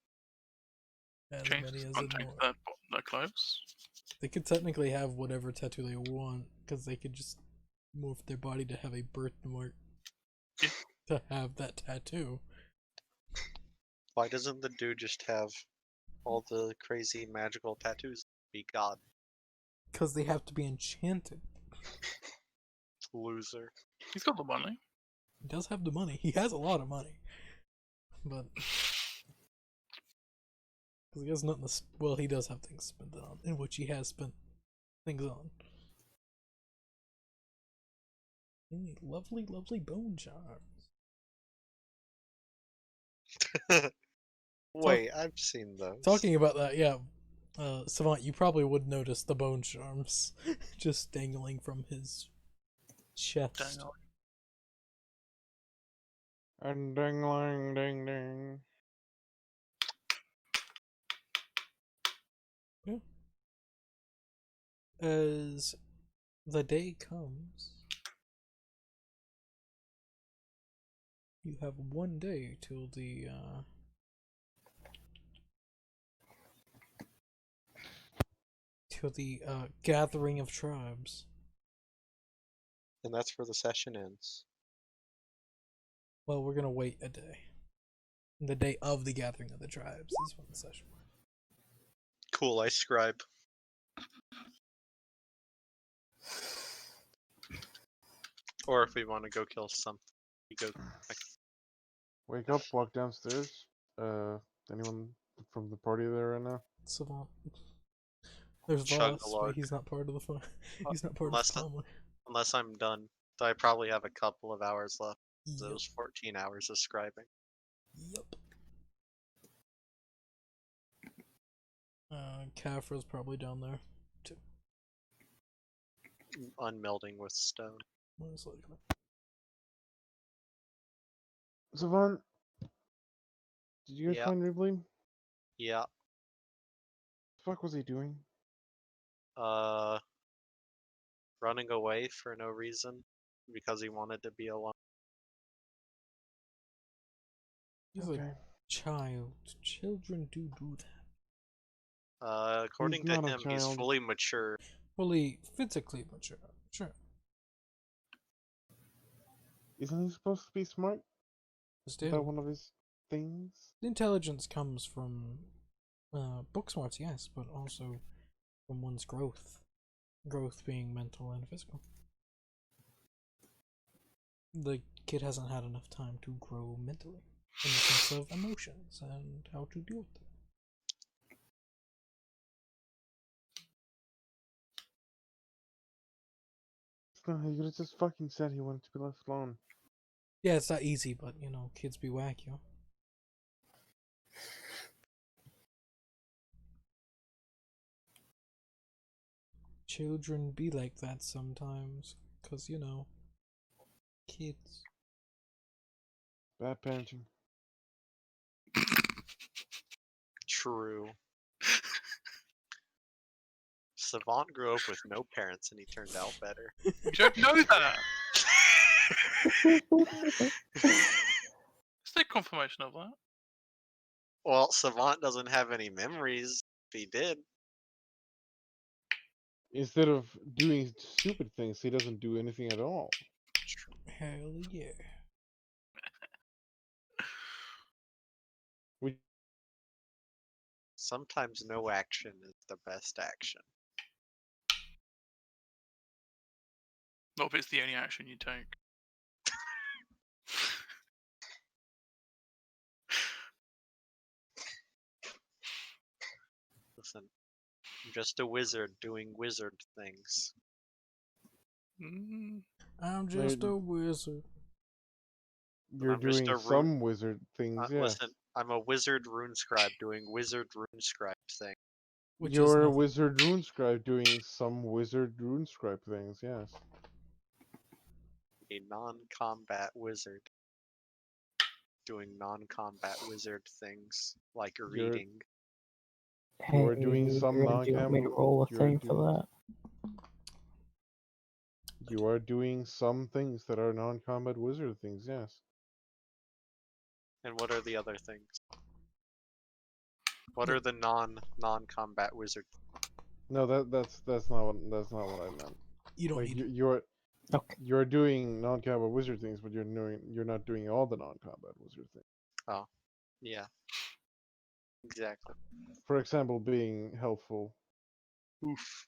As Change many as can't it change want. their clothes. They could technically have whatever tattoo they want, because they could just morph their body to have a birthmark Yeah. to have that tattoo. Why doesn't the dude just have all the crazy magical tattoos? Be God. Because they have to be enchanted. Loser. He's got the money. He does have the money. He has a lot of money. But. Because he has nothing to. Well, he does have things to spend it on, in which he has spent things on. Hey, lovely, lovely bone charms. Wait, I've seen those. Talking about that, yeah. Savant, you probably would notice the bone charms just dangling from his chest. Dang, And ding, ling, ding, ding. As the day comes, you have one day till the gathering of tribes. And that's where the session ends. Well, we're gonna wait a day. The day of the gathering of the tribes is when the session. Cool, I scribe. Or if we want to go kill something, we go. Wake up, walk downstairs. Anyone from the party there right now? Savant. There's Chug Voss, a but lug. he's not part of the fun. He's not part Unless of the family. Unless I'm done. So I probably have a couple of hours left. Yep. Those 14 hours of scribing. Yep. Kafra's probably down there too. Unmelding with stone. Most likely. Savant, did you guys Yeah. find Ridley? Yeah. The fuck was he doing? Running away for no reason. Because he wanted to be alone. He's Okay. a child. Children do that. According He's to not a him, he's child. fully mature. Fully physically mature. Sure. Isn't he supposed to be smart? Is that Still, one of his things? the intelligence comes from book smarts, yes, but also from one's growth. Growth being mental and physical. The kid hasn't had enough time to grow mentally in the sense of emotions and how to deal with them. No, he could have just fucking said he wanted to be left alone. Yeah, it's not easy, but you know, kids be whack, yo. Children be like that sometimes, 'cause you know, kids. Bad parenting. True. Savant grew up with no parents and he turned out better. You don't know that. Is there confirmation of that? Well, Savant doesn't have any memories. If he did, Instead of doing stupid things, he doesn't do anything at all. Hell yeah. Which sometimes no action is the best action. Not if it's the only action you take. Listen, I'm just a wizard doing wizard things. Mm, I'm just a wizard. you're I'm just doing a some wizard things, yes. Listen, I'm a wizard rune scribe doing wizard rune scribe thing. Which You're is a nothing. wizard rune scribe doing some wizard rune scribe things, yes. A non-combat wizard doing non-combat wizard things like reading. You are doing Hey, some Grim, do you want me to roll a you're thing doing- for that? You are doing some things that are non-combat wizard things, yes. And what are the other things? What are the non-combat wizard? No, that's not what I meant. You don't Like need it. Okay. you're doing non-combat wizard things, but you're not doing all the non-combat wizard things. Yeah. Exactly. For example, being helpful Oof.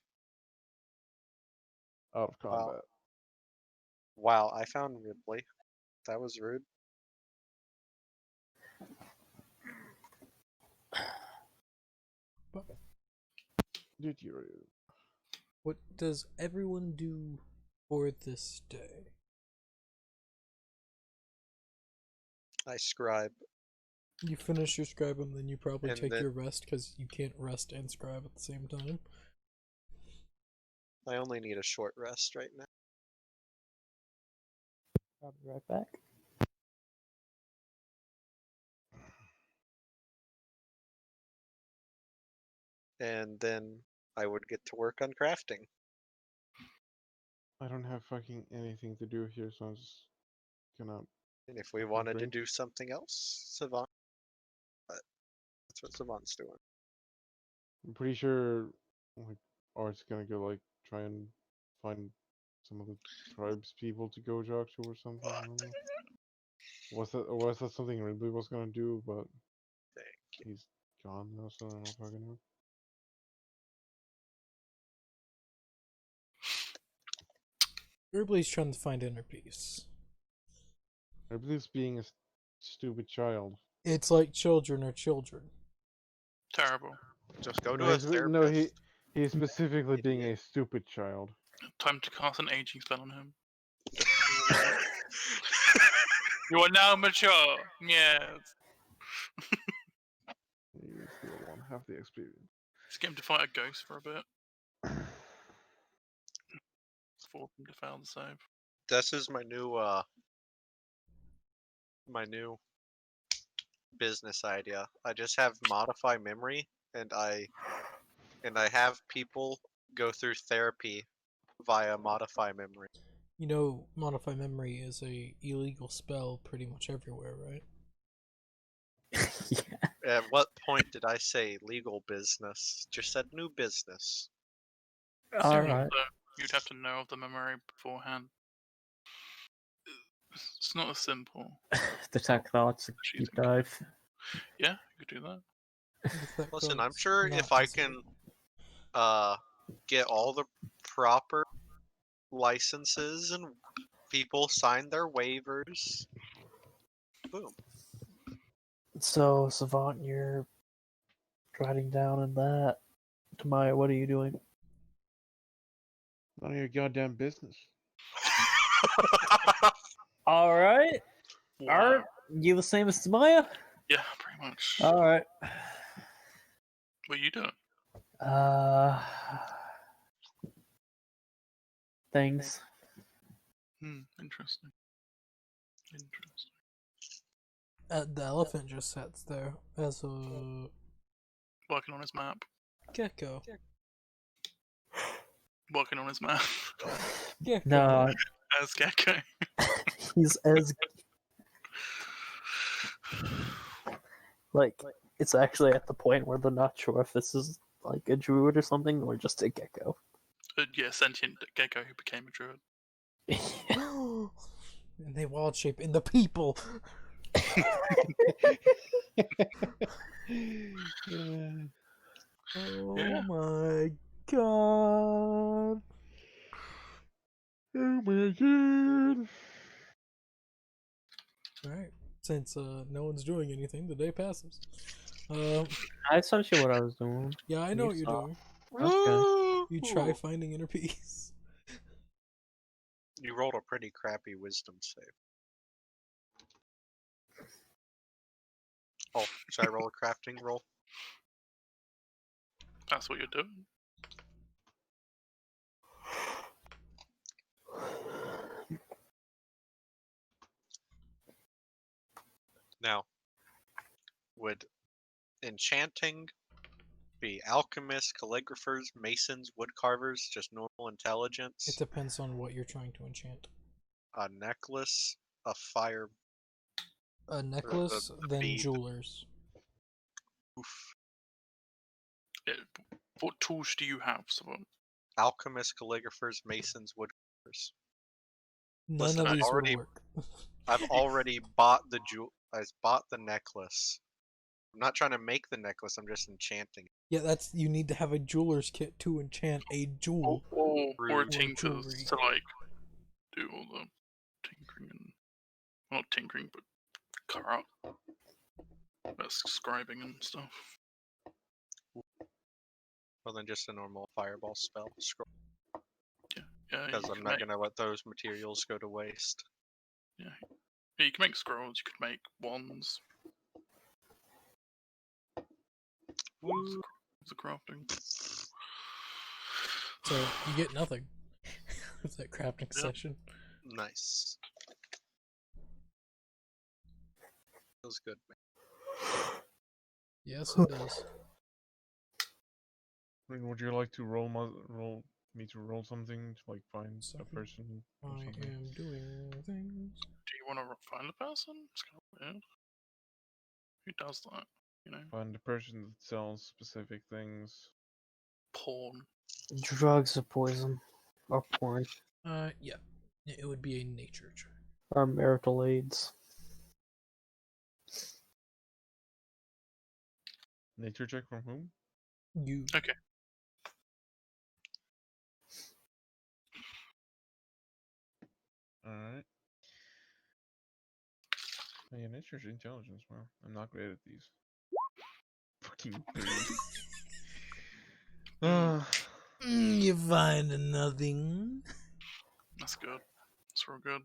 out of Wow. combat. Wow, I found Ridley. That was rude. Did you? What does everyone do for this day? I scribe. You finish your scribe and then you probably And take then- your rest because you can't rest and scribe at the same time. I only need a short rest right now. I'll be right back. And then I would get to work on crafting. I don't have fucking anything to do here, so I'm just gonna. And if we wanted to drink. do something else, Savant. But that's what Savant's doing. I'm pretty sure, like, Art's gonna go like try and find some of the tribes people to go talk to or something. I don't know. Was that something Ridley was gonna do, but Thank he's gone now, so I don't know fucking know. Ridley's trying to find inner peace. Ridley's being a stupid child. It's like children are children. terrible. Just go to No, a he's, therapist. no, he's specifically being Idiot. a stupid child. Time to cast an aging spell on him. You are now mature. Yes. You still won't have the experience. Just get him to fight a ghost for a bit. Force him to fail the save. This is my new business idea. I just have modify memory and I have people go through therapy via modify memory. You know, modify memory is a illegal spell pretty much everywhere, right? At what point did I say legal business? Just said new business. Assuming Alright. that you'd have to know of the memory beforehand. It's not as simple. Detect thoughts, Cheating. deep dive. Yeah, you could do that. Detect Listen, I'm thoughts, sure not if I considered. can get all the proper licenses and people sign their waivers, boom. So, Savant, you're writing down in that. Tamaya, what are you doing? None of your goddamn business. Alright. Wow. You the same as Tamaya? Yeah, pretty much. Alright. What are you doing? Things. Interesting. Interesting. The elephant just sits there as a Working on his map. gecko. Working on his map. Gecko. No, As Gecko. he's as like it's actually at the point where they're not sure if this is like a druid or something or just a gecko. Yeah, sentient Gecko who became a druid. And they wild shape into people. Oh Yeah. my god. Oh my god. Alright. Since no one's doing anything, the day passes. I sent you what I was doing. Yeah, I know You what you're saw. doing. Okay. You try finding inner peace. You rolled a pretty crappy wisdom save. Oh, should I roll a crafting roll? That's what you're doing. Now, would enchanting be alchemists, calligraphers, masons, woodcarvers, just normal intelligence? It depends on what you're trying to enchant. A necklace, a fire. A necklace, then bead. jewelers. Oof. What tools do you have, Savant? Alchemists, calligraphers, masons, woodcarvers. None Listen, of I these would already- work. I've already bought the I bought the necklace. I'm not trying to make the necklace. I'm just enchanting it. Yeah, that's you need to have a jeweler's kit to enchant a jewel. Or a Rude. tinker's jewelry. to like do all the tinkering and not tinkering but corrupt. That's scribing and stuff. Well, then just a normal fireball spell. Scroll. Yeah, Because you I'm could not make, going to let those materials go to waste. yeah, you can make scrolls. You could make wands. Woo. The crafting. So you get nothing. With that crafting Yeah. session. Nice. Feels good, man. Yes, it does. I mean, would you like to roll me to roll something to like find a Second. person or I something? am doing things. Do you want to find a person? It's kind of weird. Who does that? You know, Find a person that sells specific things. porn. Drugs or poison. Or porn. Yeah. It would be a nature check. Or marital aids. Nature check from whom? You. Okay. Alright. Oh, yeah, nature's intelligence. Wow, I'm not great at these. Fucking dude. You find nothing. That's good. That's real good.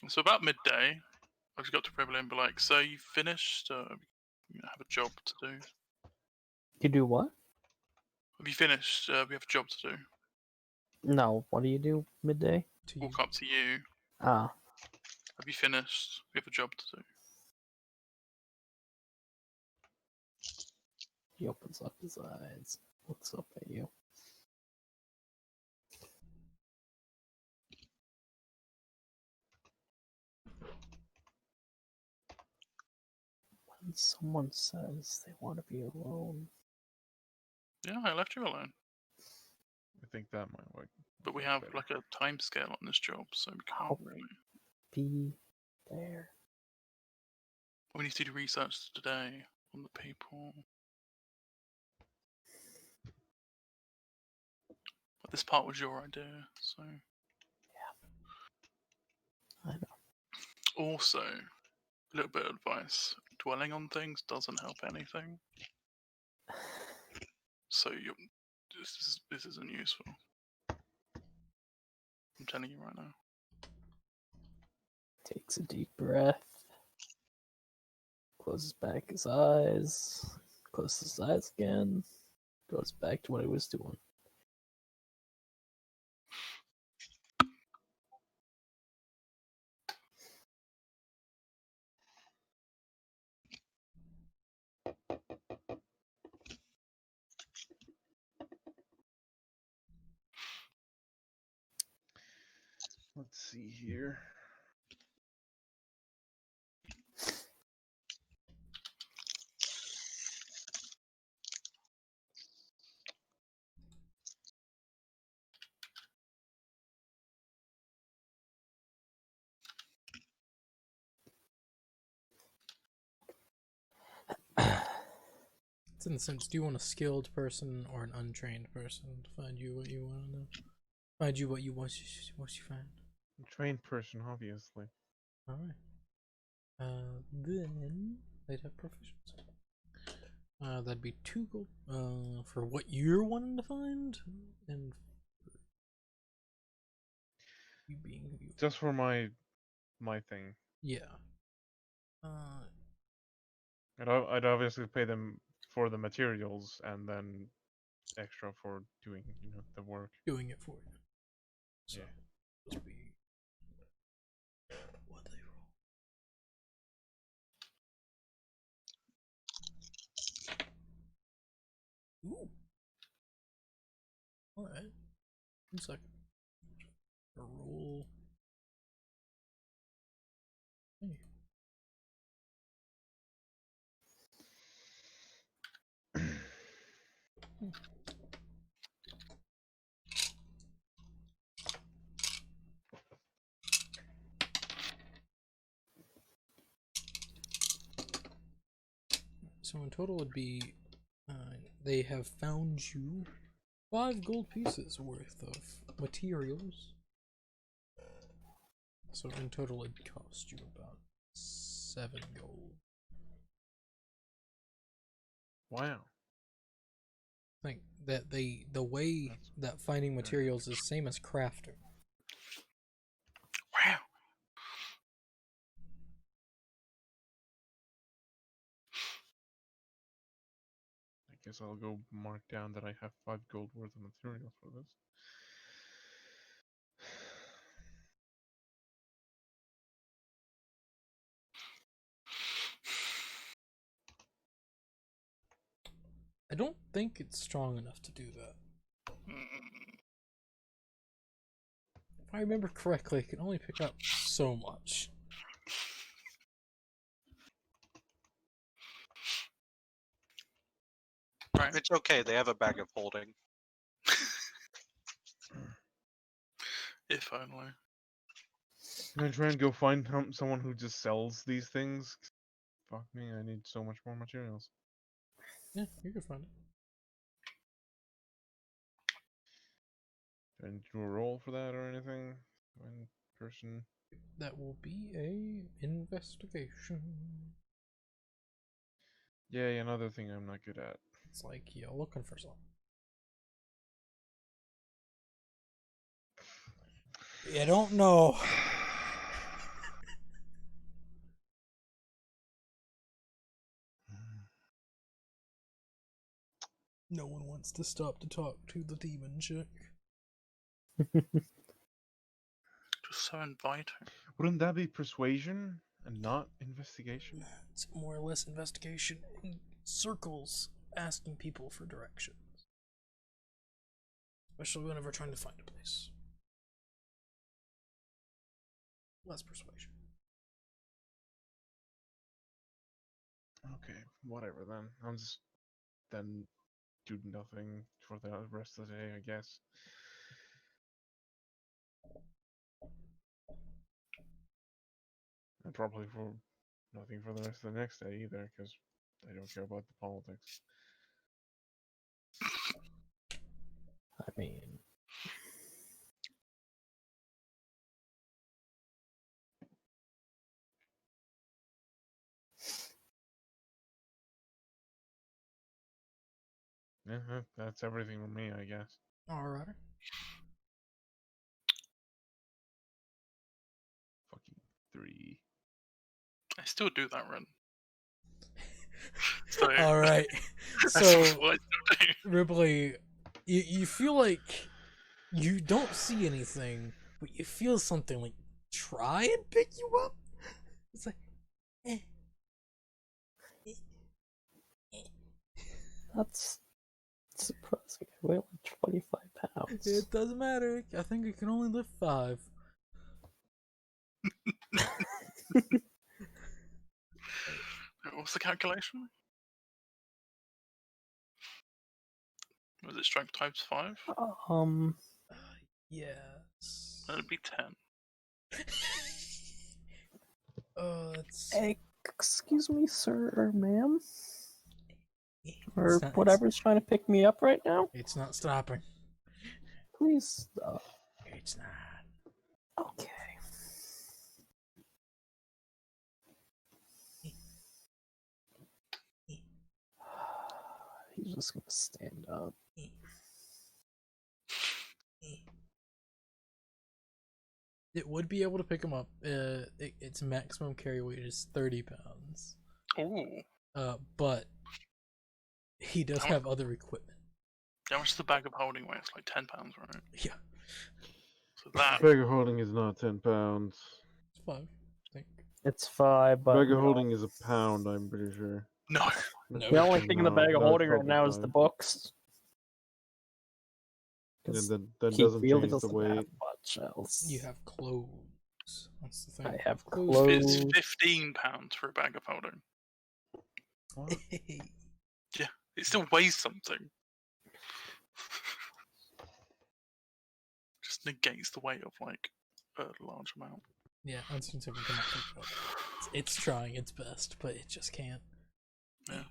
So about midday, I just got to Privilege and be like, "So you finished? You have a job to do. You do what? Have you finished? We have a job to do." No, what do you do midday? To you. Walk up to you. Ah, Have you finished? We have a job to do. he opens up his eyes. Looks up at you. When someone says they want to be alone, Yeah, I left you alone. I think that might work. But we work have better. like a time scale on this job, so we can't Ow. really. be there. We need to do research today on the people. But this part was your idea, so. I know. Also, a little bit of advice: dwelling on things doesn't help anything. So this isn't useful. I'm telling you right now. Takes a deep breath. Closes back his eyes. Closes his eyes again. Goes back to what he was doing. Let's see here. It's in the sense, do you want a skilled person or an untrained person to find you what you want to know? Find you what you want you find. A trained person, obviously. Alright. Then they'd have proficiency. That'd be 2 gold for what you're wanting to find, and you being who you Just for my thing. yeah. I'd obviously pay them for the materials and then extra for doing the work. Doing it for you. So Yeah. just be what they roll. Ooh. Alright. 1 second. A roll. Hey. So in total it'd be they have found you 5 gold pieces worth of materials. So in total it'd cost you about 7 gold. Wow. I think that the way that finding materials is same as crafting. Wow. I guess I'll go mark down that I have 5 gold worth of material for this. I don't think it's strong enough to do that. If I remember correctly, it can only pick up so much. Right. It's okay. They have a bag of holding. If only. I'm gonna try and go find someone who just sells these things. Fuck me, I need so much more materials. Yeah, you can find it. Do I need to do a roll for that or anything? One person. That will be a investigation. Yay, another thing I'm not good at. It's like you're looking for something. You don't know. No one wants to stop to talk to the demon chick. Just so inviting. Wouldn't that be persuasion and not investigation? It's more or less investigation in circles, asking people for directions. Especially whenever trying to find a place. Less persuasion. Okay, whatever then. I'll just then do nothing for the rest of the day, I guess. And probably for nothing for the rest of the next day either, because I don't care about the politics. I mean, Yeah, that's everything for me, I guess. Alright. Fucking 3. I still do that run. So Alright. that's So, what I still do. Ripley, you feel like you don't see anything, but you feel something like try and pick you up? It's like, eh. that's surprising. I weigh like 25 pounds. It doesn't matter. I think it can only lift 5. What's the calculation? Was it strength times 5? Yes. That'd be 10. It's Excuse me, sir or ma'am? it's Or not, whatever's trying to pick me up right now? It's not stopping. Please stop. It's not. Okay. He's just gonna stand up. It would be able to pick him up. Its maximum carry weight is 30 pounds. Ooh. But he does How- have other equipment. How much is the bag of holding weight? It's like 10 pounds, right? Yeah, So that. Bag of holding is not 10 pounds. it's 5, I think. It's 5, but Bag of no. holding is a pound, I'm pretty sure. No. No. The only thing in the No, bag of no, holding right probably now is the 5. books. And 'Cause that he doesn't really change the doesn't weight. have much else. You have clothes. That's the thing. I have It's clothes. 15 pounds for a bag of holding. What? It still weighs something. Just negates the weight of like a large amount. Yeah, unscientific cannot pick it up. It's trying its best, but it just can't. Yeah.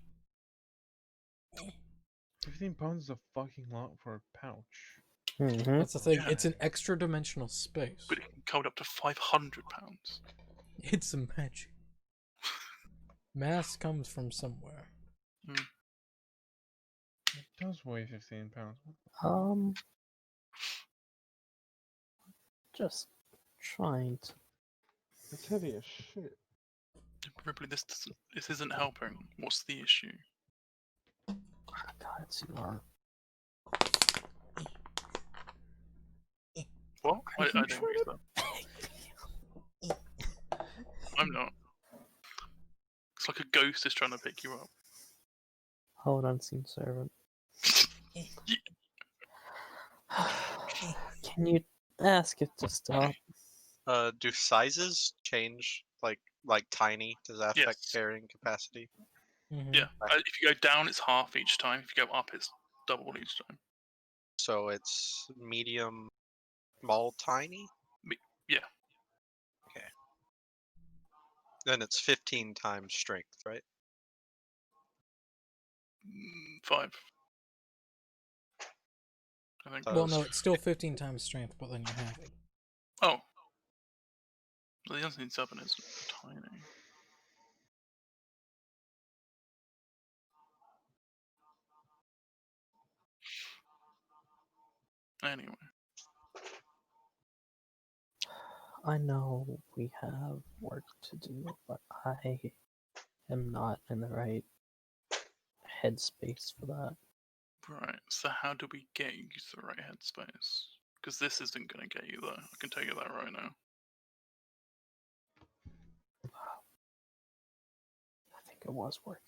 15 pounds is a fucking lot for a pouch. Mm-hmm. That's the thing. Yeah. It's an extra dimensional space. But it can hold up to 500 pounds. It's a magic. Mass comes from somewhere. It does weigh 15 pounds. Just trying to. It's heavy as shit. Ripley, this isn't helping. What's the issue? God, it's you are. What? I you don't know what you said. I'm not. It's like a ghost is trying to pick you up. Hold on, scene servant. Can you ask it to stop? Do sizes change? Like tiny? Does that affect Yes. carrying capacity? Mhm. Yeah. If you go down, it's half each time. If you go up, it's double each time. So it's medium, small, tiny? Yeah. Okay. Then it's 15 times strength, right? 5. I think. Well, no, it's still 15 times strength, but then you have it. Oh. Well, the Unseen Serpent is tiny. Anyway. I know we have work to do, but I am not in the right headspace for that. Right. So how do we get you to the right headspace? Because this isn't going to get you there. I can tell you that right now. I think it was working.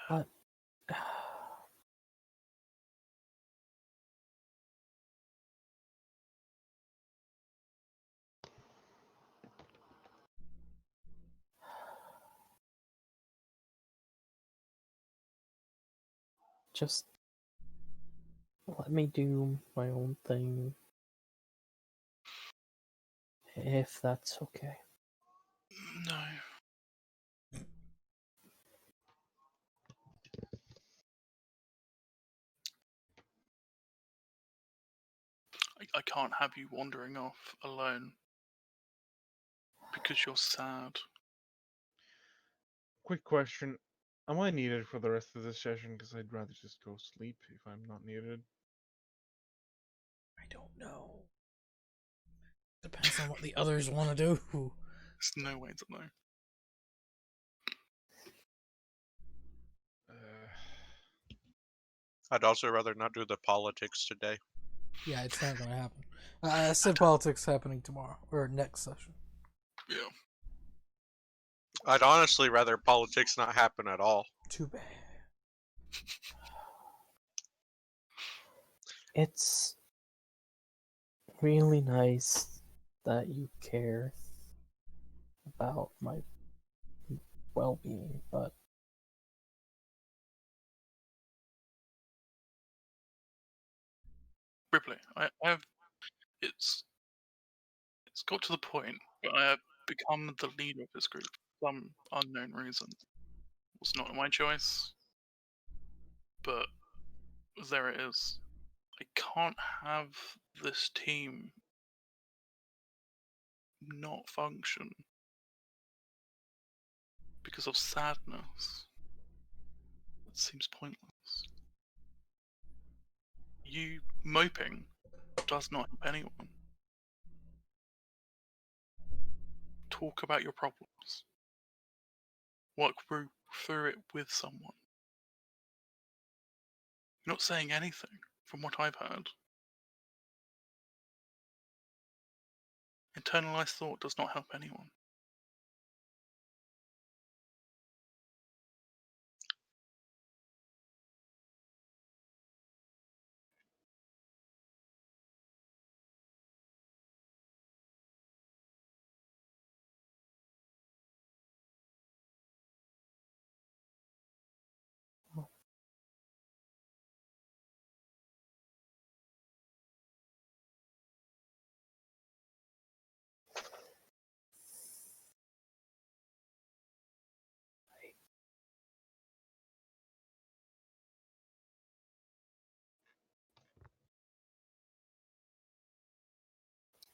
But Just let me do my own thing, if that's okay. No. I can't have you wandering off alone because you're sad. Quick question. Am I needed for the rest of this session? Because I'd rather just go sleep if I'm not needed. I don't know. Depends on what the others want to do. There's no way to know. I'd also rather not do the politics today. Yeah, it's not gonna happen. I said politics happening tomorrow or next session. Yeah. I'd honestly rather politics not happen at all. Too bad. It's really nice that you care about my well-being, but Ripley, I have. It's got to the point where I have become the leader of this group for some unknown reason. It's not my choice, but there it is. I can't have this team not function because of sadness. It seems pointless. You moping does not help anyone. Talk about your problems. Work through it with someone. You're not saying anything, from what I've heard. Internalized thought does not help anyone.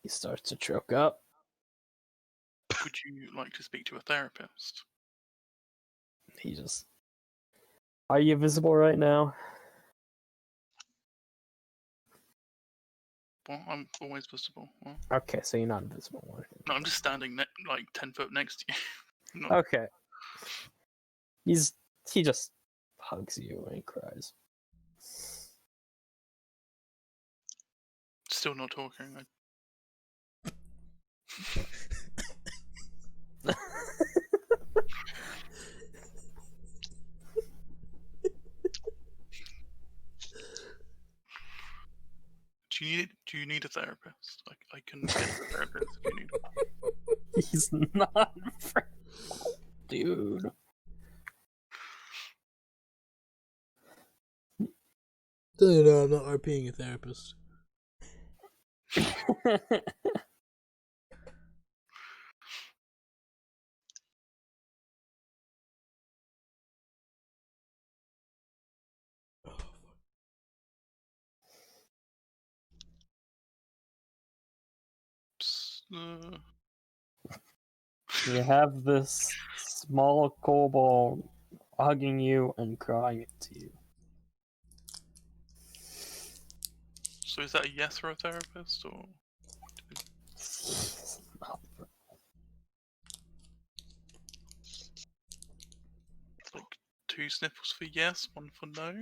he starts to choke up. Would you like to speak to a therapist? He just... Are you visible right now? Well, I'm always visible. Well, Okay, so you're not invisible. no, I'm just standing like 10 foot next to you. Not- Okay. He just hugs you and cries. Still not talking. Do you need a therapist? I can get a therapist if you need one. He's not dude. No, I'm not RPing a therapist. You have this small kobold hugging you and crying to you. So is that a yes for a therapist, or He's not like 2 sniffles for yes, 1 for no?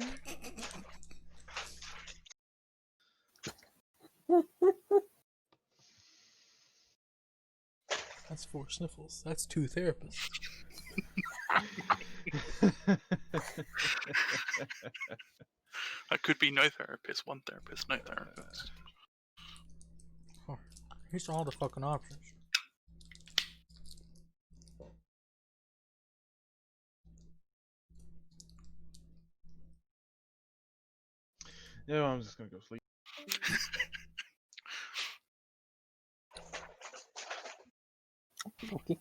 That's 4 sniffles. That's 2 therapists. That could be no therapist, 1 therapist, no therapist. Here's all the fucking options. Yeah, I'm just gonna go sleep. Okay.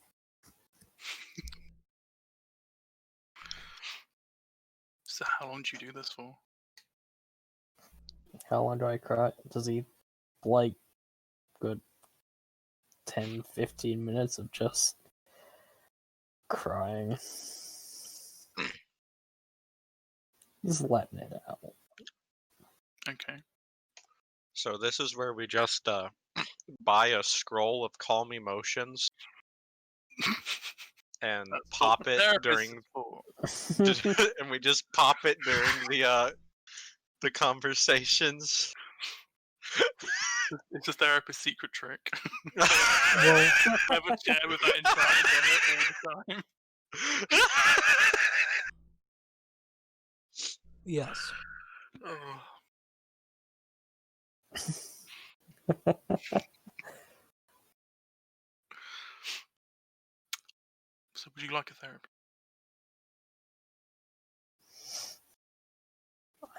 So how long do you do this for? How long do I cry? Does he like good 10, 15 minutes of just crying? Just letting it out. Okay. So this is where we just buy a scroll of calm emotions and That's pop what the it therapist during, is for. and we just pop it during the conversations. It's a therapist's secret trick. Well, Have a chair with that enchanted on it all the time. yes. Oh. So would you like a therapy?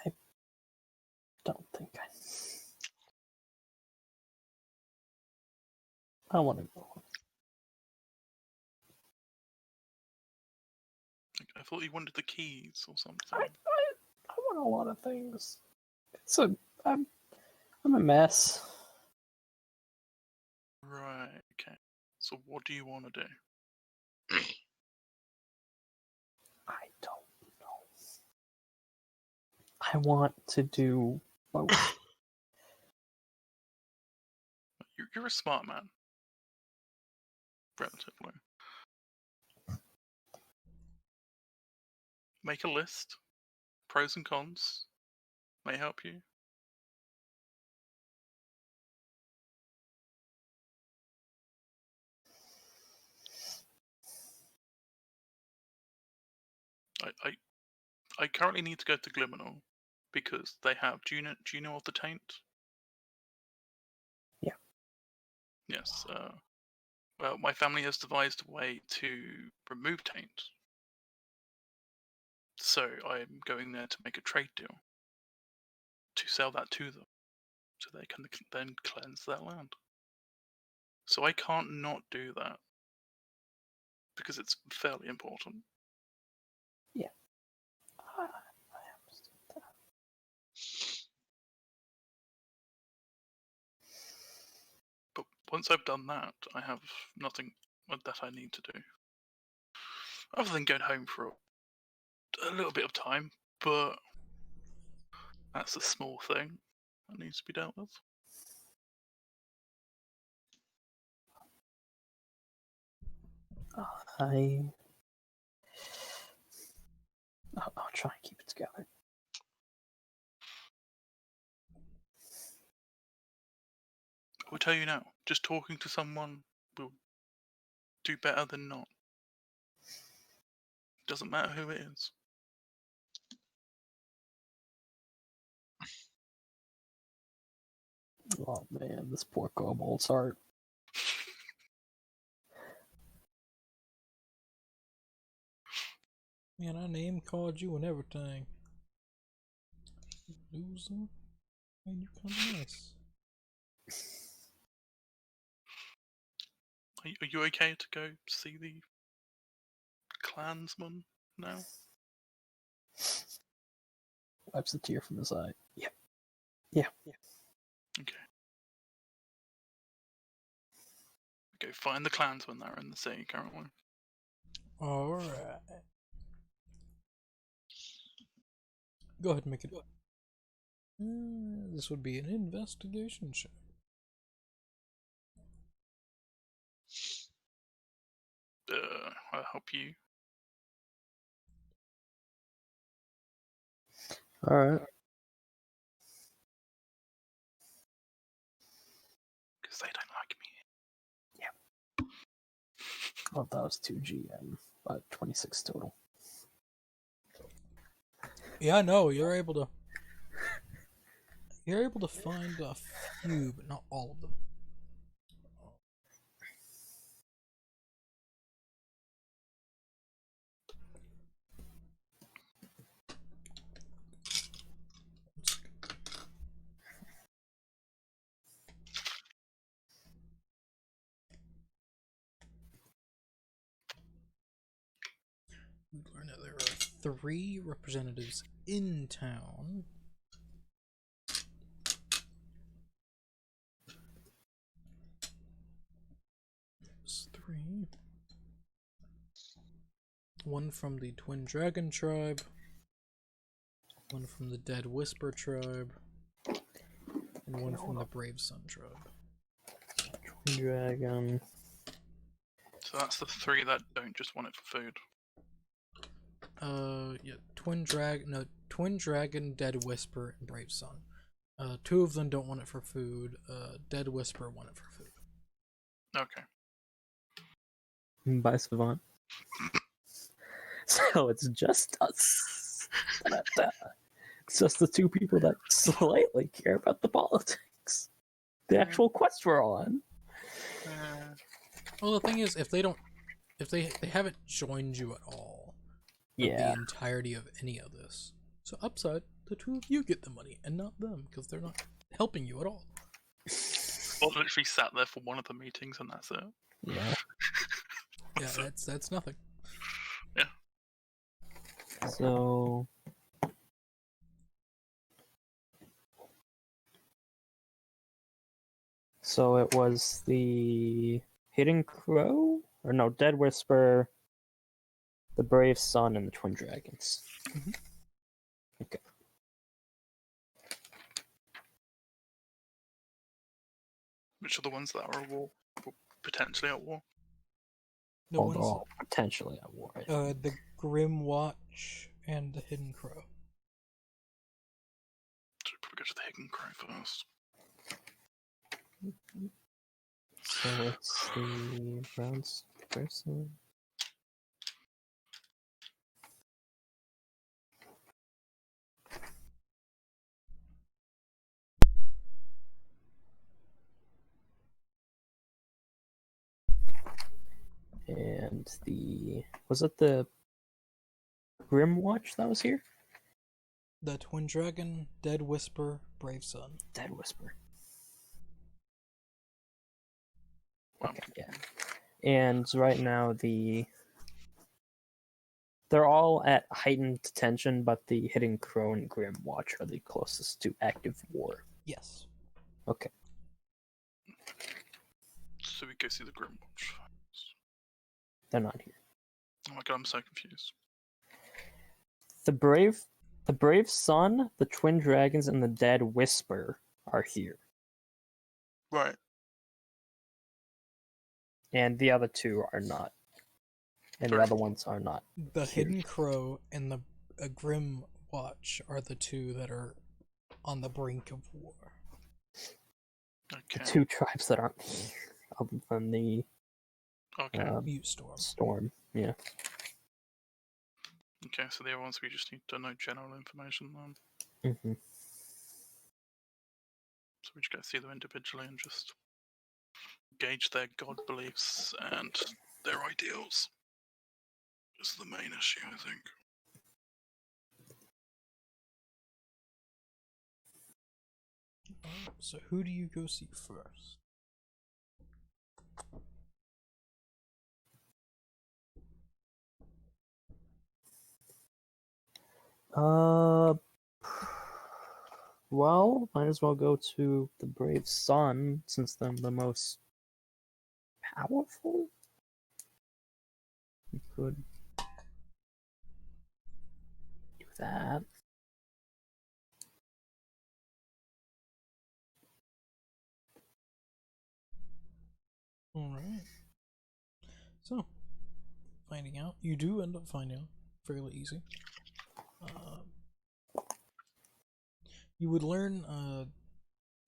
I don't think I want to go. I thought you wanted the keys or something. I want a lot of things. I'm a mess. Right, okay. So what do you want to do? I don't know. I want to do both. You're a smart man. Relatively. Make a list. Pros and cons. May help you. I currently need to go to Gliminal because they have. Do you know of the Taint? Yeah. Yes. Well, my family has devised a way to remove Taint. So I'm going there to make a trade deal to sell that to them, so they can then cleanse their land. So I can't not do that because it's fairly important. I understand that. But once I've done that, I have nothing that I need to do other than going home for a little bit of time. But that's a small thing that needs to be dealt with. I'll try and keep it together. I will tell you now, just talking to someone will do better than not. Doesn't matter who it is. Oh man, this poor kobold's heart. Man, I name called you and everything. Losing? Man, you kinda nice. Are you okay to go see the clansman now? Wipes a tear from his eye. Yep. Yeah. Okay. Go find the clansmen that are in the city currently. Alright. Go ahead and make it. This would be an investigation check. I'll help you. Alright. Because they don't like me. Well, that was 2 GM, but 26 total. Yeah, no, you're able to. You're able to find a few, but not all of them. 3 representatives in town. There's 3. One from the Twin Dragon tribe. One from the Dead Whisper tribe. And one from the Brave Sun tribe. Dragon. So that's the 3 that don't just want it for food. Yeah, Twin Dragon, Dead Whisper, and Brave Sun. 2 of them don't want it for food. Dead Whisper want it for food. Okay. By Savant. So it's just us. Da-da-da. It's just the 2 people that slightly care about the politics. The actual quest we're on. Well, the thing is, if they haven't joined you at all, of Yeah. the entirety of any of this. So upside, the 2 of you get the money and not them, because they're not helping you at all. Bob literally sat there for one of the meetings and that's it. Yeah. Yeah, that's nothing. So it was the Hidden Crow? Or no, Dead Whisper, the Brave Sun, and the Twin Dragons. Mhm. Okay. Which are the ones that are at war? Or potentially at war? The Well, they're ones, all potentially at war. I think. the Grim Watch and the Hidden Crow. So we probably go to the Hidden Crow first. So it's the Browns person. And was it the Grim Watch that was here? The Twin Dragon, Dead Whisper, Brave Sun. Dead Whisper. Wow. Okay, yeah. And right now they're all at heightened tension, but the Hidden Crow and Grim Watch are the closest to active war. Yes. Okay. So we go see the Grim Watch. They're not here. Oh my god, I'm so confused. The Brave Sun, the Twin Dragons, and the Dead Whisper are here. Right. And the other 2 are not. And the Right. other ones are not. The Here. Hidden Crow and the Grim Watch are the 2 that are on the brink of war. Okay. The 2 tribes that aren't here, other than the Okay. Mute Storm. Storm. Yeah. Okay, so the other ones we just need to know general information then. Hmm. So we just go see them individually and just gauge their god beliefs and their ideals. Is the main issue, I think. So who do you go see first? Well, might as well go to the Brave Sun since they're the most powerful. We could do that. Alright. So, finding out. You do end up finding out. Fairly easy. You would learn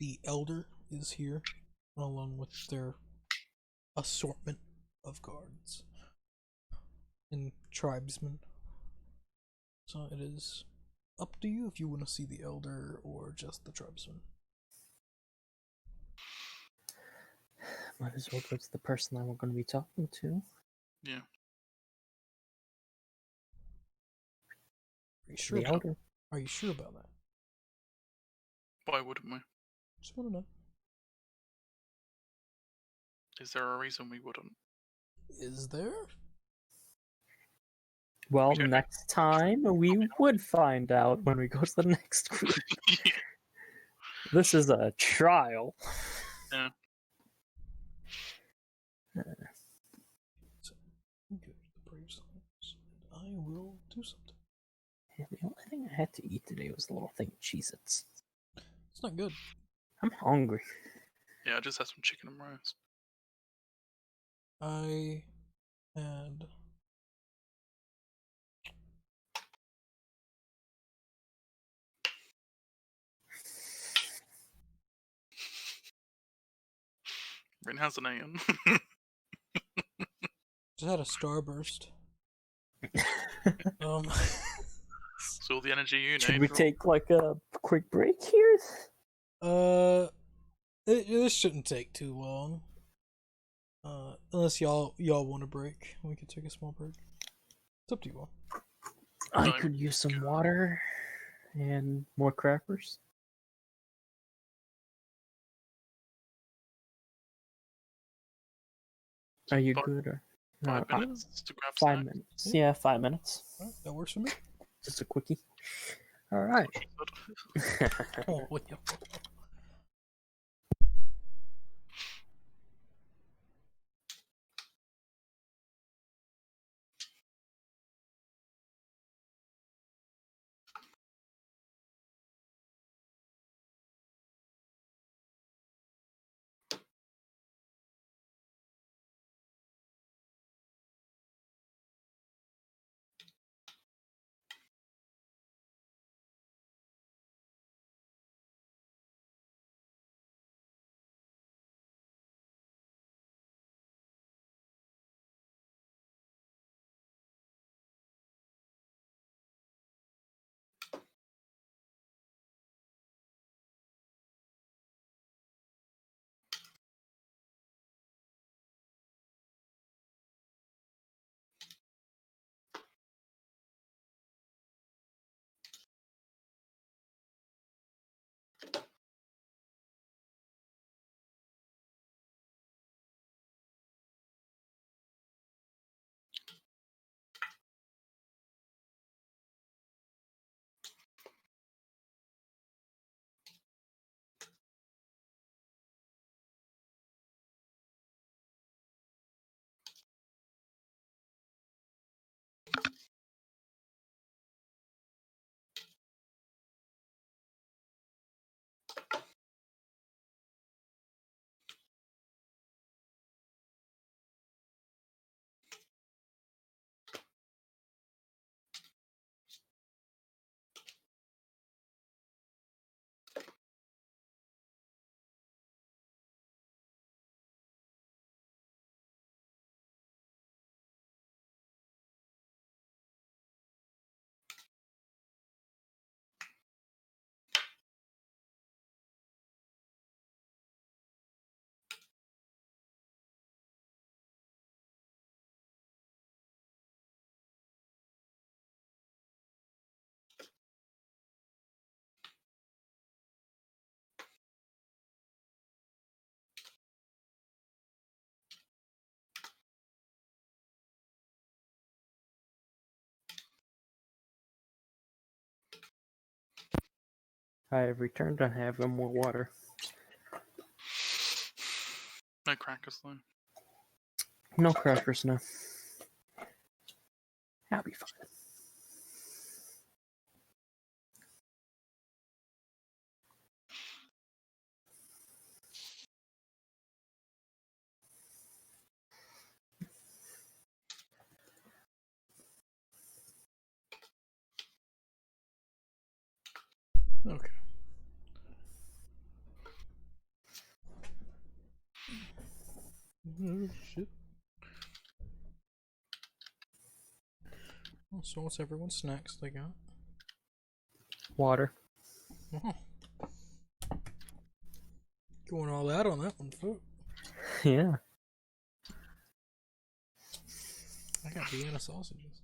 the Elder is here, along with their assortment of guards and tribesmen. So it is up to you if you want to see the Elder or just the tribesmen. Might as well go to the person that we're going to be talking to. Yeah. Are you sure? The Elder. Are you sure about that? Why wouldn't we? Just want to know. Is there a reason we wouldn't? Is there? Well, don't know. next time we would find out when we go to the next group. This is a trial. Yeah. So, okay, the brave silence. I will do something. Yeah, the only thing I had to eat today was a little thing of Cheez-Its. It's not good. I'm hungry. Yeah, I just had some chicken and rice. I had Rin has an alien. just had a starburst. So all the energy you need. Should we for- take like a quick break here? This shouldn't take too long. Unless y'all want a break, we could take a small break. It's up to you all. I No. could use some water and more crackers. Are you Fi- good? Or... 5 No, minutes to grab 5 snacks. minutes. Yeah, 5 minutes. Alright, that works for me. Just a quickie. All right. Oh, yeah. I have returned and have more water. No crackers though. No crackers, no. I'll be fine. Okay. Oh, shit. Well, so what's everyone's snacks they got? Water. Oh. Going all out on that one, folks. Yeah. I got Vienna sausages.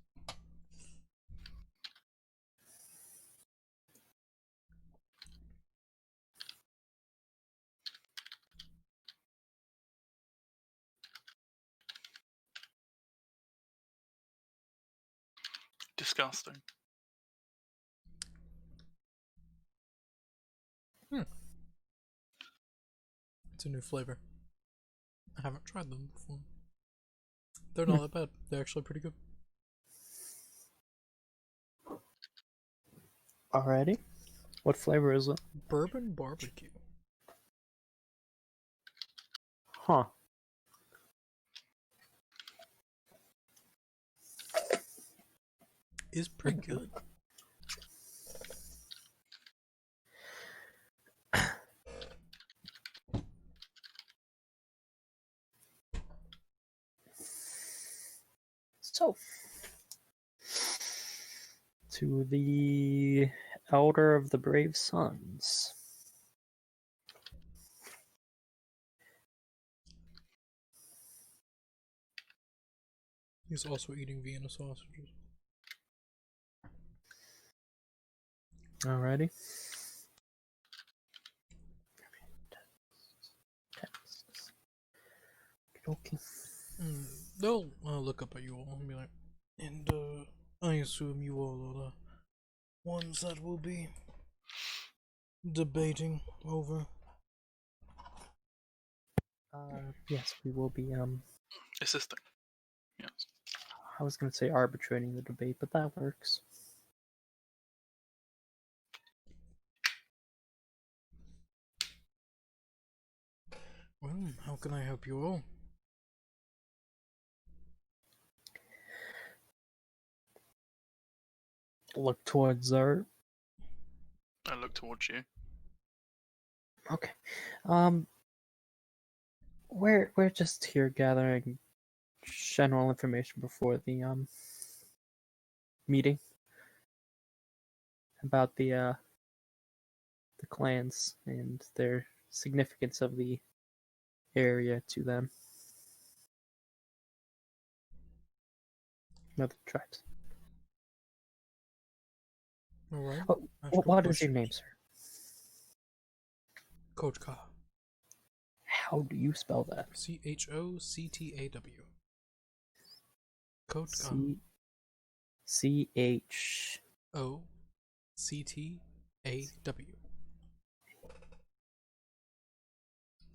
disgusting. It's a new flavor. I haven't tried them before. They're not that bad. They're actually pretty good. Alrighty. What flavor is it? Bourbon barbecue. Huh. Is pretty good. So, to the elder of the brave sons. He's also eating Vienna sausages. Alrighty. Okay. They'll look up at you all and be like, and I assume you all are the ones that will be debating over. Yes, we will be, Assisting. Yes. I was gonna say arbitrating the debate, but that works. Well, how can I help you all? Look towards our... I look towards you. Okay. We're just here gathering general information before the meeting about the clans and their significance of the area to them. Other tribes. Alright. Oh, what is your name, sir? Coach Ka. How do you spell that? CHOCTAW. Coach Ka. CH. OCTAW.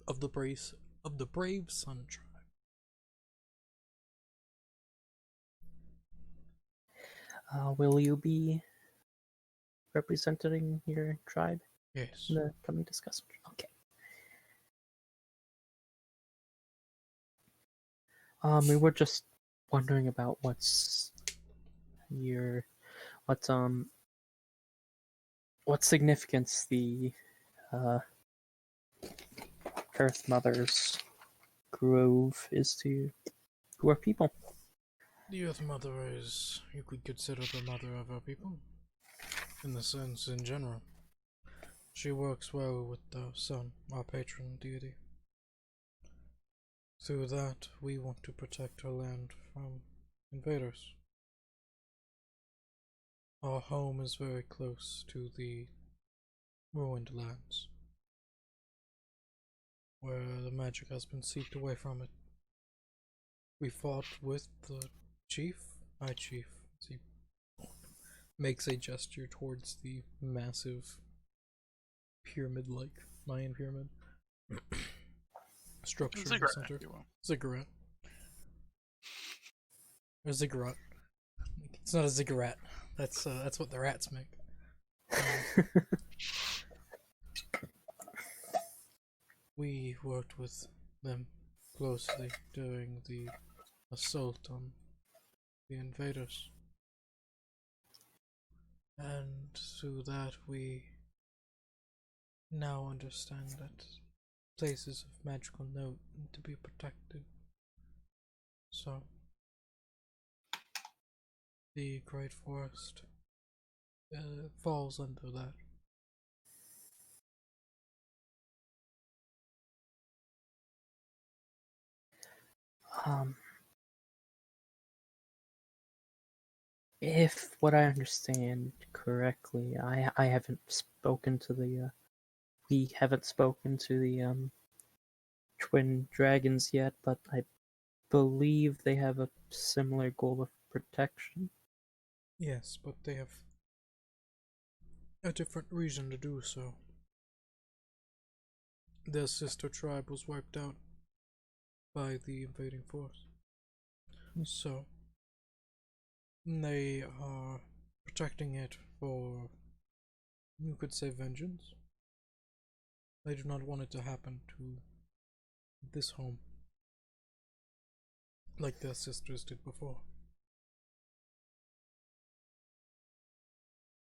Of the Brave Sun tribe. Will you be representing your tribe Yes. in the coming discussion? Okay. We were just wondering about what significance the Earth Mother's grove is to our people. The Earth Mother is, you could consider the mother of our people. In the sense, in general. She works well with the sun, our patron deity. Through that, we want to protect our land from invaders. Our home is very close to the ruined lands, where the magic has been seeped away from it. We fought with the chief, my chief, as he makes a gesture towards the massive pyramid-like Mayan pyramid structure in the Ziggurat, center. if you will. Ziggurat. Or ziggurat. It's not a ziggurat. That's what the rats make. We worked with them closely during the assault on the invaders. And through that we now understand that places of magical note need to be protected. So the Great Forest falls under that. If what I understand correctly, I haven't spoken to the we haven't spoken to the twin dragons yet, but I believe they have a similar goal of protection. Yes, but they have a different reason to do so. Their sister tribe was wiped out by the invading force. So, they are protecting it for, you could say, vengeance. They do not want it to happen to this home like their sisters did before.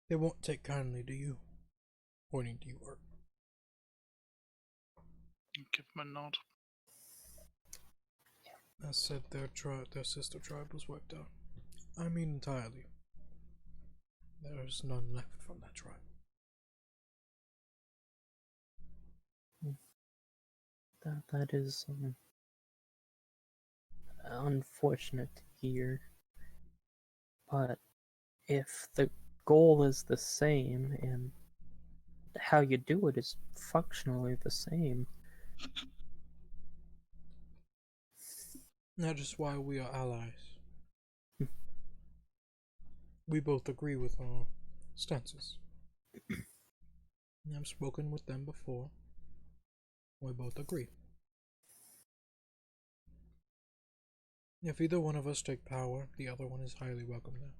They won't take kindly to you, pointing to York. Give him a nod. As said, their sister tribe was wiped out. I mean entirely. There is none left from that tribe. That is unfortunate to hear. But if the goal is the same and how you do it is functionally the same, That is why we are allies. We both agree with our stances. I've spoken with them before. We both agree. If either one of us take power, the other one is highly welcome there.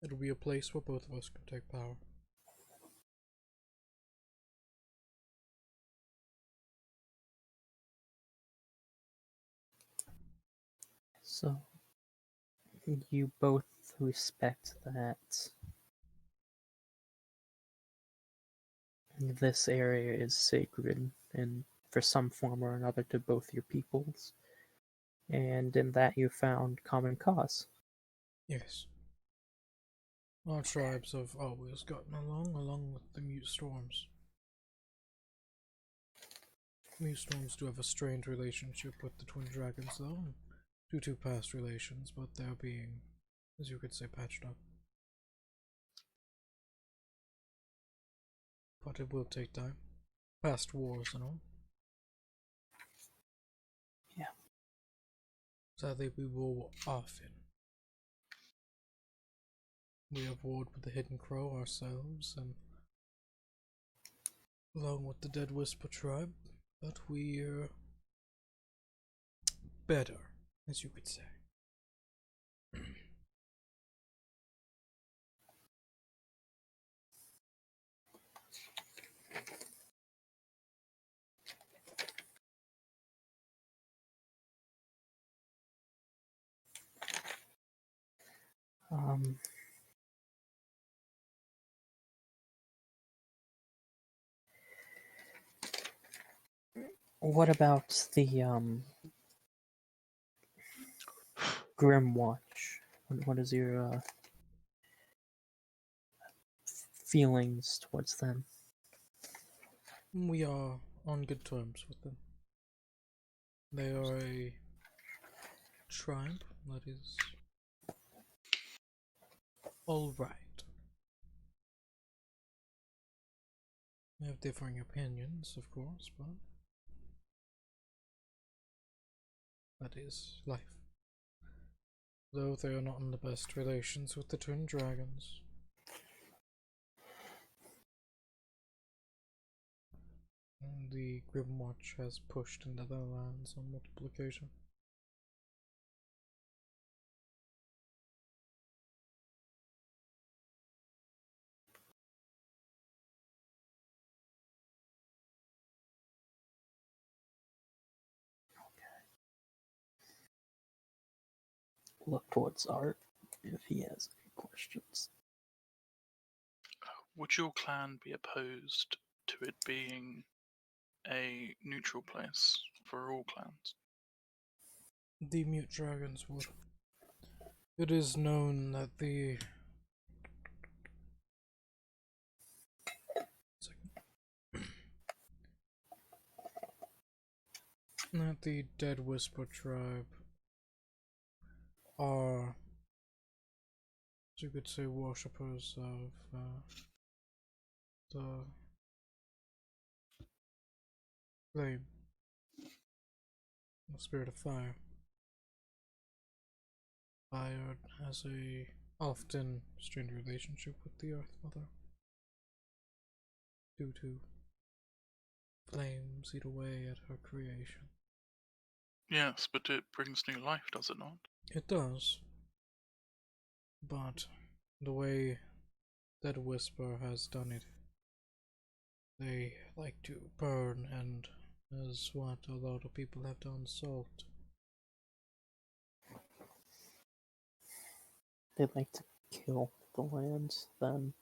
It'll be a place where both of us can take power. so you both respect that this area is sacred and for some form or another to both your peoples, and in that you found common cause. Yes. Our tribes have always gotten along with the Mute Storms. Mute Storms do have a strained relationship with the Twin Dragons, though, due to past relations, but they're being, as you could say, patched up. But it will take time. Past wars and all. Yeah. Sadly, we war often. We have warred with the Hidden Crow ourselves, and along with the Dead Whisper tribe, but we're better, as you could say. Um, what about the Grim Watch? What is your feelings towards them? We are on good terms with them. They are a tribe that is alright. We have differing opinions, of course, but that is life. Though they are not in the best relations with the Twin Dragons. And the Grimwatch has pushed into their lands on multiple occasions. Look towards Art if he has any questions. Would your clan be opposed to it being a neutral place for all clans? The Mute Dragons would. It is known that the Dead Whisper tribe are, as you could say, worshippers of the flame, the spirit of fire. Fire has a often strained relationship with the Earth Mother due to flames eat away at her creation. Yes, but it brings new life, does it not? It does, but the way that Whisper has done it, they like to burn, and is what a lot of people have done Salt. They like to kill the land, then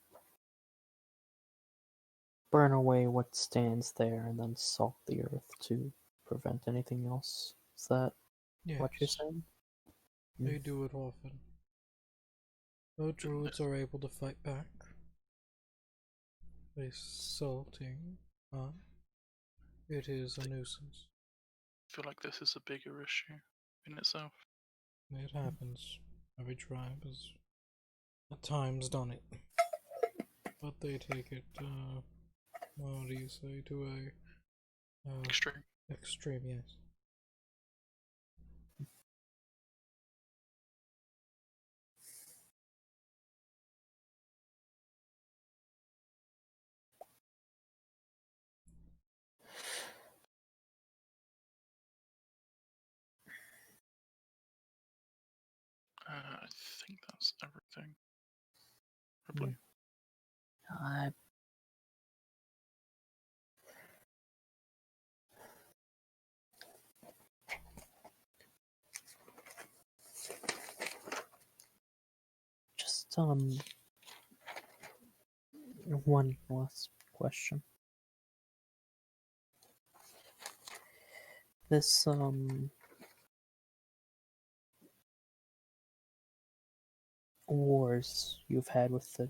burn away what stands there, and then salt the earth to prevent anything else. Is that Yes, what you're saying? they do it often. Though druids are able to fight back by salting, it is a nuisance. I feel like this is a bigger issue in itself. It happens. Every tribe has at times done it. But they take it, what do you say, to a Extreme. extreme, yes. I think that's everything. Probably. I just one last question. This wars you've had with the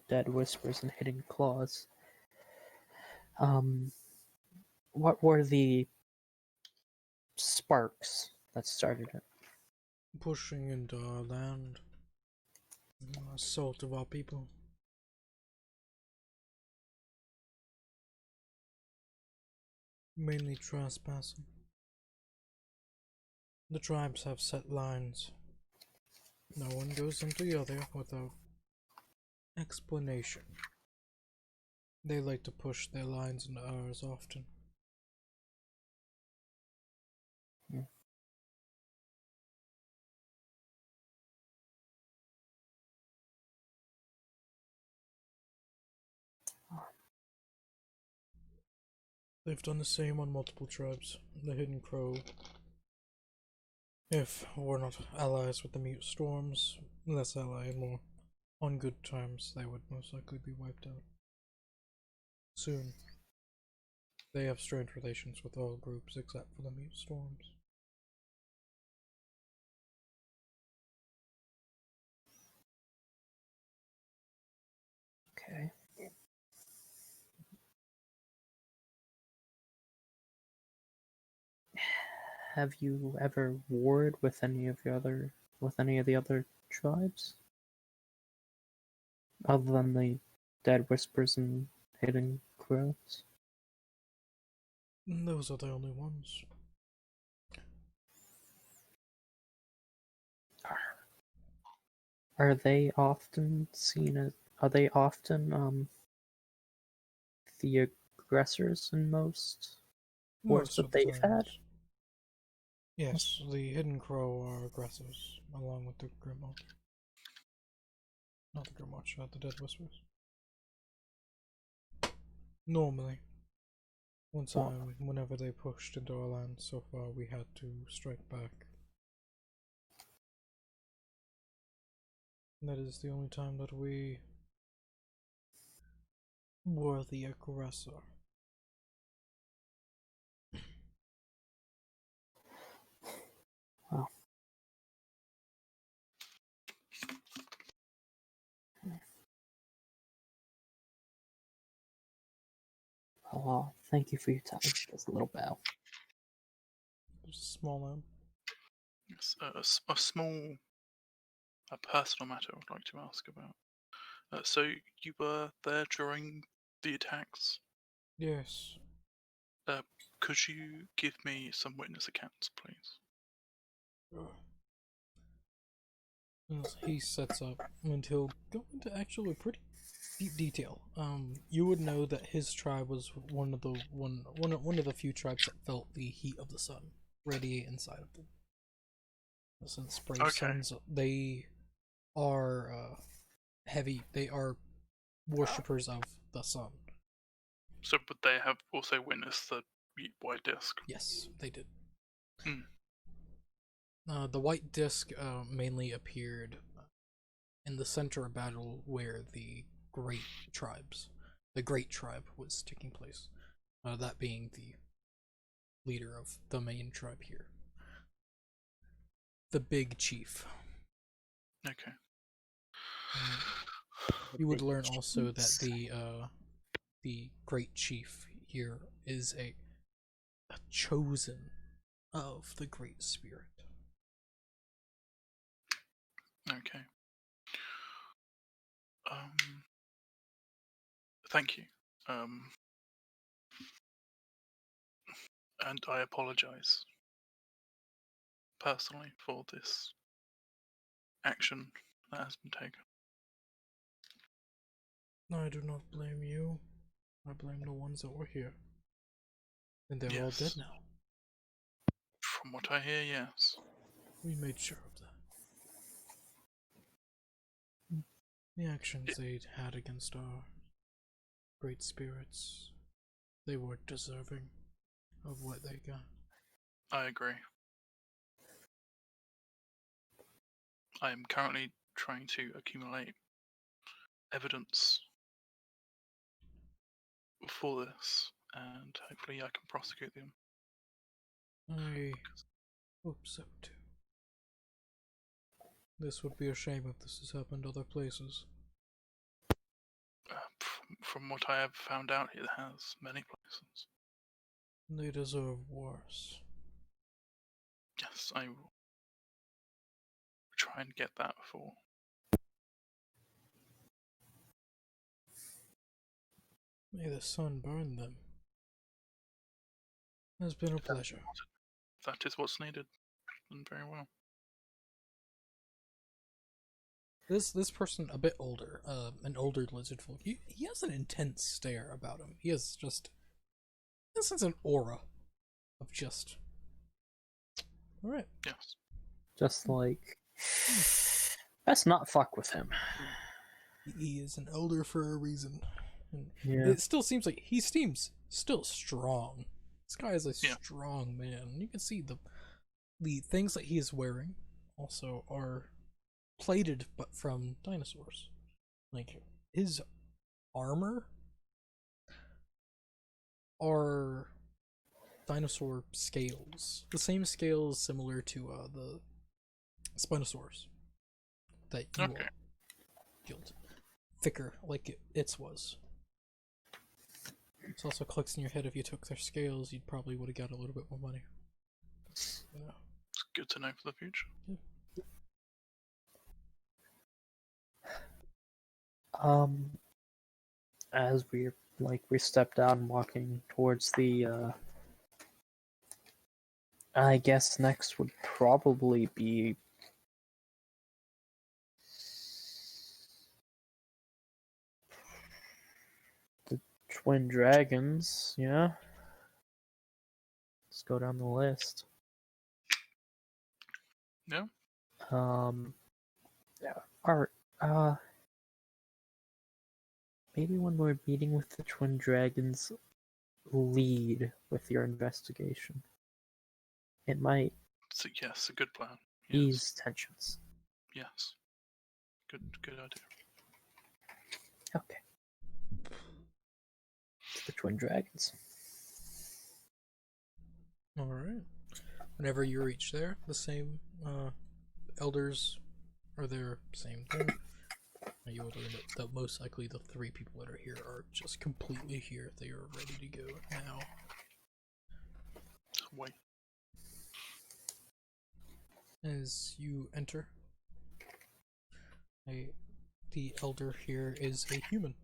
Dead Whispers and Hidden Claws. What were the sparks that started it? Pushing into our land, assault of our people. Mainly trespassing. The tribes have set lines. No one goes into the other without explanation. They like to push their lines into ours often. They've done the same on multiple tribes. The Hidden Crow. If we're not allies with the Mute Storms, less ally and more on good terms, they would most likely be wiped out. Soon. They have strained relations with all groups except for the Mute Storms. Okay. Have you ever warred with any of the other tribes? Other than the Dead Whispers and Hidden Crows? Those are the only ones. Are they often the aggressors in most wars Most that of the they've had? times. Yes, the Hidden Crow are aggressors, along with the Grimwatch. Not the Grimwatch, the Dead Whispers. Normally. Whenever they pushed into our land so far, we had to strike back. That is the only time that we were the aggressor. Well, thank you for your time. Just a little bow. Just a small lamb. It's a small, a personal matter I'd like to ask about. So you were there during the attacks. Yes. Could you give me some witness accounts, please? As he sets up, and he'll go into actually pretty deep detail. You would know that his tribe was one of the few tribes that felt the heat of the sun radiate inside of them. Since brave Okay. sons, they are heavy. They are worshippers of the sun. So, but they have also witnessed the white disc. Yes, they did. Hmm. The white disc mainly appeared in the center of battle where the Great Tribe was taking place. That being the leader of the main tribe here. The Big Chief. Okay. You would learn also that the Great Chief here is a chosen of the Great Spirit. Okay. Thank you. And I apologize personally for this action that has been taken. I do not blame you. I blame the ones that were here. And they're all Yes. dead now. From what I hear, yes. We made sure of that. The actions they had against our great spirits, they were deserving of what they got. I agree. I am currently trying to accumulate evidence for this, and hopefully I can prosecute them. I hope so too. This would be a shame if this has happened other places. From what I have found out, it has many places. They deserve worse. Yes, I will try and get that for. May the sun burn them. It has been a pleasure. That is what's needed, and very well. This person, a bit older, an older lizard folk, he has an intense stare about him. He has an aura of just. Alright. Yes. Just like, let's not fuck with him. He is an elder for a reason. And Yeah. it still seems like he seems still strong. This guy is a Yeah. strong man. You can see the things that he is wearing also are plated but from dinosaurs. Like his armor are dinosaur scales. The same scales similar to the Spinosaurus that you Okay. all killed. Thicker, like its was. It also clicks in your head if you took their scales, you probably would have got a little bit more money. Yeah. It's good to know for the future. As we step down walking towards the I guess next would probably be the Twin Dragons, yeah. Let's go down the list. Yeah. Yeah. Art. Maybe when we're meeting with the Twin Dragons, lead with your investigation. It might So, yes, a good plan. Yes. ease tensions. Yes. Good idea. Okay. To the Twin Dragons. Alright. Whenever you reach there, the same elders are there, same thing. You will learn that most likely the 3 people that are here are just completely here. They are ready to go now. Wait. As you enter, the elder here is a human.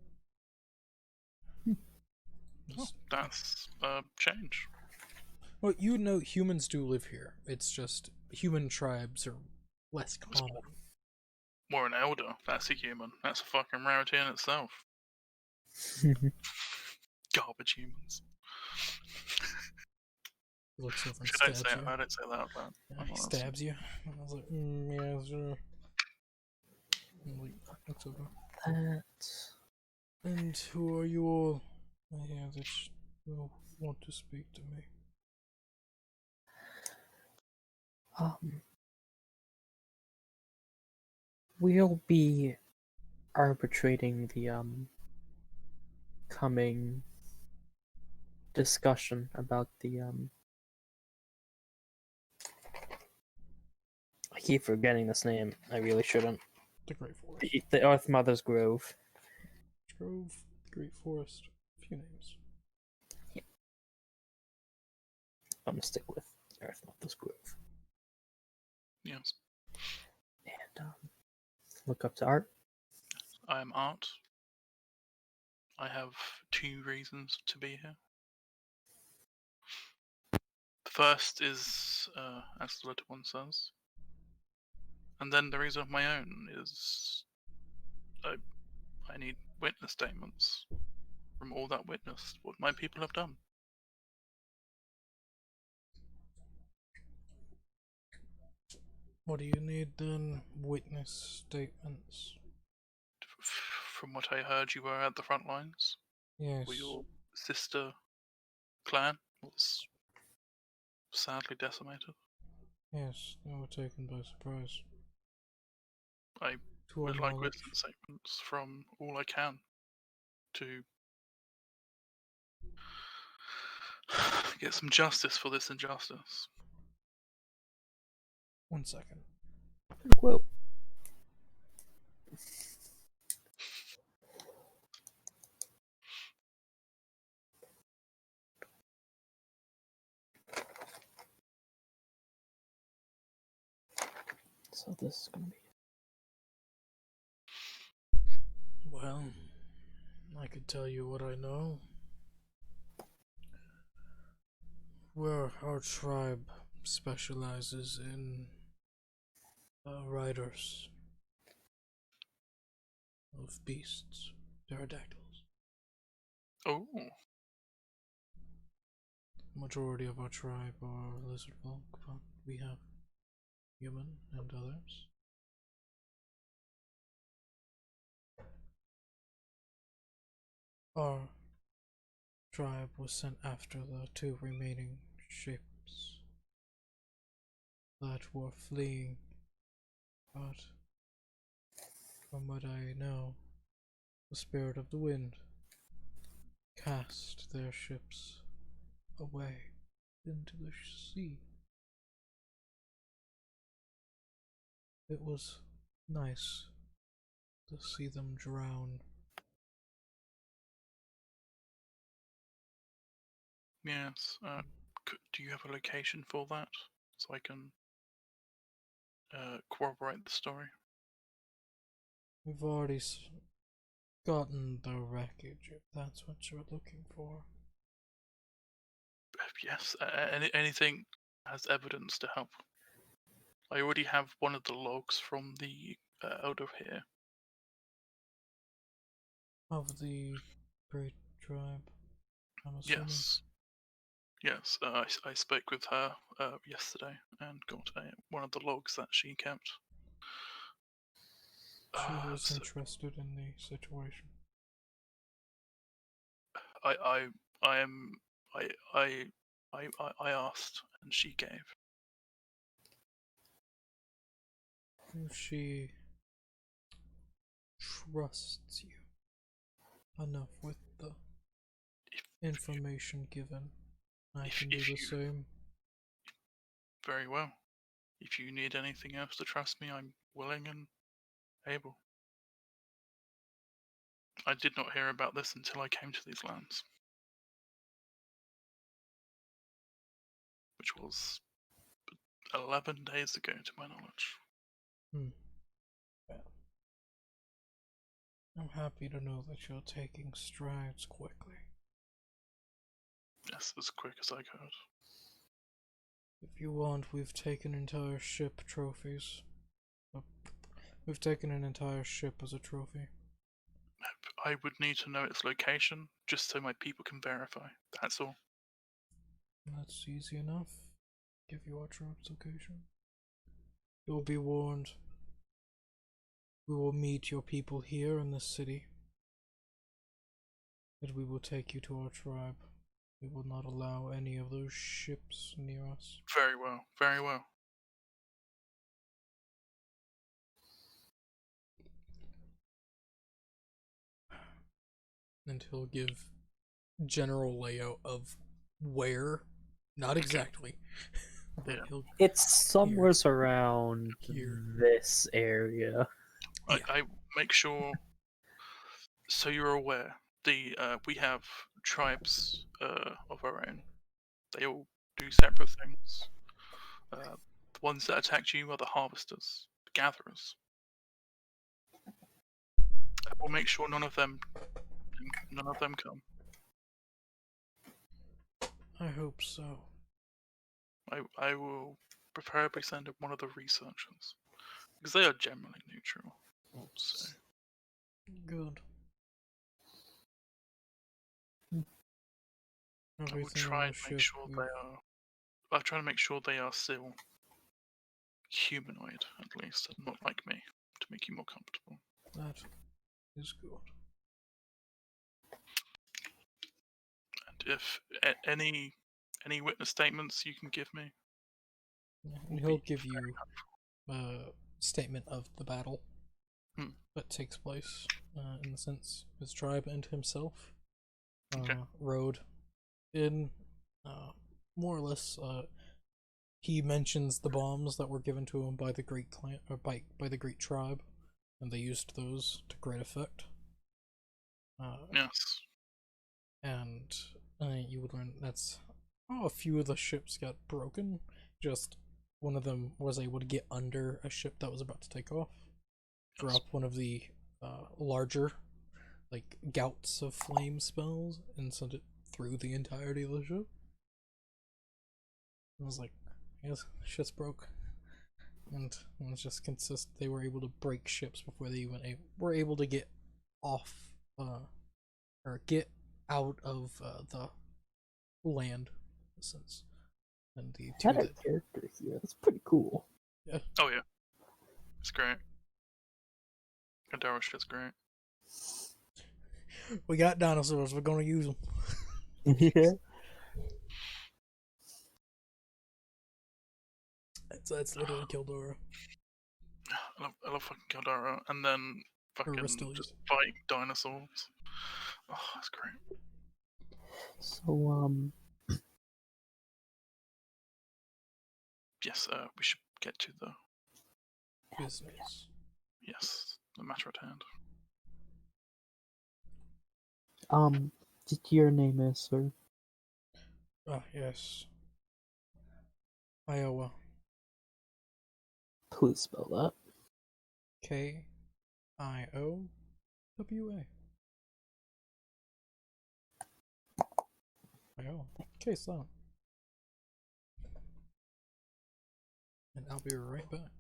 Oh, that's a change. Well, you know humans do live here. It's just human tribes are less common. Or an elder. That's a human. That's a fucking rarity in itself. Garbage humans. He looks over and Should I stabs say it? you. I don't say that out loud. Yeah, I'm he not stabs you. And I was like, yeah, sure. And like, looks over. That. And who are you all? I hear that you want to speak to me. We'll be arbitrating the coming discussion about the I keep forgetting this name. I really shouldn't. The Great Forest. The Earth Mother's Grove. Grove, the Great Forest. A few names. I'm gonna stick with Earth Mother's Grove. Yes. And look up to Art. I am Art. I have 2 reasons to be here. The first is, as the little one says. And then the reason of my own is I need witness statements from all that witnessed what my people have done. What do you need then? Witness statements. From what I heard, you were at the front lines. Yes. Where your sister clan was sadly decimated. Yes, they were taken by surprise. I To our would like knowledge. witness statements from all I can to get some justice for this injustice. 1 second. Whoa. So this is gonna be. Well, I could tell you what I know. Where our tribe specializes in riders of beasts, pterodactyls. Oh, Majority of our tribe are lizard folk, but we have human and others. Our tribe was sent after the 2 remaining ships that were fleeing, but from what I know, the spirit of the wind cast their ships away into the sea. It was nice to see them drown. yes. Do you have a location for that so I can corroborate the story? We've already gotten the wreckage, if that's what you're looking for. Yes. Anything has evidence to help. I already have one of the logs from the elder here. Of the great tribe, I'm assuming. Yes. Yes, I spoke with her yesterday and got one of the logs that she kept. She was So interested in the situation. I asked and she gave. She trusts you enough with the information given. I can do the same. Very well. If you need anything else to trust me, I'm willing and able. I did not hear about this until I came to these lands. Which was 11 days ago, to my knowledge. Well, I'm happy to know that you're taking strides quickly. Yes, as quick as I could. If you want, we've taken entire ship trophies. We've taken an entire ship as a trophy. I would need to know its location just so my people can verify. That's all. That's easy enough. Give you our tribe's location. You'll be warned. We will meet your people here in this city. And we will take you to our tribe. We will not allow any of those ships near us. Very well. Very well. And he'll give general layout of where, not exactly, but Yeah. he'll It's somewhere around Here. this area. I make sure. So you're aware, we have tribes of our own. They all do separate things. The ones that attacked you are the harvesters, the gatherers. I will make sure none of them come. I hope so. I will preferably send one of the researchers because they are generally neutral. So Good. I will Everything try on and the make ship sure we- they are. I'll try to make sure they are still humanoid, at least, and not like me, to make you more comfortable. That is good. And if any witness statements you can give me, Yeah, and he'll give you a statement of the battle Hmm. that takes place, in the sense his tribe and himself Okay. rode in, more or less. He mentions the bombs that were given to him by the great clan, or by the great tribe, and they used those to great effect. yes. And you would learn that's how a few of the ships got broken. Just one of them was able to get under a ship that was about to take off, drop one of the larger, like, gouts of flame spells, and send it through the entirety of the ship. I was like, yes, shit's broke. And it was just they were able to break ships before they even were able to get off, or get out of the land, in a sense. And the two Had a that, character here. That's pretty cool. Oh yeah. It's great. Gadara shit's great. we got dinosaurs, we're gonna use them. Yeah. That's literally Kildora. I love fucking Gadara, and then fucking Restilius. just fighting dinosaurs. Oh, that's great. So, Yes, we should get to the Business. the matter at hand. your name is, sir? Ah, yes. Iowa. Please spell that. Kiowa. Iowa. Okay, so. And I'll be right back.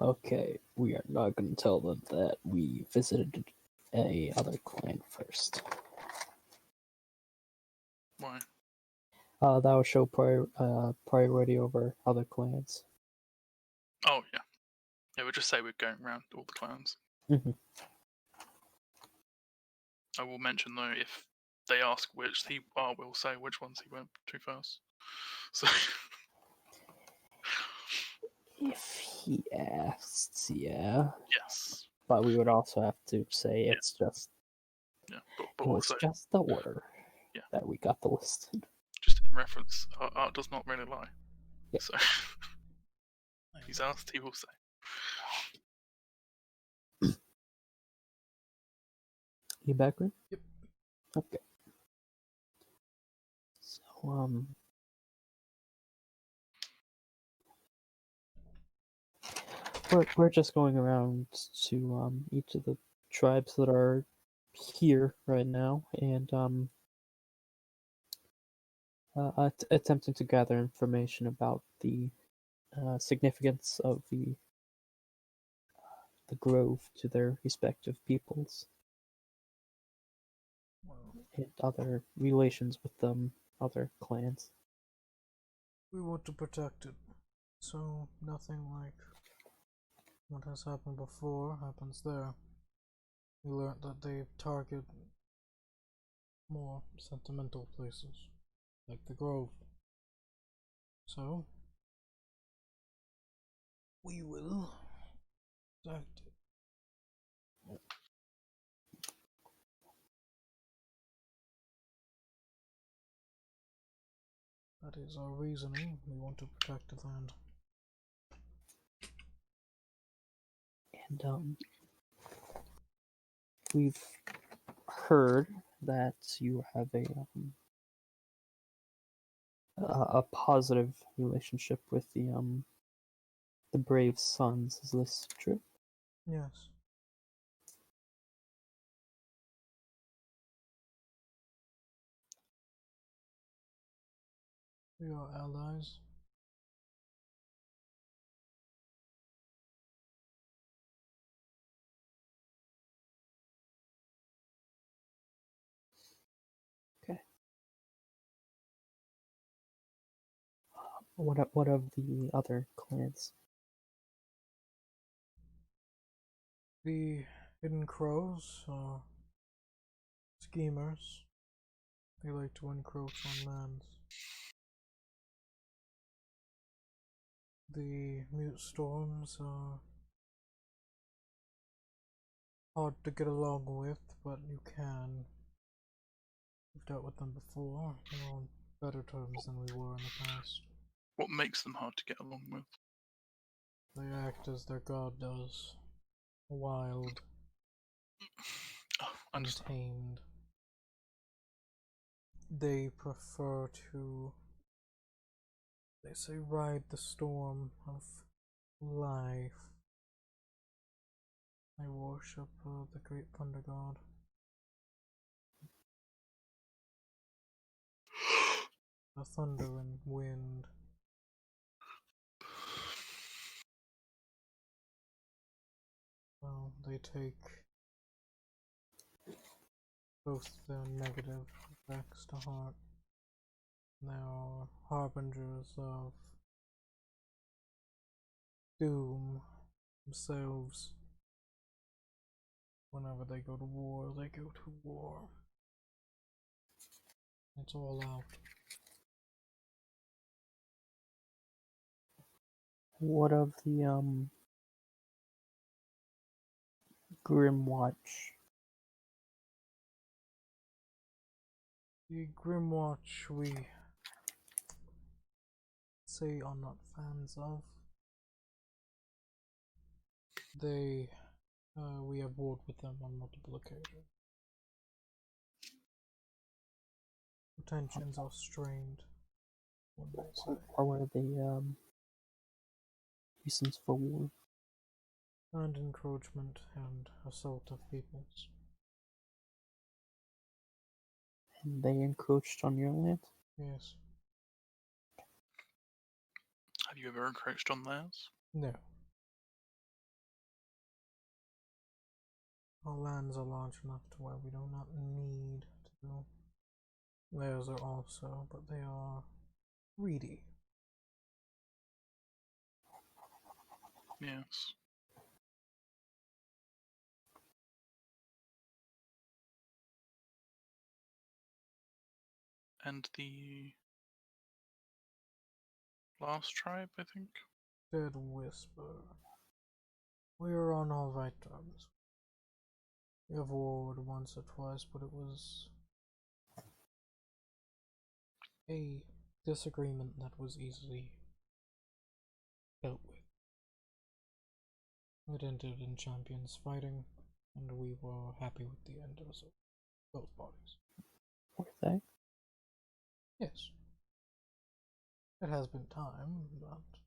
Okay, we are not going to tell them that we visited a other clan first. Why? That will show priority over other clans. Oh yeah. Yeah, we'll just say we're going around all the clans. Mhm. I will mention though, if they ask which, will say which ones he went to first. So If he asks, yeah. yes, But we would also have to say Yeah. it's just yeah, it but was also just the order Yeah. that we got the listed. just in reference, art does not really lie. Yeah. So if he's asked, he will say. You back, Rin? Yep. Okay. So, we're just going around to each of the tribes that are here right now, and attempting to gather information about the significance of the grove to their respective peoples and other relations with other clans. We want to protect it, so nothing like what has happened before happens there. We learned that they target more sentimental places, like the Grove. So, we will protect it. That is our reasoning. We want to protect the land. And we've heard that you have a positive relationship with the Brave Sons. Is this true? Yes. We are allies. Okay. What of the other clans? The Hidden Crows are schemers. They like to encroach on lands. The Mute Storms are hard to get along with, but you can. We've dealt with them before. We're on better terms than we were in the past. What makes them hard to get along with? They act as their god does. Wild, Oh, I understand. untamed. They prefer to, they say, ride the storm of life. They worship the great thunder god. The thunder and wind. Well, they take both their negative effects to heart. They are harbingers of doom themselves. Whenever they go to war, they go to war. It's all out. What of the Grimwatch? The Grimwatch we say are not fans of. They, we have warred with them on multiple occasions. Tensions are strained, one might say. What were the reasons for war? And encroachment and assault of peoples. And they encroached on your land? Yes. Have you ever encroached on theirs? No. Our lands are large enough to where we do not need to. Theirs are also, but they are greedy. Yes. And the last tribe, I think? Dead Whisper. We are on all right terms. We have warred once or twice, but it was a disagreement that was easily dealt with. It ended in champions fighting, and we were happy with the end of both parties. Were they? Yes. It has been time, but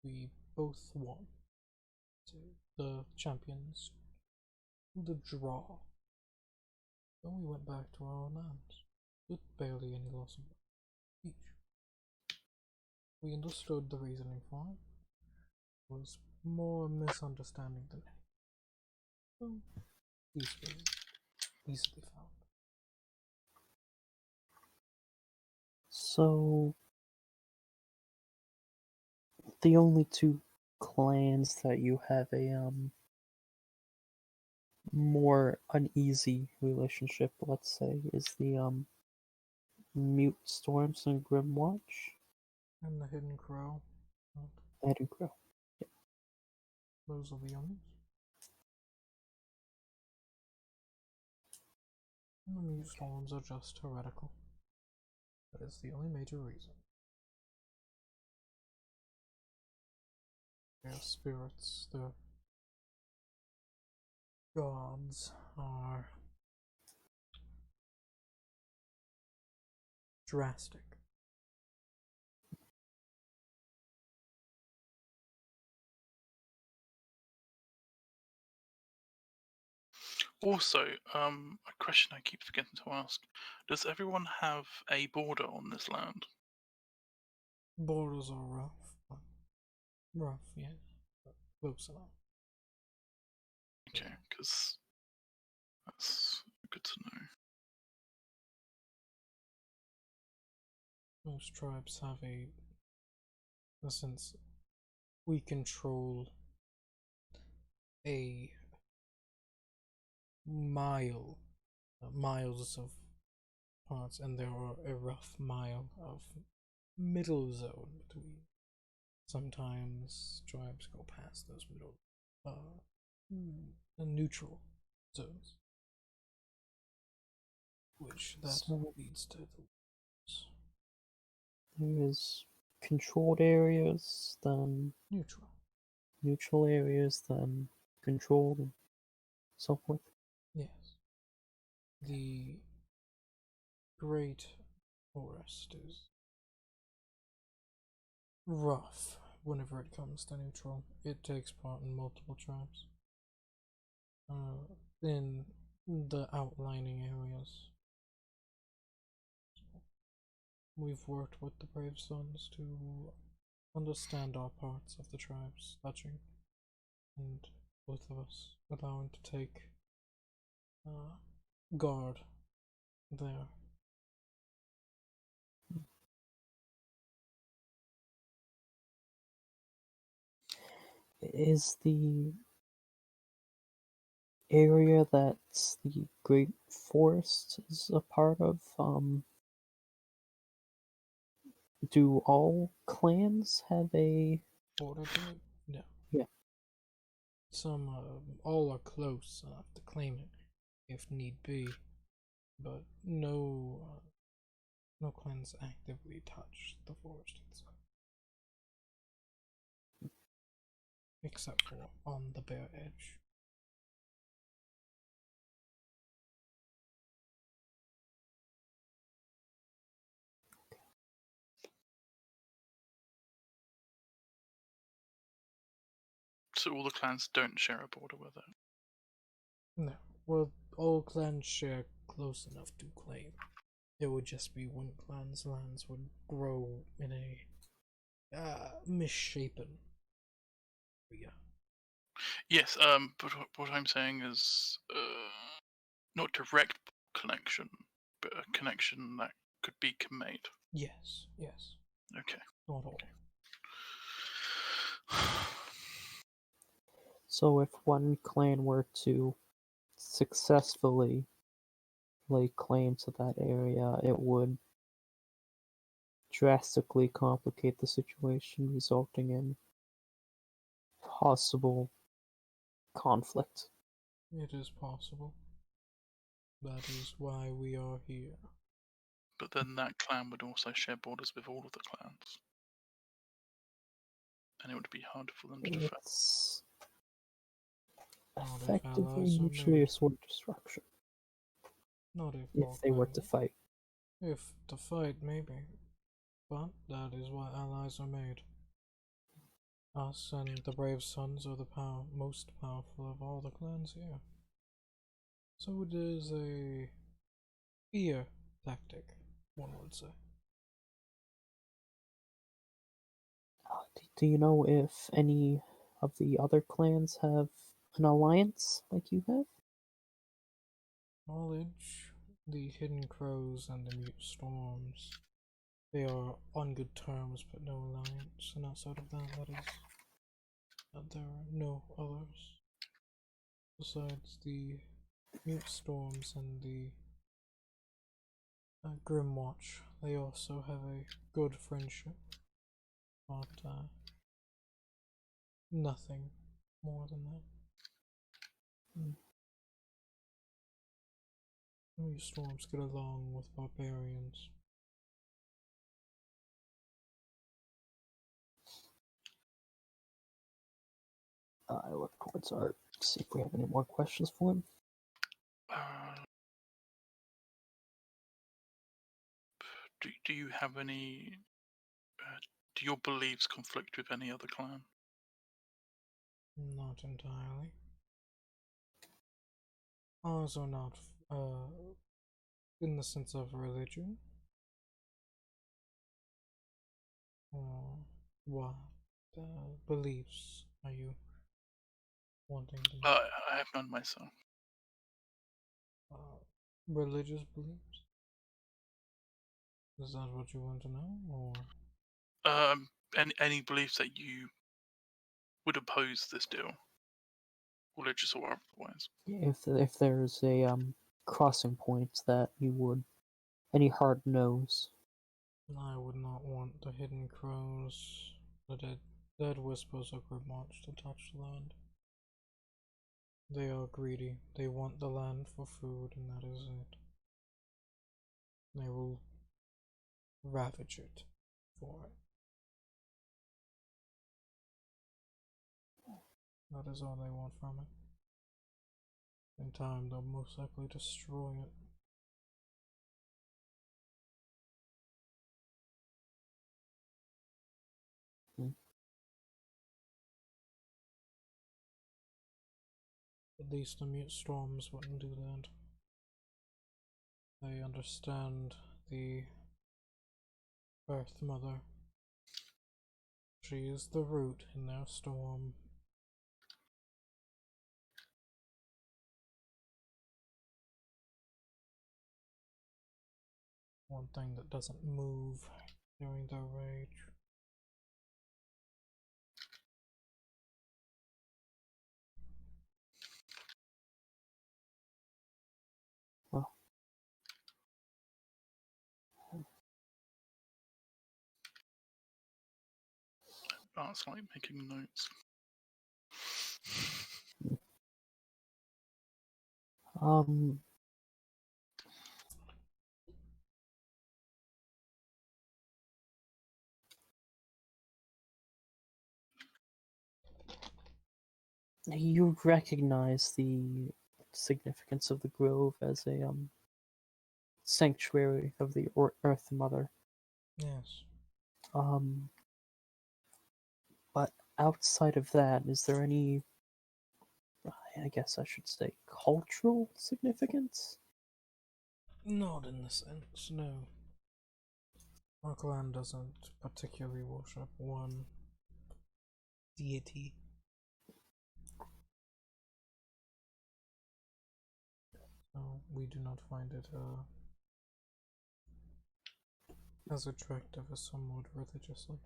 we both won. So the champions, the draw. Then we went back to our lands with barely any loss of each. We understood the reasoning for it. It was more misunderstanding than anything. So, easily found. So, the only two clans that you have a more uneasy relationship, let's say, is the Mute Storms and Grimwatch. And the Hidden Crow. Hidden Crow. Those are the only. And the Mute Storms are just heretical. That is the only major reason. Their spirits, their gods are drastic. Also, a question I keep forgetting to ask: does everyone have a border on this land? Borders are rough, yeah, but close enough. Okay, because that's good to know. Most tribes have since we control a miles of parts, and there are a rough mile of middle zone between. Sometimes tribes go past those middle, neutral zones, which that So- leads to the There's controlled areas, then neutral. neutral areas, then controlled, and so forth. Yes. The Great Forest is rough whenever it comes to neutral. It takes part in multiple tribes. In the outlining areas, we've worked with the Brave Sons to understand our parts of the tribes touching, and both of us allowing to take guard there. Is the area that's the Great Forest is a part of, do all clans have a... Border to it? No. Yeah. Some, all are close enough to claim it if need be, but no clans actively touch the forest itself. Except for on the bare edge. So all the clans don't share a border with it. No. Well, all clans share close enough to claim. It would just be one clan's lands would grow in a misshapen area. Yes, but what I'm saying is not direct connection, but a connection that could be made. Yes. Okay. Not all. So if one clan were to successfully lay claim to that area, it would drastically complicate the situation, resulting in possible conflict. It is possible. That is why we are here. But then that clan would also share borders with all of the clans. And it would be hard for them to defend. It's Not if effectively allies are mutually made. assured destruction Not if if they were to fight. If to fight, maybe. But that is why allies are made. Us and the brave sons are the most powerful of all the clans here. So it is a fear tactic, one would say. Do you know if any of the other clans have an alliance like you have? Knowledge, the Hidden Crows and the Mute Storms, they are on good terms but no alliance, and outside of that, there are no others. Besides the Mute Storms and the Grimwatch, they also have a good friendship, but nothing more than that. Mute Storms get along with barbarians. I look towards Art to see if we have any more questions for him. Do you have any? Do your beliefs conflict with any other clan? Not entirely. Ours are not, in the sense of religion. Or what beliefs are you wanting to know? I have none myself. Religious beliefs? Is that what you want to know, or? Any beliefs that you would oppose this deal, religious or otherwise? If there's a crossing point that you would, any hard no's. I would not want the Hidden Crows, the dead Whispers or Grimwatch to touch the land. They are greedy. They want the land for food, and that is it. They will ravage it for it. That is all they want from it. In time, they'll most likely destroy it. At least the Mute Storms wouldn't do that. They understand the Earth Mother. She is the root in their storm. One thing that doesn't move during their rage. Well, That's like making notes. you recognize the significance of the grove as a sanctuary of the Earth Mother. Yes. But outside of that, is there any, I guess I should say, cultural significance? Not in the sense, no. Our clan doesn't particularly worship one deity. So we do not find it as attractive as some would religiously.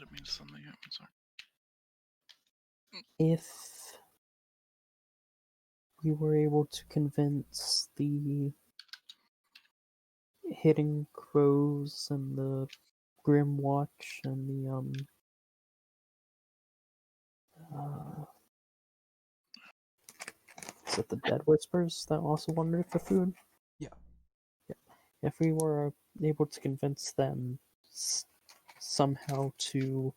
Let me something happen, sorry. If we were able to convince the Hidden Crows and the Grimwatch and the is it the Dead Whispers that also wanted for food? Yeah. If we were able to convince them somehow to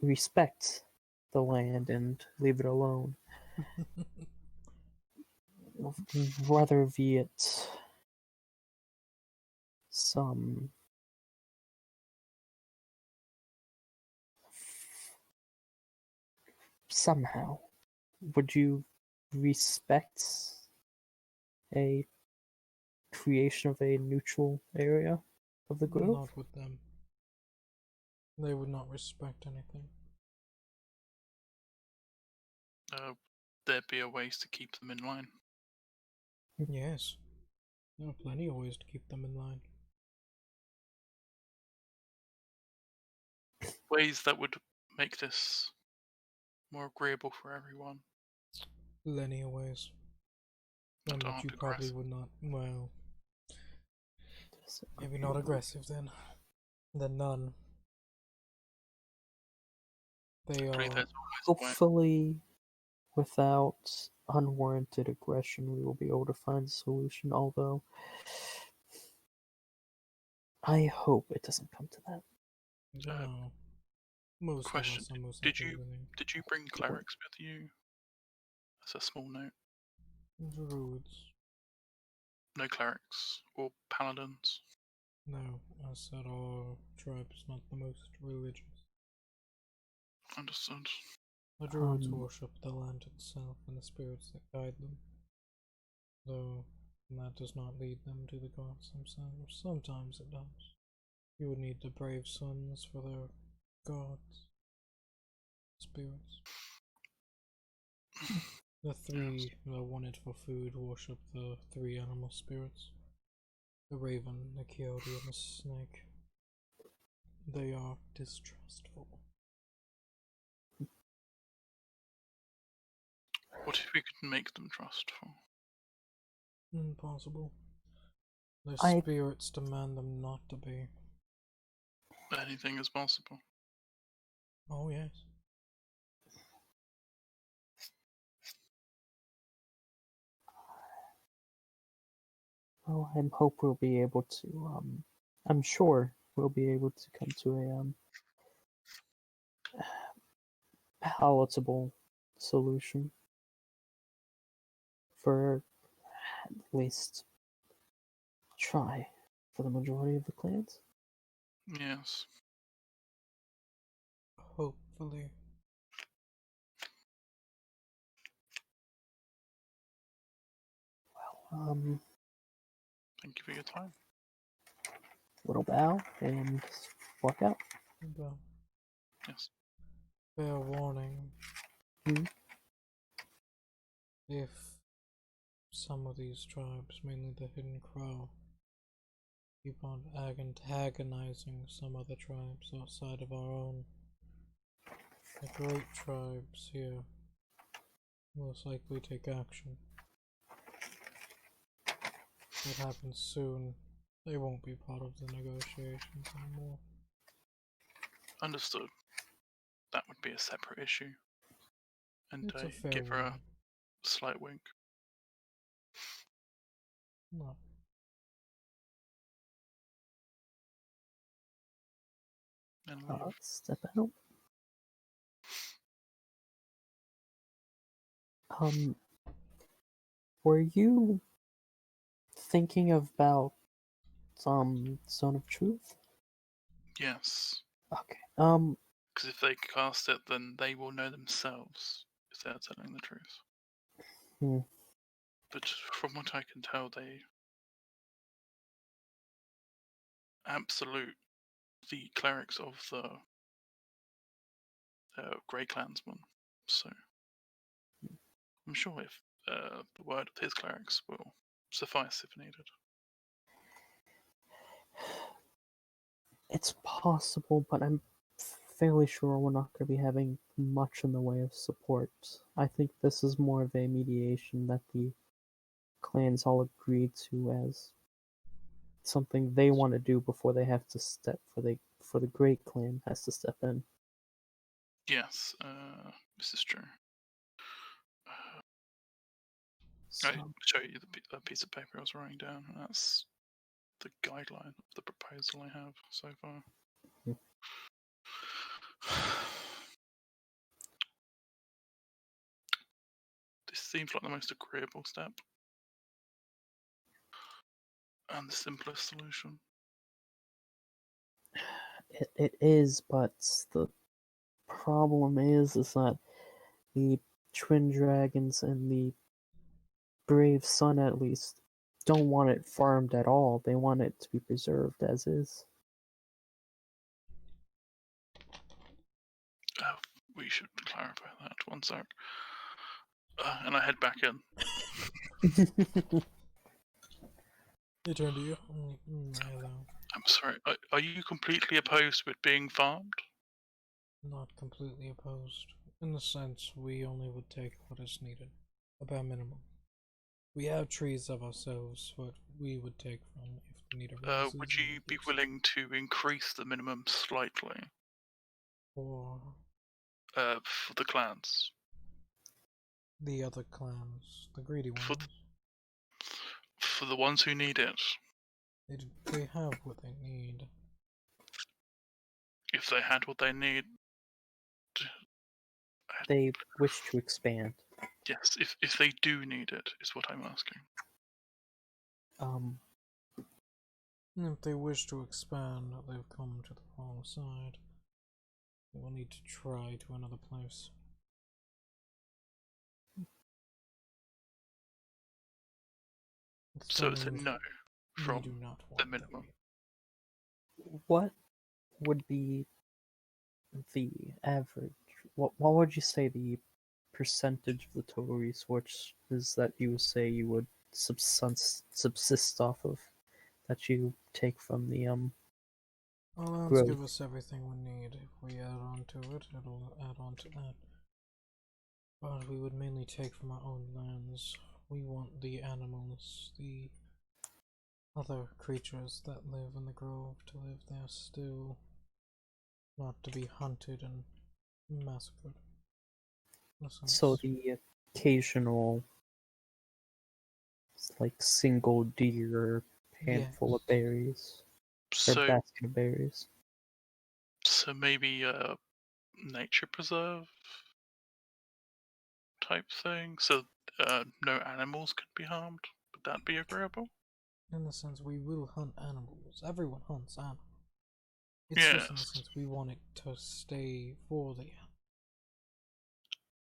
respect the land and leave it alone, whether be it some somehow, would you respect a creation of a neutral area of the grove? Not with them. They would not respect anything. There'd be a ways to keep them in line. Yes. There are plenty of ways to keep them in line. Ways that would make this more agreeable for everyone. Plenty of ways. And That that aren't you probably aggressive. would not. Well, maybe not aggressive then. Then none. They I believe are. there's always a way. Hopefully, without unwarranted aggression, we will be able to find a solution, although I hope it doesn't come to that. No. Most Question: of us are most Did likely you living. did you bring clerics with you? As a small note. Druids. No clerics or paladins. No, I said our tribe is not the most religious. Understood. The druids Um, worship the land itself and the spirits that guide them. Though that does not lead them to the gods themselves. Sometimes it does. You would need the brave sons for their gods. Spirits. The three that wanted for food worship the three animal spirits. The raven, the coyote, and the snake. They are distrustful. What if we could make them trustful? Impossible. Their I- spirits demand them not to be. Anything is possible. Oh, yes. Well, I hope we'll be able to. I'm sure we'll be able to come to a palatable solution for at least try for the majority of the clans. Yes. Hopefully. Thank you for your time. Little bow and walk out. But Yes. fair warning. Hmm? If some of these tribes, mainly the Hidden Crow, keep on antagonizing some other tribes outside of our own, the great tribes here most likely take action. That happens soon. They won't be part of the negotiations anymore. Understood. That would be a separate issue. And It's a fair give her a warning. slight wink. No. And leave. Step out. Were you thinking about Zone of Truth? Yes. Okay. Because if they cast it, then they will know themselves if they're telling the truth. Hmm. But from what I can tell, they absolute the clerics of the Grey Clansmen. So I'm sure if the word of his clerics will suffice if needed. It's possible, but I'm fairly sure we're not going to be having much in the way of support. I think this is more of a mediation that the clans all agreed to as something they want to do before they have to step for the Great Clan has to step in. Yes, this is true. So, I show you the piece of paper I was writing down, and that's the guideline of the proposal I have so far. Hmm. This seems like the most agreeable step and the simplest solution. It is, but the problem is that the Twin Dragons and the Brave Sun, at least, don't want it farmed at all. They want it to be preserved as is. We should clarify that. One sec. And I head back in. They turn to you. Hello. I'm sorry. Are you completely opposed to it being farmed? Not completely opposed. In the sense, we only would take what is needed. A bare minimum. We have trees of ourselves, what we would take from if we need a raise. Would you be willing to increase the minimum slightly Or for the clans? the other clans, the greedy For ones. For the ones who need it. They have what they need. If they had what they need. They wish to expand. Yes, if they do need it, is what I'm asking. If they wish to expand, they've come to the wrong side. They will need to try to another place. So it's a no We from do not want the minimum. What would be the average? What would you say the percentage of the total resources that you would say you would subsist off of, that you take from the Our lands growth? give us everything we need. If we add on to it, it'll add on to that. But we would mainly take from our own lands. We want the animals, the other creatures that live in the grove to live there still, not to be hunted and massacred. In a sense. So the occasional, like, single deer, handful of Yes. berries, or So basket of berries. so maybe a nature preserve type thing, so no animals could be harmed. Would that be agreeable? In the sense, we will hunt animals. Everyone hunts animals. It's just in the Yes. sense we want it to stay for the animals.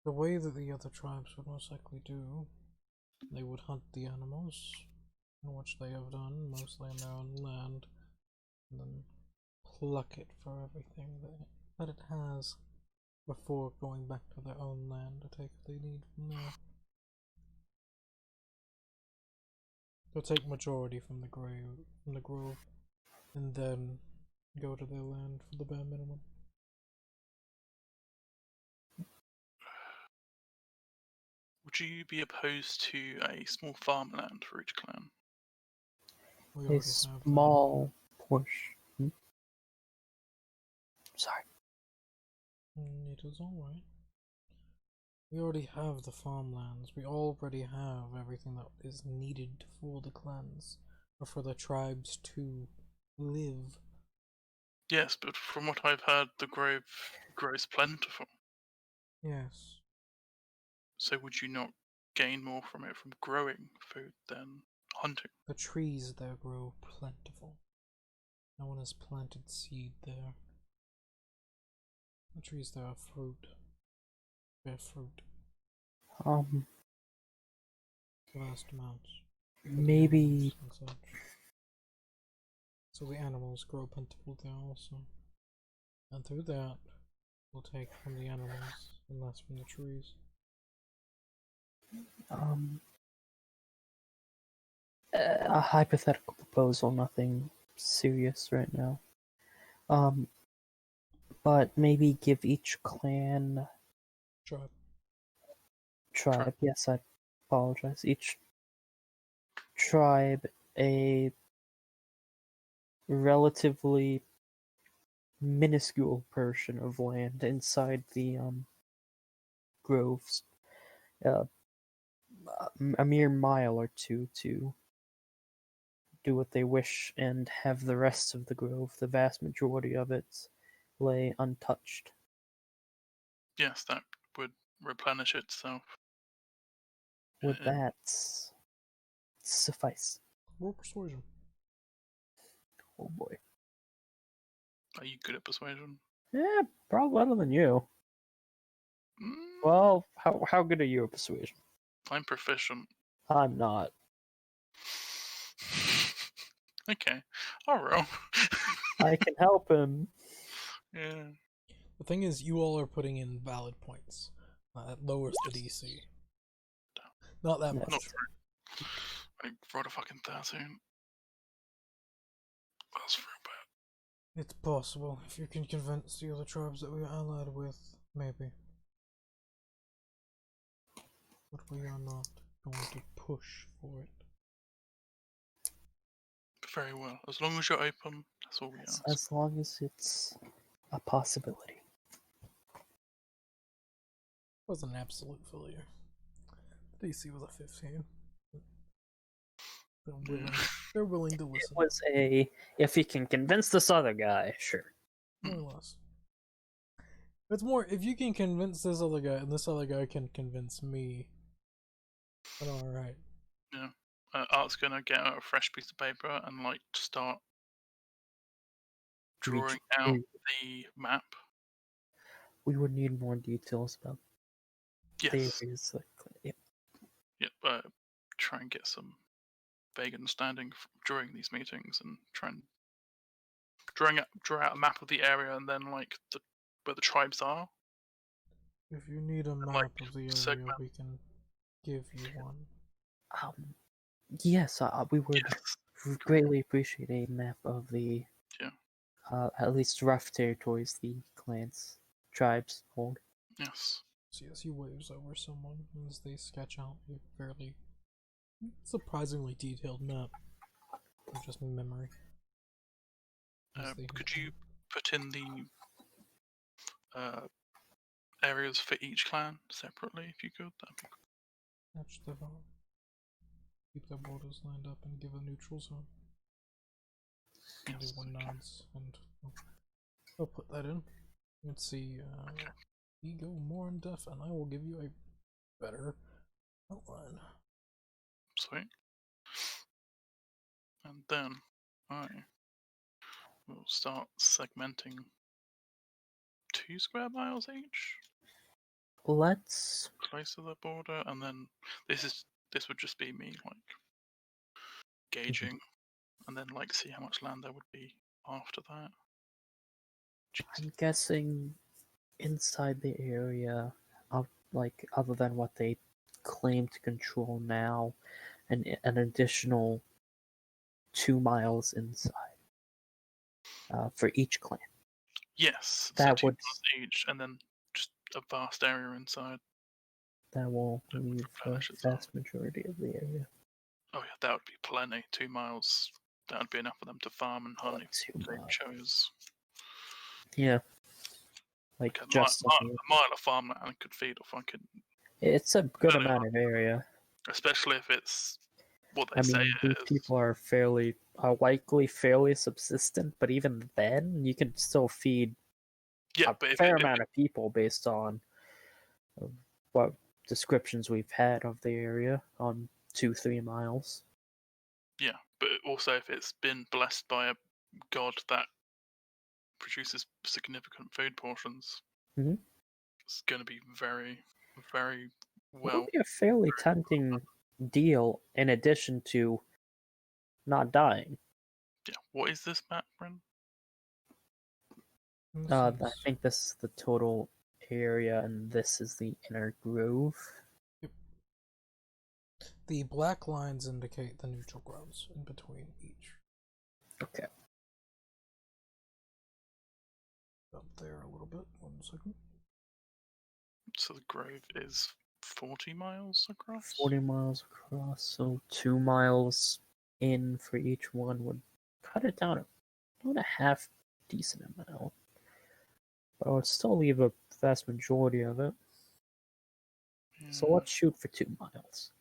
The way that the other tribes would most likely do, they would hunt the animals, which they have done, mostly on their own land, and then pluck it for everything that it has before going back to their own land to take what they need from there. They'll take majority from the grove, and then go to their land for the bare minimum. Would you be opposed to a small farmland for each clan? We A already have that. small portion. Sorry. It is alright. We already have the farmlands. We already have everything that is needed for the clans, or for the tribes to live. Yes, but from what I've heard, the grove grows plentiful. Yes. So would you not gain more from it from growing food than hunting? The trees there grow plentiful. No one has planted seed there. The trees there are fruit. Bear fruit. Vast amounts. For the Maybe animals and such. So the animals grow plentiful there also. And through that, we'll take from the animals and less from the trees. a hypothetical proposal, nothing serious right now. But maybe give each clan, tribe, yes, I apologize, each tribe a relatively minuscule portion of land inside the groves, a mere mile or two, to do what they wish, and have the rest of the grove, the vast majority of it, lay untouched. Yes, that would replenish itself. Would that suffice? Roll persuasion. Oh boy. Are you good at persuasion? Yeah, probably better than you. Mm, Well, how good are you at persuasion? I'm proficient. I'm not. Okay, I'll roll. I can help him. Yeah. The thing is, you all are putting in valid points. That lowers the DC. Not that Yes. much. Not I rolled a fucking 13. That's real bad. It's possible if you can convince the other tribes that we are allied with, maybe. But we are not going to push for it. Very well. As long as you're open, that's all we ask. As long as it's a possibility. It was an absolute failure. The DC was a 15. They're willing to It listen. was a if you can convince this other guy, sure. More or less. It's more if you can convince this other guy and this other guy can convince me, then alright. Yeah. Art's gonna get out a fresh piece of paper and like start drawing out the map. We would need more details about the Yes. areas. Yep. Yep. Try and get some vague understanding during these meetings and try and draw out a map of the area and then like where the tribes are. If you need a map like, of the area, segment. we can give you one. Yes, we would Yes. greatly appreciate a map of the at least rough territories the clans, tribes hold. Yes. So yes, he waves over someone as they sketch out a fairly surprisingly detailed map of just memory. Could you put in the areas for each clan separately if you could? That'd be cool. Match the vote. Keep their borders lined up and give a neutral zone. Yes, Everyone okay. nods, and I'll put that in. Let's see. We go more in depth, and I will give you a better outline. Sweet. And then I will start segmenting 2 square miles each, Let's close to the border, and then this would just be me like gauging, and then like see how much land there would be after that. I'm guessing inside the area of like other than what they claim to control now, an additional 2 miles inside for each clan. Yes, That so 2 would- miles each, and then just a vast area inside. That will That would leave the replenish itself. vast majority of the area. Oh yeah, that would be plenty. 2 miles. That would be enough for them to farm and hunt if 2 they miles. chose. Yeah. Like Like just a mile of farmland could feed a fucking. it's a good Fairly amount of area. Especially if it's what they I say mean, it these is. people are likely fairly subsistent, but even then, you can still feed Yeah, a but if fair it, amount of people based on what descriptions we've had of the area on 2-3 miles. yeah, but also if it's been blessed by a god that produces significant food portions, Mhm. it's going to be very, very It well. would be a fairly tempting deal in addition to not dying. Yeah. What is this map, Bren? I think this is the total area, and this is the inner grove. The black lines indicate the neutral grounds in between each. Okay. Up there a little bit. 1 second. So the grove is 40 miles across. 40 miles across, so 2 miles in for each one would cut it down about a half decent amount. But I would still leave a vast majority of it. So Yeah. let's shoot for 2 miles.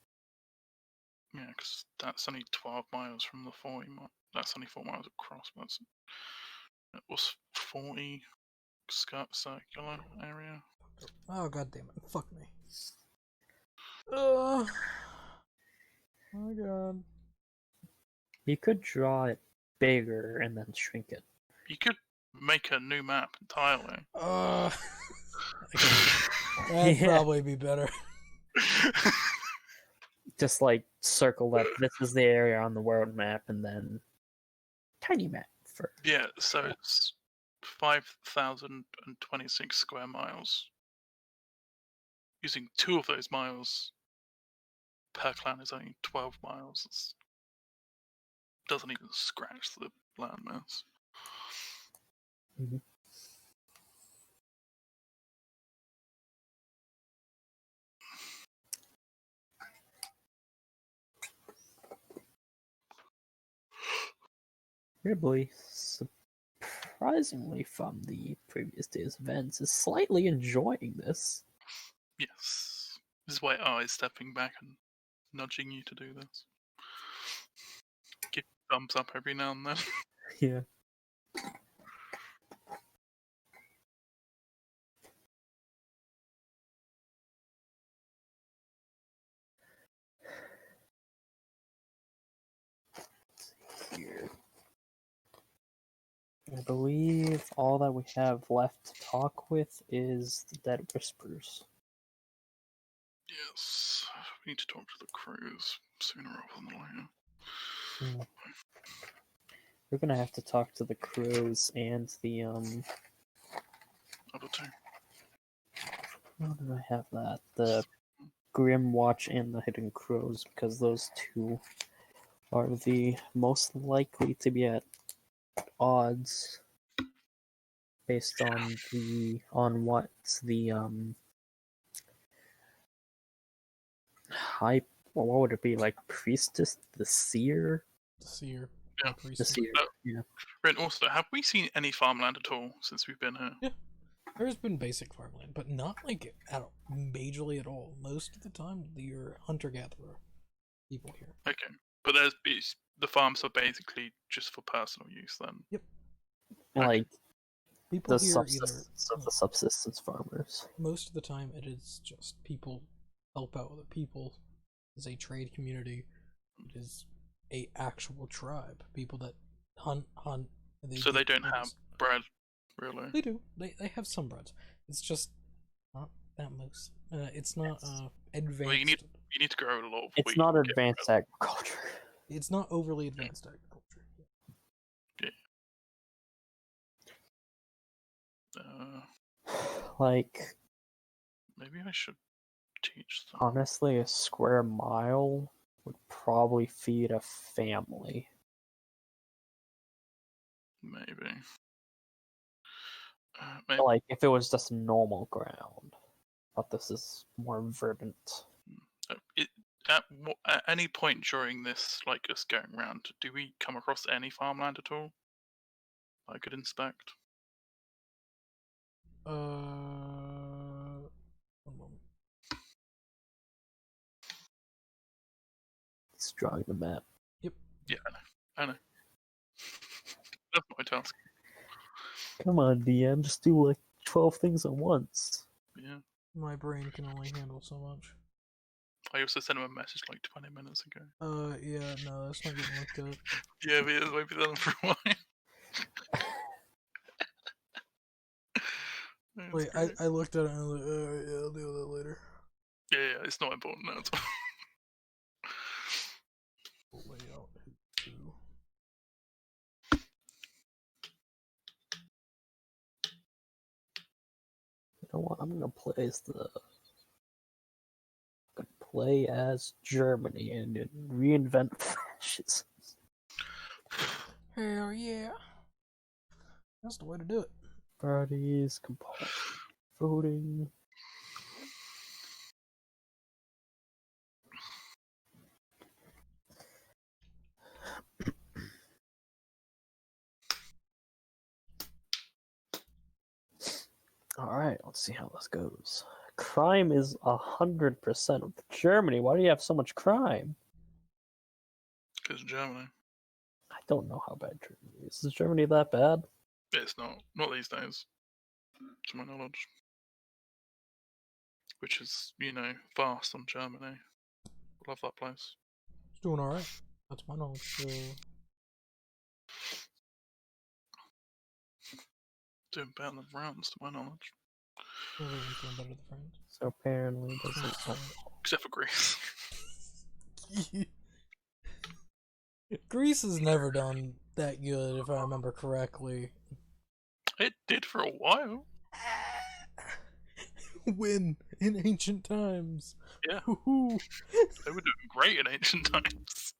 Yeah, because that's only 12 miles from the 40 miles. That's only 4 miles across. But it was 40 circular area. Oh god damn it! Fuck me. Oh my god. You could draw it bigger and then shrink it. You could make a new map entirely. That'd Yeah. probably be better. Just like circle that this is the area on the world map, and then tiny map for Yeah, so it's 5,026 square miles. Using 2 of those miles per clan is only 12 miles. It doesn't even scratch the landmass. Mhm. Weirdly, surprisingly from the previous day's events, is slightly enjoying this. Yes. This is why I is stepping back and nudging you to do this. Give thumbs up every now and then. Yeah. Here. I believe all that we have left to talk with is the Dead Whispers. Yes. We need to talk to the crews sooner rather than later. Hmm. We're gonna have to talk to the crows and the Other two. How did I have that? The Grim Watch and the Hidden Crows, because those two are the most likely to be at odds based on what the high, well, what would it be, like priestess, the seer? The seer. Yeah. the The priestess. seer, yeah. Ren, also, have we seen any farmland at all since we've been here? There's been basic farmland, but not like majorly at all. Most of the time, you're hunter-gatherer people here. Okay. But the farms are basically just for personal use then. Yep. Like People the here subsistence of the subsistence farmers. most of the time it is just people help out other people. It's a trade community. It is a actual tribe. People that hunt. And So they get don't have meals. bread, really. They do. They have some breads. It's just not that most. It's not advanced. Well, you need to grow a lot of It's wheat not and get advanced bread. agriculture. It's not overly advanced agriculture. Like, Maybe I should teach them. honestly, a square mile would probably feed a family. Maybe. Maybe. Like, if it was just normal ground. But this is more verdant. At any point during this, like us going around, do we come across any farmland at all I could inspect? One moment. It's drawing the map. Yeah, I know. That's my task. Come on, DM, just do like 12 things at once. Yeah. My brain can only handle so much. I also sent him a message like 20 minutes ago. Yeah, no, that's not getting looked at. Yeah, but it won't be done for a while. That's Wait, great. I looked at it and I was like, yeah, I'll deal with that later. Yeah, it's not important now at all. Layout. Who? You know what? I'm gonna play as Germany and reinvent fascism. Hell yeah. That's the way to do it. Parties, compulsory voting. Alright, let's see how this goes. Crime is 100% of Germany. Why do you have so much crime? Because Germany. I don't know how bad Germany is. Is Germany that bad? It's not these days, to my knowledge. Which is, vast on Germany. Love that place. It's doing alright. That's my knowledge. doing better than France, to my knowledge. Everyone's doing better than France. So apparently doesn't. Except for Greece. Greece has never done that good, if I remember correctly. It did for a while. When in ancient times. Yeah. Woohoo. They were doing great in ancient times.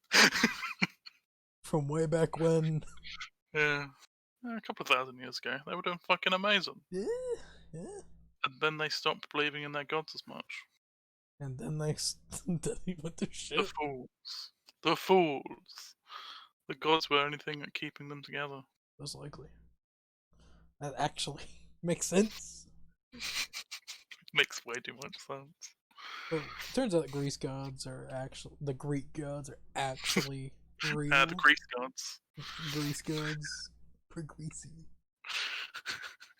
From way back when. Yeah. A couple of thousand years ago. They were doing fucking amazing. Yeah. And then they stopped believing in their gods as much. And then then he went to shit. The fools. The fools. The gods were only thing at keeping them together. Most likely. That actually makes sense. Makes way too much sense. Well, turns out the Greek gods are actually real. The Greek gods. Greece gods. Pretty greasy.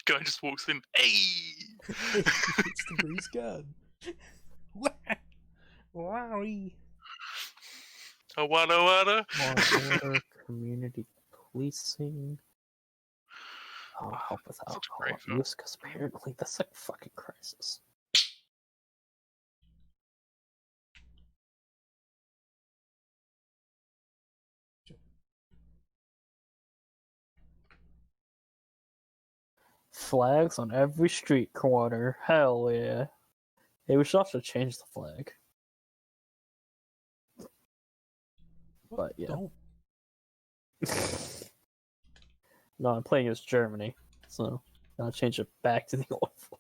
Guy just walks in. Hey! It's the Greece god. Wowie. A wada wada. Law and order, community policing. Oh, help with Such a alcohol great film. abuse, because apparently that's a fucking crisis. Flags on every street corner. Hell yeah. Hey, we should have to change the flag. But yeah. Don't. No, I'm playing as Germany, so I'll change it back to the old flag.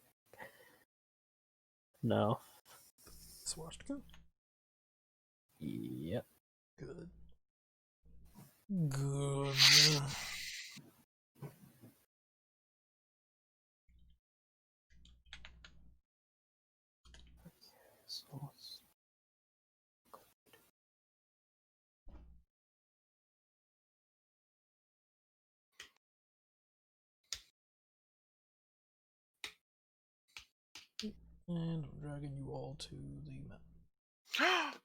No. Swastika? Yep. Good. Good. So let's... And I'm dragging you all to the map.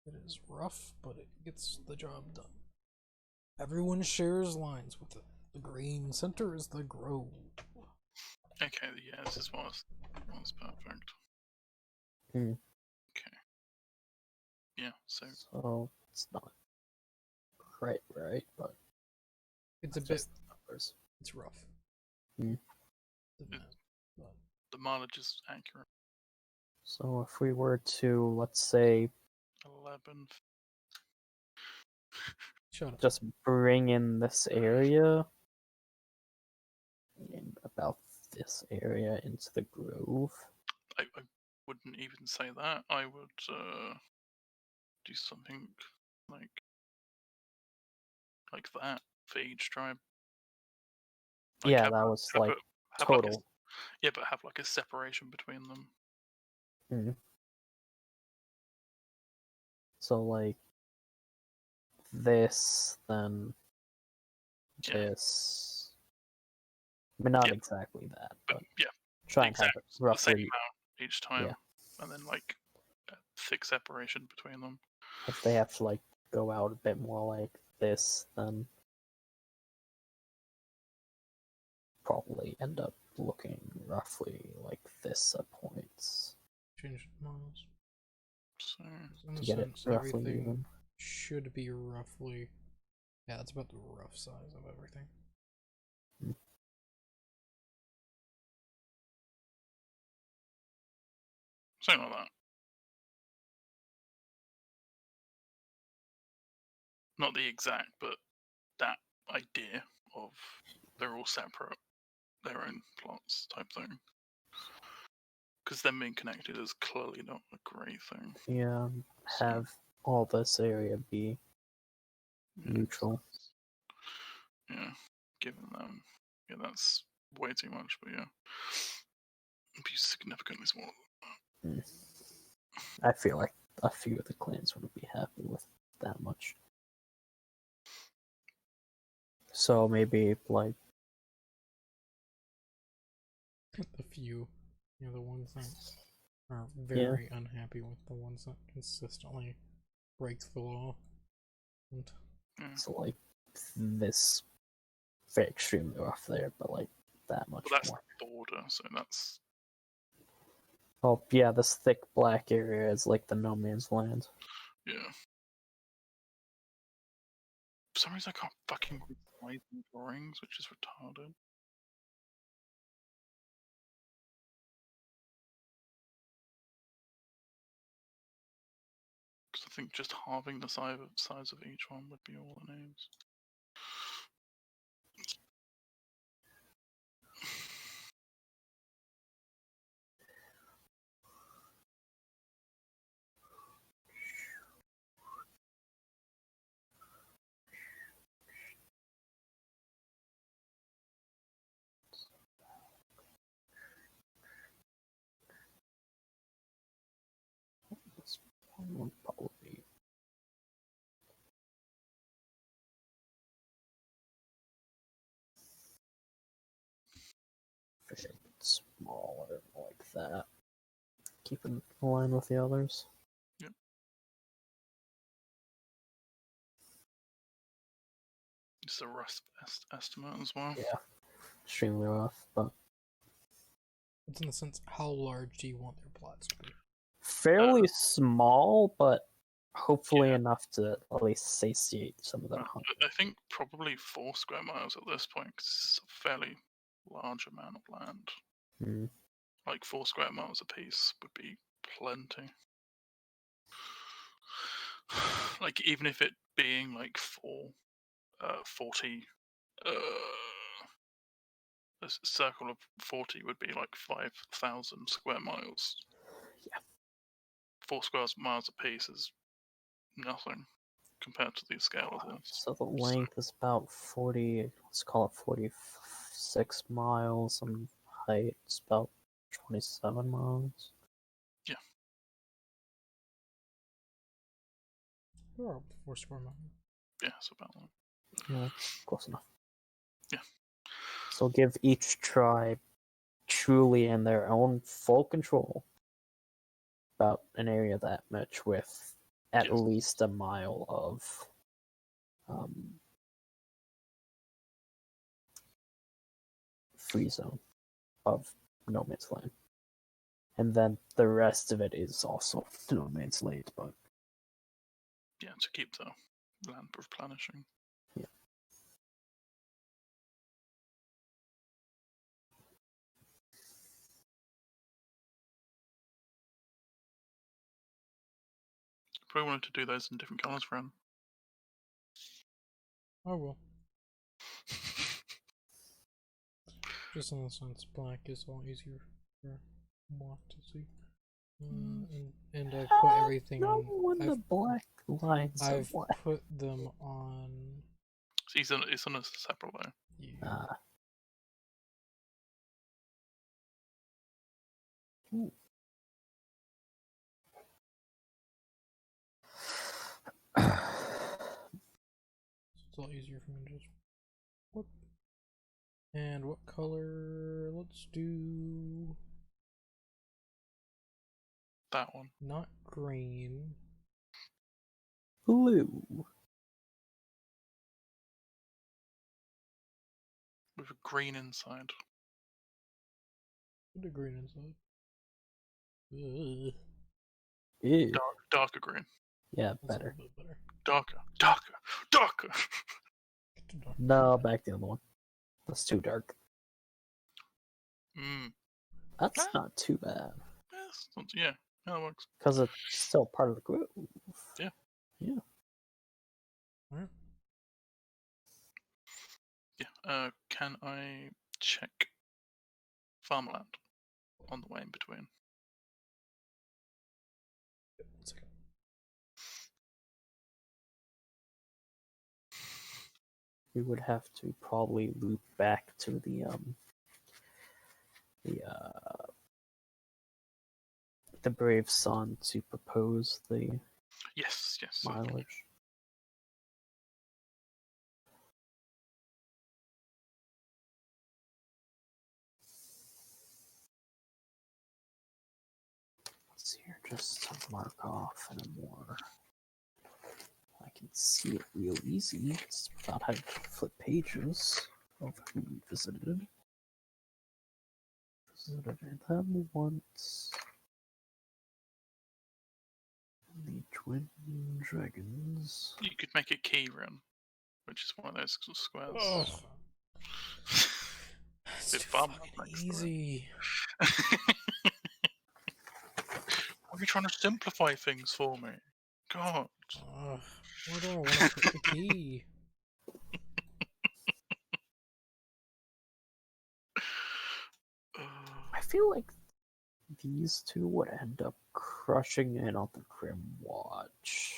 It is rough, but it gets the job done. Everyone shares lines with it. The green center is the grove. Okay, yeah, this is what's perfect. Hmm. Okay. Yeah, so So it's not quite right, but It's a bit. just the numbers. It's rough. Hmm. The map, but the mileage is accurate. So if we were to, let's say, 11. shut up. just bring in this area, and about this area into the grove. I wouldn't even say that. I would do something like that for each tribe. Like, Yeah, have- that was have like a- have total. yeah, but have like a separation between them. Mhm. So like this, then Yeah. this. I mean, not Yep. exactly that, But but yeah, try and have exact it the same roughly. amount each time, and then like a thick separation between them. If they have to like go out a bit more like this, then probably end up looking roughly like this at points Change miles. So In to a get it sense, roughly everything even. should be roughly. Yeah, it's about the rough size of everything. something like that. Not the exact, but that idea of they're all separate, their own plots type thing. Because them being connected is clearly not a great thing. Yeah, So, have all this area be yeah, neutral. Yeah, given them, yeah, that's way too much. But yeah, it'd be significantly smaller. I feel like a few of the clans wouldn't be happy with that much. So maybe like The few, the ones that are very unhappy with the ones that consistently break the law. And Yeah. so like this very extremely rough there, but like that much But that's more. the border, so that's Oh yeah, this thick black area is like the no man's land. yeah. For some reason, I can't fucking read the drawings, which is retarded. Because I think just halving the size of each one would be all the names. This one would probably be a bit smaller like that. Keep it in line with the others. Yep. It's a rough estimate as well. Yeah. Extremely rough, but It's in the sense, how large do you want their plots to be? fairly small, but hopefully Yeah. enough to at least satiate some of their hunger. I think probably 4 square miles at this point, 'cause it's a fairly large amount of land. Mm. Like 4 square miles apiece would be plenty. Like even if it being like 40, a circle of 40 would be like 5,000 square miles. Yeah. 4 square miles apiece is nothing compared to the scale of this. So the length is about 40, let's call it 46 miles, and height is about 27 miles. Or up to 4 square miles. Yeah, it's about that. Yeah, close enough. Yeah. So give each tribe truly in their own full control about an area that much with at Yes. least a mile of free zone of no man's land. And then the rest of it is also no man's land, but Yeah, to keep the land replenishing. Probably wanted to do those in different colours, friend. I will. Just in the sense, black is a lot easier for moi to see. And I've put everything no on. one the black lines. I've Of what? put them on. It's on a separate layer. Yeah. Ooh. It's a lot easier for me to just. Whoop. And what color? Let's do That one. not green. Blue. With a green inside. Put the green inside. Ugh. Ew. Darker green. Yeah, That's better. a little bit better. Darker. Get to dark. No, back the other one. That's too dark. That's not too bad. Yeah, that works. Because it's still part of the groove. Yeah. Yeah. Alright. Yeah. Can I check farmland on the way in between? Yep, 1 second. We would have to probably loop back to the Brave Sun to propose the Yes. mileage. Let's see here, just to mark off and more. I can see it real easy. It's about how to flip pages of who we visited. Visited them once. The twin dragons. You could make a key run, which is one of those squares. Ugh. It's Bit too fun, fucking thanks, easy. Why are you trying to simplify things for me? God. Ugh. Where do I want to put the key? I feel like these two would end up crushing in on the Grim Watch.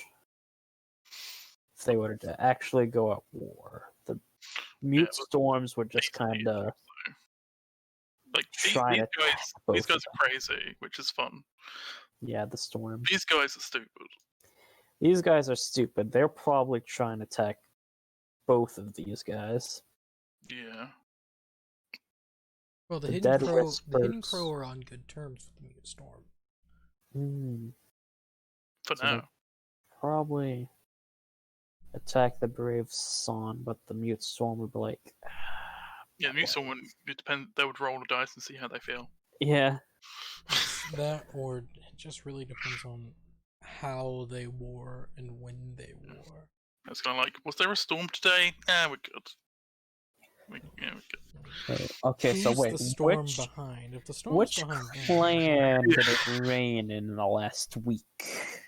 If they were to actually go at war. The Mute but Storms would just these- kind of Like these try to guys, attack both these of guys them. are crazy, which is fun. Yeah, the Storm. These guys are stupid. These guys are stupid. They're probably trying to attack both of these guys. Yeah. Well, the The Hidden Dead Crow, the Hidden Whispers. Crow are on good terms with the Mute Storm. For So they- now. Probably attack the Brave Son, but the Mute Storm would be like, Yeah, Mute Storm would it depend. They would roll the dice and see how they feel. yeah, That, or it just really depends on how they war and when they war. It's kind of like, was there a storm today? We're good. We're good. okay. So Who's wait, the storm which behind? If the storm which is behind them, clan did it rain in the last week?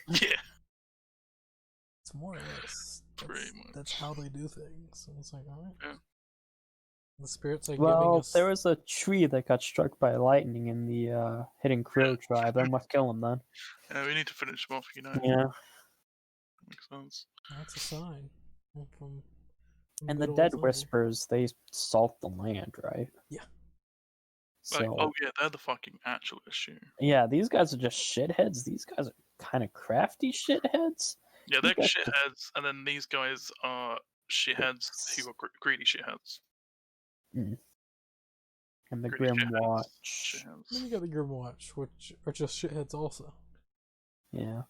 Yeah. it's more or less. Pretty That's much. how they do things. And it's like, alright. Yeah. The spirits are giving Well, us. there was a tree that got struck by lightning in the Hidden Crow tribe. That must kill him then. We need to finish them off, you know. Yeah, Makes sense. That's a sign. From and the good old Dead Thunder. Whispers, they salt the land, right? Yeah. Like, So oh yeah, they're the fucking actual issue. yeah, these guys are just shitheads. These guys are kind of crafty shitheads. Yeah, they're These guys- shitheads, and then these guys are shitheads who are greedy shitheads. And the Greedy Grim shitheads. Watch. Then Shitheads. you got the Grimwatch, which are just shitheads also. Yeah.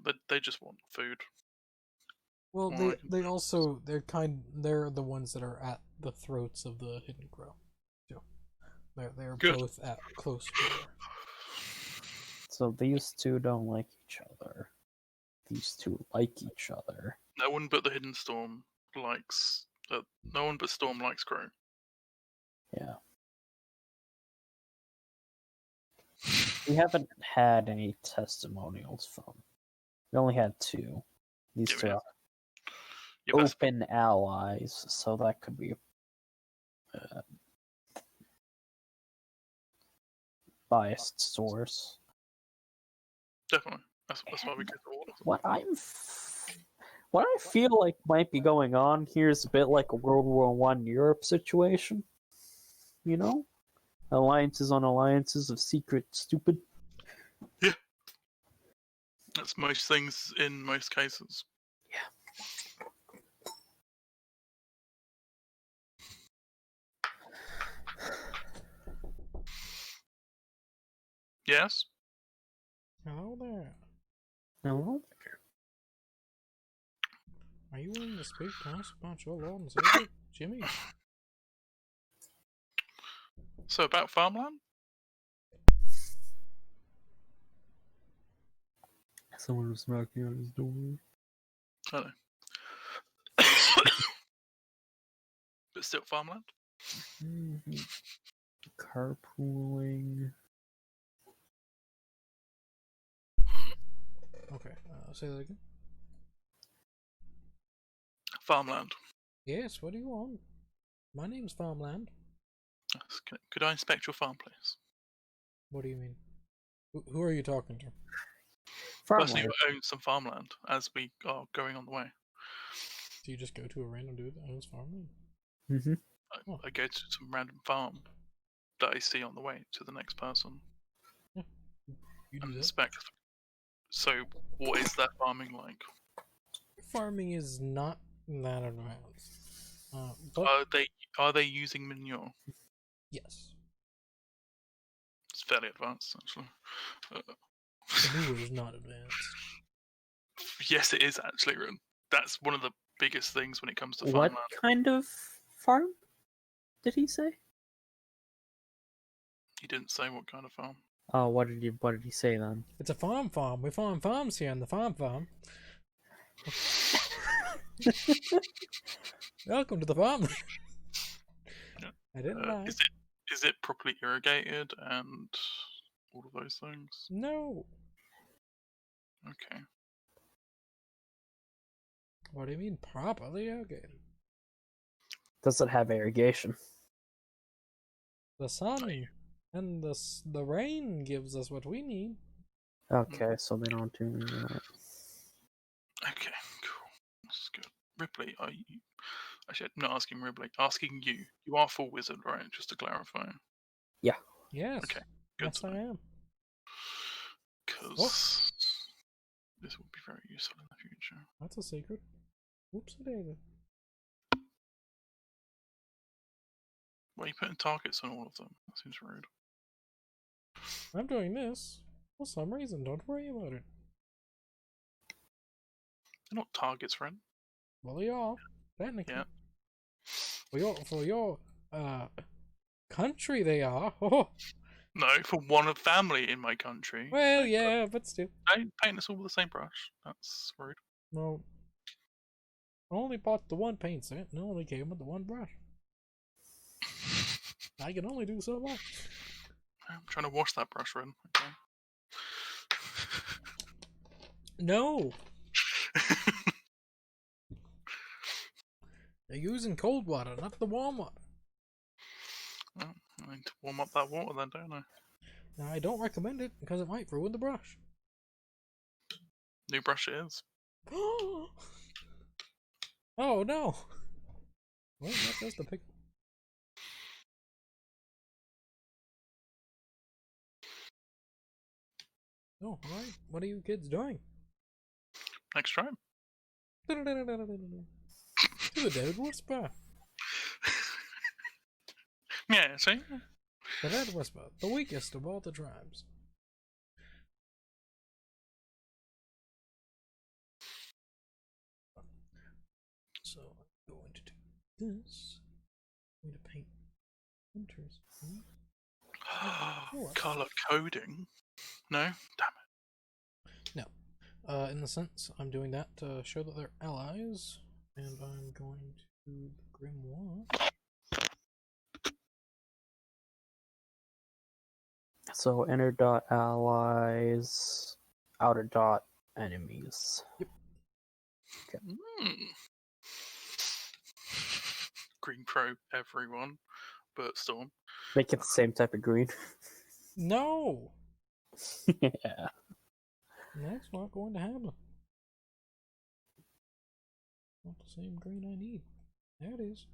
But they just want food. Well, Well, they're the ones that are at the throats of the Hidden Crow. too. They're Good. both at close war. So these two don't like each other. These two like each other. No one but the Hidden Storm likes. No one but Storm likes Crow. Yeah. We haven't had any testimonials from. We only had two. These Yeah, we two have. are Yeah, but that's open allies, so that could be biased source. definitely. That's why we go to all of them. What I feel like might be going on here is a bit like a World War One Europe situation. You know, alliances on alliances of secret stupid. That's most things in most cases. Yes? Hello there. No, Are you willing to speak to us about your Lord and Savior, Jimmy? So about farmland? someone was knocking on his door. I don't know. But still farmland? Carpooling. Okay, say that again. Farmland. Yes, what do you want? My name's Farmland. Yes. Could I inspect your farm, please? What do you mean? Who are you talking to? Person Farmland. who owns some farmland as we are going on the way. Do you just go to a random dude that owns farmland? Mm-hmm. Oh. I go to some random farm that I see on the way to the next person You do and that? inspect. So, what is that farming like? Farming is not that advanced. But Are they using manure? yes, It's fairly advanced, actually. manure is not advanced. Yes, it is actually, Rin. That's one of the biggest things when it comes to What farmland. kind of farm did he say? He didn't say what kind of farm. Oh, what did he say then? It's a farm. We farm farms here in the farm. Welcome to the farm. Yeah. I didn't lie. Is it properly irrigated and all of those things? No. Okay. What do you mean properly irrigated? Does it have irrigation? The sun and the rain gives us what we need. Okay, so they don't do that. Okay, cool. That's good. Ripley, are you... Actually, I'm not asking Ripley. Asking you. You are full wizard, right? Just to clarify. Yes. Okay, good Yes, to I know. am. Because this will be very useful in the future. That's a secret. Whoops, I did it. Why are you putting targets on all of them? That seems rude. I'm doing this for some reason. Don't worry about it. They're not targets, friend. Well, they are technically. Yeah. For your country, they are. Oh, No, for one of family in my country. well, yeah, but still. Don't paint us all with the same brush. That's rude. No. I only bought the one paint set and it only came with the one brush. I can only do so much. I'm trying to wash that brush, Ren. Okay. No! They're using cold water, not the warm water. Well, I need to warm up that water then, don't I? Now, I don't recommend it because it might ruin the brush. New brush it is. Oh no! Well, not just the pick. Oh, alright. What are you kids doing? Next time. To the Dead Whisper. Yeah, see? The Dead Whisper, the weakest of all the tribes. So I'm going to do this. I'm going to paint hunters. Color coding? No? Damn it. No. In the sense, I'm doing that to show that they're allies, and I'm going to the Grimoire. So inner dot allies, outer dot enemies. Mm. Green Crow, everyone, but Storm. Make it the same type of green. No! Yeah. That's not going to happen. Not the same green I need. There it is.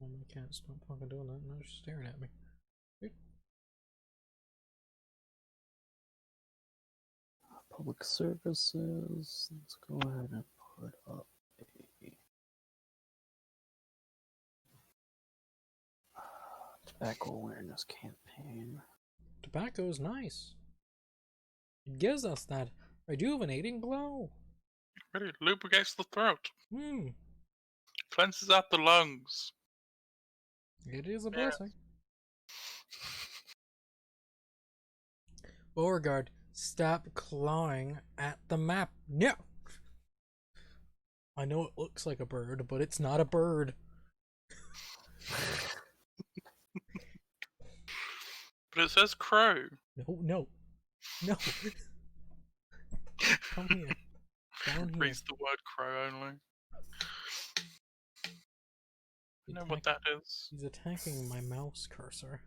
Oh, my cat, stop fucking doing that. No, she's staring at me. Dude. Public services. Let's go ahead and put up a tobacco awareness campaign. Tobacco's nice. It gives us that rejuvenating glow. Really lubricates the throat, Hmm. cleanses out the lungs. It is a Yeah. blessing. Beauregard, stop clawing at the map. No! I know it looks like a bird, but it's not a bird. But it says crow. No. Come here. Down here. Reads the word crow only. I know what that is. He's attacking my mouse cursor.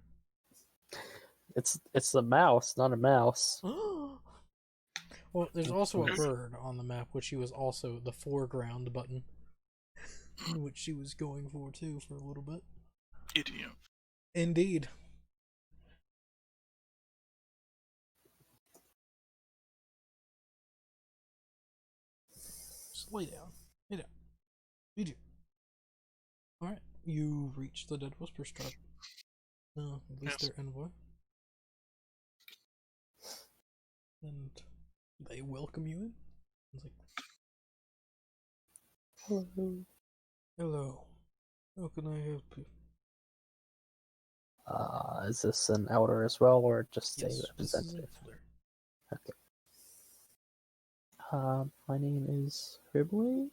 It's a mouse, not a mouse. Well, there's also a bird on the map, which she was also the foreground button, which she was going for too for a little bit. Idiot. Indeed. Just lay down. Lay down. You do. Alright, you reach the Dead Whisper's tribe. At least Yes. their envoy. and they welcome you in. It's like, Hello. hello, how can I help you? Is this an outer as well, or just Yes, a this is a representative? flare. Okay. My name is Ridley.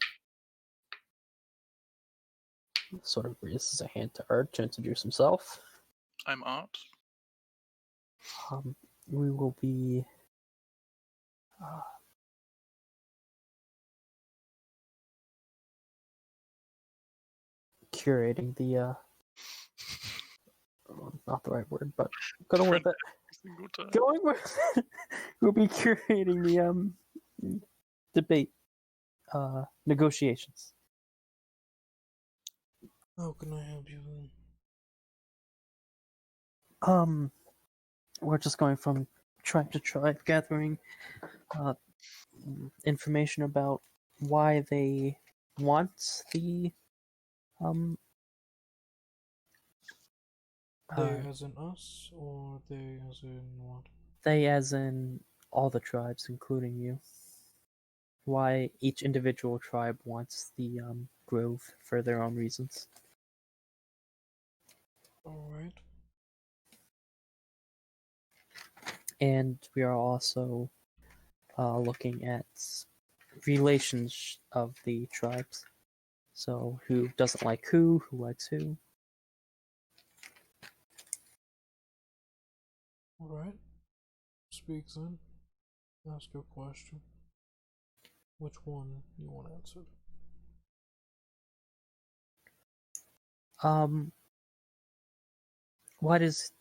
Sort of raises a hand to Art to introduce himself. I'm Art. We will be curating the not the right word, but going with it. Single time. Going with we'll be curating the debate negotiations. How can I help you then? We're just going from tribe to tribe, gathering information about why they want the They as in us, or they as in what? they as in all the tribes, including you. Why each individual tribe wants the grove for their own reasons. Alright. And we are also looking at relations of the tribes. So who doesn't like who likes who. Alright. Speak then. Ask your question. Which one you want answered? Why does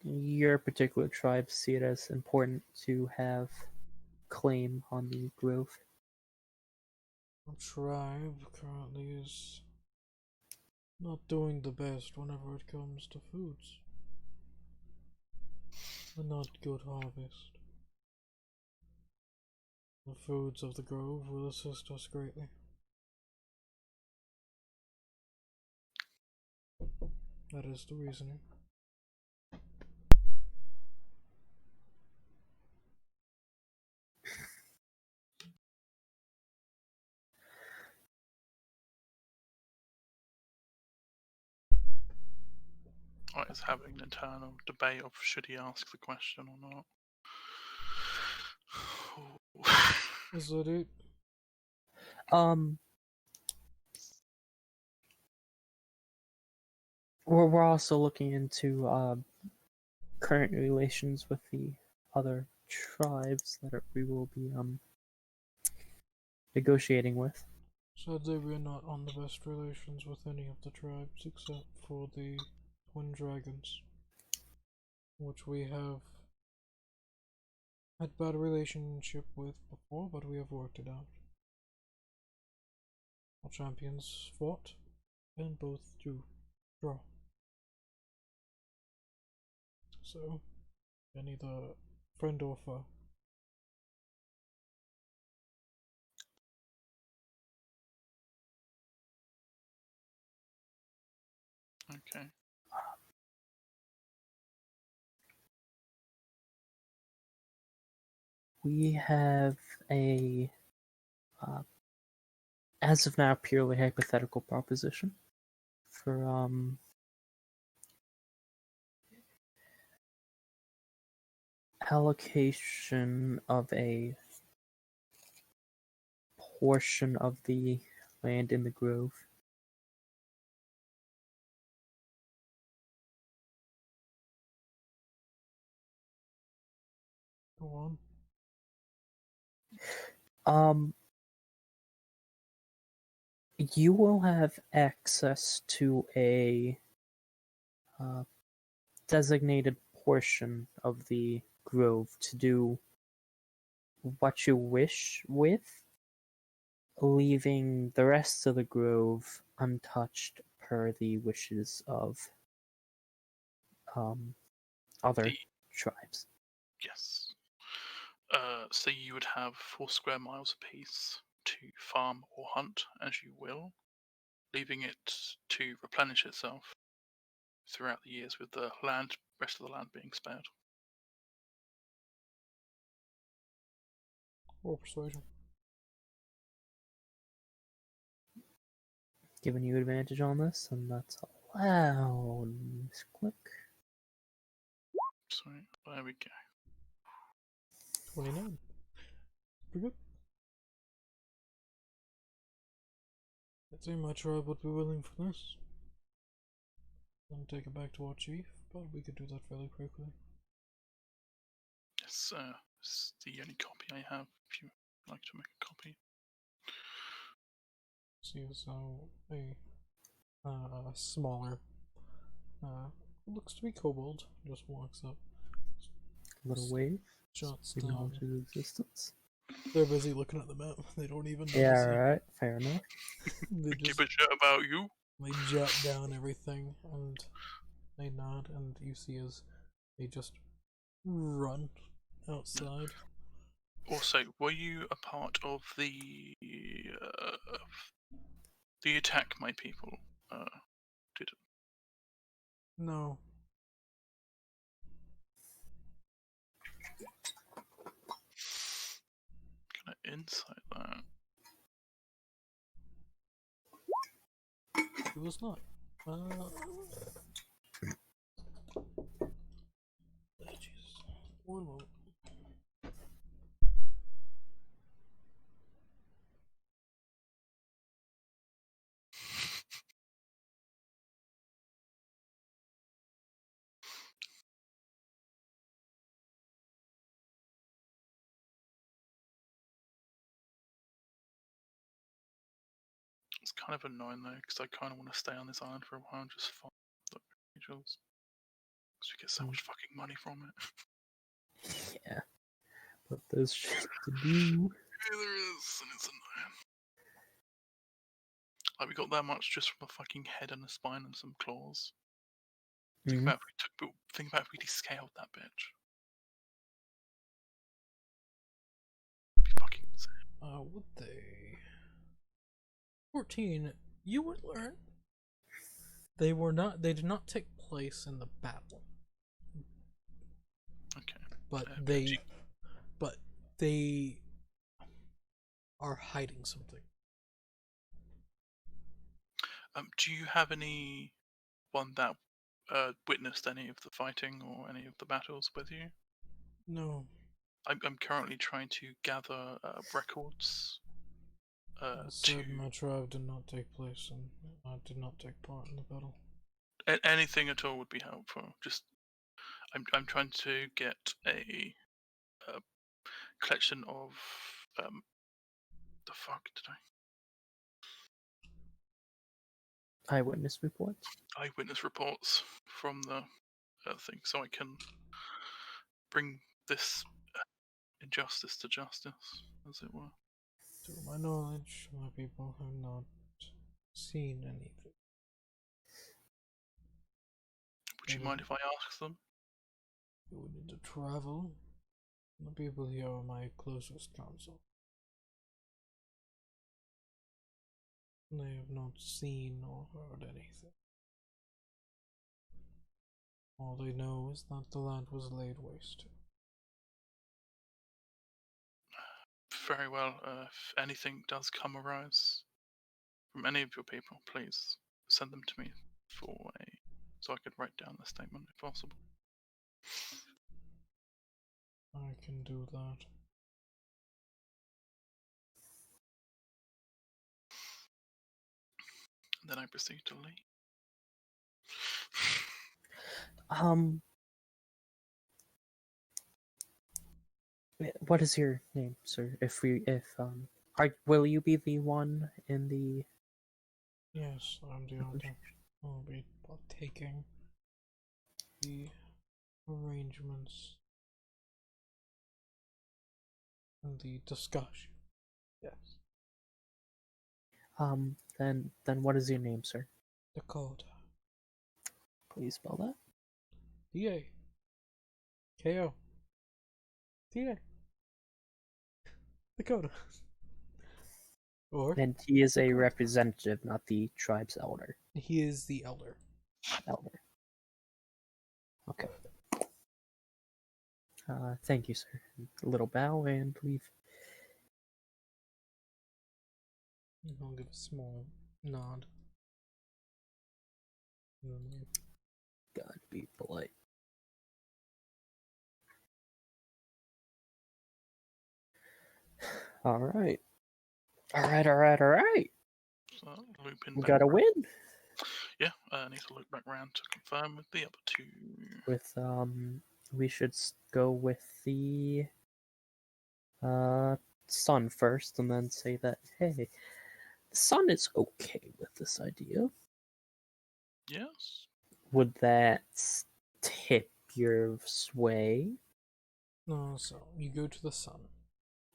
your particular tribe see it as important to have claim on the grove? Our tribe currently is not doing the best whenever it comes to foods. A not good harvest. The foods of the grove will assist us greatly. That is the reasoning. It's having an internal debate of should he ask the question or not. Is that it? We're also looking into current relations with the other tribes that we will be negotiating with. Sadly, we're not on the best relations with any of the tribes except for the Twin Dragons, which we have had bad relationship with before, but we have worked it out. Our champions fought, and both drew draw. So, they're neither friend or foe. Okay. We have a, as of now, purely hypothetical proposition for allocation of a portion of the land in the grove. Go on. You will have access to a designated portion of the grove to do what you wish with, leaving the rest of the grove untouched per the wishes of other The- tribes. Yes. So you would have 4 square miles apiece to farm or hunt as you will, leaving it to replenish itself throughout the years with the rest of the land being spared. Roll persuasion. Giving you advantage on this, and that's allowed. Click. Sorry, there we go. 29. Pretty good. I'd say my tribe would be willing for this. Then take it back to our chief, but we could do that fairly quickly. Yes, it's the only copy I have. If you would like to make a copy. See, so a smaller, looks to be kobold, just walks up, Little wave. shots down. Acknowledge his existence. They're busy looking at the map. They don't even notice Yeah, you. right. Fair enough. They Give just a shit about you. they jot down everything and they nod, and you see as they just run outside. Also, were you a part of the attack my people did? No. Can I insight that? It was not. Jesus. One moment. It's kind of annoying though, because I kind of want to stay on this island for a while and just find the angels. Because we get so much fucking money from it. Yeah. But there's shit to do. Yeah, there is, and it's annoying. Like, we got that much just from a fucking head and a spine and some claws. Think about if we descaled that bitch. Be fucking insane. Would they? 14. You would learn. They did not take place in the battle. Okay. But Yeah, they are hiding something. Do you have anyone that witnessed any of the fighting or any of the battles with you? No. I'm currently trying to gather records. Said my tribe did not take place and I did not take part in the battle. Anything at all would be helpful. Just, I'm trying to get a collection of the fuck did I? Eyewitness reports. Eyewitness reports from the thing, so I can bring this injustice to justice, as it were. To my knowledge, my people have not seen anything. Would you mind if I ask them? You would need to travel. The people here are my closest counsel. They have not seen or heard anything. All they know is that the land was laid waste. Very well. If anything does come arise from any of your people, please send them to me so I could write down the statement if possible. I can do that. And then I proceed to leave. What is your name, sir? Will you be the one in the? Yes, I'm the elder. I'll be partaking the arrangements and the discussion. Yes. Then what is your name, sir? Dakota. Please spell that. DA. KO. DA. Dakota. Or And he is a representative, not the tribe's elder. he is the elder. Elder. Okay. Thank you, sir. A little bow and leave. And I'll give a small nod. Gotta be polite. Alright. Alright. So looping We back. got a win Yeah, I need to look back around to confirm with the other two. with we should go with the sun first and then say that hey, the sun is okay with this idea. Yes. Would that tip your sway? No, so you go to the sun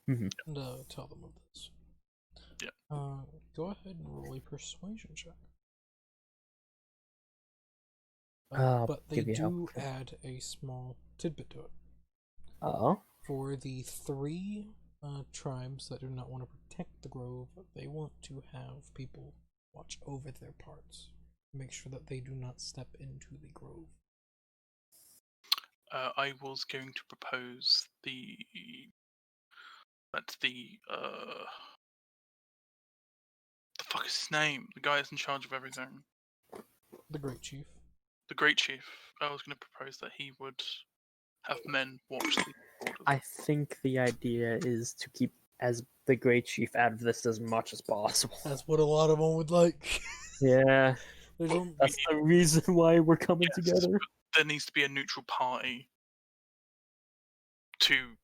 Mhm. and tell them of this. Yeah. Go ahead and roll a persuasion check. But they give you help do with that. add a small tidbit to it. Oh. For the three tribes that do not want to protect the grove, they want to have people watch over their parts. Make sure that they do not step into the grove. I was going to propose the fuck is his name? The guy that's in charge of everything. The Great Chief. The Great Chief. I was going to propose that he would have men watch the borders. I think the idea is to keep as the Great Chief out of this as much as possible. That's what a lot of them would like. Yeah, There's only, that's the reason why we're coming Yes, together. there needs to be a neutral party to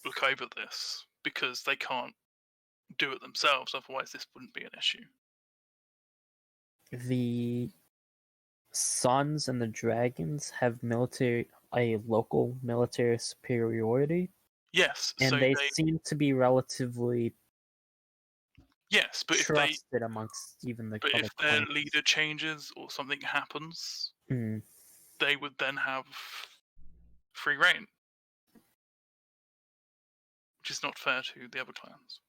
look over this because they can't do it themselves. Otherwise, this wouldn't be an issue. The Suns and the Dragons have a local military superiority, Yes, and so they seem to be relatively yes, but trusted amongst even the if other their clans. leader changes or something happens, Hmm. they would then have free reign, which is not fair to the other clans.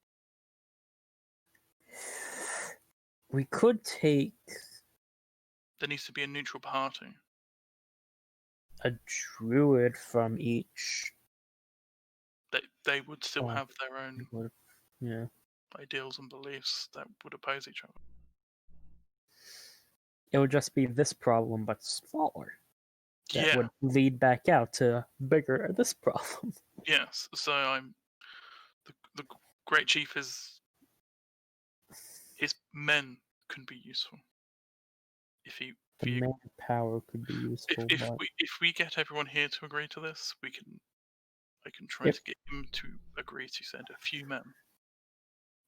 We could take There needs to be a neutral party. a druid from each. They would still Oh. have their own Yeah. ideals and beliefs that would oppose each other. It would just be this problem, but smaller. That Yeah, would lead back out to bigger this problem. yes. So the Great Chief is his men can be useful if he The manpower could be useful, but if we get everyone here to agree to this, I can try Yep. to get him to agree to send a few men.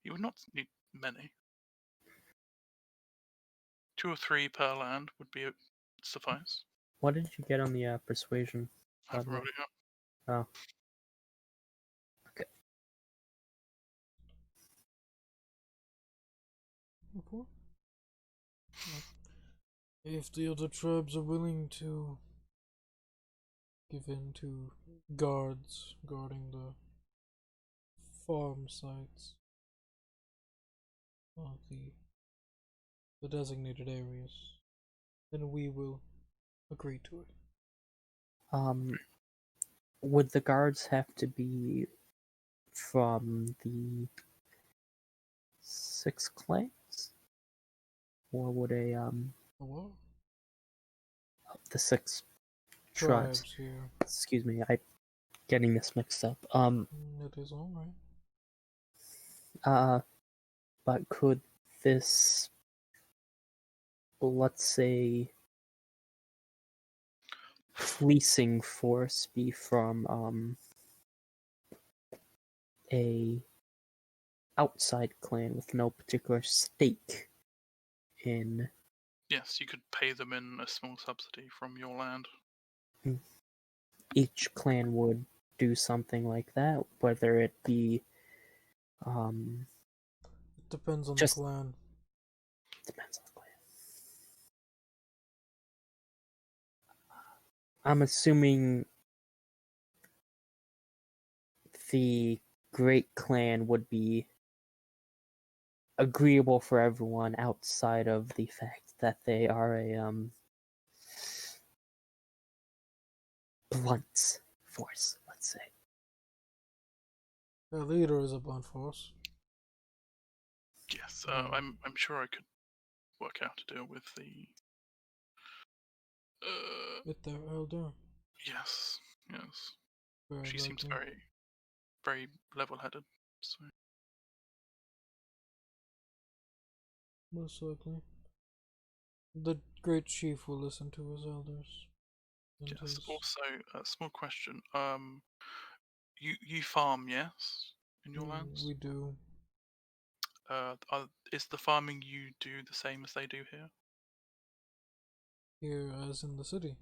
He would not need many. 2 or 3 per land would be suffice. what did you get on the persuasion? I've By the way? rolled it up. Oh. Okay. okay. If the other tribes are willing to give in to guards guarding the farm sites of the designated areas, then we will agree to it. Would the guards have to be from the 6 clans? Or would The what? the 6 tribes? Tribes here. Excuse me, I'm getting this mixed up. It is alright. But could this, let's say, fleecing force be from a outside clan with no particular stake in Yes, you could pay them in a small subsidy from your land. each clan would do something like that, whether it be It depends on Just- the clan. depends on the clan. I'm assuming the Great Clan would be agreeable for everyone outside of the fact that they are a blunt force, let's say. Their leader is a blunt force. Yes, Mm. I'm sure I could work out to deal with the. With their elder. Yes, yes. Very She seems likely. very, very level-headed. So Most likely. The great chief will listen to his elders. And yes. his... Also, a small question. You farm, yes, in your lands? We do. Is the farming you do the same as they do here? Here, as in the city.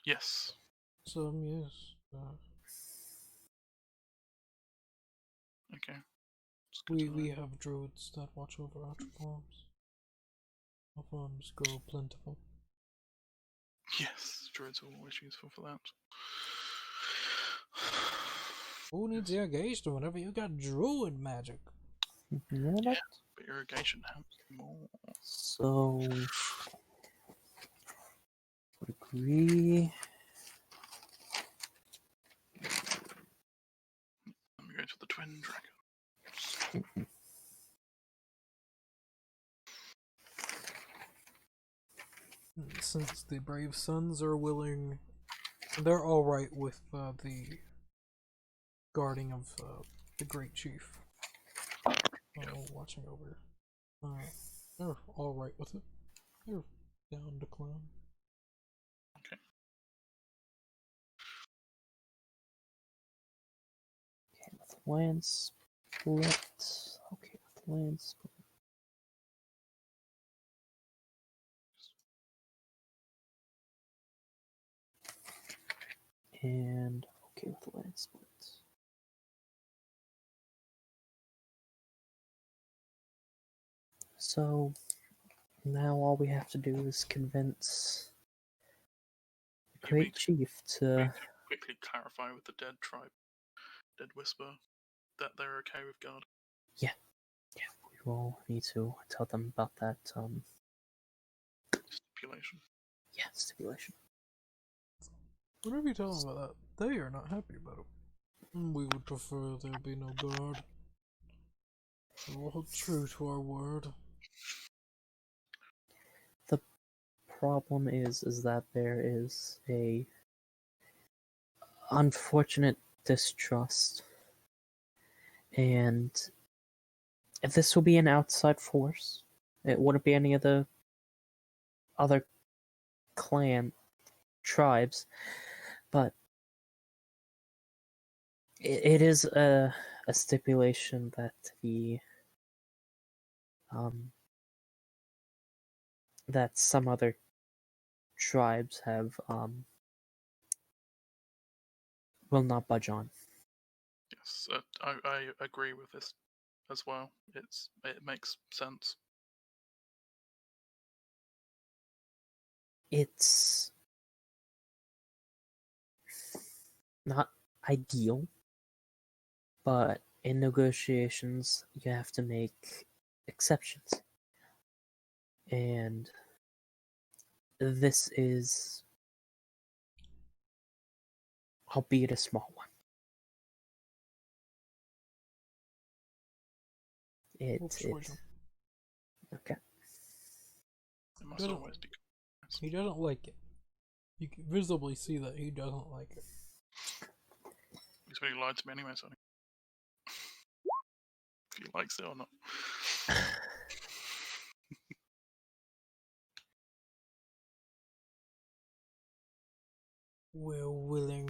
Yes. Some, yes. Okay. It's good to We know. have druids that watch over our farms. Our farms grow plentiful. Yes, druids are always useful for that. Who needs irrigation whenever you got druid magic? What? But irrigation helps more. So agree. Let me go to the twin dragon. Since the brave sons are willing, they're all right with the guarding of the great chief. Watching over. They're all right with it. They're down to clown. Okay. Okay, with land split. Okay, with land split. And okay with land split. So now all we have to do is convince the You may great chief to. quickly clarify with the dead tribe, Dead Whisper, that they're okay with guard. Yeah, we will need to tell them about that. Stipulation. Yeah, stipulation. Whenever you tell them about that, they are not happy about it. We would prefer there be no guard. We'll hold true to our word. The problem is that there is a unfortunate distrust, and if this will be an outside force, it wouldn't be any of the other clan tribes, but it is a stipulation that the that some other tribes have will not budge on. Yes, I agree with this as well. It makes sense. It's not ideal, but in negotiations you have to make exceptions, and this is, albeit a small one. Persuasion. Okay. It must Doesn't- always be. He doesn't like it. You can visibly see that he doesn't like it. He's really lied to me anyway, Sonny. If he likes it or not. We're willing.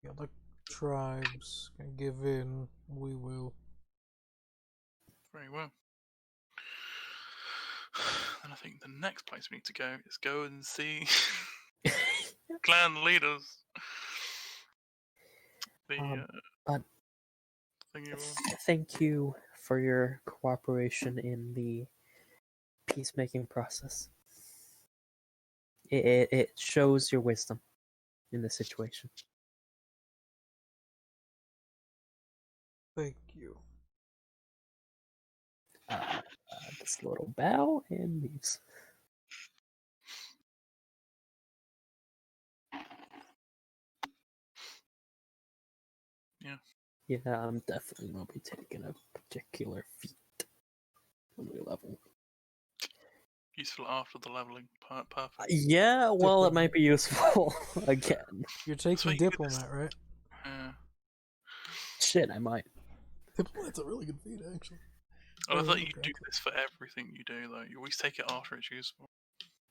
The other tribes can give in. We will. Very well. And I think the next place we need to go is go and see clan leaders. The But thingy one. thank you for your cooperation in the peacemaking process. It shows your wisdom in the situation. Thank you. This little bow and leaves. Yeah. Yeah, I'm definitely gonna be taking a particular feat when we level. Useful after the leveling part. Perfect. Yeah, well, it might be useful again. You're That's why taking you get this- diplomat, right? Yeah. Shit, I might. Diplomat's a really good feat, actually. And I Or thought you do correctly. this for everything you do, though. You always take it after it's useful.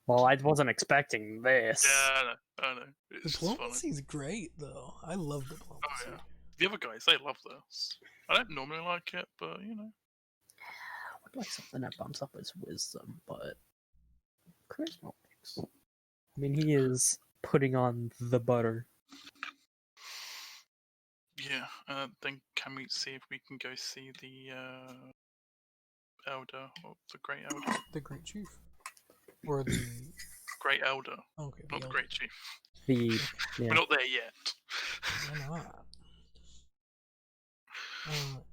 Well, I wasn't expecting this. Yeah, I know. It's just funny. Diplomacy's great, though. I love diplomacy. Oh, yeah. The other guys, they love this. I don't normally like it, but you know. I would like something that bumps up his wisdom, but charisma works. I mean, he is putting on the butter. Yeah. Then can we see if we can go see the elder or the great elder? The Great Chief. Or the. Great elder, Okay, not the elder. great chief. The yeah. We're not there yet. Why not?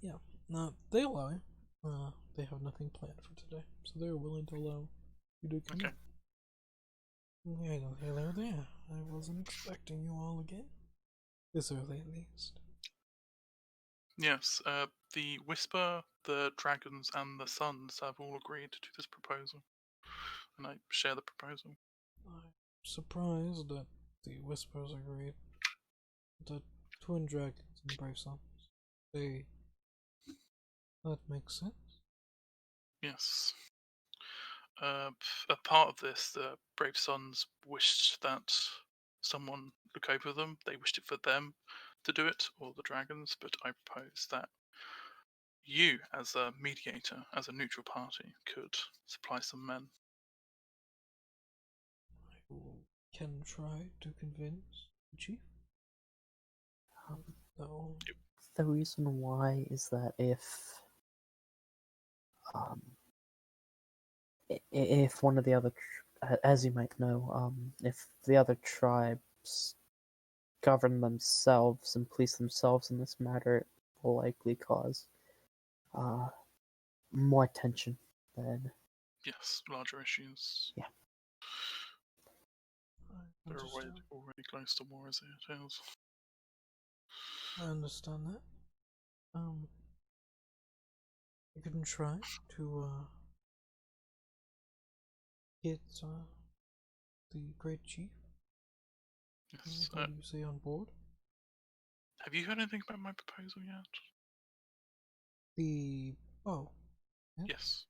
Yeah. No, they allow you. They have nothing planned for today, so they're willing to allow you to come Okay. in. Yeah, hello there. I wasn't expecting you all again. This early, at least. Yes. The Whisper, the Dragons, and the Suns have all agreed to this proposal, and I share the proposal. I'm surprised that the Whispers agreed. The Twin Dragons and Brave Sons. That makes sense. Yes. A part of this, the Brave Sons wished that someone look over them. They wished it for them to do it, or the dragons, but I proposed that you, as a mediator, as a neutral party, could supply some men. I can try to convince the Chief. Though. The reason why is that if one of the other, as you might know, if the other tribes govern themselves and police themselves in this matter, it will likely cause more tension than. Yes, larger issues. Yeah. They're already close to war as it is. I understand that. You can try to get the Great Chief. Yes. What do you say on board? Have you heard anything about my proposal yet? Yes.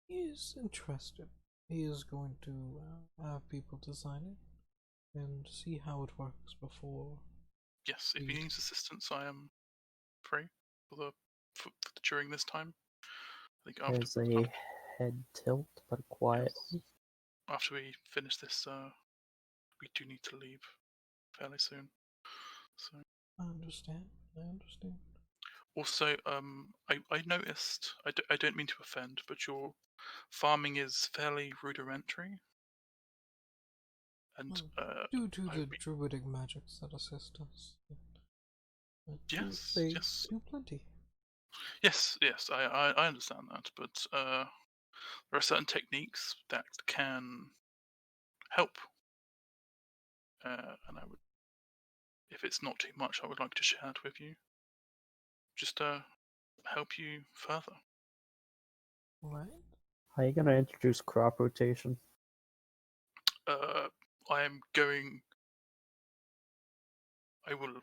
He is interested. He is going to have people design it and see how it works before. Yes. If he needs assistance, I am free for during this time. I think There's a head tilt, but quietly. Yes. After we finish this, we do need to leave fairly soon. So. I understand. Also, I noticed. I don't mean to offend, but your farming is fairly rudimentary. And due to the druidic magics that assist us. Yes. They Yes. do plenty. Yes. I understand that, but there are certain techniques that can help. And I would, if it's not too much, I would like to share it with you. Just to help you further. Right. Are you gonna introduce crop rotation? I will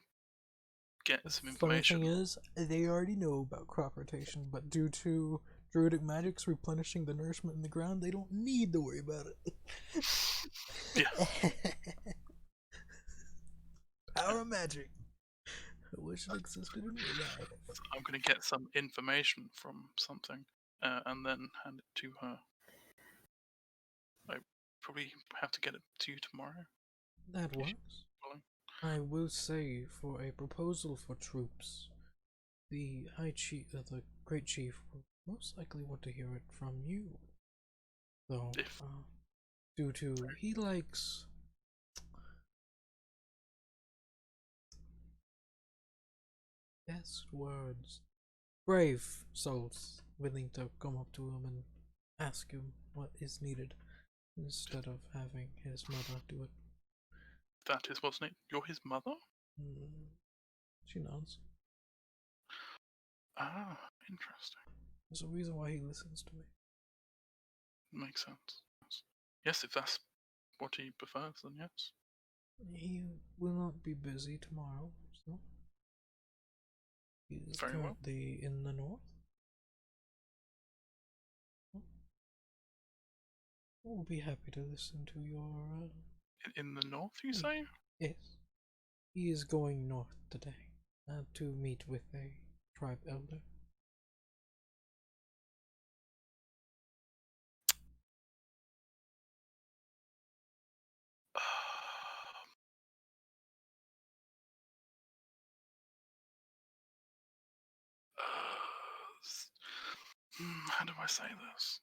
get some Funny information. thing is, they already know about crop rotation, but due to druidic magics replenishing the nourishment in the ground, they don't need to worry about it. Yeah. Power magic. I wish it existed in real life. I'm going to get some information from something and then hand it to her. I probably have to get it to you tomorrow. That works. I will say, for a proposal for troops, the High Chief, the Great Chief, will most likely want to hear it from you. Though, due to he likes best words, brave souls willing to come up to him and ask him what is needed, instead of having his mother do it. That is what's needed. You're his mother? She nods. Ah, interesting. There's a reason why he listens to me. Makes sense. Yes, if that's what he prefers, then yes. He will not be busy tomorrow, so he is Very well. currently in the north. We'll be happy to listen to your. In the north, you say? Yes, he is going north today to meet with a tribe elder. How do I say this?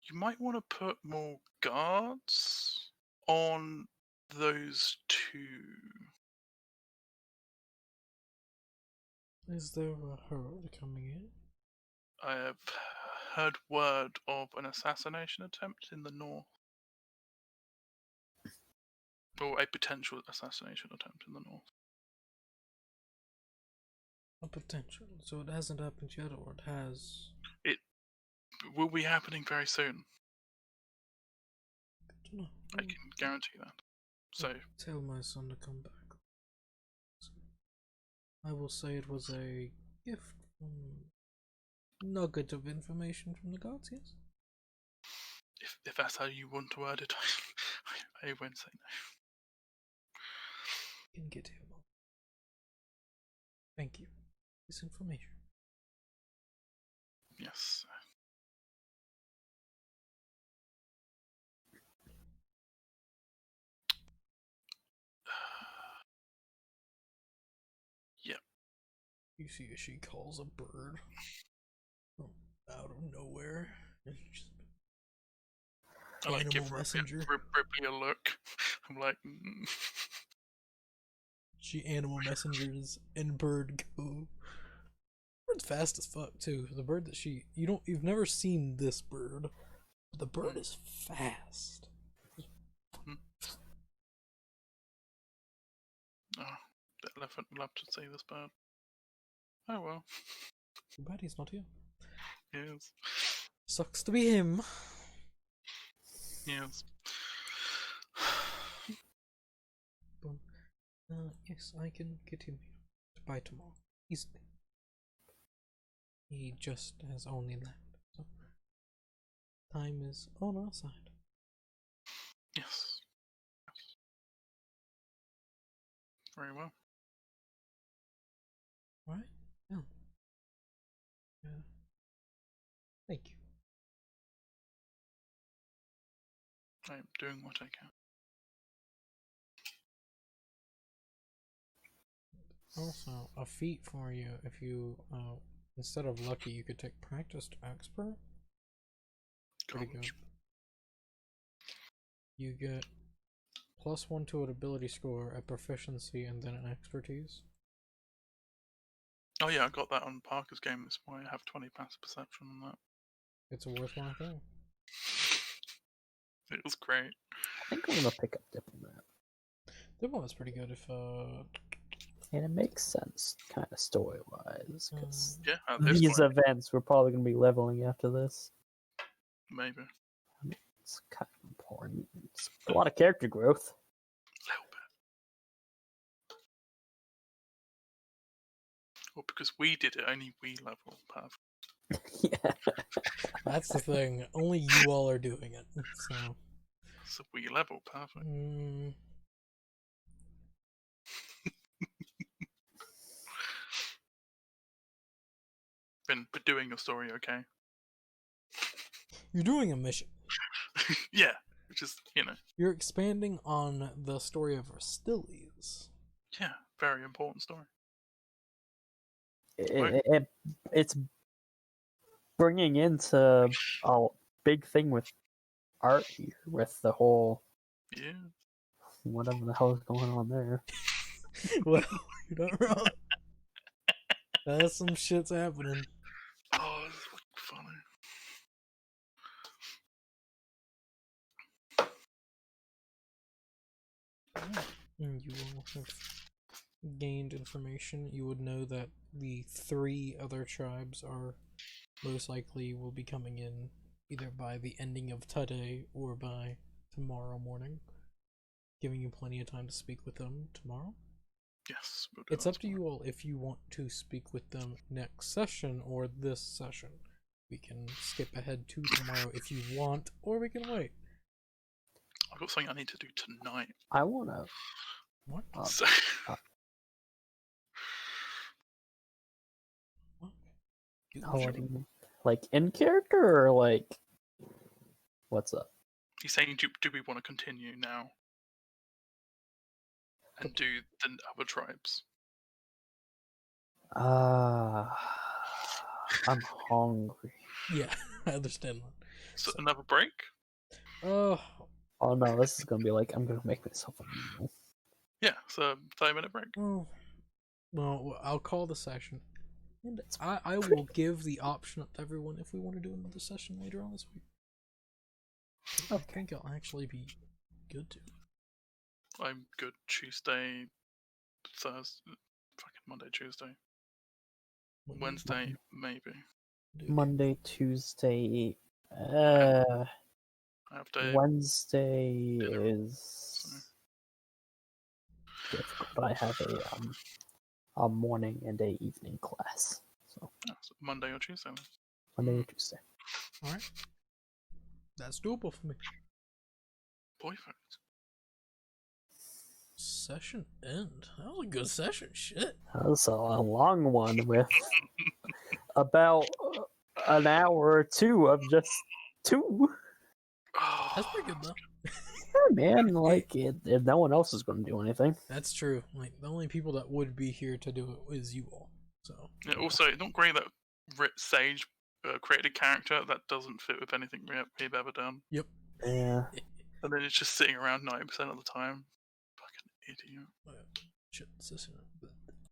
You might want to put more guards on those two. Is there a herd coming in? I have heard word of an assassination attempt in the north. Or a potential assassination attempt in the north. A potential. So it hasn't happened yet, or it has? It will be happening very soon. Good to know. I can guarantee that. So, Tell my son to come back. I will say it was a gift, nugget of information from the gods. Yes. if that's how you want to word it, I won't say no. You can get him. Thank you. This information. Yes. Yep. You see, she calls a bird from out of nowhere, and just I like give animal messenger. Ripley a look. I'm like, She animal messengers and bird go. Bird's fast as fuck too. The bird that you've never seen this bird, but the bird is fast. Oh, the elephant will have to see this bird. Oh well. Too bad he's not here. Yes. Sucks to be him. Yes. But, yes, I can get him here by tomorrow. Easily. He just has only left, so time is on our side. Yes. Very well. Alright? Well. Thank you. I am doing what I can. Also, a feat for you if you, instead of lucky, you could take practice to expert. Pretty good. You get +1 to an ability score, a proficiency, and then an expertise. Oh yeah, I got that on Parker's game this morning. I have 20 passive perception on that. It's a worthwhile thing. It was great. I think I'm gonna pick up Diplomat. Diplomat's pretty good if, And it makes sense, kind of story-wise, because Yeah, at this these point, events we're probably gonna be leveling after this. maybe. It's kind of important. It's a lot of character growth. A little bit. Well, because we did it, only we level path. Yeah. that's the thing. Only you all are doing it. So. So we level perfect. Been doing your story okay. You're doing a mission. Yeah, which is, You're expanding on the story of Aristides. yeah, very important story. It's bringing into a big thing with art here, with the whole Yeah. whatever the hell is going on there. Well, you're not wrong. That's some shit's happening. Oh, this is funny. and you will have gained information. You would know that the 3 other tribes are most likely will be coming in either by the ending of today or by tomorrow morning, giving you plenty of time to speak with them tomorrow. Yes. We'll do It's that up to tomorrow. you all if you want to speak with them next session or this session. We can skip ahead to tomorrow if you want, or we can wait. I've got something I need to do tonight. I wanna. What? So, What? You Oh, what sure? do you mean? Like in character or like? What's up? he's saying, do we want to continue now and do the other tribes? I'm hungry. Yeah, I understand that. So another break? Oh, Oh no, this is gonna be like I'm gonna make myself a meal. Yeah, so 30-minute break. well, I'll call the session. And I will give the option up to everyone if we want to do another session later on this week. I think I'll actually be good to. I'm good Tuesday, Thursday, fucking Monday, Tuesday. Wednesday, maybe. Monday, Tuesday. Half day. Wednesday dinner. is difficult. I have a morning and a evening class, so Yeah, so Monday or Tuesday. then. Monday or Tuesday. Alright. That's doable for me. Perfect. Session end. That was a good session. Shit. That was a long one with about an hour or two of just two. Oh, That's pretty good though. Yeah, man, like if no one else is going to do anything. That's true. Like the only people that would be here to do it is you all. So Yeah, also, it's not great that Sage created a character that doesn't fit with anything we've ever done. yep. Yeah. And then it's just sitting around 90% of the time. Fucking idiot. Shit. Session.